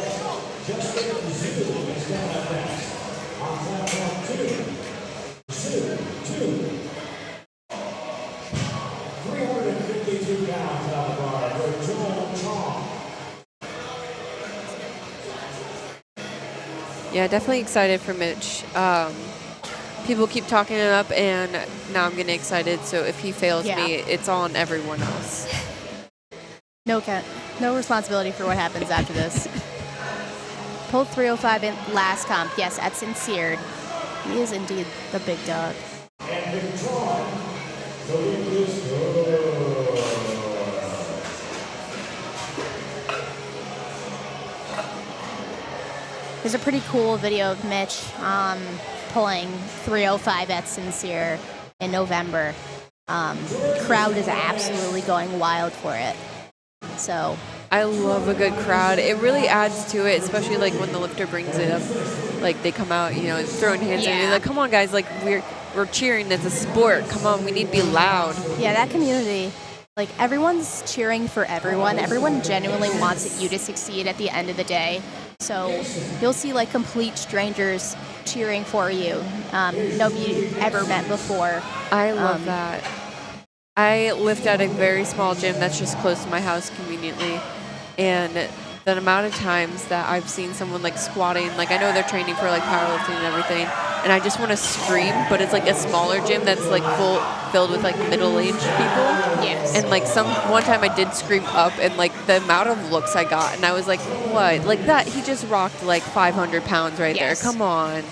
Speaker 1: Yeah, definitely excited for Mitch. People keep talking it up, and now I'm getting excited. So if he fails me, it's on everyone else.
Speaker 5: No responsibility for what happens after this. Pulled 305 in last comp. Yes, at Sincere. He is indeed the big dog. There's a pretty cool video of Mitch pulling 305 at Sincere in November. Crowd is absolutely going wild for it. So
Speaker 1: I love a good crowd. It really adds to it, especially like when the lifter brings it up. Like they come out, throwing hands and they're like, come on guys, like we're cheering, it's a sport. Come on, we need to be loud.
Speaker 5: Yeah, that community, like everyone's cheering for everyone. Everyone genuinely wants you to succeed at the end of the day. So you'll see like complete strangers cheering for you. Nobody you've ever met before.
Speaker 1: I love that. I lift at a very small gym that's just close to my house conveniently. And the amount of times that I've seen someone like squatting, like I know they're training for like powerlifting and everything, and I just want to scream, but it's like a smaller gym that's like filled with like middle-aged people.
Speaker 5: Yes.
Speaker 1: And like one time I did scream up, and like the amount of looks I got, and I was like, what? Like that, he just rocked like 500 pounds right
Speaker 5: Yes.
Speaker 1: there. Come on.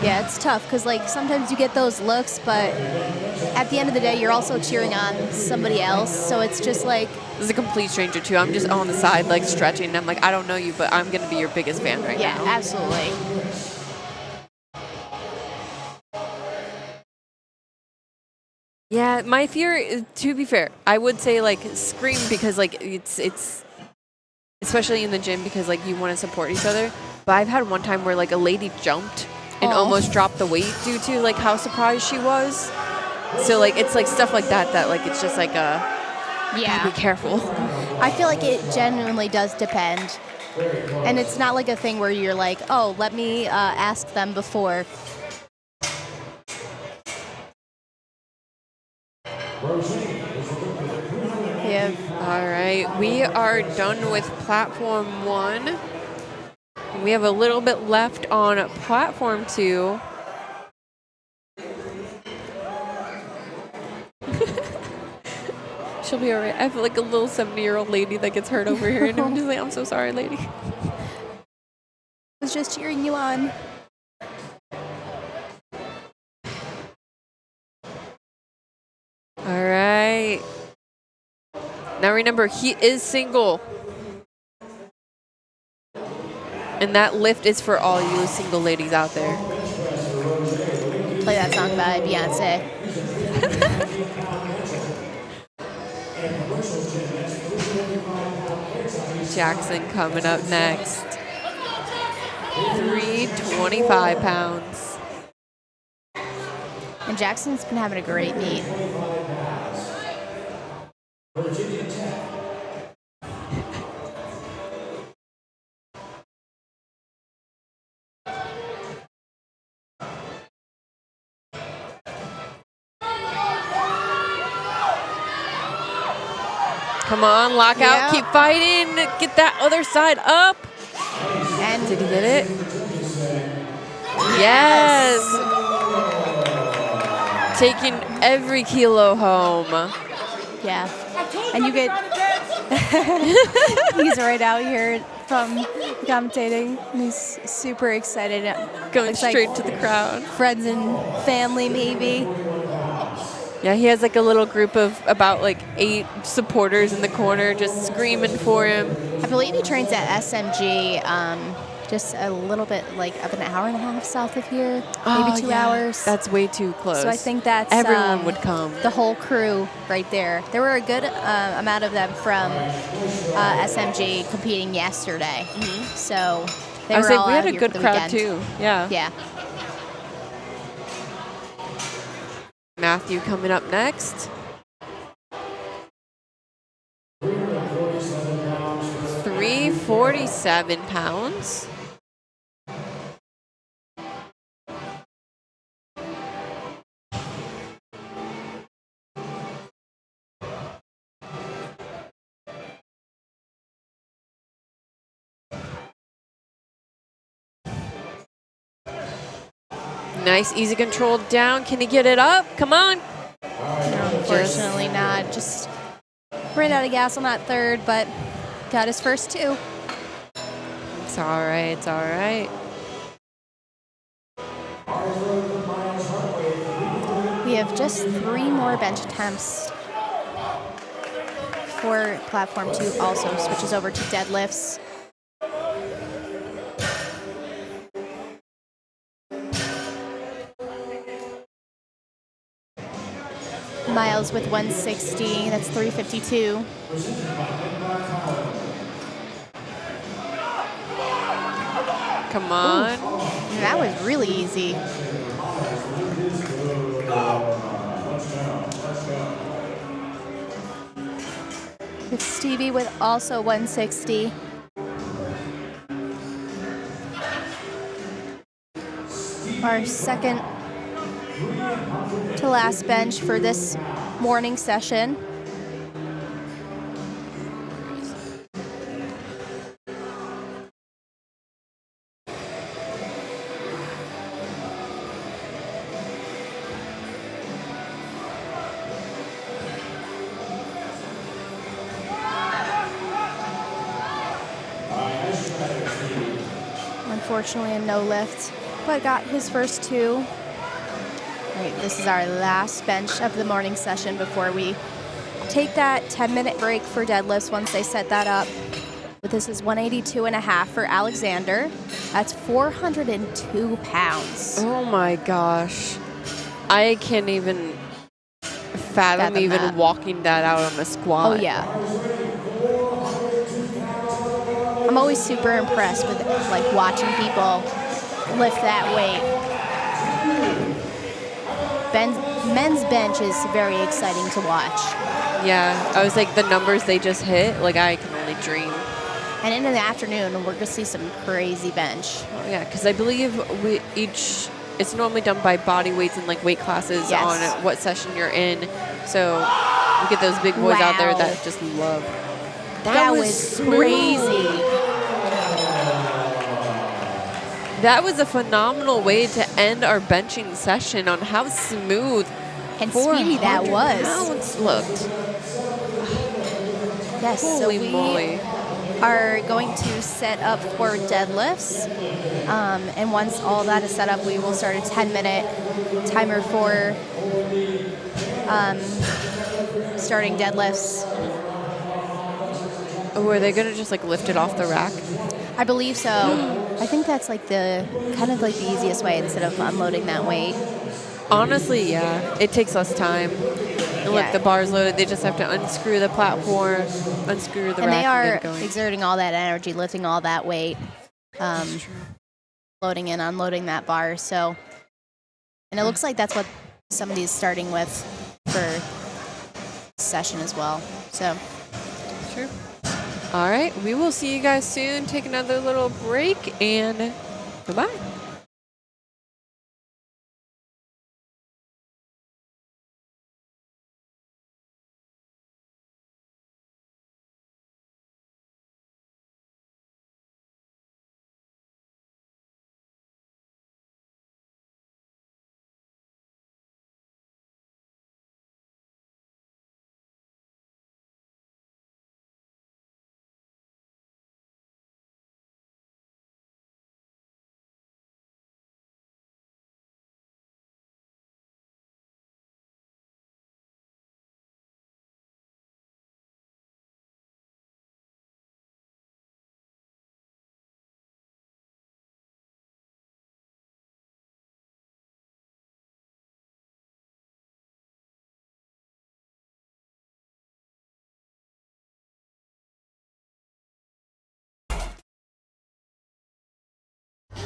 Speaker 5: Yeah, it's tough because like sometimes you get those looks, but at the end of the day, you're also cheering on somebody else. So it's just like,
Speaker 1: This is a complete stranger too. I'm just on the side like stretching, and I'm like, I don't know you, but I'm gonna be your biggest fan right
Speaker 5: yeah,
Speaker 1: now.
Speaker 5: absolutely.
Speaker 1: Yeah, my fear is, to be fair, I would say like scream because like it's especially in the gym because like you want to support each other. But I've had one time where like a lady jumped and
Speaker 5: Oh.
Speaker 1: almost dropped the weight due to like how surprised she was. So like it's like stuff like that like it's just like
Speaker 5: Yeah.
Speaker 1: be careful.
Speaker 5: I feel like it genuinely does depend. And it's not like a thing where you're like, oh, let me ask them before. Yeah.
Speaker 1: All right, we are done with platform 1. We have a little bit left on platform 2. She'll be all right. I feel like a little 70-year-old lady that gets hurt over here, and I'm just like, I'm so sorry, lady.
Speaker 5: I was just cheering you on.
Speaker 1: All right. Now remember, he is single. And that lift is for all you single ladies out there.
Speaker 5: Play that song by Beyonce.
Speaker 1: Jackson coming up next. 325 pounds.
Speaker 5: And Jackson's been having a great meet.
Speaker 1: Come on, lock out,
Speaker 5: Yeah.
Speaker 1: keep fighting, get that other side up.
Speaker 5: And
Speaker 1: Did he get it? Yes. Taking every kilo home.
Speaker 5: yeah. And you get he's right out here from commentating and he's super excited.
Speaker 1: Going
Speaker 5: Looks like
Speaker 1: straight to the crowd.
Speaker 5: friends and family maybe.
Speaker 1: Yeah, he has like a little group of about like 8 supporters in the corner just screaming for him.
Speaker 5: I believe he trains at SMG, just a little bit like up an hour and a half south of here, maybe 2 hours.
Speaker 1: That's way too close.
Speaker 5: So I think that's
Speaker 1: everyone would come.
Speaker 5: The whole crew right there. There were a good amount of them from SMG competing yesterday. So they
Speaker 1: I was
Speaker 5: were
Speaker 1: like,
Speaker 5: all
Speaker 1: we
Speaker 5: out
Speaker 1: had a
Speaker 5: here
Speaker 1: good
Speaker 5: for the
Speaker 1: crowd
Speaker 5: weekend.
Speaker 1: too. Yeah.
Speaker 5: Yeah.
Speaker 1: Matthew coming up next. 347 pounds. Nice, easy control down. Can he get it up? Come on.
Speaker 5: No, unfortunately not. Just ran out of gas on that third, but got his first 2.
Speaker 1: It's all right. It's all right.
Speaker 5: We have just 3 more bench attempts for platform 2 also switches over to deadlifts. Miles with 160, that's 352.
Speaker 1: Come on.
Speaker 5: That was really easy. It's Stevie with also 160. Our second to last bench for this morning session. unfortunately a no lift, but got his first 2. All right, this is our last bench of the morning session before we take that 10-minute break for deadlifts once they set that up. But this is 182.5 for Alexander. That's 402 pounds.
Speaker 1: Oh my gosh. I can't even fathom even
Speaker 5: that.
Speaker 1: walking that out on a squat.
Speaker 5: Oh yeah. I'm always super impressed with like watching people lift that weight. Men's bench is very exciting to watch.
Speaker 1: Yeah, I was like, the numbers they just hit, like I can only dream.
Speaker 5: And in the afternoon, we're gonna see some crazy bench.
Speaker 1: Oh, yeah, because I believe it's normally done by body weights and like weight classes
Speaker 5: Yes.
Speaker 1: on what session you're in. So we get those big boys out there
Speaker 5: Wow.
Speaker 1: that just love.
Speaker 5: That was
Speaker 1: smooth.
Speaker 5: crazy.
Speaker 1: That was a phenomenal way to end our benching session on how smooth
Speaker 5: And speedy that
Speaker 1: 400
Speaker 5: was.
Speaker 1: pounds looked.
Speaker 5: Yes,
Speaker 1: Holy
Speaker 5: so we
Speaker 1: moly.
Speaker 5: are going to set up for deadlifts. And once all that is set up, we will start a 10-minute timer for starting deadlifts.
Speaker 1: Were they gonna just like lift it off the rack?
Speaker 5: I believe so. I think that's like the kind of like the easiest way instead of unloading that weight.
Speaker 1: Honestly, yeah. It takes less time. And look,
Speaker 5: Yeah.
Speaker 1: the bar's loaded. They just have to unscrew the platform, unscrew the
Speaker 5: And
Speaker 1: rack,
Speaker 5: they
Speaker 1: and
Speaker 5: are
Speaker 1: get it going.
Speaker 5: exerting all that energy, lifting all that weight, loading and unloading that bar. So, and it looks like that's what somebody's starting with for session as well. So,
Speaker 1: Sure. All right, we will see you guys soon. Take another little break, and goodbye.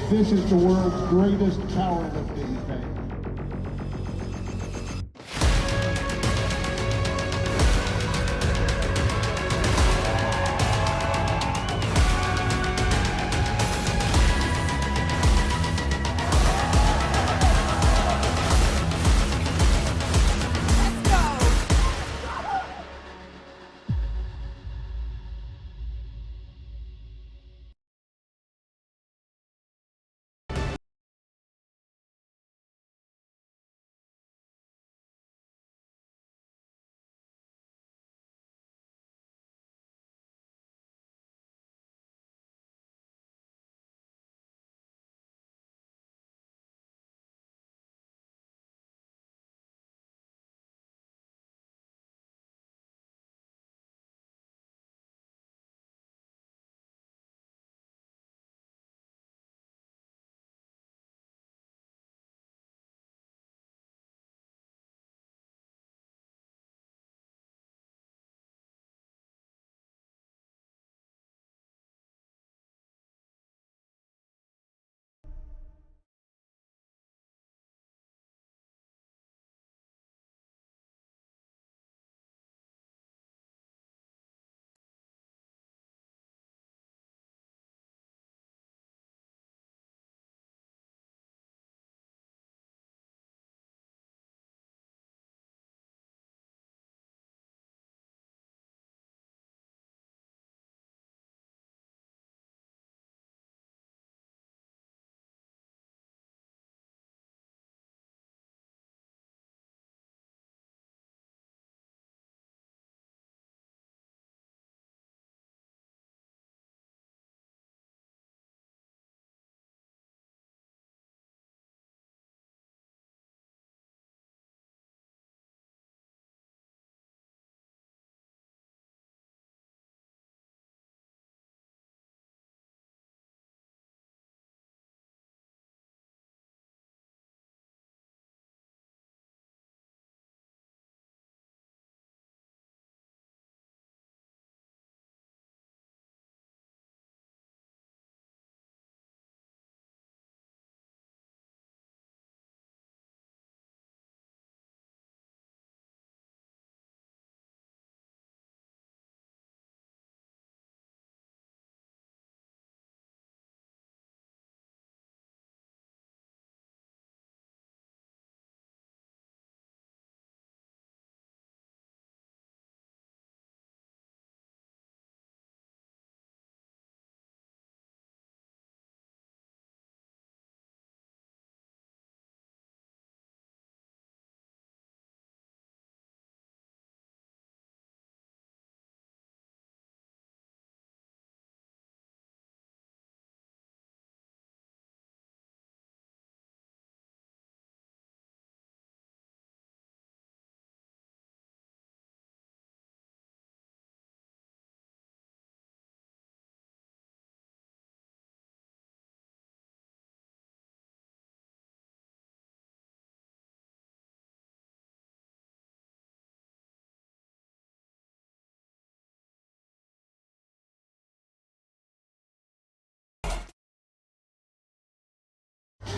Speaker 6: This is the world's greatest powerlifting event.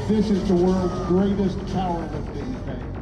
Speaker 6: This is the world's greatest powerlifting event.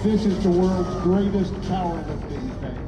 Speaker 6: This is the world's greatest powerlifting event.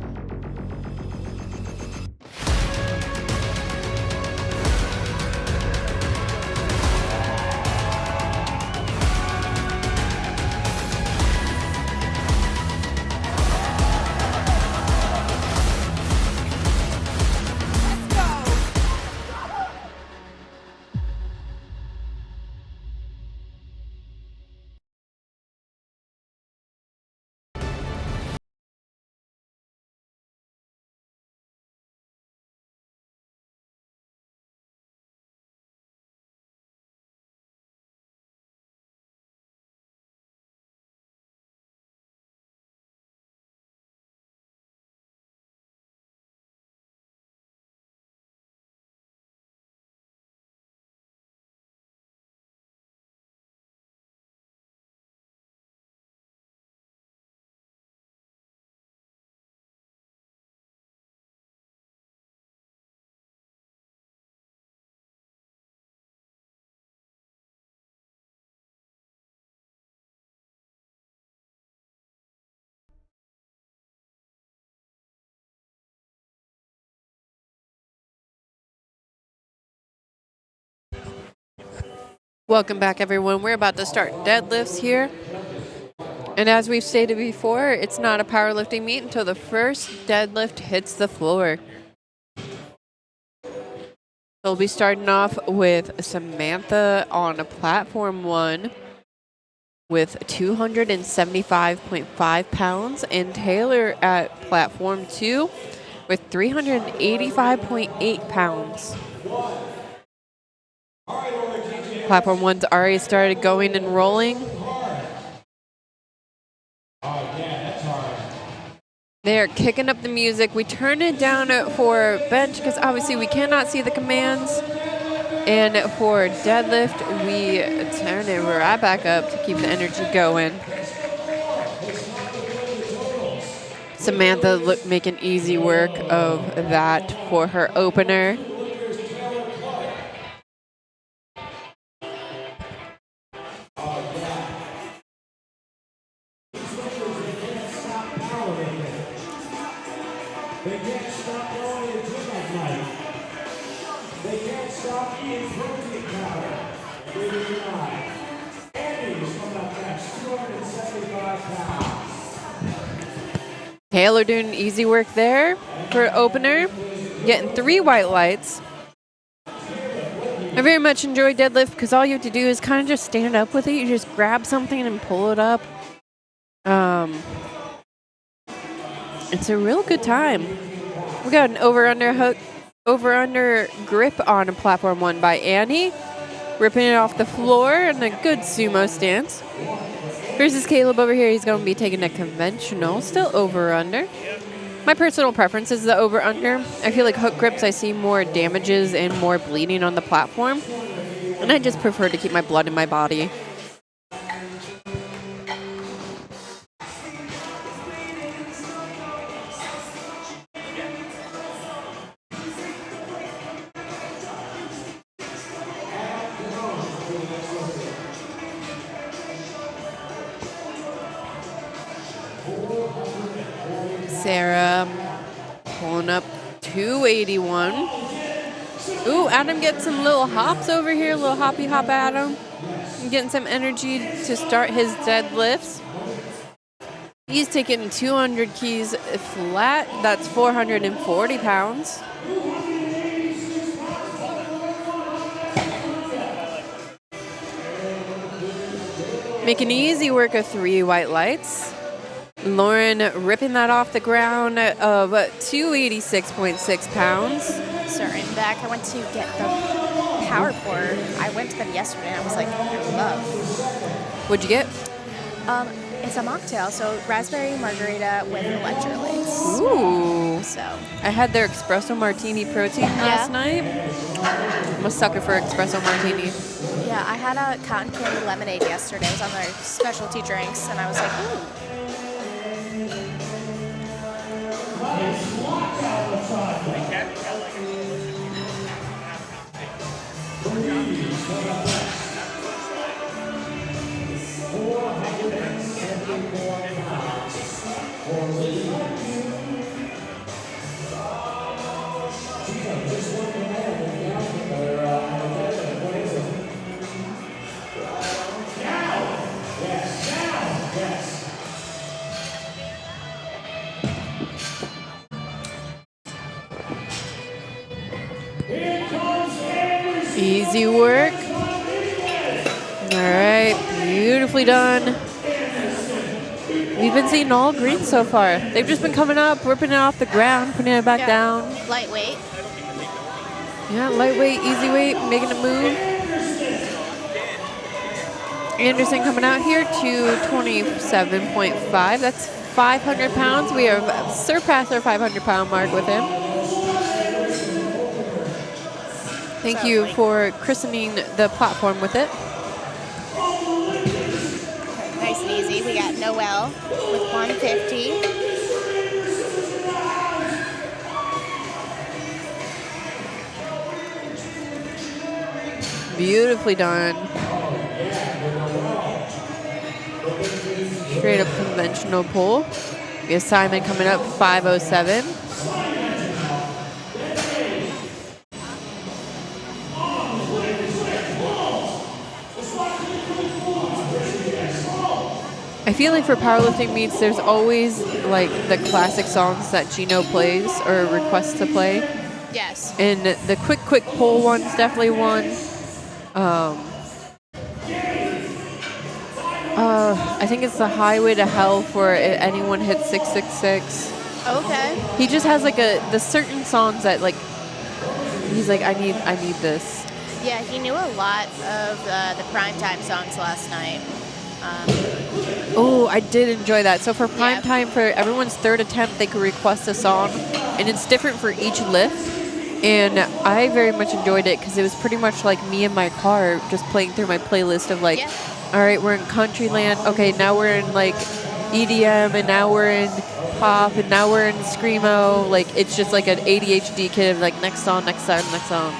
Speaker 1: Welcome back, everyone. We're about to start deadlifts here. And as we've stated before, it's not a powerlifting meet until the first deadlift hits the floor. We'll be starting off with Samantha on a platform 1 with 275.5 pounds, and Taylor at platform 2 with 385.8 pounds. Platform 1's already started going and rolling. They're kicking up the music. We turn it down for bench because obviously we cannot see the commands. And for deadlift, we turn it right back up to keep the energy going. Samantha making easy work of that for her opener.
Speaker 6: They can't stop going to gym at night. They can't stop eating protein powder. Believe it or not. Andy is coming up next, 275 pounds.
Speaker 1: Taylor doing easy work there for opener, getting 3 white lights. I very much enjoy deadlift because all you have to do is kind of just stand up with it. You just grab something and pull it up. It's a real good time. We got an over-under grip on a platform 1 by Annie, ripping it off the floor in a good sumo stance. Versus Caleb over here, he's going to be taking a conventional, still over-under. My personal preference is the over-under. I feel like hook grips, I see more damages and more bleeding on the platform, and I just prefer to keep my blood in my body. Sarah pulling up 281. Ooh, Adam gets some little hops over here, little hoppy hop Adam. Getting some energy to start his deadlifts. He's taking 200 keys flat. That's 440 pounds. Making easy work of 3 white lights. Lauren ripping that off the ground of 286.6 pounds.
Speaker 5: Sorry, I'm back. I went to get the power pour. I went to them yesterday and I was like, I love.
Speaker 1: What'd you get?
Speaker 5: It's a mocktail, so raspberry margarita with electrolytes.
Speaker 1: Ooh.
Speaker 5: So
Speaker 1: I had their espresso martini protein last night. I'm a sucker for espresso martini.
Speaker 5: yeah, I had a cotton candy lemonade yesterday. It was on their specialty drinks, and I was like, ooh.
Speaker 1: Easy work. All right, beautifully done. We've been seeing all green so far. They've just been coming up, ripping it off the ground, putting it back down.
Speaker 5: Lightweight.
Speaker 1: Yeah, lightweight, easy weight, making a move. Anderson coming out here to 27.5. That's 500 pounds. We have surpassed our 500-pound mark with him. Thank you for christening the platform with it.
Speaker 5: Nice and easy. We got Noelle with 150.
Speaker 1: Beautifully done. Straight up conventional pull. We have Simon coming up 507. I feel like for powerlifting meets, there's always like the classic songs that Gino plays or requests to play.
Speaker 5: Yes.
Speaker 1: And the quick pull one's definitely one. I think it's the Highway to Hell for anyone hits 666.
Speaker 5: Okay.
Speaker 1: He just has like the certain songs that like he's like I need this.
Speaker 5: Yeah, he knew a lot of the primetime songs last night.
Speaker 1: Oh, I did enjoy that. So for prime
Speaker 5: Yeah.
Speaker 1: time, for everyone's third attempt, they could request a song, and it's different for each lift. And I very much enjoyed it because it was pretty much like me in my car just playing through my playlist of like,
Speaker 5: Yeah.
Speaker 1: all right, we're in country land. Okay, now we're in like EDM, and now we're in pop, and now we're in screamo. Like it's just like an ADHD kid of like next song, next song, next song.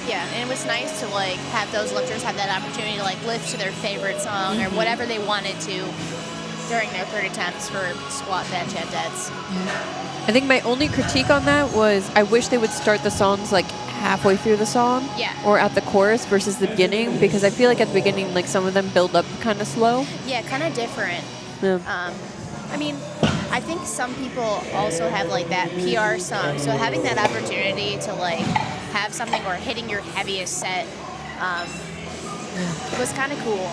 Speaker 5: Yeah, and it was nice to like have those lifters have that opportunity to like lift to their favorite song or whatever they wanted to during their third attempts for squat, bench, and deads.
Speaker 1: I think my only critique on that was I wish they would start the songs like halfway through the song
Speaker 5: Yeah.
Speaker 1: or at the chorus versus the beginning, because I feel like at the beginning like some of them build up kind of slow.
Speaker 5: Yeah, kind of different.
Speaker 1: Yeah.
Speaker 5: I mean, I think some people also have like that PR song, so having that opportunity to like have something or hitting your heaviest set was kind of cool.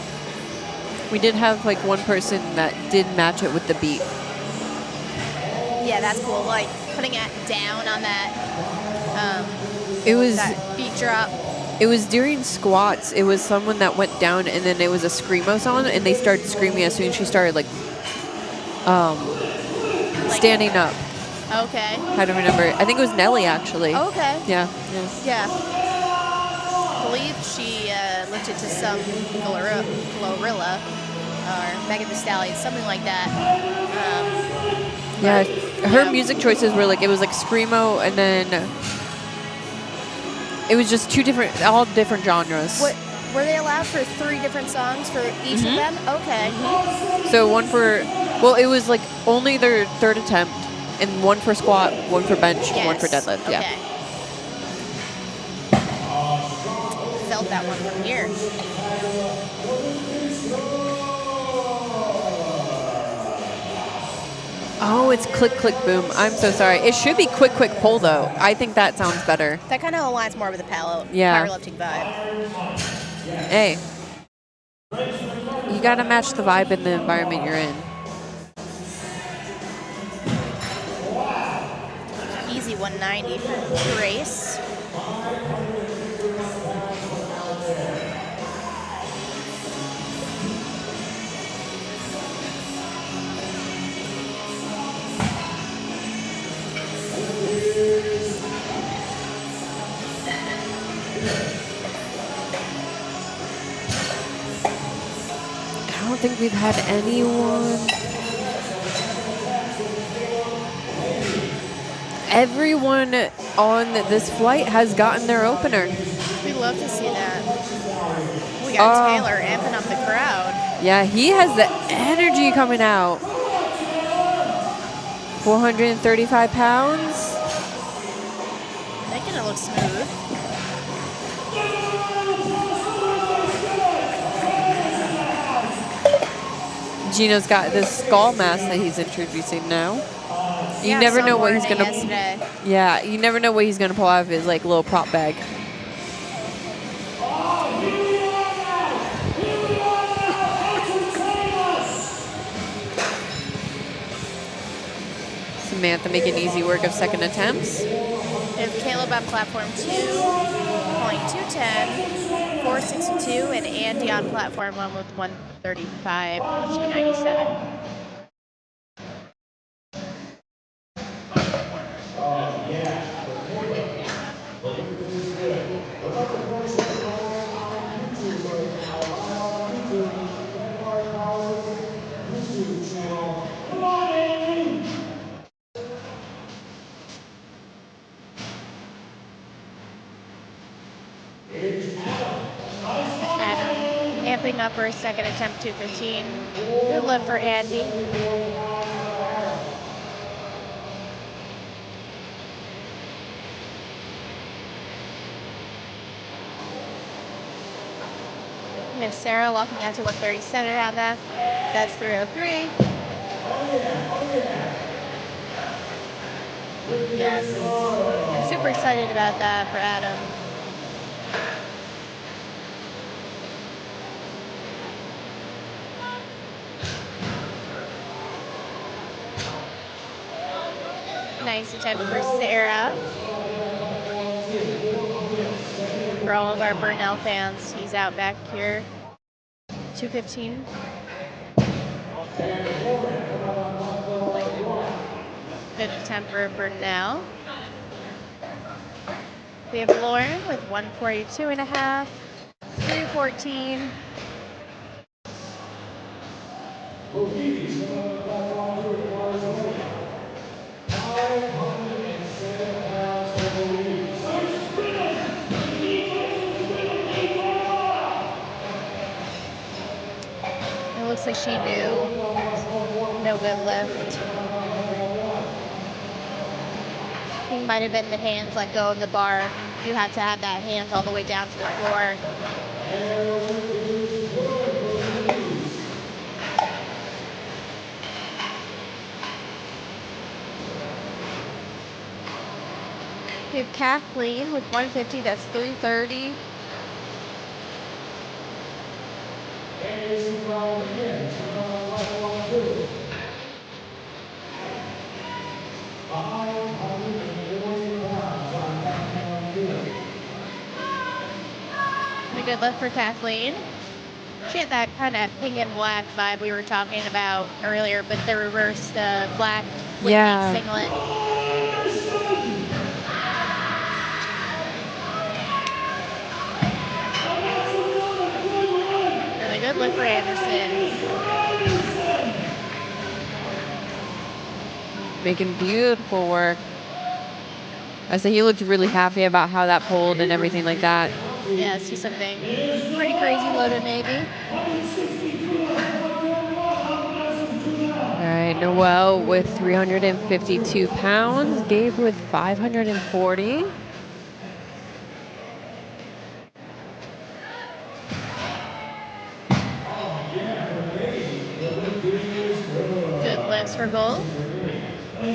Speaker 1: We did have like one person that did match it with the beat.
Speaker 5: Yeah, that's cool. Like putting it down on that
Speaker 1: It was
Speaker 5: that beat drop.
Speaker 1: it was during squats. It was someone that went down and then it was a screamo song and they started screaming as soon as she started like standing up.
Speaker 5: Okay.
Speaker 1: I don't remember. I think it was Nelly actually.
Speaker 5: Okay.
Speaker 1: Yeah.
Speaker 5: Yeah. I believe she lifted to some Glorilla or Megan Thee Stallion, something like that.
Speaker 1: Yeah. Her
Speaker 5: yeah.
Speaker 1: music choices were like it was like screamo and then it was just all different genres.
Speaker 5: What were they allowed for 3 different songs for each of them? Okay.
Speaker 1: So one for it was like only their third attempt and one for squat, one for bench,
Speaker 5: Yes.
Speaker 1: one for deadlift.
Speaker 5: Okay.
Speaker 1: Yeah.
Speaker 5: Felt that one from here.
Speaker 1: Oh, it's click, click, boom. I'm so sorry. It should be quick, quick, pull, though. I think that sounds better.
Speaker 5: That kind of aligns more with the
Speaker 1: Yeah.
Speaker 5: powerlifting vibe.
Speaker 1: Hey, you got to match the vibe in the environment you're in.
Speaker 5: Easy 190 for Grace.
Speaker 1: I don't think we've had anyone. Everyone on this flight has gotten their opener.
Speaker 5: We'd love to see that. We got Taylor amping up the crowd.
Speaker 1: Yeah, he has the energy coming out. 435 pounds.
Speaker 5: Making it look smooth.
Speaker 1: Gino's got this skull mask that he's introducing now. You
Speaker 5: Yeah,
Speaker 1: never know
Speaker 5: some
Speaker 1: what he's
Speaker 5: wore it
Speaker 1: gonna.
Speaker 5: yesterday.
Speaker 1: Yeah, you never know what he's gonna pull out of his like little prop bag. Samantha making easy work of second attempts.
Speaker 5: We have Caleb on platform 2.210, 462, and Andy on platform 1 with 135, 297. Amping up her second attempt, 215. Good lift for Andy. Miss Sarah walking out to 137 on that. That's 303. Yes. I'm super excited about that for Adam. Nice attempt for Sarah. For all of our Burnell fans, he's out back here. 215. Fifth attempt for Burnell. We have Lauren with 142 and a half, 314.
Speaker 6: He's coming on the platform to requires weight. 507 pounds for Louise.
Speaker 5: It looks like she knew. No good lift. I think it might have been the hands let go of the bar. You had to have that hand all the way down to the floor. We have Kathleen with 150, that's 330.
Speaker 6: And he's coming on again. He's coming on platform 2. 540 pounds on platform 2.
Speaker 5: A good lift for Kathleen. She had that kind of pink and black vibe we were talking about earlier, but the reversed black with
Speaker 1: Yeah.
Speaker 5: the singlet. Really good lift for Anderson.
Speaker 1: Making beautiful work. I say he looked really happy about how that pulled and everything like that.
Speaker 5: Yeah, see something pretty crazy loaded maybe.
Speaker 1: All right, Noelle with 352 pounds. Gabe with 540.
Speaker 5: Good lifts for both. We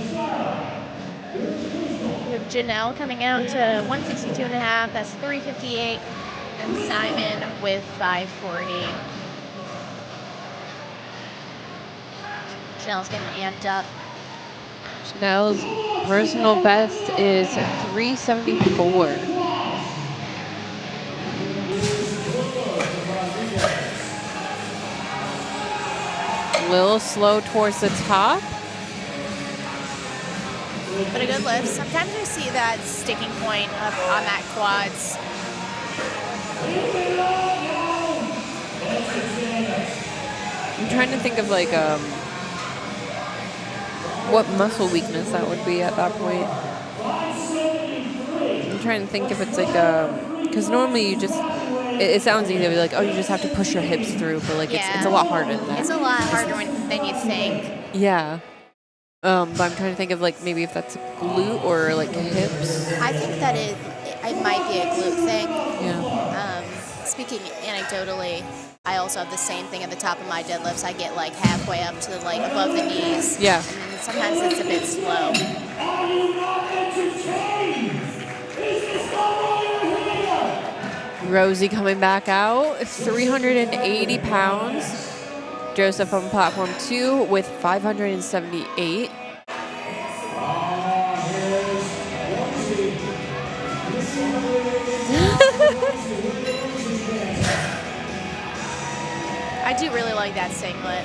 Speaker 5: have Janelle coming out to 162 and a half. That's 358. And Simon with 540. Janelle's getting amped up.
Speaker 1: Chanel's personal best is 374. A little slow towards the top.
Speaker 5: But a good lift. Sometimes I see that sticking point up on that quads.
Speaker 1: I'm trying to think of like what muscle weakness that would be at that point. I'm trying to think if it's like because normally you just it sounds easy to be like, oh, you just have to push your hips through, but like it's a lot harder than that.
Speaker 5: It's a lot harder than you think.
Speaker 1: Yeah. But I'm trying to think of like maybe if that's a glute or like hips.
Speaker 5: I think that it might be a glute thing.
Speaker 1: Yeah.
Speaker 5: Speaking anecdotally, I also have the same thing at the top of my deadlifts. I get like halfway up to like above the knees.
Speaker 1: Yeah.
Speaker 5: And sometimes it's a bit slow.
Speaker 6: Are you not entertained? Is this not why you're here?
Speaker 1: Rosie coming back out, 380 pounds. Joseph on platform 2 with 578.
Speaker 5: I do really like that singlet.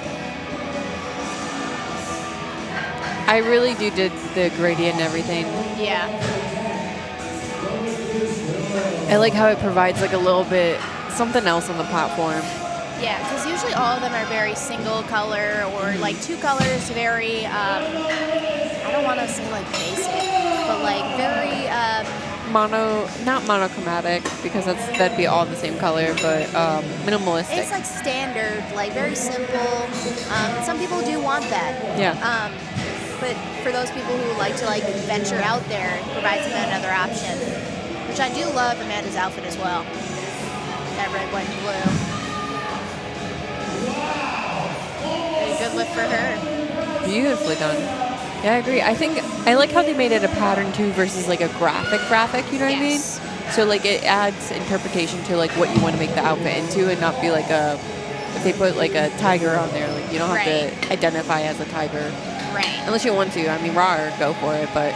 Speaker 1: I really do did the gradient and everything.
Speaker 5: Yeah.
Speaker 1: I like how it provides like a little bit something else on the platform.
Speaker 5: Yeah, because usually all of them are very single color or like two colors, very, I don't want to say like basic, but like very...
Speaker 1: not monochromatic, because that'd be all the same color, but minimalistic.
Speaker 5: It's like standard, like very simple. Some people do want that.
Speaker 1: Yeah.
Speaker 5: But for those people who like to like venture out there, it provides them another option, which I do love Amanda's outfit as well. That red, white, and blue. good lift for her.
Speaker 1: Beautifully done. Yeah, I agree. I think I like how they made it a pattern too versus like a graphic, you know what I mean?
Speaker 5: Yes.
Speaker 1: So like it adds interpretation to like what you want to make the outfit into and not be like if they put like a tiger on there, like you don't have to identify as a tiger.
Speaker 5: Right.
Speaker 1: Unless you want to. I mean, go for it, but.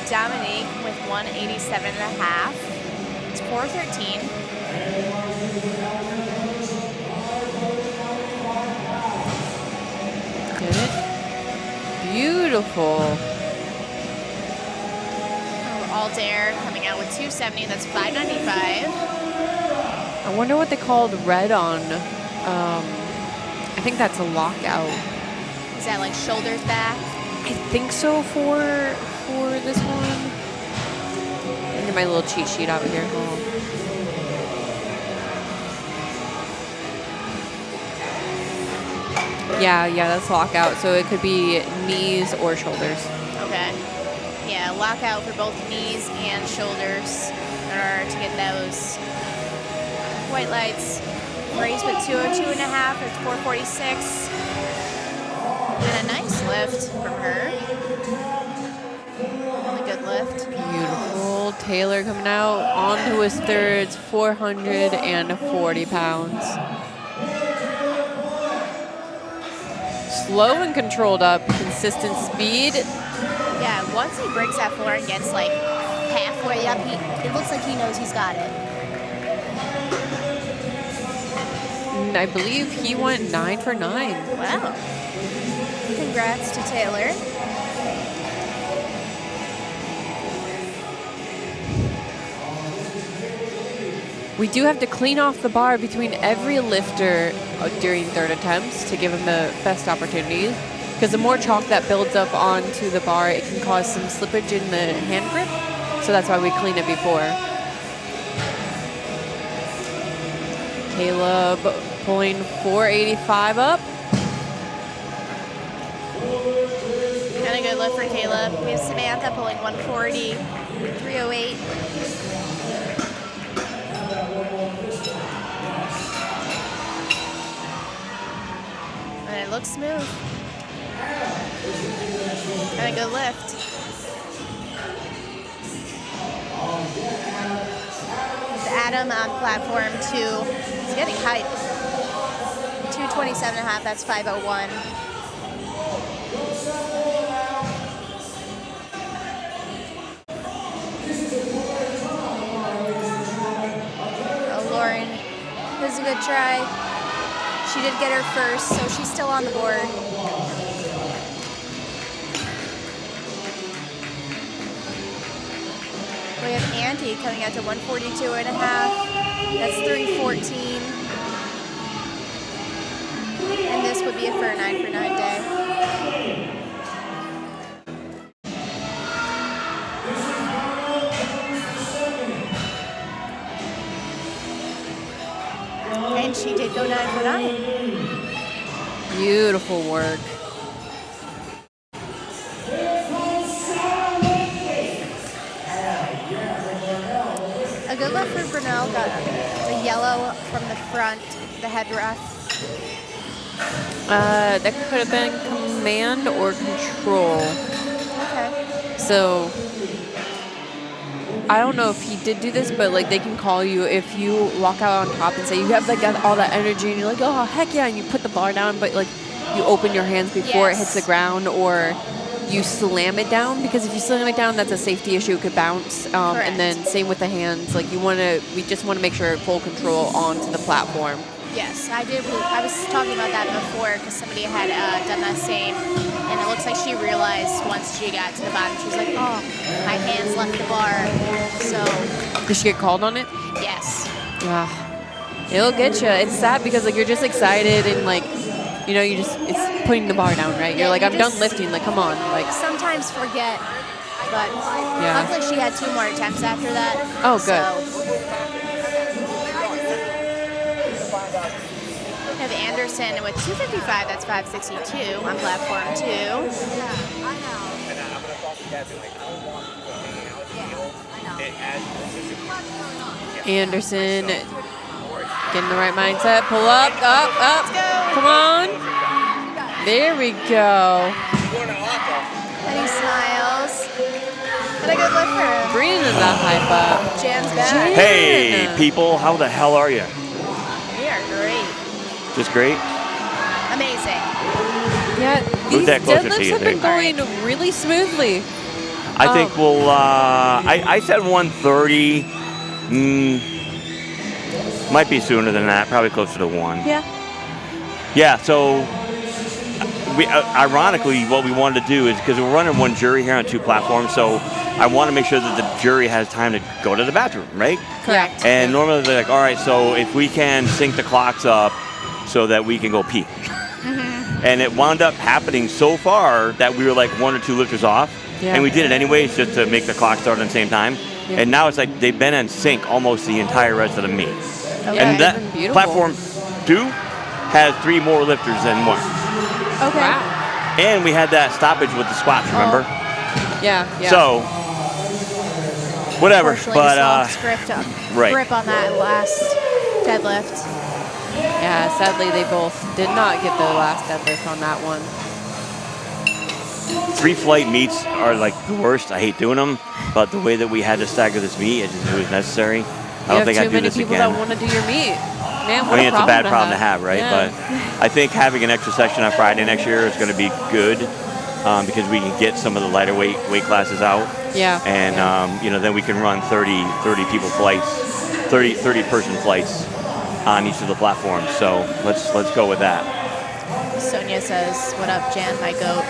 Speaker 5: Dominique with 187.5. It's 413.
Speaker 1: Good. Beautiful.
Speaker 5: Altair coming out with 270. That's 595.
Speaker 1: I wonder what they called red on. I think that's a lockout.
Speaker 5: Is that like shoulders back?
Speaker 1: I think so for this one. And my little cheat sheet out here. Yeah, that's lockout. So it could be knees or shoulders.
Speaker 5: Okay. Yeah, lockout for both knees and shoulders in order to get those white lights. Raise with 202.5. It's 446. And a nice lift from her. Really good lift.
Speaker 1: Beautiful. Taylor coming out onto his thirds, 440 pounds. Slow and controlled up, consistent speed.
Speaker 5: Yeah, once he breaks that floor and gets like halfway up, it looks like he knows he's got it.
Speaker 1: And I believe he went 9 for 9.
Speaker 5: Wow. Congrats to Taylor.
Speaker 1: We do have to clean off the bar between every lifter during third attempts to give them the best opportunities. Because the more chalk that builds up onto the bar, it can cause some slippage in the hand grip. So that's why we clean it before. Caleb pulling 485 up.
Speaker 5: And a good lift for Caleb. We have Samantha pulling 140, 308. And it looks smooth. And a good lift. It's Adam on platform 2. He's getting hype. 227.5, that's 501. Lauren, this is a good try. She did get her first, so she's still on the board. We have Auntie coming out to 142.5. That's 314. And this would be for a 9 for 9 day. And she did go 9 for 9.
Speaker 1: Beautiful work.
Speaker 5: A good lift for Brunel. Got the yellow from the front, the headrest.
Speaker 1: That could have been command or control.
Speaker 5: Okay.
Speaker 1: So I don't know if he did do this, but like they can call you if you walk out on top and say you have like all that energy and you're like, oh heck yeah, and you put the bar down, but like you open your hands before it hits the ground, or you slam it down, because if you slam it down, that's a safety issue. It could bounce. And then same with the hands. Like we just want to make sure full control onto the platform.
Speaker 5: Yes, I did. I was talking about that before because somebody had done that same, and it looks like she realized once she got to the bottom, she was like, oh, my hands left the bar. So.
Speaker 1: Did she get called on it?
Speaker 5: Yes.
Speaker 1: It'll get you. It's sad because like you're just excited and like, you know, it's putting the bar down, right? You're like, I'm done lifting. Like, come on. Like
Speaker 5: sometimes forget, but luckily she had 2 more attempts after that.
Speaker 1: Oh, good.
Speaker 5: So. We have Anderson with 255. That's 562 on platform 2.
Speaker 1: Anderson getting the right mindset. Pull up, up.
Speaker 5: Let's go.
Speaker 1: Come on. There we go.
Speaker 5: And he smiles. What a good lift for him.
Speaker 1: Bringing that hype up.
Speaker 5: Jan's back.
Speaker 1: Jan.
Speaker 2: Hey, people, how the hell are you?
Speaker 5: We are great.
Speaker 2: Just great?
Speaker 5: Amazing.
Speaker 1: Yeah, these
Speaker 2: that closer to
Speaker 1: deadlifts
Speaker 2: you,
Speaker 1: have been
Speaker 2: Dave.
Speaker 1: going really smoothly.
Speaker 2: I think we'll, I said 130. Might be sooner than that, probably closer to 1.
Speaker 1: Yeah.
Speaker 2: Yeah, so we ironically, what we wanted to do is, because we're running one jury here on 2 platforms, so I want to make sure that the jury has time to go to the bathroom, right?
Speaker 5: Correct.
Speaker 2: And normally they're like, all right, so if we can sync the clocks up so that we can go pee. And it wound up happening so far that we were like 1 or 2 lifters off.
Speaker 1: Yeah.
Speaker 2: And we did it anyways just to make the clock start at the same time.
Speaker 1: Yeah.
Speaker 2: And now it's like they've been in sync almost the entire rest of the meet.
Speaker 1: Okay.
Speaker 2: And that
Speaker 1: It's been beautiful.
Speaker 2: platform 2 has 3 more lifters than 1.
Speaker 5: Okay.
Speaker 1: Wow.
Speaker 2: And we had that stoppage with the squats, remember?
Speaker 1: Yeah, yeah.
Speaker 2: So, whatever.
Speaker 5: Unfortunately,
Speaker 2: But,
Speaker 5: soft
Speaker 2: right.
Speaker 5: grip on that last deadlift.
Speaker 1: Yeah, sadly they both did not get their last deadlift on that one.
Speaker 2: 3 flight meets are like the worst. I hate doing them. But the way that we had to stagger this meet, it was necessary. I don't think I'd do this
Speaker 1: too many
Speaker 2: again.
Speaker 1: people that want to do your meet. Man,
Speaker 2: I
Speaker 1: what
Speaker 2: mean,
Speaker 1: a
Speaker 2: it's a bad problem to
Speaker 1: have.
Speaker 2: have, right?
Speaker 1: Yeah.
Speaker 2: But I think having an extra session on Friday next year is going to be good because we can get some of the lighter weight classes out.
Speaker 1: Yeah.
Speaker 2: And, then we can run 30 people flights, 30 person flights on each of the platforms. So let's go with that.
Speaker 5: Sonia says, "What up, Jan, my goat?"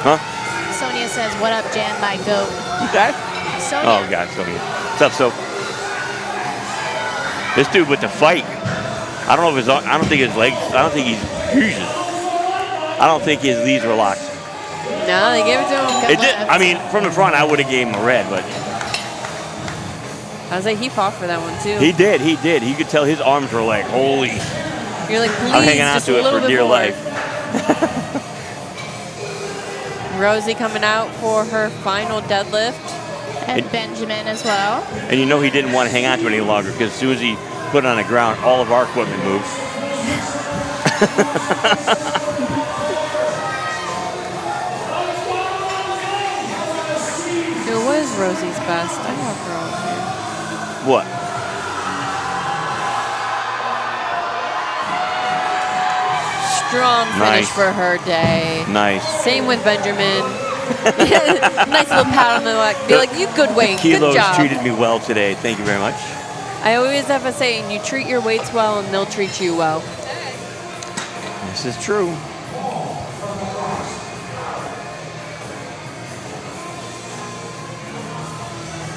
Speaker 2: Huh?
Speaker 5: Sonia says, "What up, Jan, my goat?"
Speaker 2: Okay.
Speaker 5: Sonia.
Speaker 2: Oh, God, Sonia. What's up, Sophie? This dude with the fight. I don't know if I don't think his legs, I don't think I don't think his leads were locked.
Speaker 1: No, they gave it to him.
Speaker 2: It did. I mean, from the front, I would have gave him a red, but
Speaker 1: I was like, he fought for that one too.
Speaker 2: he did. He could tell his arms were like, holy.
Speaker 1: You're like, please,
Speaker 2: I'm hanging on
Speaker 1: just
Speaker 2: to
Speaker 1: a
Speaker 2: it
Speaker 1: little
Speaker 2: for
Speaker 1: bit
Speaker 2: dear
Speaker 1: more.
Speaker 2: life.
Speaker 1: Rosie coming out for her final deadlift.
Speaker 5: And Benjamin as well.
Speaker 2: And you know he didn't want to hang on to it any longer because as soon as he put it on the ground, all of our equipment moved.
Speaker 1: It was Rosie's best. I have her on here.
Speaker 2: What?
Speaker 1: Strong finish
Speaker 2: Nice.
Speaker 1: for her day.
Speaker 2: Nice.
Speaker 1: Same with Benjamin. Nice little pat on the back. Be like, you good Wayne. Good
Speaker 2: Kilos
Speaker 1: job.
Speaker 2: treated me well today. Thank you very much.
Speaker 1: I always have a saying, you treat your weights well and they'll treat you well.
Speaker 2: This is true.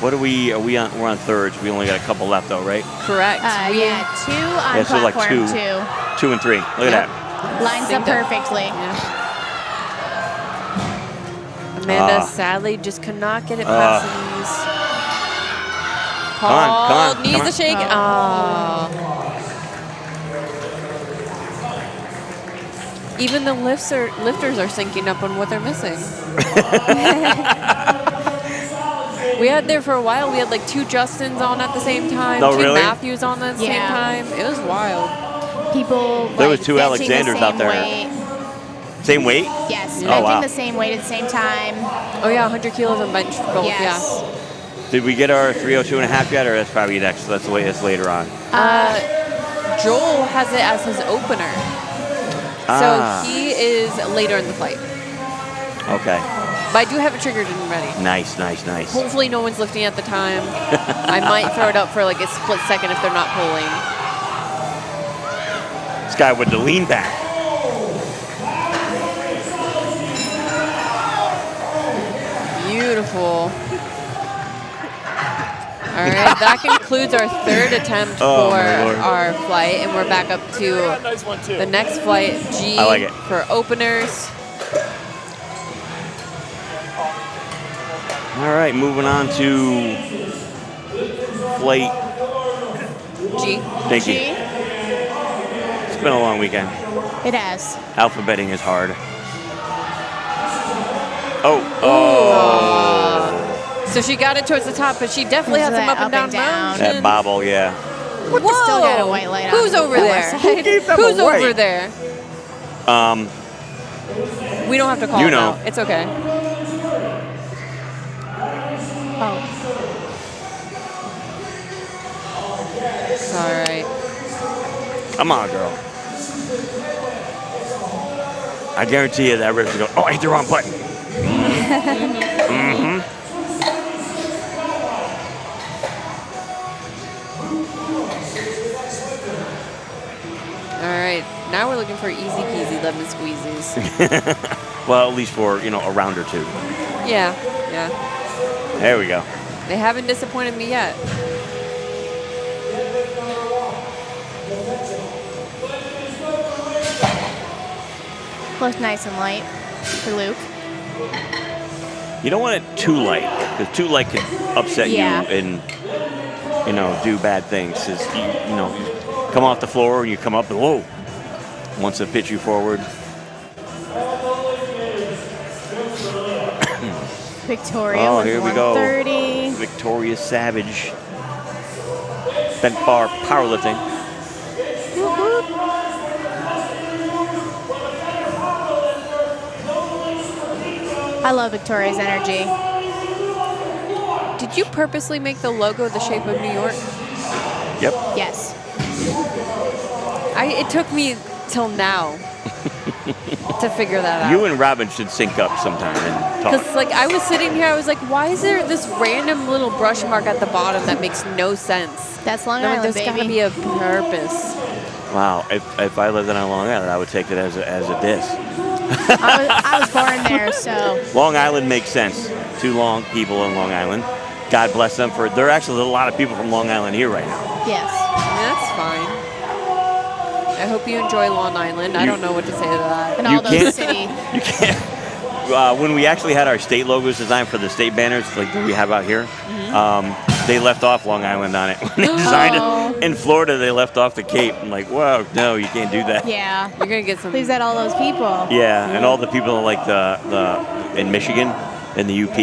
Speaker 2: What are we on? We're on thirds. We only got a couple left though, right?
Speaker 1: Correct.
Speaker 5: Yeah, 2 on
Speaker 2: Yeah, so like
Speaker 5: platform 2.
Speaker 2: 2 and 3. Look at
Speaker 1: Yep.
Speaker 2: that.
Speaker 5: Lines up
Speaker 1: Synced up.
Speaker 5: perfectly.
Speaker 1: Amanda sadly just could not get it past the knees.
Speaker 2: Come on,
Speaker 1: Paul
Speaker 2: come
Speaker 1: needs
Speaker 2: on.
Speaker 1: a shake. Oh. Even the lifters are syncing up on what they're missing. We had there for a while. We had like 2 Justins on at the same time.
Speaker 2: Oh,
Speaker 1: 2
Speaker 2: really?
Speaker 1: Matthews on at the same
Speaker 5: Yeah.
Speaker 1: time. It was wild.
Speaker 5: People
Speaker 2: There
Speaker 5: like
Speaker 2: was 2
Speaker 5: benching the
Speaker 2: Alexanders out
Speaker 5: same
Speaker 2: there.
Speaker 5: weight.
Speaker 2: Same weight?
Speaker 5: Yes,
Speaker 1: Yeah.
Speaker 5: benching
Speaker 2: Oh, wow.
Speaker 5: the same weight at the same time.
Speaker 1: Oh yeah, 100 kilos on bench for both.
Speaker 5: Yes.
Speaker 2: Did we get our 302.5 yet, or that's probably next? That's the way it's later on.
Speaker 1: Yeah. Joel has it as his opener. So he is later in the flight.
Speaker 2: Okay.
Speaker 1: But I do have it triggered and ready.
Speaker 2: Nice.
Speaker 1: Hopefully no one's lifting at the time. I might throw it up for like a split second if they're not pulling.
Speaker 2: This guy with the lean back.
Speaker 1: Beautiful. All right, that concludes our 3rd attempt
Speaker 2: Oh,
Speaker 1: for
Speaker 2: my Lord.
Speaker 1: our flight, and we're back up to the next flight, G,
Speaker 2: I like it.
Speaker 1: for openers.
Speaker 2: All right, moving on to flight.
Speaker 1: G.
Speaker 2: Thank you. It's been a long weekend.
Speaker 5: It has.
Speaker 2: Alphabeting is hard. Oh.
Speaker 1: So she got it towards the top, but she definitely had
Speaker 5: There's
Speaker 1: some
Speaker 5: that
Speaker 1: up and down
Speaker 5: up and down.
Speaker 1: motion.
Speaker 2: That bobble, yeah.
Speaker 1: Whoa!
Speaker 5: Still got a white light on.
Speaker 1: Who's over there?
Speaker 2: Who gave them a
Speaker 1: Who's over
Speaker 2: white?
Speaker 1: there? We don't have to call
Speaker 2: You
Speaker 1: him
Speaker 2: know.
Speaker 1: out. It's okay.
Speaker 5: Oh,
Speaker 1: It's all right.
Speaker 2: Come on, girl. I guarantee you that Rip's going, oh, I hit the wrong button.
Speaker 1: All right. Now we're looking for easy peasy lemon squeezies.
Speaker 2: Well, at least for, a round or two.
Speaker 1: Yeah. Yeah.
Speaker 2: There we go.
Speaker 1: They haven't disappointed me yet.
Speaker 5: looks nice and light for Luke.
Speaker 2: You don't want it too light, because too light can upset
Speaker 5: Yeah.
Speaker 2: you and, do bad things. 'Cause you come off the floor and you come up and whoa, wants to pitch you forward.
Speaker 5: Victoria
Speaker 2: Oh,
Speaker 5: with
Speaker 2: here we go.
Speaker 5: 130.
Speaker 2: Victoria Savage. Bent bar powerlifting.
Speaker 5: I love Victoria's energy.
Speaker 1: Did you purposely make the logo the shape of New York?
Speaker 2: Yep.
Speaker 5: Yes.
Speaker 1: It took me till now to figure that out.
Speaker 2: You and Robin should sync up sometime and talk.
Speaker 1: Because I was sitting here, I was like, why is there this random little brush mark at the bottom that makes no sense?
Speaker 5: That's Long
Speaker 1: And I'm like,
Speaker 5: Island,
Speaker 1: there's got to
Speaker 5: baby.
Speaker 1: be a purpose.
Speaker 2: Wow, if I lived on Long Island, I would take it as a diss.
Speaker 5: I was born there, so
Speaker 2: Long Island makes sense. Two long people in Long Island. God bless them for. There are actually a lot of people from Long Island here right now.
Speaker 5: yes.
Speaker 1: That's fine. I hope you enjoy Long Island. I don't know what to say to that.
Speaker 5: And
Speaker 2: You
Speaker 5: all those
Speaker 2: can't-
Speaker 5: city.
Speaker 2: You can't. When we actually had our state logos designed for the state banners, like that we have out here, they left off Long Island on it when they designed
Speaker 5: Oh.
Speaker 2: it. In Florida, they left off the Cape. I'm like, whoa, no, you can't do that.
Speaker 5: Yeah.
Speaker 1: You're going to get some.
Speaker 5: Leaves out all those people.
Speaker 2: Yeah, and all the people like the in Michigan, in the UP,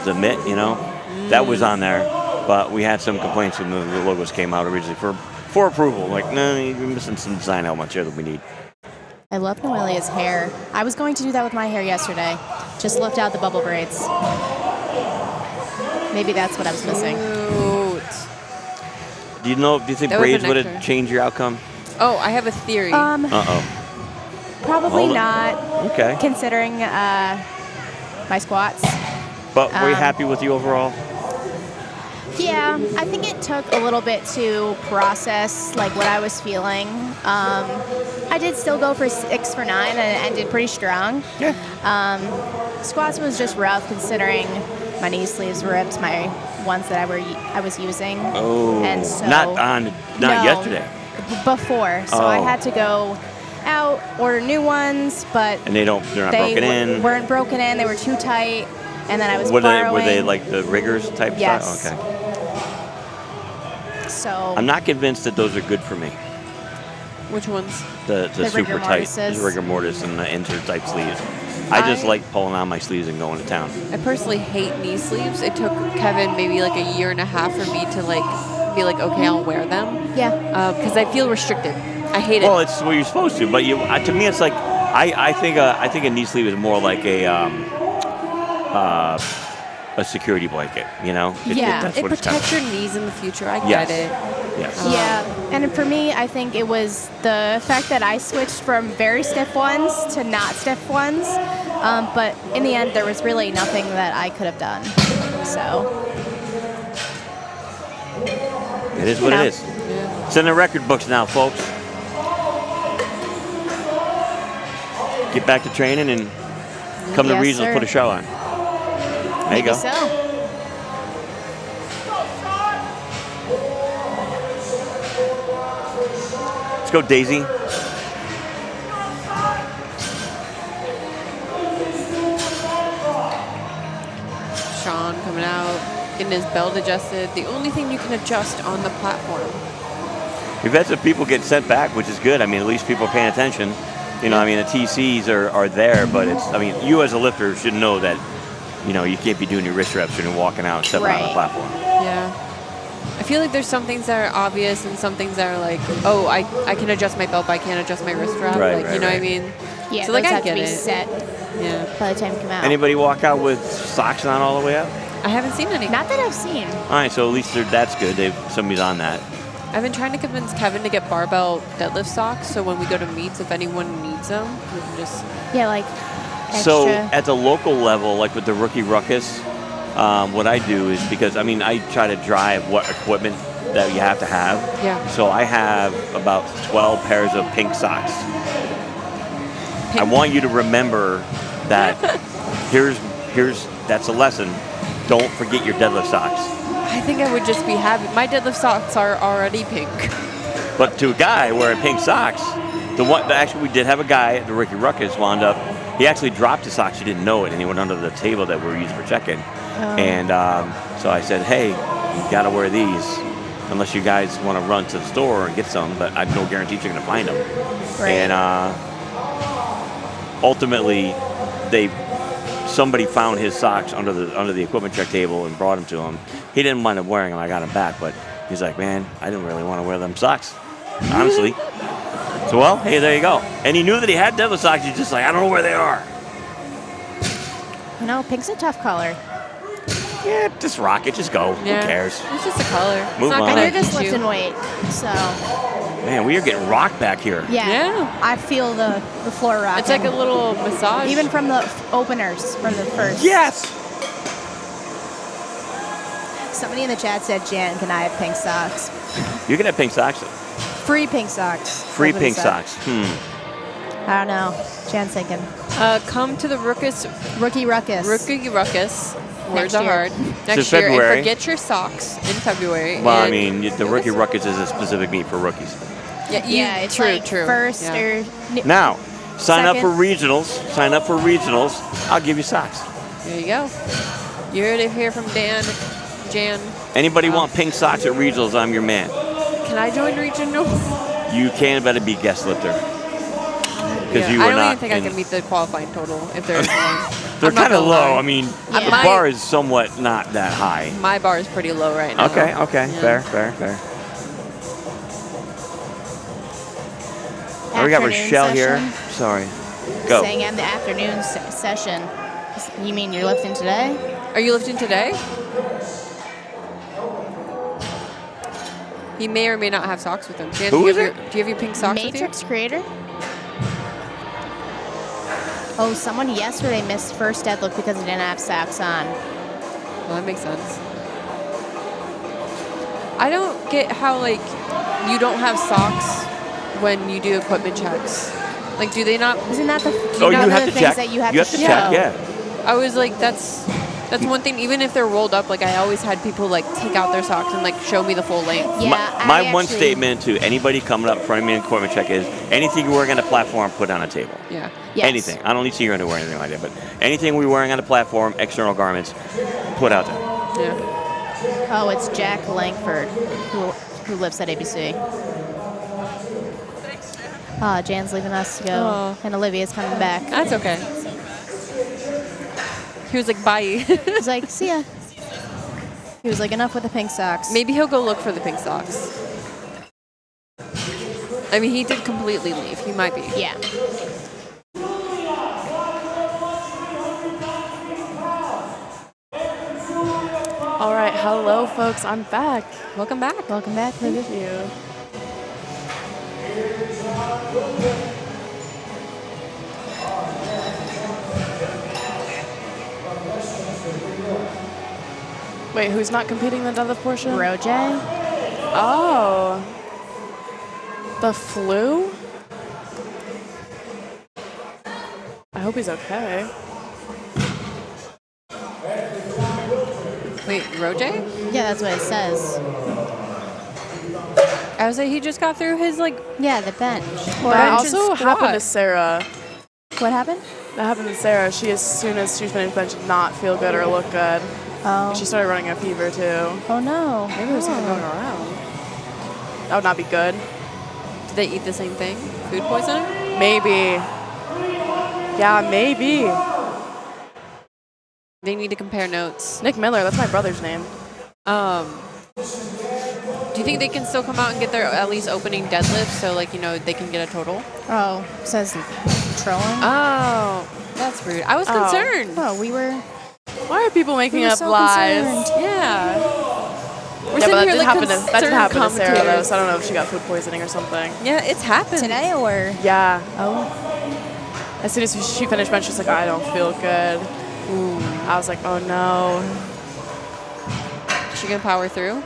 Speaker 2: the MIT, that was on there. But we had some complaints when the logos came out originally for approval. Like, no, you're missing some design elements here that we need.
Speaker 5: I love Noelia's hair. I was going to do that with my hair yesterday. Just lift out the bubble braids. Maybe that's what I was missing.
Speaker 1: Cute.
Speaker 2: Do you think
Speaker 1: That would've
Speaker 2: braids
Speaker 1: been
Speaker 2: would have
Speaker 1: extra.
Speaker 2: changed your outcome?
Speaker 1: Oh, I have a theory.
Speaker 2: Uh-oh.
Speaker 5: Probably
Speaker 2: Hold it.
Speaker 5: not,
Speaker 2: Okay.
Speaker 5: considering my squats.
Speaker 2: But were you happy with the overall?
Speaker 5: Yeah, I think it took a little bit to process what I was feeling. I did still go for 6 for 9 and it ended pretty strong.
Speaker 2: Yeah.
Speaker 5: Squats was just rough considering my knee sleeves ripped, my ones that I was using.
Speaker 2: Oh.
Speaker 5: And so
Speaker 2: not
Speaker 5: No,
Speaker 2: yesterday.
Speaker 5: Before, so I
Speaker 2: Oh.
Speaker 5: had to go out, order new ones, but
Speaker 2: And they're not broken in.
Speaker 5: weren't broken in. They were too tight, and then I was
Speaker 2: Were
Speaker 5: borrowing.
Speaker 2: they like the riggers type
Speaker 5: Yes.
Speaker 2: style? Okay.
Speaker 5: So
Speaker 2: I'm not convinced that those are good for me.
Speaker 1: Which ones?
Speaker 2: The
Speaker 5: The
Speaker 2: super
Speaker 5: rigor
Speaker 2: tight,
Speaker 5: mortises.
Speaker 2: the rigor mortis and the insert type sleeves. I just
Speaker 1: I-
Speaker 2: like pulling on my sleeves and going to town.
Speaker 1: I personally hate knee sleeves. It took Kevin maybe a year and a half for me to be like, okay, I'll wear them.
Speaker 5: yeah,
Speaker 1: Because I feel restricted. I hate it.
Speaker 2: Well, it's what you're supposed to, but to me, it's like I think a knee sleeve is more like a security blanket.
Speaker 5: Yeah,
Speaker 2: that's
Speaker 1: it
Speaker 2: what it's kind
Speaker 1: protects your knees in the future. I
Speaker 2: Yes.
Speaker 1: get it.
Speaker 2: Yes.
Speaker 5: yeah. And for me, I think it was the fact that I switched from very stiff ones to not stiff ones. But in the end, there was really nothing that I could have done. So
Speaker 2: It is what
Speaker 5: know.
Speaker 2: it is. It's in the record books now, folks. Get back to training and come to
Speaker 5: Yes,
Speaker 2: regionals,
Speaker 5: sir.
Speaker 2: put a show on. There you
Speaker 5: maybe
Speaker 2: go.
Speaker 5: so.
Speaker 2: Let's go, Daisy.
Speaker 1: Sean coming out, getting his belt adjusted. The only thing you can adjust on the platform.
Speaker 2: We've had some people get sent back, which is good. I mean, at least people are paying attention. The TCs are there, but you as a lifter should know that, you can't be doing your wrist reps when you're walking out and stepping on the
Speaker 5: Right.
Speaker 2: platform.
Speaker 1: Yeah. I feel like there's some things that are obvious and some things that are like, oh, I can adjust my belt, but I can't adjust my wrist strap.
Speaker 2: Right,
Speaker 1: you
Speaker 2: right,
Speaker 1: know what I
Speaker 2: right.
Speaker 1: mean?
Speaker 5: Yeah,
Speaker 1: So,
Speaker 5: those
Speaker 1: like, I
Speaker 5: have to
Speaker 1: get
Speaker 5: be
Speaker 1: it.
Speaker 5: set
Speaker 1: Yeah.
Speaker 5: by the time you come out.
Speaker 2: Anybody walk out with socks on all the way up?
Speaker 1: I haven't seen any.
Speaker 5: Not that I've seen.
Speaker 2: All right, so at least that's good. Somebody's on that.
Speaker 1: I've been trying to convince Kevin to get barbell deadlift socks, so when we go to meets, if anyone needs them, we can just.
Speaker 5: Yeah, like extra.
Speaker 2: So at the local level, like with the rookie ruckus, what I do is because I try to drive what equipment that you have to have.
Speaker 1: Yeah.
Speaker 2: So I have about 12 pairs of pink socks. I
Speaker 1: Pink.
Speaker 2: want you to remember that. That's a lesson. Don't forget your deadlift socks.
Speaker 1: I think I would just be happy. My deadlift socks are already pink.
Speaker 2: But to a guy wearing pink socks, actually we did have a guy at the Ricky Ruckus wound up. He actually dropped his socks. He didn't know it, and he went under the table that we were using for check-in. And so I said, "Hey, you got to wear these, unless you guys want to run to the store and get some. But I have no guarantee you're going to find them."
Speaker 5: Right.
Speaker 2: And ultimately, somebody found his socks under the equipment check table and brought them to him. He didn't mind him wearing them. I got him back, but he's like, "Man, I didn't really want to wear them socks, honestly." So, well, hey, there you go. And he knew that he had deadlift socks. He's just like, "I don't know where they are."
Speaker 5: You know, pink's a tough color.
Speaker 2: Yeah, just rock it. Just go.
Speaker 1: Yeah.
Speaker 2: Who cares?
Speaker 1: It's just a color.
Speaker 2: Move
Speaker 1: it's not
Speaker 2: on.
Speaker 5: And
Speaker 1: gonna
Speaker 5: you're just
Speaker 1: hit you.
Speaker 5: lifting weight, so
Speaker 2: Man, we are getting rocked back here.
Speaker 5: yeah. I feel the floor rocking.
Speaker 1: It's like a little massage.
Speaker 5: even from the openers, from the first.
Speaker 2: Yes.
Speaker 5: Somebody in the chat said, "Jan, can I have pink socks?"
Speaker 2: You can have pink socks.
Speaker 5: Free pink socks.
Speaker 2: Free
Speaker 5: Nobody
Speaker 2: pink
Speaker 5: said.
Speaker 2: socks.
Speaker 5: I don't know. Jan's thinking.
Speaker 1: come to the
Speaker 5: Rookie ruckus.
Speaker 1: Rookie Ruckus. Words
Speaker 5: Next
Speaker 1: are
Speaker 5: year.
Speaker 1: hard. Next
Speaker 2: in
Speaker 1: year, and
Speaker 2: February.
Speaker 1: forget your socks in February.
Speaker 2: Well, I
Speaker 1: and-
Speaker 2: mean, the Rookie Ruckus is a specific meet for rookies.
Speaker 1: yeah,
Speaker 5: It's
Speaker 1: true,
Speaker 5: like
Speaker 1: true.
Speaker 5: first
Speaker 1: Yeah.
Speaker 5: or
Speaker 2: Now, sign up for
Speaker 5: Second.
Speaker 2: regionals. Sign up for regionals. I'll give you socks.
Speaker 1: There you go. You heard it here from Dan, Jan.
Speaker 2: Anybody want pink socks at regionals? I'm your man.
Speaker 1: Can I join regional?
Speaker 2: You can, but be guest lifter. Because you
Speaker 1: I
Speaker 2: were
Speaker 1: don't
Speaker 2: not.
Speaker 1: even think I can meet the qualifying total if there's one.
Speaker 2: They're
Speaker 1: I'm not
Speaker 2: kind of
Speaker 1: gonna
Speaker 2: low.
Speaker 1: lie.
Speaker 2: I mean,
Speaker 5: Yeah.
Speaker 2: the
Speaker 1: My-
Speaker 2: bar is somewhat not that high.
Speaker 1: My bar is pretty low right now.
Speaker 2: Okay.
Speaker 1: Yeah.
Speaker 2: Fair. Oh, we got
Speaker 5: afternoon
Speaker 2: Rochelle here.
Speaker 5: session.
Speaker 2: Sorry. Go.
Speaker 5: Saying in the afternoon session. You mean you're lifting today?
Speaker 1: Are you lifting today? He may or may not have socks with him. Jan,
Speaker 2: Who
Speaker 1: do you
Speaker 2: is
Speaker 1: have
Speaker 2: it?
Speaker 1: do you have your pink socks
Speaker 5: Matrix creator? Oh, someone yesterday missed first deadlift because he didn't have socks on.
Speaker 1: with you? Well, that makes sense. I don't get how, like, you don't have socks when you do equipment checks. Like, do they not?
Speaker 5: Isn't that the
Speaker 2: Oh,
Speaker 5: one
Speaker 2: you
Speaker 5: of
Speaker 2: have
Speaker 5: the
Speaker 2: to
Speaker 5: things
Speaker 2: check.
Speaker 5: that you have
Speaker 2: to
Speaker 5: to
Speaker 2: check.
Speaker 5: show?
Speaker 2: Yeah.
Speaker 1: I was like, that's one thing. Even if they're rolled up, like, I always had people, like, take out their socks and, like, show me the full length.
Speaker 5: Yeah,
Speaker 2: My
Speaker 5: I
Speaker 2: one
Speaker 5: actually-
Speaker 2: statement to anybody coming up in front of me in equipment check is anything you're wearing on a platform, put on a table.
Speaker 1: Yeah.
Speaker 5: Yes.
Speaker 2: Anything. I don't need to see your underwear or anything like that, but anything we're wearing on a platform, external garments, put out there.
Speaker 1: Yeah.
Speaker 5: Oh, it's Jack Langford who lives at ABC. Jan's leaving us to go,
Speaker 1: Oh.
Speaker 5: and Olivia's coming back.
Speaker 1: That's okay. He was like, bye.
Speaker 5: He's like, see ya. He was like, enough with the pink socks.
Speaker 1: Maybe he'll go look for the pink socks. I mean, he did completely leave. He might be.
Speaker 5: Yeah.
Speaker 3: All right, hello, folks. I'm back.
Speaker 1: Welcome back.
Speaker 5: Welcome back, Libby.
Speaker 3: Thank you. Wait, who's not competing in the deadlift portion?
Speaker 5: Roje.
Speaker 3: Oh. The flu? I hope he's okay.
Speaker 1: Wait, Roje?
Speaker 5: Yeah, that's what it says.
Speaker 1: I was like, he just got through his, like,
Speaker 5: Yeah, the bench.
Speaker 3: Well, that
Speaker 1: Bench and
Speaker 3: also happened to
Speaker 1: squat.
Speaker 3: Sarah.
Speaker 5: What happened?
Speaker 3: That happened to Sarah. She, as soon as she finished bench, did not feel good or look good.
Speaker 5: Oh.
Speaker 3: She started running a fever, too.
Speaker 5: Oh no.
Speaker 3: Maybe there's something going around. That would not be good.
Speaker 1: did they eat the same thing? Food poisoning?
Speaker 3: Maybe. Yeah, maybe.
Speaker 1: They need to compare notes.
Speaker 3: Nick Miller, that's my brother's name.
Speaker 1: Do you think they can still come out and get their at least opening deadlift so, like, you know, they can get a total?
Speaker 5: Oh, says trolling.
Speaker 1: Oh, that's rude. I was concerned.
Speaker 5: Oh, we were.
Speaker 3: Why are people making up
Speaker 5: so
Speaker 3: lies?
Speaker 5: concerned.
Speaker 1: Yeah. We're
Speaker 3: Yeah, but that
Speaker 1: sitting
Speaker 3: did
Speaker 1: here
Speaker 3: happen
Speaker 1: like
Speaker 3: to Sarah, though, so I
Speaker 1: commentators.
Speaker 3: don't know if she got food poisoning or something.
Speaker 1: Yeah, it's happened.
Speaker 5: Today or?
Speaker 3: Yeah.
Speaker 5: Oh.
Speaker 3: As soon as she finished bench, she's like, I don't feel good. I was like, oh no.
Speaker 1: Is she gonna power through?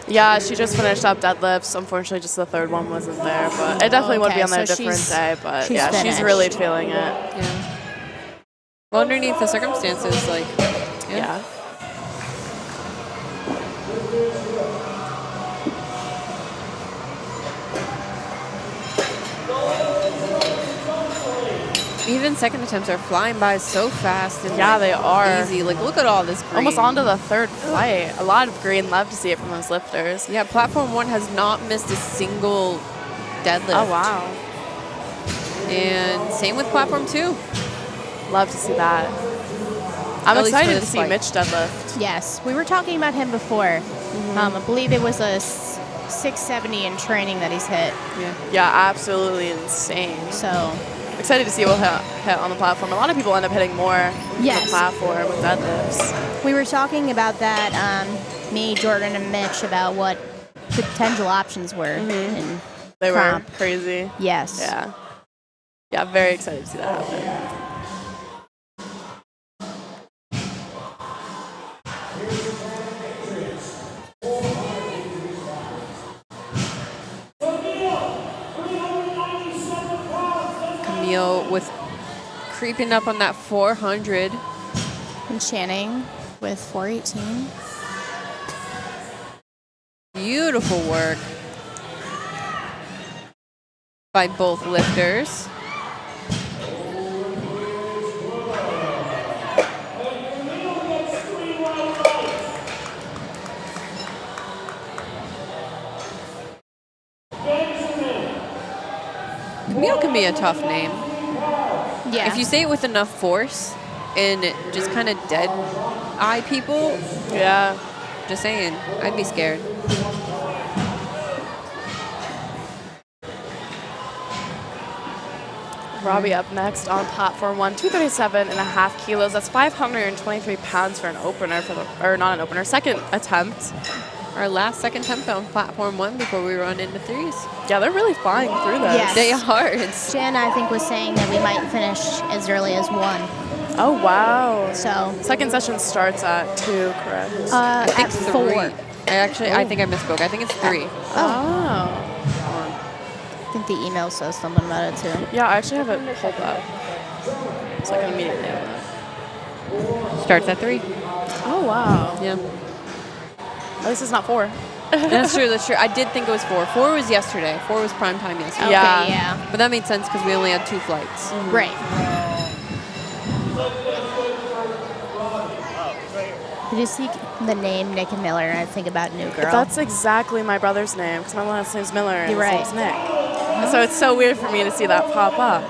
Speaker 3: Yeah, she just finished up deadlifts. Unfortunately, just the third one wasn't there, but it definitely would be on a different day. But yeah, she's
Speaker 5: finished.
Speaker 3: really feeling it.
Speaker 1: Yeah. Well, underneath the circumstances, like,
Speaker 3: Yeah.
Speaker 1: Even second attempts are flying by so fast and
Speaker 3: Yeah, they are.
Speaker 1: easy. Like, look at all this green.
Speaker 3: Almost onto the third flight. A lot of green. Love to see it from those lifters.
Speaker 1: Yeah, platform 1 has not missed a single deadlift.
Speaker 3: Oh, wow.
Speaker 1: And same with platform 2.
Speaker 3: Love to see that. I'm
Speaker 1: At least for
Speaker 3: excited to
Speaker 1: this
Speaker 3: see
Speaker 1: fight.
Speaker 3: Mitch deadlift.
Speaker 5: Yes, we were talking about him before. I believe it was a 670 in training that he's hit.
Speaker 3: Yeah, absolutely insane.
Speaker 5: So
Speaker 3: Excited to see what he'll hit on the platform. A lot of people end up hitting more on
Speaker 5: Yes.
Speaker 3: the platform with deadlifts.
Speaker 5: we were talking about that, me, Jordan, and Mitch, about what potential options were. In
Speaker 3: They were
Speaker 5: comp.
Speaker 3: crazy.
Speaker 5: Yes.
Speaker 3: Yeah. Yeah, very excited to see that happen.
Speaker 1: Camille with creeping up on that 400.
Speaker 5: And Channing with 418.
Speaker 1: Beautiful work by both lifters. Camille can be a tough name.
Speaker 5: Yeah.
Speaker 1: If you say it with enough force and just kind of dead eye people,
Speaker 3: Yeah.
Speaker 1: just saying, I'd be scared.
Speaker 3: Robbie up next on platform 1, 237.5 kilos. That's 523 pounds for an opener, or not an opener, second attempt.
Speaker 1: Our last second attempt on platform 1 before we run into threes.
Speaker 3: Yeah, they're really flying through this.
Speaker 5: Yes.
Speaker 1: They are. It's
Speaker 5: Jan, I think, was saying that we might finish as early as 1.
Speaker 3: Oh, wow.
Speaker 5: So,
Speaker 3: Second session starts at 2, correct?
Speaker 1: I think
Speaker 5: at
Speaker 1: 3.
Speaker 5: 4.
Speaker 1: I think I misspoke. I think it's 3.
Speaker 3: Oh.
Speaker 5: I think the email says something about it, too.
Speaker 3: Yeah, I actually have it pulled up. So I can immediately know that.
Speaker 1: Starts at 3.
Speaker 3: Oh, wow.
Speaker 1: Yeah.
Speaker 3: At least it's not 4.
Speaker 1: That's true. That's true. I did think it was 4. 4 was yesterday. 4 was prime time yesterday.
Speaker 3: Yeah.
Speaker 5: Okay, yeah.
Speaker 1: But that made sense because we only had 2 flights.
Speaker 5: Right. Did you see the name Nick and Miller? I think about New Girl.
Speaker 3: That's exactly my brother's name, because my last name's Miller and
Speaker 5: You're
Speaker 3: his
Speaker 5: right.
Speaker 3: name's Nick. So it's so weird for me to see that pop up.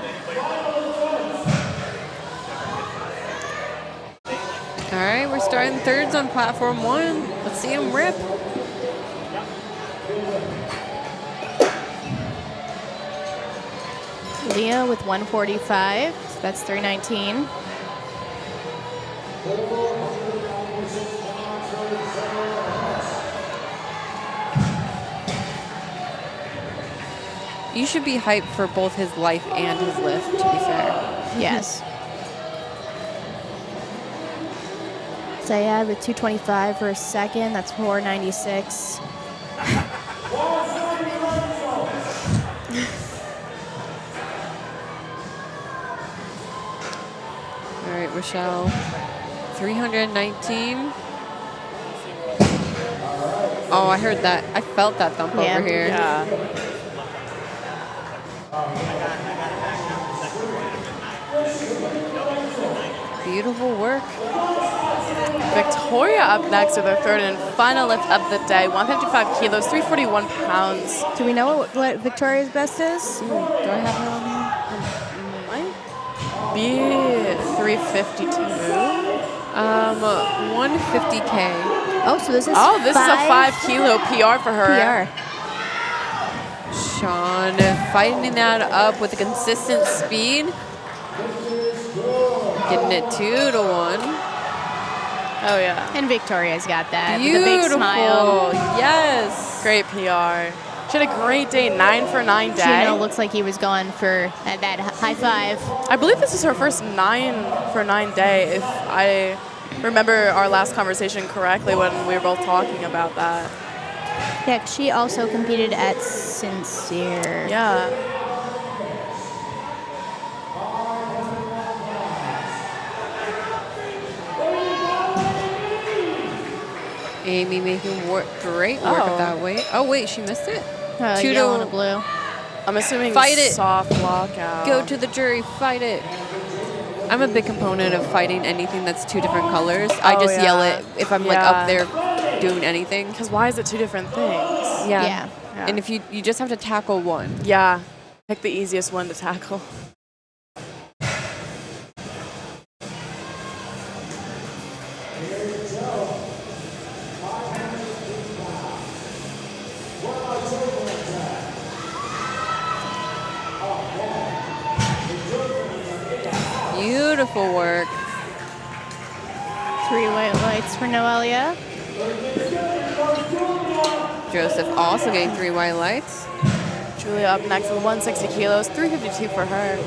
Speaker 1: All right, we're starting thirds on platform 1. Let's see him rip.
Speaker 5: Leah with 145. So that's 319.
Speaker 1: You should be hyped for both his life and his lift, to be fair.
Speaker 5: Yes. Zayad with 225 for a second. That's 496.
Speaker 1: All right, Rochelle, 319. Oh, I heard that. I felt that thump
Speaker 5: Yeah.
Speaker 1: over here.
Speaker 3: Yeah.
Speaker 1: Beautiful work.
Speaker 3: Victoria up next with her third and final lift of the day. 155 kilos, 341 pounds.
Speaker 5: Do we know what Victoria's best is?
Speaker 1: Do I have her on here?
Speaker 3: Might be 352.
Speaker 1: 150K.
Speaker 5: Oh, so this is
Speaker 3: Oh, this is a 5 kilo PR for her.
Speaker 5: PR.
Speaker 1: Sean fighting that up with a consistent speed. Getting it 2-1.
Speaker 3: Oh, yeah.
Speaker 5: And Victoria's got that.
Speaker 1: Beautiful.
Speaker 5: The big smile.
Speaker 1: Yes.
Speaker 3: Great PR. She had a great day, 9 for 9 day.
Speaker 5: Gino looks like he was going for that high five.
Speaker 3: I believe this is her first 9 for 9 day, if I remember our last conversation correctly when we were both talking about that.
Speaker 5: Yeah, she also competed at Sincere.
Speaker 3: Yeah.
Speaker 1: Amy making great work of that weight. Oh, wait, she missed it? Two
Speaker 5: Yellow
Speaker 1: to
Speaker 5: and a blue.
Speaker 3: I'm assuming
Speaker 1: Fight it.
Speaker 3: soft lockout.
Speaker 1: Go to the jury, fight it. I'm a big component of fighting anything that's 2 different colors. I
Speaker 3: Oh,
Speaker 1: just yell
Speaker 3: yeah.
Speaker 1: it if I'm like up there doing anything.
Speaker 3: Because why is it 2 different things?
Speaker 1: Yeah.
Speaker 5: Yeah.
Speaker 1: And if you just have to tackle one.
Speaker 3: Yeah. Pick the easiest one to tackle.
Speaker 1: Beautiful work.
Speaker 5: 3 white lights for Noelia.
Speaker 1: Joseph also getting 3 white lights.
Speaker 3: Julia up next with 160 kilos, 352 for her.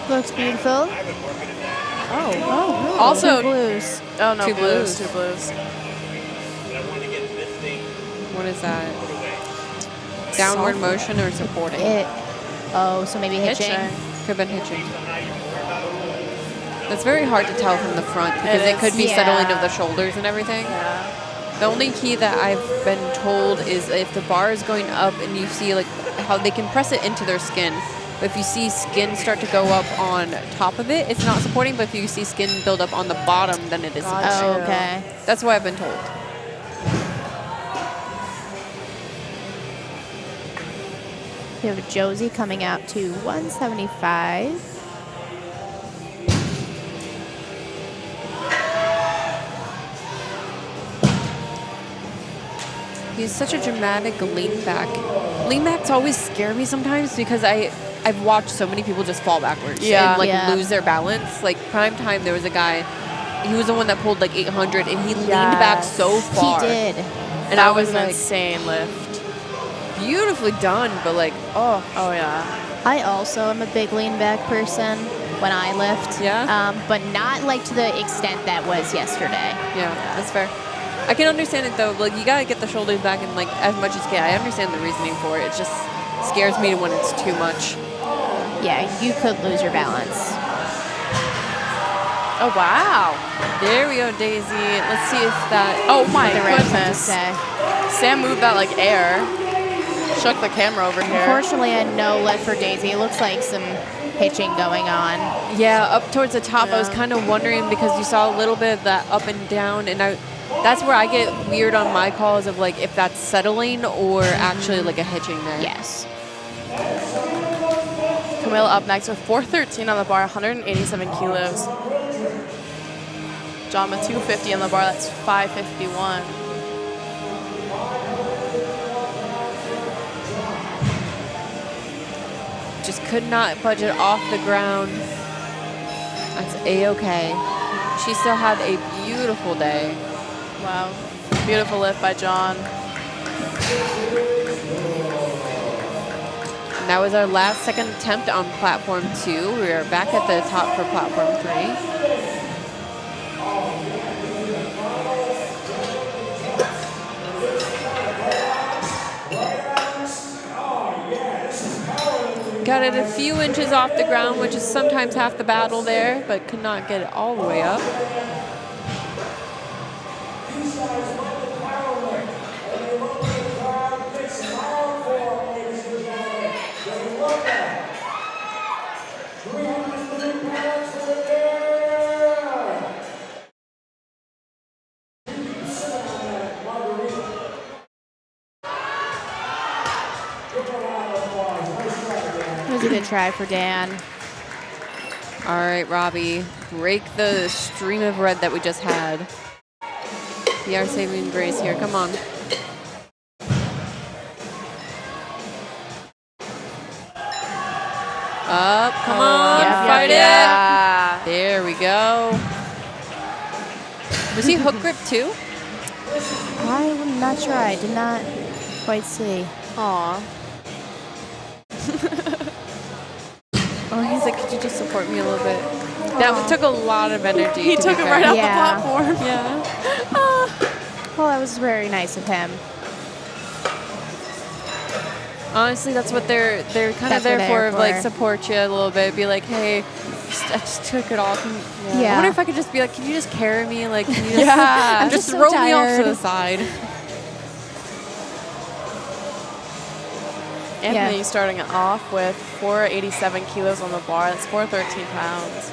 Speaker 5: Looks beautiful.
Speaker 3: Oh. Also,
Speaker 5: 2 blues.
Speaker 3: oh no,
Speaker 1: 2
Speaker 3: blues,
Speaker 1: blues.
Speaker 3: 2 blues.
Speaker 1: What is that? Downward motion or supporting?
Speaker 5: So maybe hitching.
Speaker 1: Could have been hitching. That's very hard to tell from the front because
Speaker 3: It
Speaker 1: it could
Speaker 3: is.
Speaker 1: be
Speaker 5: Yeah.
Speaker 1: settling of the shoulders and everything.
Speaker 3: Yeah.
Speaker 1: The only key that I've been told is if the bar is going up and you see like how they can press it into their skin. But if you see skin start to go up on top of it, it's not supporting. But if you see skin build up on the bottom, then it is
Speaker 3: Gotcha.
Speaker 1: supporting.
Speaker 5: Oh, okay.
Speaker 1: That's what I've been told.
Speaker 5: We have Josie coming out to 175.
Speaker 1: He's such a dramatic lean back. Lean backs always scare me sometimes because I've watched so many people just fall backwards and like
Speaker 5: Yeah.
Speaker 1: lose their balance. Like prime time, there was a guy, he was the one that pulled like 800 and he leaned back so far.
Speaker 5: He did.
Speaker 1: And
Speaker 3: That
Speaker 1: I was
Speaker 3: an
Speaker 1: like,
Speaker 3: insane lift.
Speaker 1: beautifully done, but like,
Speaker 3: Oh yeah.
Speaker 5: I also am a big lean back person when I lift.
Speaker 1: Yeah?
Speaker 5: But not like to the extent that was yesterday.
Speaker 1: yeah, that's fair. I can understand it though. Like you gotta get the shoulders back and like as much as you can. I understand the reasoning for it. It just scares me when it's too much.
Speaker 5: Yeah, you could lose your balance.
Speaker 3: Oh wow.
Speaker 1: There we go, Daisy. Let's see if that.
Speaker 3: Oh my
Speaker 5: The rest have to
Speaker 3: goodness.
Speaker 5: say.
Speaker 3: Sam moved that like air. Shook the camera over here.
Speaker 5: Unfortunately, a no lift for Daisy. It looks like some hitching going on.
Speaker 1: Yeah, up towards the top, I was
Speaker 3: Yeah.
Speaker 1: kind of wondering because you saw a little bit of that up and down, and that's where I get weird on my calls of like if that's settling or actually like a hitching there.
Speaker 5: Yes.
Speaker 3: Camille up next with 413 on the bar, 187 kilos. John with 250 on the bar, that's 551.
Speaker 1: Just could not budge it off the ground. That's A-okay. She still had a beautiful day.
Speaker 3: Wow. Beautiful lift by John.
Speaker 1: And that was our last second attempt on platform 2. We are back at the top for platform 3. Got it a few inches off the ground, which is sometimes half the battle there, but could not get it all the way up.
Speaker 5: Good try for Dan.
Speaker 1: All right, Robbie, break the stream of red that we just had. Be our saving grace here. Come on. Up, come on, fight it. There we go. Was he hook grip too?
Speaker 5: I'm not sure. I did not quite see.
Speaker 3: Aw.
Speaker 1: Oh, he's like, could you just support me a little bit? That took a lot of energy.
Speaker 3: He took it right off the platform.
Speaker 1: Yeah.
Speaker 5: Well, that was very nice of him.
Speaker 1: Honestly, that's what they're kind of there for, like support you a little bit, be like, hey, I just took it off. And, I wonder if I could just be like, can you just carry me? Like, can you just,
Speaker 5: I'm
Speaker 1: just
Speaker 5: so
Speaker 1: throw me off
Speaker 5: tired.
Speaker 1: to the side.
Speaker 3: Anthony starting it off with 487 kilos on the bar. That's 413 pounds.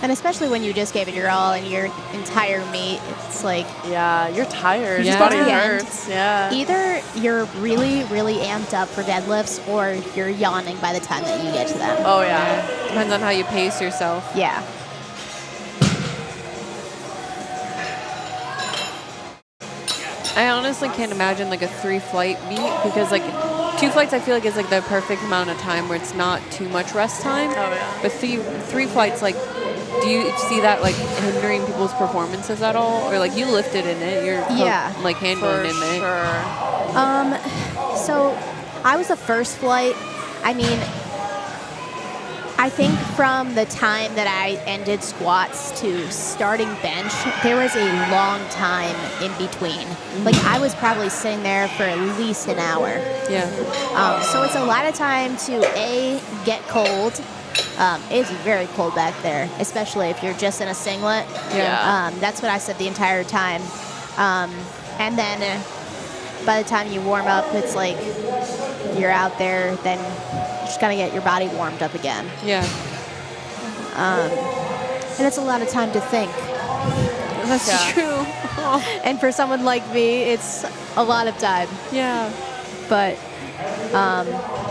Speaker 5: And especially when you just gave it your all and your entire meet, it's like...
Speaker 3: Yeah, you're tired.
Speaker 1: Yeah.
Speaker 3: Your body
Speaker 5: Yeah.
Speaker 3: hurts. Yeah.
Speaker 5: Either you're really, really amped up for deadlifts or you're yawning by the time that you get to them.
Speaker 3: Oh, yeah.
Speaker 1: Depends on how you pace yourself.
Speaker 5: Yeah.
Speaker 1: I honestly can't imagine like a 3-flight meet because like 2 flights I feel like is like the perfect amount of time where it's not too much rest time.
Speaker 3: Oh, yeah.
Speaker 1: But 3 flights, like, do you see that like hindering people's performances at all? Or like you lifted in it, you're like handling
Speaker 3: For
Speaker 1: in it.
Speaker 3: sure.
Speaker 5: So I was the first flight. I mean, I think from the time that I ended squats to starting bench, there was a long time in between. Like I was probably sitting there for at least an hour.
Speaker 1: Yeah.
Speaker 5: So it's a lot of time to get cold. It's very cold back there, especially if you're just in a singlet.
Speaker 3: Yeah.
Speaker 5: That's what I said the entire time. And then by the time you warm up, it's like you're out there, then you just gotta get your body warmed up again.
Speaker 1: Yeah.
Speaker 5: And it's a lot of time to think.
Speaker 1: That's true.
Speaker 5: And for someone like me, it's a lot of time.
Speaker 1: Yeah.
Speaker 5: But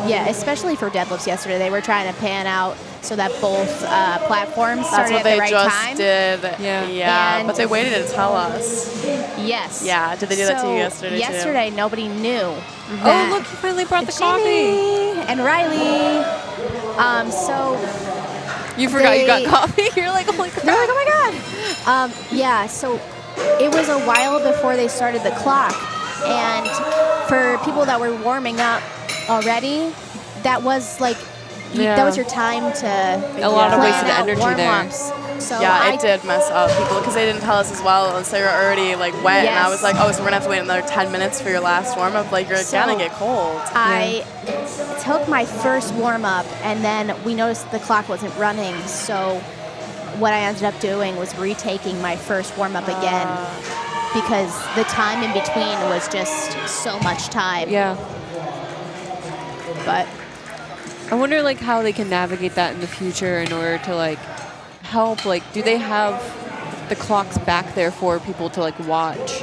Speaker 5: yeah, especially for deadlifts yesterday, they were trying to pan out so that both platforms
Speaker 3: That's
Speaker 5: started
Speaker 3: what
Speaker 5: at
Speaker 3: they
Speaker 5: the right
Speaker 3: just
Speaker 5: time.
Speaker 3: did.
Speaker 1: Yeah.
Speaker 3: Yeah.
Speaker 5: And
Speaker 3: But they waited to tell us.
Speaker 5: Yes.
Speaker 3: Yeah. Did they do that to you yesterday, too?
Speaker 5: Yesterday, nobody knew.
Speaker 1: Oh, look, you finally brought the coffee.
Speaker 5: Jamie and Riley. So
Speaker 1: You forgot you got coffee? You're like, oh my God.
Speaker 5: they're like, oh my God. Yeah, so it was a while before they started the clock. And for people that were warming up already, that was like, that was your time to
Speaker 1: A lot of
Speaker 5: plan
Speaker 1: wasted
Speaker 5: out
Speaker 1: energy there.
Speaker 5: warm-ups. So
Speaker 3: Yeah, it did mess up people because they didn't tell us as well. So they were already like wet, and I was like, oh, so we're gonna have to wait another 10 minutes for your last warm up. Like you're gonna get cold.
Speaker 5: I took my first warm up, and then we noticed the clock wasn't running. So what I ended up doing was retaking my first warm up again because the time in between was just so much time.
Speaker 1: Yeah.
Speaker 5: But
Speaker 1: I wonder like how they can navigate that in the future in order to like help. Like, do they have the clocks back there for people to like watch?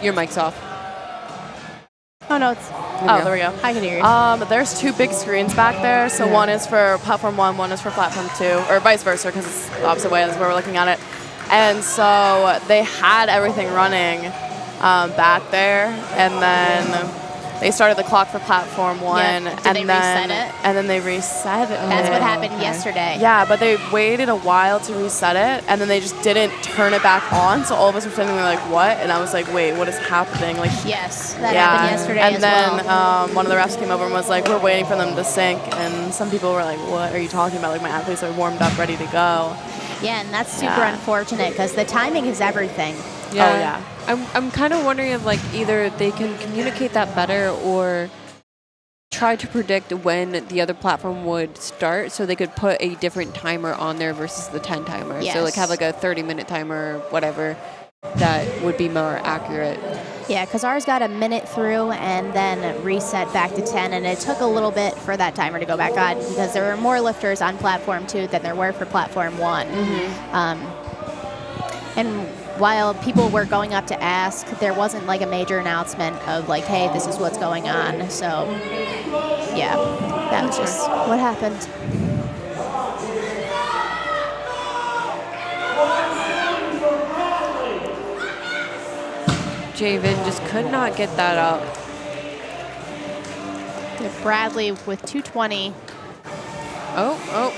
Speaker 1: Your mic's off.
Speaker 5: oh no, it's
Speaker 3: There we go.
Speaker 5: I can hear you.
Speaker 3: There's 2 big screens back there. So one is for platform 1, one is for platform 2, or vice versa, because it's the opposite way. That's where we're looking at it. And so they had everything running back there, and then they started the clock for platform 1,
Speaker 5: Did
Speaker 3: and
Speaker 5: they
Speaker 3: then
Speaker 5: reset it?
Speaker 3: and then they reset it.
Speaker 5: That's what happened yesterday.
Speaker 3: Yeah, but they waited a while to reset it, and then they just didn't turn it back on. So all of us were sitting there like, "What?" And I was like, "Wait, what is happening?" Like,
Speaker 5: Yes, that happened yesterday
Speaker 3: and
Speaker 5: as
Speaker 3: then
Speaker 5: well.
Speaker 3: one of the refs came over and was like, "We're waiting for them to sync," and some people were like, "What are you talking about?" Like my athletes are warmed up, ready to go.
Speaker 5: Yeah, and that's super unfortunate because the timing is everything.
Speaker 1: Yeah.
Speaker 3: Oh yeah.
Speaker 1: I'm kind of wondering if like either they can communicate that better or try to predict when the other platform would start so they could put a different timer on there versus the 10 timer. So like have like a 30-minute timer or whatever that would be more accurate.
Speaker 5: Yeah, because ours got a minute through and then reset back to 10, and it took a little bit for that timer to go back on because there were more lifters on platform 2 than there were for platform 1. And while people were going up to ask, there wasn't like a major announcement of like, hey, this is what's going on. So Yeah, that was just what happened.
Speaker 1: Javen just could not get that up.
Speaker 5: Bradley with 220.
Speaker 1: Oh.
Speaker 5: Oh.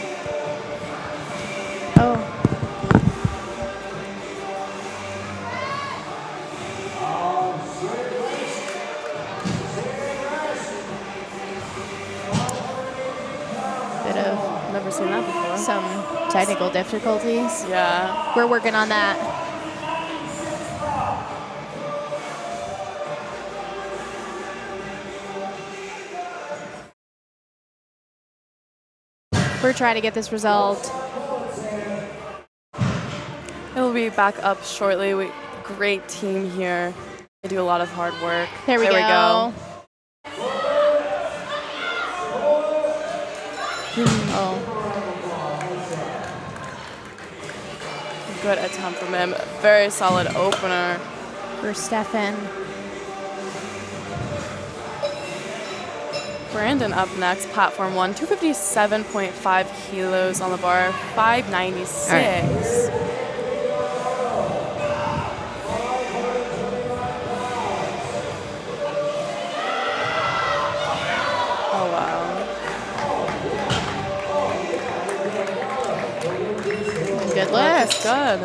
Speaker 5: Bit of
Speaker 3: Never seen that before.
Speaker 5: some technical difficulties.
Speaker 3: Yeah.
Speaker 5: We're working on that. We're trying to get this resolved.
Speaker 3: It'll be back up shortly. Great team here. They do a lot of hard work.
Speaker 5: There we go. Oh.
Speaker 3: Good attempt from him. Very solid opener.
Speaker 5: For Stefan.
Speaker 3: Brandon up next, platform 1, 257.5 kilos on the bar, 596. Oh, wow.
Speaker 5: Good
Speaker 3: That's
Speaker 5: lift.
Speaker 3: good.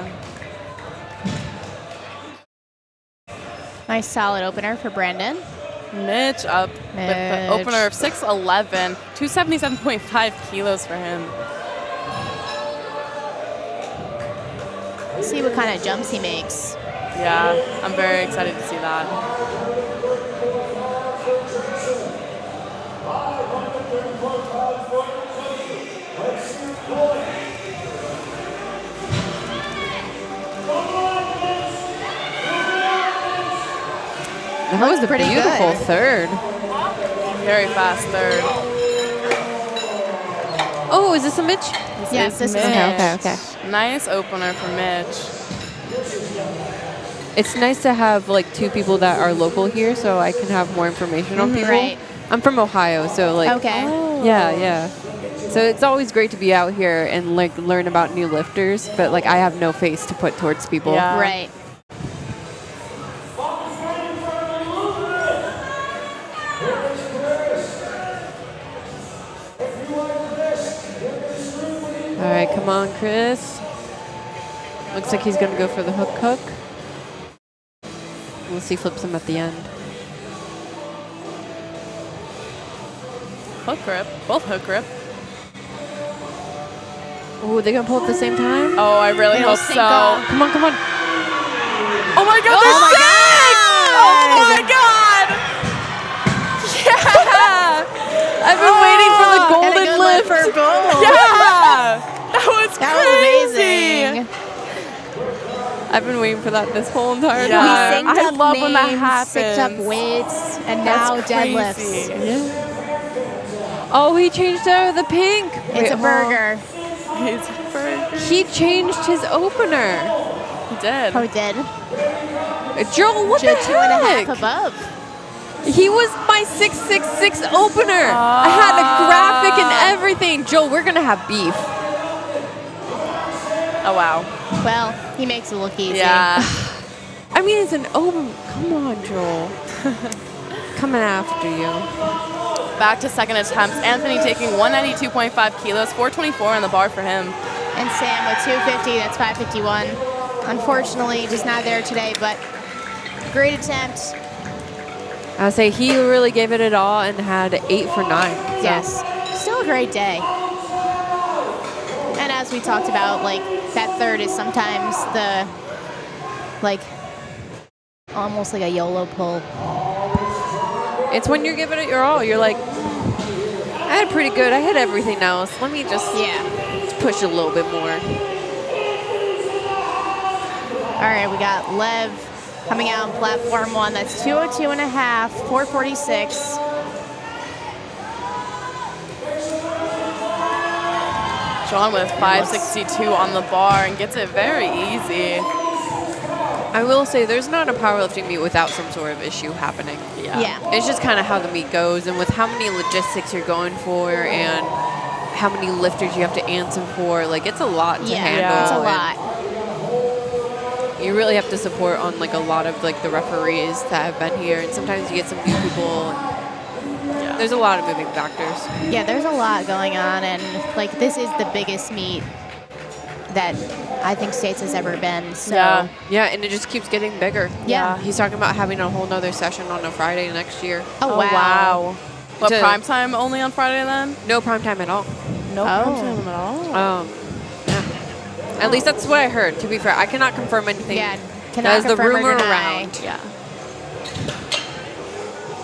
Speaker 5: Nice solid opener for Brandon.
Speaker 3: Mitch up with the
Speaker 5: Mitch.
Speaker 3: opener of 6'11", 277.5 kilos for him.
Speaker 5: See what kind of jumps he makes.
Speaker 3: Yeah, I'm very excited to see that.
Speaker 1: That was a
Speaker 5: pretty
Speaker 1: beautiful
Speaker 5: good.
Speaker 1: third.
Speaker 3: Very fast third.
Speaker 1: Oh, is this a Mitch?
Speaker 5: Yes, this is
Speaker 3: Mitch.
Speaker 1: Okay.
Speaker 3: Nice opener for Mitch.
Speaker 1: It's nice to have like two people that are local here, so I can have more information on people.
Speaker 5: Right.
Speaker 1: I'm from Ohio, so like.
Speaker 5: Okay.
Speaker 1: Yeah. So it's always great to be out here and like learn about new lifters, but like I have no face to put towards people.
Speaker 3: Yeah.
Speaker 5: Right.
Speaker 1: All right, come on, Chris. Looks like he's gonna go for the hook. We'll see, flips him at the end.
Speaker 3: Hook grip, both hook grip.
Speaker 1: Oh, they gonna pull at the same time?
Speaker 3: Oh, I really
Speaker 5: It'll
Speaker 3: hope
Speaker 5: sync
Speaker 3: so.
Speaker 5: up.
Speaker 1: Come on.
Speaker 3: Oh my god,
Speaker 5: Oh
Speaker 3: they're
Speaker 5: my
Speaker 3: synced! Oh my god! Yeah!
Speaker 1: I've been waiting for the
Speaker 5: And a
Speaker 1: golden
Speaker 5: good
Speaker 1: lift.
Speaker 5: for gold.
Speaker 3: Yeah! That was
Speaker 5: That
Speaker 3: crazy!
Speaker 5: was amazing.
Speaker 1: I've been waiting for that this whole entire
Speaker 3: Yeah.
Speaker 1: time.
Speaker 5: We synced
Speaker 3: I
Speaker 5: up
Speaker 3: love
Speaker 5: names,
Speaker 3: when that
Speaker 5: synced up
Speaker 3: happens.
Speaker 5: weights, and
Speaker 3: That's
Speaker 5: now
Speaker 3: crazy.
Speaker 5: deadlifts.
Speaker 1: Yeah. Oh, he changed out of the pink.
Speaker 5: It's a burger.
Speaker 3: He's burger.
Speaker 1: He changed his opener.
Speaker 3: He did.
Speaker 5: Oh, did?
Speaker 1: Joel, what the
Speaker 5: Just 2.5
Speaker 1: heck?
Speaker 5: above.
Speaker 1: He was my 666 opener. I had a graphic and everything. Joel, we're gonna have beef.
Speaker 3: Oh wow.
Speaker 5: Well, he makes it look easy.
Speaker 3: Yeah.
Speaker 1: I mean, it's an open. Come on, Joel. Coming after you.
Speaker 3: Back to second attempts. Anthony taking 192.5 kilos, 424 on the bar for him.
Speaker 5: And Sam with 250, that's 551. Unfortunately, just not there today, but great attempt.
Speaker 1: I say he really gave it all and had 8 for 9. So.
Speaker 5: Yes, still a great day. And as we talked about, like, that third is sometimes the, like, almost like a YOLO pull.
Speaker 1: It's when you're giving it your all. You're like, I had pretty good. I had everything else. Let me just push a little bit more.
Speaker 5: All right, we got Lev coming out on platform 1. That's 202.5, 446.
Speaker 3: John with 562 on the bar and gets it very easy.
Speaker 1: I will say there's not a powerlifting meet without some sort of issue happening.
Speaker 5: Yeah.
Speaker 1: It's just kind of how the meet goes, and with how many logistics you're going for, and how many lifters you have to answer for. Like, it's a lot to handle.
Speaker 5: It's a
Speaker 1: and
Speaker 5: lot.
Speaker 1: You really have to support on like a lot of like the referees that have been here, and sometimes you get some new people. There's a lot of moving factors.
Speaker 5: Yeah, there's a lot going on, and like this is the biggest meet that I think States has ever been. So
Speaker 1: Yeah, and it just keeps getting bigger.
Speaker 5: Yeah.
Speaker 1: He's talking about having a whole nother session on a Friday next year.
Speaker 5: Oh, wow.
Speaker 3: What,
Speaker 1: To-
Speaker 3: prime time only on Friday then?
Speaker 1: No prime time at all.
Speaker 3: No
Speaker 5: Oh.
Speaker 3: prime time at all?
Speaker 1: Yeah. At least that's what I heard. To be fair, I cannot confirm anything.
Speaker 5: Yeah,
Speaker 1: That
Speaker 5: cannot
Speaker 1: is the
Speaker 5: confirm or
Speaker 1: rumor
Speaker 5: deny.
Speaker 1: around.
Speaker 3: Yeah.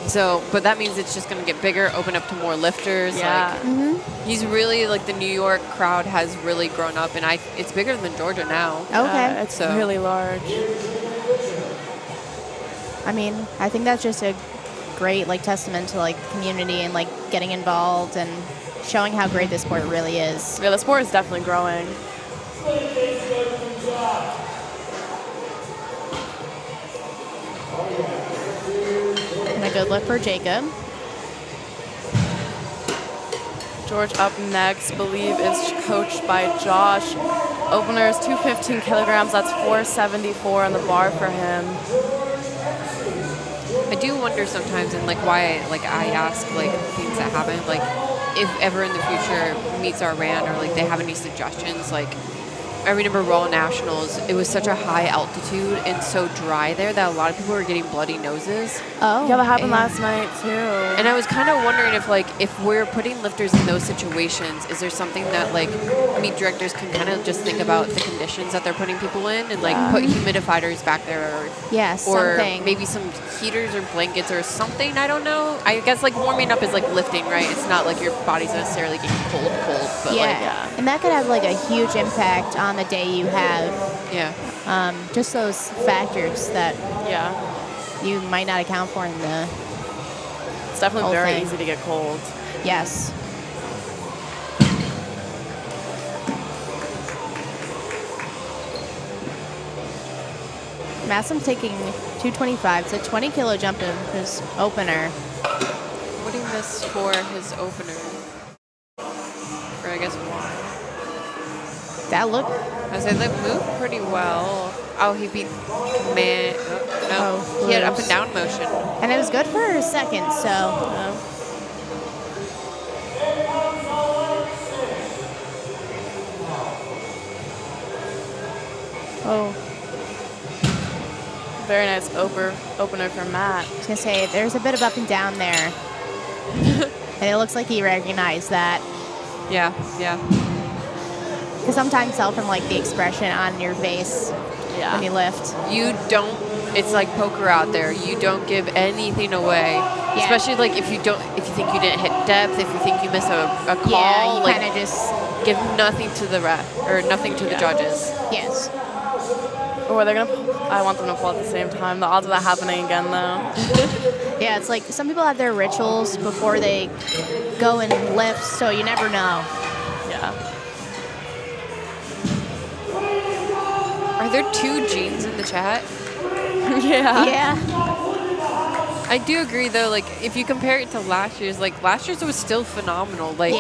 Speaker 1: So, but that means it's just going to get bigger, open up to more lifters.
Speaker 3: Yeah.
Speaker 1: Like, he's really like the New York crowd has really grown up, and it's bigger than Georgia now.
Speaker 5: Okay.
Speaker 3: It's
Speaker 1: So-
Speaker 3: really large.
Speaker 5: I mean, I think that's just a great like testament to like community and like getting involved and showing how great this sport really is.
Speaker 3: Yeah, the sport is definitely growing.
Speaker 5: And a good look for Jacob.
Speaker 3: George up next, believe, is coached by Josh. Opener is 215 kilograms. That's 474 on the bar for him.
Speaker 1: I do wonder sometimes, and like why, I ask like things that happen, like if ever in the future meets are ran or like they have any suggestions. Like I remember Raw Nationals, it was such a high altitude and so dry there that a lot of people were getting bloody noses.
Speaker 5: Oh.
Speaker 3: Yeah, that happened
Speaker 1: And-
Speaker 3: last night too.
Speaker 1: And I was kind of wondering if we're putting lifters in those situations, is there something that like meet directors can kind of just think about the conditions that they're putting people in and like put humidifiers back there or
Speaker 5: Yeah,
Speaker 1: or
Speaker 5: something.
Speaker 1: maybe some heaters or blankets or something. I don't know. I guess like warming up is like lifting, right? It's not like your body's necessarily getting cold, but
Speaker 5: Yeah. And that could have like a huge impact on the day you have.
Speaker 1: like, yeah.
Speaker 5: Just those factors that
Speaker 3: Yeah,
Speaker 5: you might not account for in the
Speaker 3: it's definitely
Speaker 5: Whole
Speaker 3: very
Speaker 5: thing.
Speaker 3: easy to get cold.
Speaker 5: yes. Massim's taking 225. It's a 20 kilo jump in his opener.
Speaker 1: What did he miss for his opener? Or I guess why?
Speaker 5: That look.
Speaker 1: I said they moved pretty well. Oh, he beat man. No,
Speaker 5: Oh,
Speaker 1: he had up
Speaker 5: Blues.
Speaker 1: and down motion.
Speaker 5: And it was good for a second, so. Oh,
Speaker 3: Very nice opener for Matt.
Speaker 5: I was going to say, there's a bit of up and down there. And it looks like he recognized that.
Speaker 1: Yeah, yeah.
Speaker 5: Because sometimes tell from like the expression on your face when you lift.
Speaker 1: You don't. It's like poker out there. You don't give anything away. Especially like if you think you didn't hit depth, if you think you miss a call,
Speaker 5: Yeah, you
Speaker 1: like
Speaker 5: kind of just,
Speaker 1: give nothing to the ref or nothing to the judges.
Speaker 5: yes.
Speaker 3: Or they're gonna. I want them to pull at the same time. The odds of that happening again, though.
Speaker 5: Yeah, it's like some people have their rituals before they go and lift, so you never know.
Speaker 3: Yeah.
Speaker 1: Are there two Jeans in the chat?
Speaker 5: Yeah.
Speaker 1: I do agree though. Like if you compare it to last year's, like last year's was still phenomenal. Like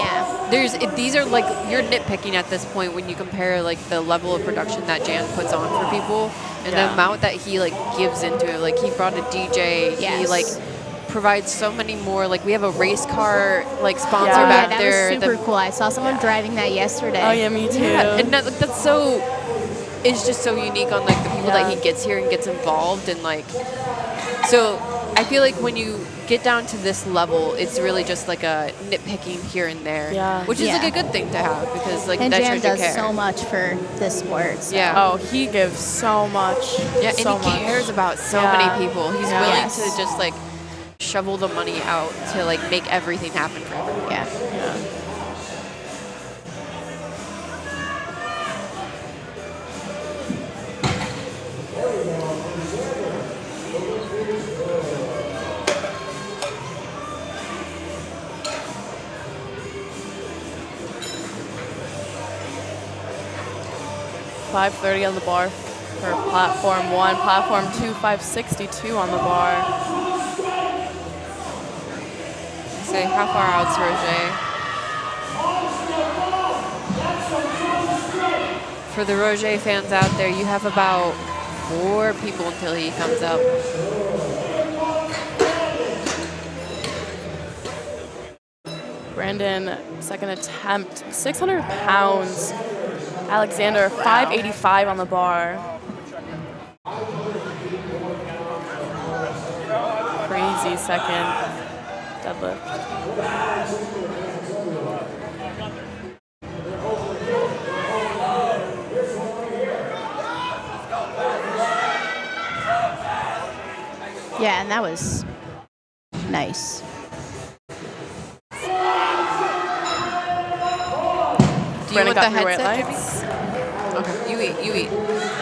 Speaker 1: these are like you're nitpicking at this point when you compare like the level of production that Jan puts on for people and the amount that he like gives into it. Like he brought a DJ.
Speaker 5: Yes.
Speaker 1: He like provides so many more. Like we have a race car like sponsor
Speaker 3: Yeah.
Speaker 1: back
Speaker 5: that
Speaker 1: there.
Speaker 5: was super cool. I saw someone driving that yesterday.
Speaker 3: Oh yeah, me too.
Speaker 1: Yeah, and that's so. It's just so unique on like the people that he gets here and gets involved and like. So I feel like when you get down to this level, it's really just like a nitpicking here and there, which is like a good thing to have because like
Speaker 5: and
Speaker 1: that
Speaker 5: Jan
Speaker 1: shows you
Speaker 5: does
Speaker 1: care.
Speaker 5: so much for this sport. So.
Speaker 1: Yeah.
Speaker 3: Oh, he gives so much.
Speaker 1: Yeah,
Speaker 3: so
Speaker 1: and he
Speaker 3: much.
Speaker 1: cares about so
Speaker 3: Yeah.
Speaker 1: many people. He's
Speaker 3: Yeah.
Speaker 1: willing
Speaker 5: Yes.
Speaker 1: to just like shovel the money out to like make everything happen for everyone.
Speaker 5: Yeah.
Speaker 3: Yeah. $530 on the bar For platform 1, platform 2, 562 on the bar.
Speaker 1: Say, how far out's Roger? For the Roger fans out there, you have about 4 people until he comes up.
Speaker 3: Brandon, second attempt, 600 pounds. Alexander, 585 on the bar. Crazy second deadlift.
Speaker 5: Yeah, and that was nice.
Speaker 1: Do you
Speaker 3: Brandon
Speaker 1: want the
Speaker 3: got your white
Speaker 1: headset,
Speaker 3: lights.
Speaker 1: Jimmy? Okay, you eat.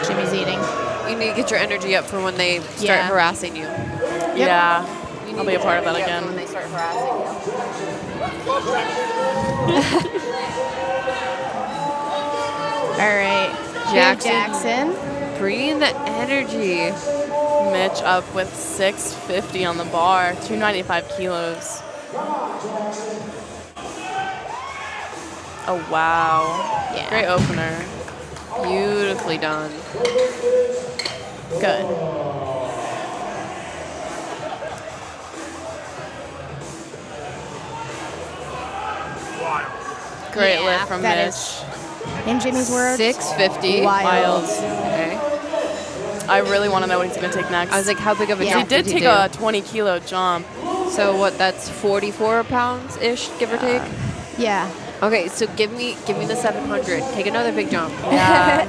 Speaker 5: Jimmy's eating.
Speaker 1: You need to get your energy up for when they start
Speaker 5: Yeah.
Speaker 1: harassing you.
Speaker 3: Yeah,
Speaker 1: You
Speaker 3: I'll
Speaker 1: need
Speaker 3: be a
Speaker 1: to
Speaker 3: part of
Speaker 1: get
Speaker 3: that
Speaker 1: your energy up for
Speaker 3: again.
Speaker 1: when they start harassing you.
Speaker 5: All right.
Speaker 1: Jackson.
Speaker 5: Jackson.
Speaker 1: Bringing the energy.
Speaker 3: Mitch up with 650 on the bar, 295 kilos. Oh, wow.
Speaker 5: Yeah.
Speaker 3: Great opener.
Speaker 1: Beautifully done.
Speaker 5: Good.
Speaker 3: Great
Speaker 5: Yeah,
Speaker 3: lift from
Speaker 5: that
Speaker 3: Mitch.
Speaker 5: is- In Jimmy's words,
Speaker 1: 650.
Speaker 5: wild.
Speaker 1: Okay.
Speaker 3: I really want to know what he's going to take next.
Speaker 1: I was like, how big of a
Speaker 5: Yeah.
Speaker 3: he
Speaker 1: jump
Speaker 3: did
Speaker 1: did
Speaker 3: take
Speaker 1: do?
Speaker 3: a 20-kilo jump.
Speaker 1: So what? That's 44 pounds-ish, give or take.
Speaker 5: Yeah.
Speaker 1: Okay, so give me the 700. Take another big jump.
Speaker 3: Yeah.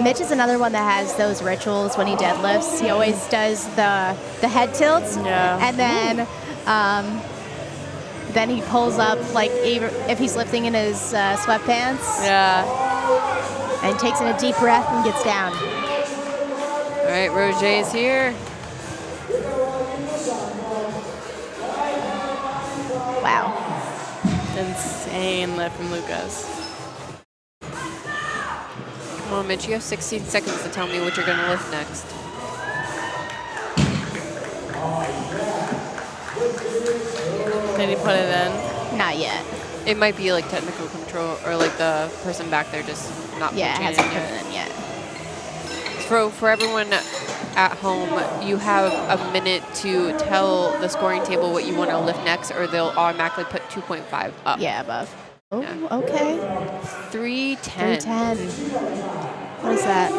Speaker 5: Mitch is another one that has those rituals when he deadlifts. He always does the head tilts.
Speaker 3: Yeah.
Speaker 5: And then he pulls up, like, if he's lifting in his sweatpants,
Speaker 3: Yeah.
Speaker 5: and takes in a deep breath and gets down.
Speaker 1: All right, Roger is here.
Speaker 5: Wow.
Speaker 3: Insane lift from Lucas.
Speaker 1: Come on, Mitch, you have 16 seconds to tell me what you're going to lift next.
Speaker 3: Did he put it in?
Speaker 5: Not yet.
Speaker 1: It might be like technical control or like the person back there just not
Speaker 5: Yeah, it
Speaker 1: punching
Speaker 5: hasn't
Speaker 1: in
Speaker 5: put
Speaker 1: yet.
Speaker 5: it in yet.
Speaker 1: For everyone at home, you have a minute to tell the scoring table what you want to lift next, or they'll automatically put 2.5 up.
Speaker 5: Yeah, above. Oh,
Speaker 1: Yeah.
Speaker 5: okay.
Speaker 1: 310.
Speaker 5: 310. What is that?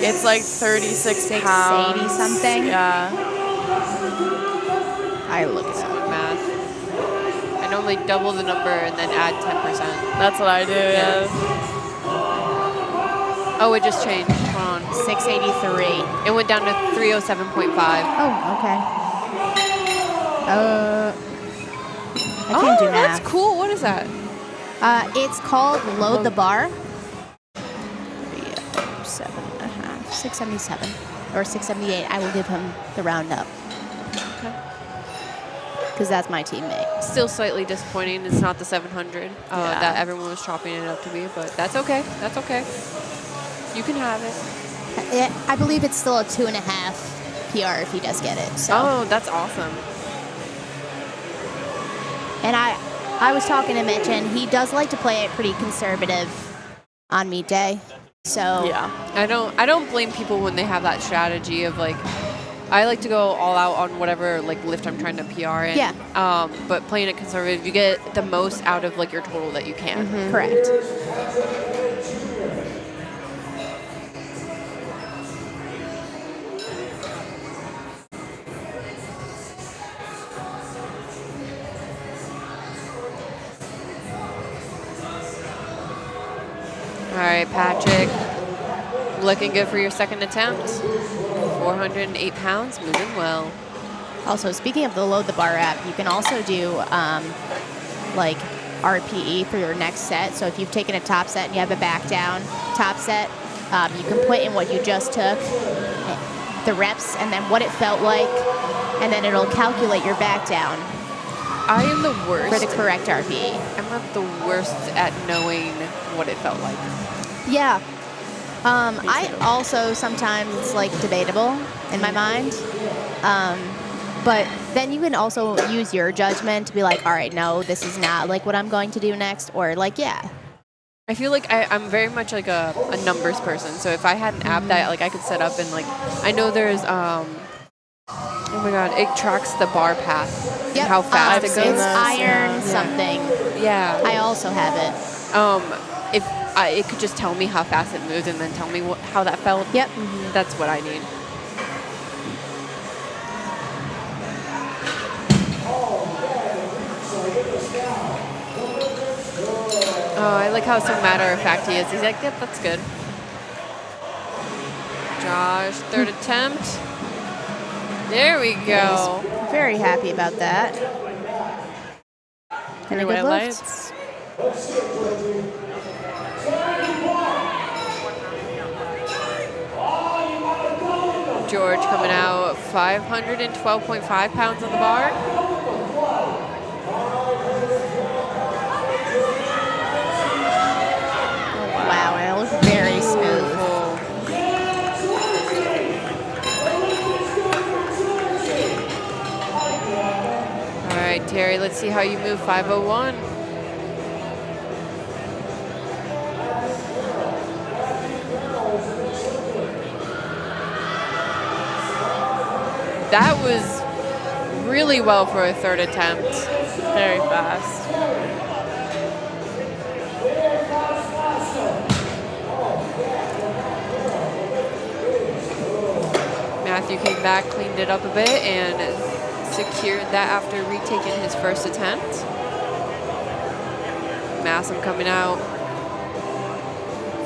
Speaker 3: It's like 36 pounds.
Speaker 5: 680 something?
Speaker 3: Yeah.
Speaker 5: I look it up.
Speaker 1: With math. I normally double the number and then add 10%.
Speaker 3: That's what I do, yeah.
Speaker 1: Oh, it just changed. Hold on.
Speaker 5: 683.
Speaker 1: It went down to 307.5.
Speaker 5: Oh, okay. I can't do math.
Speaker 1: That's cool. What is that?
Speaker 5: It's called Load the Bar. 7.5, 677 or 678. I will give him the round up. Because that's my teammate.
Speaker 1: Still slightly disappointing. It's not the 700
Speaker 5: Yeah.
Speaker 1: that everyone was chopping it up to be, but that's okay. That's okay. You can have it.
Speaker 5: I believe it's still a 2.5 PR if he does get it. So.
Speaker 1: Oh, that's awesome.
Speaker 5: And I was talking to Mitch, and he does like to play it pretty conservative on meet day. So
Speaker 3: Yeah.
Speaker 1: I don't blame people when they have that strategy of like, I like to go all out on whatever like lift I'm trying to PR in.
Speaker 5: Yeah.
Speaker 1: But playing it conservative, you get the most out of like your total that you can.
Speaker 5: correct.
Speaker 1: All right, Patrick, looking good for your second attempt. 408 pounds, moving well.
Speaker 5: Also, speaking of the Load the Bar app, you can also do like RPE for your next set. So if you've taken a top set and you have a back down top set, you can put in what you just took, the reps, and then what it felt like, and then it'll calculate your back down
Speaker 1: I am the worst.
Speaker 5: for the correct RPE.
Speaker 1: I'm not the worst at knowing what it felt like.
Speaker 5: Yeah, I also sometimes it's like debatable in my mind. But then you can also use your judgment to be like, all right, no, this is not like what I'm going to do next, or like, yeah.
Speaker 1: I feel like I'm very much like a numbers person. So if I had an app that like I could set up and like I know there's oh my god, it tracks the bar path.
Speaker 5: Yep.
Speaker 1: How fast
Speaker 3: I've
Speaker 1: it
Speaker 3: seen
Speaker 1: goes.
Speaker 5: It's
Speaker 3: those,
Speaker 5: iron
Speaker 3: yeah.
Speaker 5: something.
Speaker 1: Yeah.
Speaker 5: I also have it.
Speaker 1: If it could just tell me how fast it moved and then tell me how that felt.
Speaker 5: Yep.
Speaker 1: That's what I need. Oh, I like how so matter of fact he is. He's like, yep, that's good. Josh, third attempt. There we go.
Speaker 5: Very happy about that. And a
Speaker 3: Three-way
Speaker 5: good lift.
Speaker 3: lights.
Speaker 1: George coming out 512.5 pounds on the bar.
Speaker 5: Wow, and it looks very smooth.
Speaker 1: All right, Terry, let's see how you move 501. That was really well for a third attempt.
Speaker 3: Very fast.
Speaker 1: Matthew came back, cleaned it up a bit, and secured that after retaking his first attempt. Massam coming out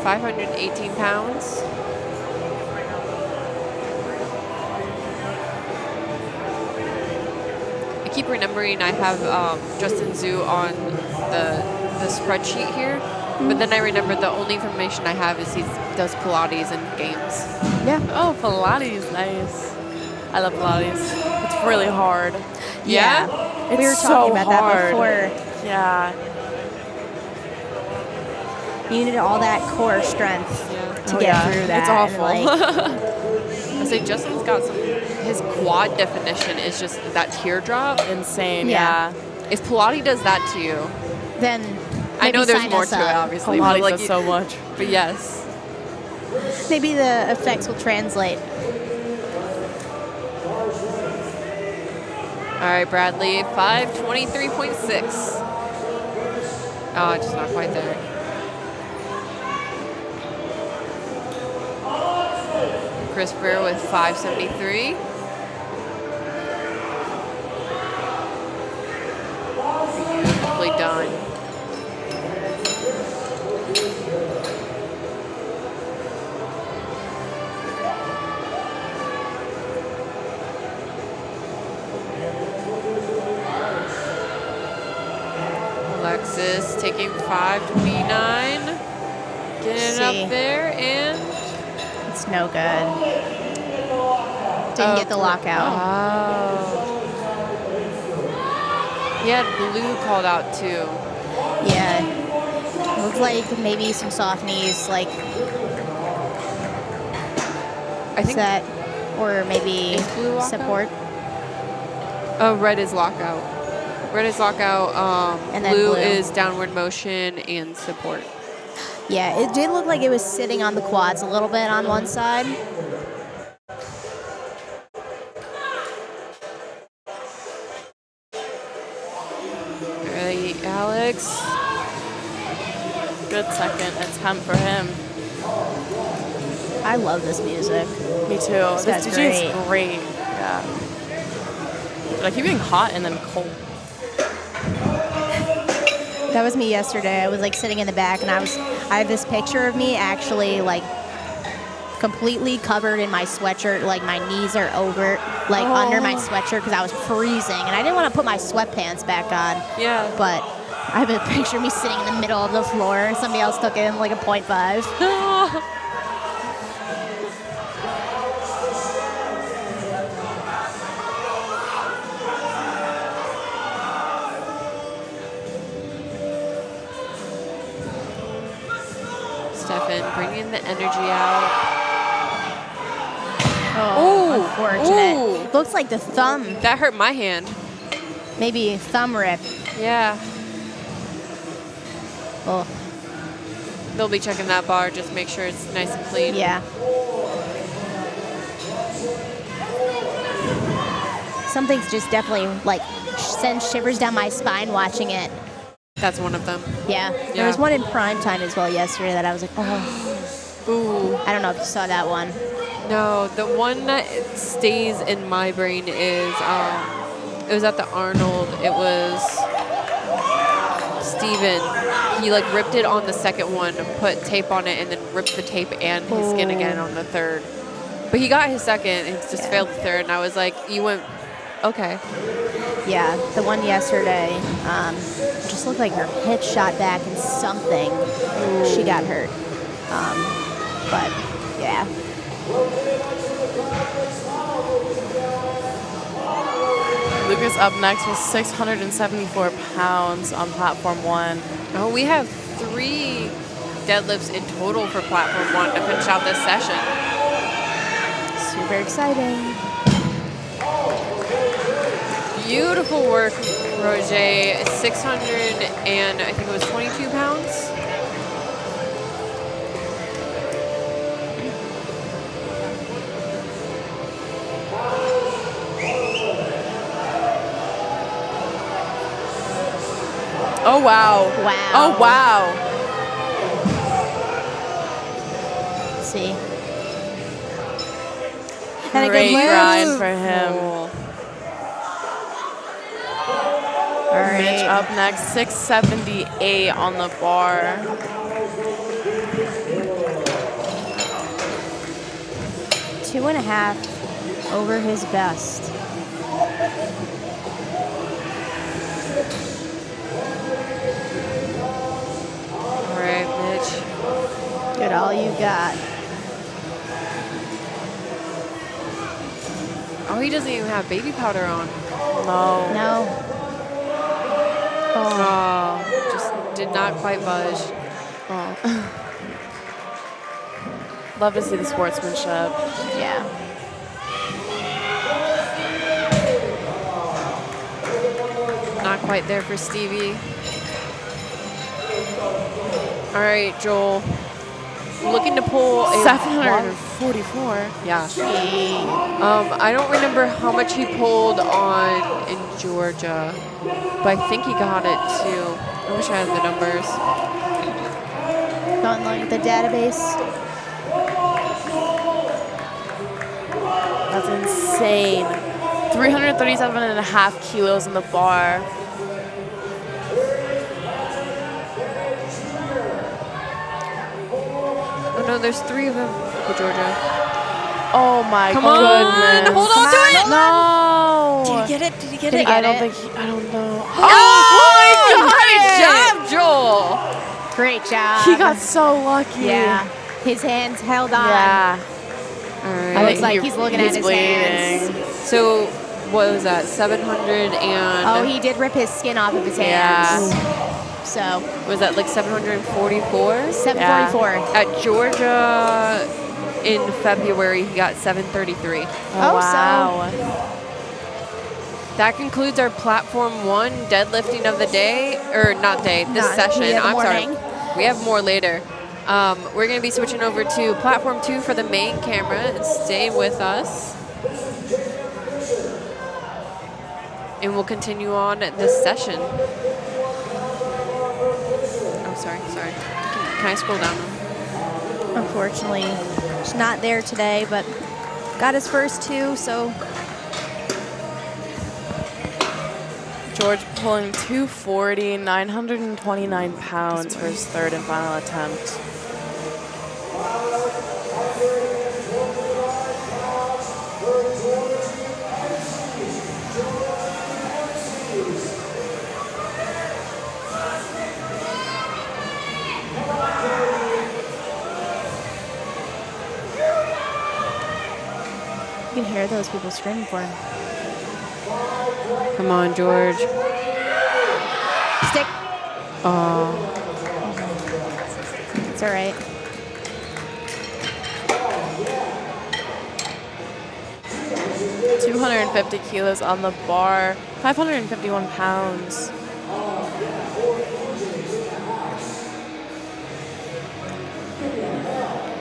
Speaker 1: 518 pounds. I keep remembering I have Justin Zhu on the spreadsheet here, but then I remember the only information I have is he does Pilates and games.
Speaker 5: Yeah.
Speaker 3: Oh, Pilates, nice. I love Pilates. It's really hard.
Speaker 1: Yeah?
Speaker 3: It's
Speaker 5: We were
Speaker 3: so
Speaker 5: talking about
Speaker 3: hard.
Speaker 5: that before.
Speaker 3: Yeah.
Speaker 5: You needed all that core strength to
Speaker 3: Oh,
Speaker 5: get
Speaker 3: yeah.
Speaker 5: through that.
Speaker 3: It's awful.
Speaker 5: And,
Speaker 1: I say Justin's got some. His quad definition is just that teardrop.
Speaker 3: Insane,
Speaker 5: Yeah.
Speaker 3: yeah.
Speaker 1: If Pilates does that to you,
Speaker 5: then
Speaker 1: I know
Speaker 5: maybe
Speaker 1: there's
Speaker 5: sign
Speaker 1: more
Speaker 5: us
Speaker 1: to it,
Speaker 5: up.
Speaker 1: obviously.
Speaker 3: Pilates
Speaker 1: But, like,
Speaker 3: does so much.
Speaker 1: but yes.
Speaker 5: Maybe the effects will translate.
Speaker 1: All right, Bradley, 523.6. Oh, just not quite there. Christopher with 573. Beautifully done. Alexis taking 529. Getting it
Speaker 5: See.
Speaker 1: up there and
Speaker 5: It's no good. Didn't get the lockout.
Speaker 1: Oh. He had blue called out too.
Speaker 5: Yeah. Looks like maybe some soft knees, like
Speaker 1: I think
Speaker 5: set, or maybe
Speaker 1: Is blue lockout?
Speaker 5: support.
Speaker 1: red is lockout. Red is lockout.
Speaker 5: And then
Speaker 1: blue
Speaker 5: blue.
Speaker 1: is downward motion and support.
Speaker 5: Yeah, it did look like it was sitting on the quads a little bit on one side.
Speaker 1: All right, Alex.
Speaker 3: Good second attempt for him.
Speaker 5: I love this music.
Speaker 3: Me too.
Speaker 5: This
Speaker 3: This
Speaker 5: guy's
Speaker 3: DJ is great. Yeah. But I keep getting hot and then cold.
Speaker 5: That was me yesterday. I was like sitting in the back, and I have this picture of me actually like completely covered in my sweatshirt. Like my knees are over, like under my sweatshirt because I was freezing, and I didn't want to put my sweatpants back on.
Speaker 1: Yeah.
Speaker 5: But I have a picture of me sitting in the middle of the floor. Somebody else took it in like a 0.5.
Speaker 1: Stefan, bringing the energy out.
Speaker 5: Oh,
Speaker 1: Ooh,
Speaker 5: unfortunate.
Speaker 1: ooh.
Speaker 5: Looks like the thumb,
Speaker 1: That hurt my hand.
Speaker 5: maybe thumb rip.
Speaker 1: Yeah.
Speaker 5: Oh,
Speaker 1: They'll be checking that bar, just make sure it's nice and clean.
Speaker 5: yeah. Something's just definitely like sends shivers down my spine watching it.
Speaker 1: That's one of them.
Speaker 5: Yeah. There was one in prime time as well yesterday that I was like, oh.
Speaker 1: Ooh.
Speaker 5: I don't know if you saw that one.
Speaker 1: No, the one that stays in my brain is, it was at the Arnold. It was Steven. He like ripped it on the second one, put tape on it, and then ripped the tape and his skin again on the third. But he got his second and just failed the third. And I was like, you went, okay.
Speaker 5: Yeah, the one yesterday just looked like her hip shot back and something. She got hurt. But, yeah.
Speaker 3: Lucas up next with 674 pounds on platform 1.
Speaker 1: Oh, we have 3 deadlifts in total for platform 1 to finish out this session.
Speaker 5: Super exciting.
Speaker 1: Beautiful work, Roger. 600 and I think it was 22 pounds.
Speaker 3: Oh, wow.
Speaker 5: Wow.
Speaker 3: Oh, wow.
Speaker 5: Let's see.
Speaker 3: Great grind for him.
Speaker 5: All right.
Speaker 3: Mitch up next, 678 on the bar.
Speaker 5: Two and a half over his best.
Speaker 1: All right, Mitch.
Speaker 5: Good, all you got.
Speaker 1: Oh, he doesn't even have baby powder on.
Speaker 3: No.
Speaker 5: No.
Speaker 1: Oh, just did not quite budge.
Speaker 3: Oh. Love to see the sportsmanship.
Speaker 5: Yeah.
Speaker 1: Not quite there for Stevie. All right, Joel. Looking to pull a
Speaker 3: 744.
Speaker 1: Yeah. I don't remember how much he pulled on in Georgia, but I think he got it too. I wish I had the numbers.
Speaker 5: Going along with the database.
Speaker 3: That's insane. 337.5 kilos in the bar.
Speaker 1: Oh no, there's 3 of them for Georgia.
Speaker 3: Oh my
Speaker 1: Come
Speaker 3: goodness.
Speaker 1: on, hold on to it.
Speaker 3: No.
Speaker 5: Did he get it? Did he get
Speaker 3: I
Speaker 5: it?
Speaker 3: don't think I don't know.
Speaker 1: Oh my God! Great job, Joel.
Speaker 5: Great job.
Speaker 3: He got so lucky.
Speaker 5: Yeah. His hands held on.
Speaker 3: Yeah.
Speaker 1: All right.
Speaker 5: It looks like he's looking at his hands.
Speaker 1: So what was that? 700 and
Speaker 5: Oh, he did rip his skin off of his hands. So,
Speaker 1: was that like 744?
Speaker 5: 744.
Speaker 1: At Georgia in February, he got 733.
Speaker 5: Oh,
Speaker 3: wow.
Speaker 1: That concludes our platform 1 deadlifting of the day, or not day, this
Speaker 5: Not
Speaker 1: session.
Speaker 5: the
Speaker 1: I'm
Speaker 5: morning.
Speaker 1: sorry. We have more later. We're going to be switching over to platform 2 for the main camera, and stay with us. And we'll continue on this session. Oh, sorry. Can I scroll down?
Speaker 5: Unfortunately, he's not there today, but got his first 2, so.
Speaker 3: George pulling 240, 929 pounds for his third and final attempt.
Speaker 5: You can hear those people screaming for him.
Speaker 1: Come on, George.
Speaker 5: Stick.
Speaker 1: Oh.
Speaker 5: It's all right.
Speaker 3: 250 kilos on the bar, 551 pounds.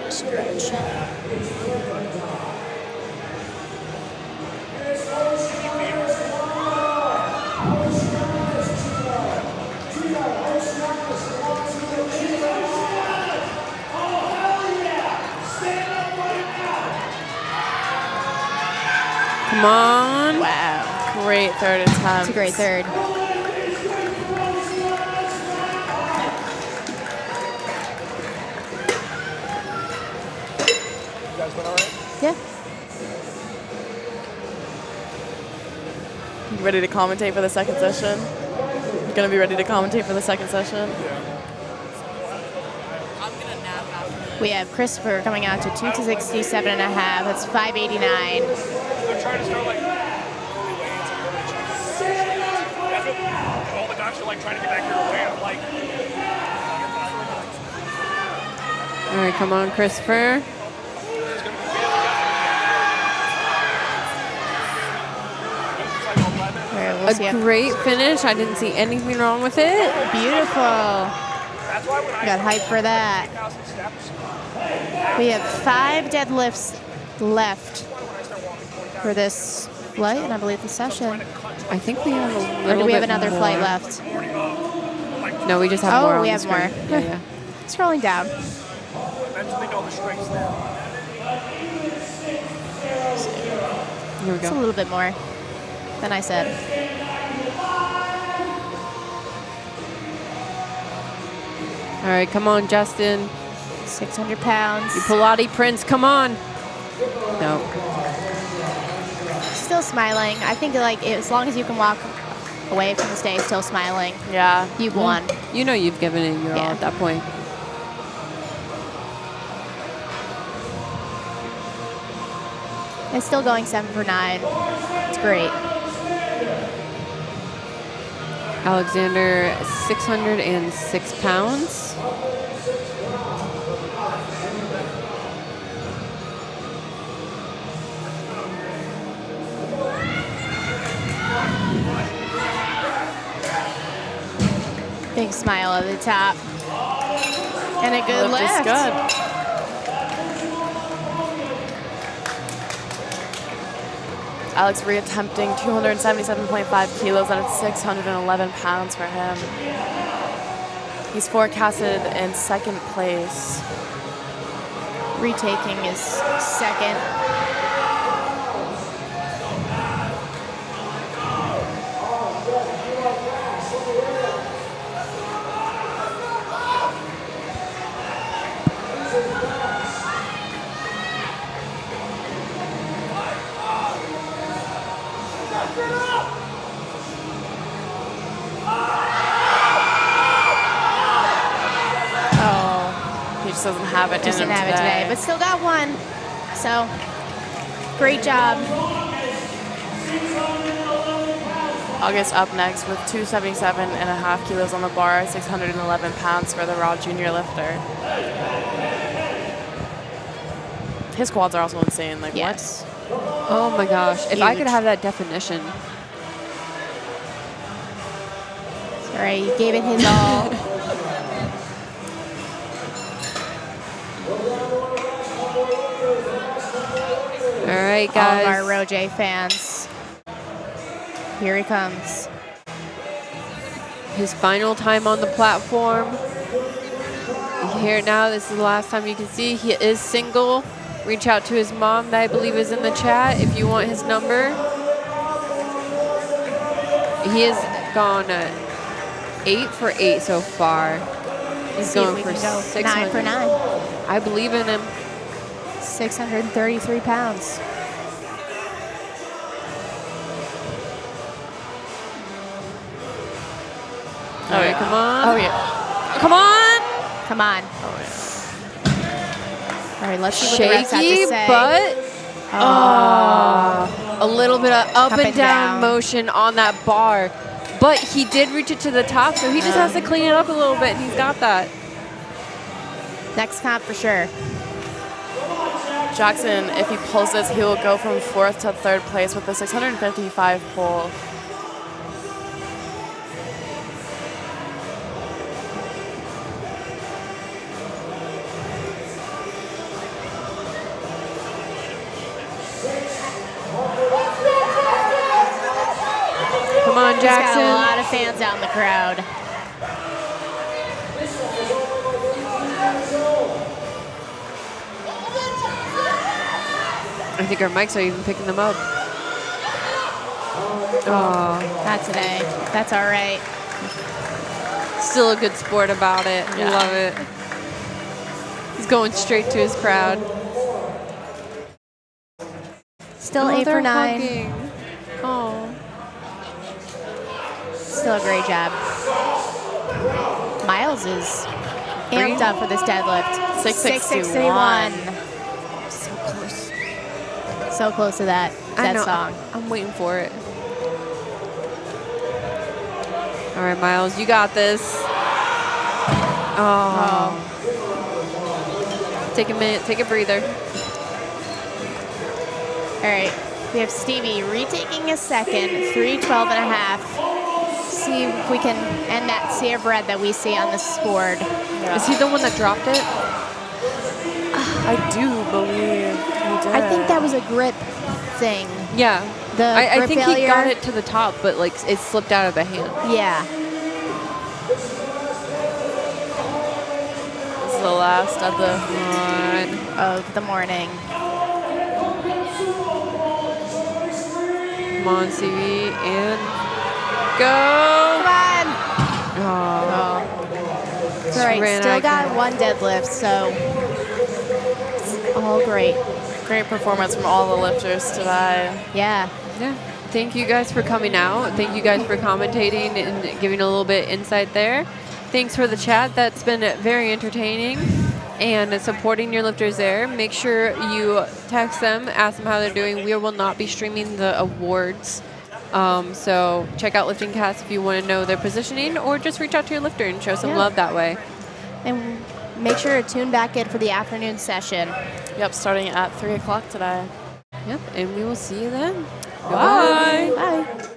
Speaker 5: Stretch.
Speaker 1: Come on.
Speaker 3: Wow, great third attempt.
Speaker 5: It's a great third.
Speaker 7: You guys been all right?
Speaker 5: Yeah.
Speaker 3: You ready to commentate for the second session? You gonna be ready to commentate for the second session?
Speaker 5: We have Christopher coming out to 267.5. That's 589.
Speaker 7: They're trying to start like early weigh-ins and early check-ins. That's what all the docs are like trying to get back here away. I'm like,
Speaker 1: All right, come on, Christopher.
Speaker 5: All right, we'll see
Speaker 1: A
Speaker 5: if-
Speaker 1: great finish. I didn't see anything wrong with it.
Speaker 5: Beautiful.
Speaker 7: that's why when I
Speaker 5: Got hype for that.
Speaker 7: 1,000 steps,
Speaker 5: We have 5 deadlifts left for this flight, and I believe the session.
Speaker 1: I think we have a little
Speaker 5: Or do we have
Speaker 1: bit
Speaker 5: another
Speaker 1: more.
Speaker 5: flight left?
Speaker 1: No, we just have more
Speaker 5: Oh,
Speaker 1: on
Speaker 5: we
Speaker 1: the
Speaker 5: have more.
Speaker 1: screen. Yeah, yeah.
Speaker 5: Scrolling down.
Speaker 7: I just think all the strengths there.
Speaker 1: Here we
Speaker 5: It's a
Speaker 1: go.
Speaker 5: little bit more than I said.
Speaker 1: All right, come on, Justin.
Speaker 5: 600 pounds.
Speaker 1: You Pilates Prince, come on. No.
Speaker 5: Still smiling. I think like as long as you can walk away from the stage still smiling,
Speaker 3: Yeah.
Speaker 5: you've won.
Speaker 1: You know you've given it your all
Speaker 5: Yeah.
Speaker 1: at that point.
Speaker 5: It's still going 7 for 9. It's great.
Speaker 1: Alexander, 606 pounds.
Speaker 5: Big smile at the top. And a good
Speaker 3: Lift is
Speaker 5: lift.
Speaker 3: good. Alex reattempting 277.5 kilos, and it's 611 pounds for him. He's forecasted in second place.
Speaker 5: Retaking is second.
Speaker 3: Oh, he just doesn't have it
Speaker 5: Just
Speaker 3: in
Speaker 5: didn't
Speaker 3: him
Speaker 5: have it today, but still got one. So, great job.
Speaker 3: August up next with 277.5 kilos on the bar, 611 pounds for the raw junior lifter. His quads are also insane. Like
Speaker 5: Yes.
Speaker 1: Oh my gosh. If I could
Speaker 5: Huge.
Speaker 1: have that definition.
Speaker 5: All right, he gave it his all.
Speaker 1: All right,
Speaker 5: All
Speaker 1: guys.
Speaker 5: of our Roje fans. Here he comes.
Speaker 1: His final time on the platform. Here now, this is the last time you can see. He is single. Reach out to his mom that I believe is in the chat if you want his number. He has gone 8 for 8 so far. He's
Speaker 5: See if
Speaker 1: going
Speaker 5: we
Speaker 1: for
Speaker 5: can go
Speaker 1: 600.
Speaker 5: 9 for 9.
Speaker 1: I believe in him.
Speaker 5: 633 pounds.
Speaker 1: All right, come on.
Speaker 3: Oh yeah.
Speaker 1: Come on.
Speaker 5: Come on.
Speaker 3: Oh yeah.
Speaker 5: All right, let's see what the refs have
Speaker 1: Shaky,
Speaker 5: to say.
Speaker 1: but a little bit of up and down
Speaker 5: down.
Speaker 1: motion on that bar. But he did reach it to the top, so he just has to clean it up a little bit, and he's got that.
Speaker 5: Next comp for sure.
Speaker 3: Jackson, if he pulls this, he will go from 4th to 3rd place with the 655 pull.
Speaker 1: Come on,
Speaker 5: He's got a
Speaker 1: Jackson.
Speaker 5: lot of fans out in the crowd.
Speaker 1: I think our mics are even picking them up. Oh,
Speaker 5: Not today. That's all right.
Speaker 1: still a good sport about it.
Speaker 3: Yeah.
Speaker 1: Love it. He's going straight to his crowd.
Speaker 5: Still
Speaker 1: Oh,
Speaker 5: 8 for
Speaker 1: they're
Speaker 5: 9.
Speaker 1: hugging. Oh.
Speaker 5: Still a great job. Miles is amped up for this deadlift.
Speaker 3: 661.
Speaker 1: So close.
Speaker 5: So close to that song.
Speaker 1: I'm waiting for it. All right, Miles, you got this. Oh. Take a minute, take a breather.
Speaker 5: All right, we have Stevie retaking a second, 3:12.5. See if we can end that sea of red that we see on this board.
Speaker 3: Yeah.
Speaker 1: Is he the one that dropped it?
Speaker 3: I do believe he did.
Speaker 5: I think that was a grip thing.
Speaker 1: Yeah.
Speaker 5: The
Speaker 1: I
Speaker 5: grip
Speaker 1: think
Speaker 5: failure.
Speaker 1: he got it to the top, but like it slipped out of the hand.
Speaker 5: Yeah.
Speaker 3: This is the last of the
Speaker 5: Of the morning.
Speaker 1: Come on, CV, and go.
Speaker 5: Come on.
Speaker 1: Oh.
Speaker 5: It's all right.
Speaker 1: Ran
Speaker 5: Still
Speaker 1: out
Speaker 5: got
Speaker 1: again.
Speaker 5: one deadlift, so it's all great.
Speaker 3: great performance from all the lifters today.
Speaker 5: Yeah.
Speaker 1: Yeah. Thank you guys for coming out. Thank you guys for commentating and giving a little bit insight there. Thanks for the chat. That's been very entertaining and supporting your lifters there. Make sure you text them, ask them how they're doing. We will not be streaming the awards. So check out LiftingCast if you want to know their positioning, or just reach out to your lifter and show some
Speaker 5: Yeah.
Speaker 1: love that way.
Speaker 5: And make sure to tune back in for the afternoon session.
Speaker 3: Yep, starting at 3 o'clock today.
Speaker 1: Yep, and we will see you then. Goodbye.
Speaker 5: Bye.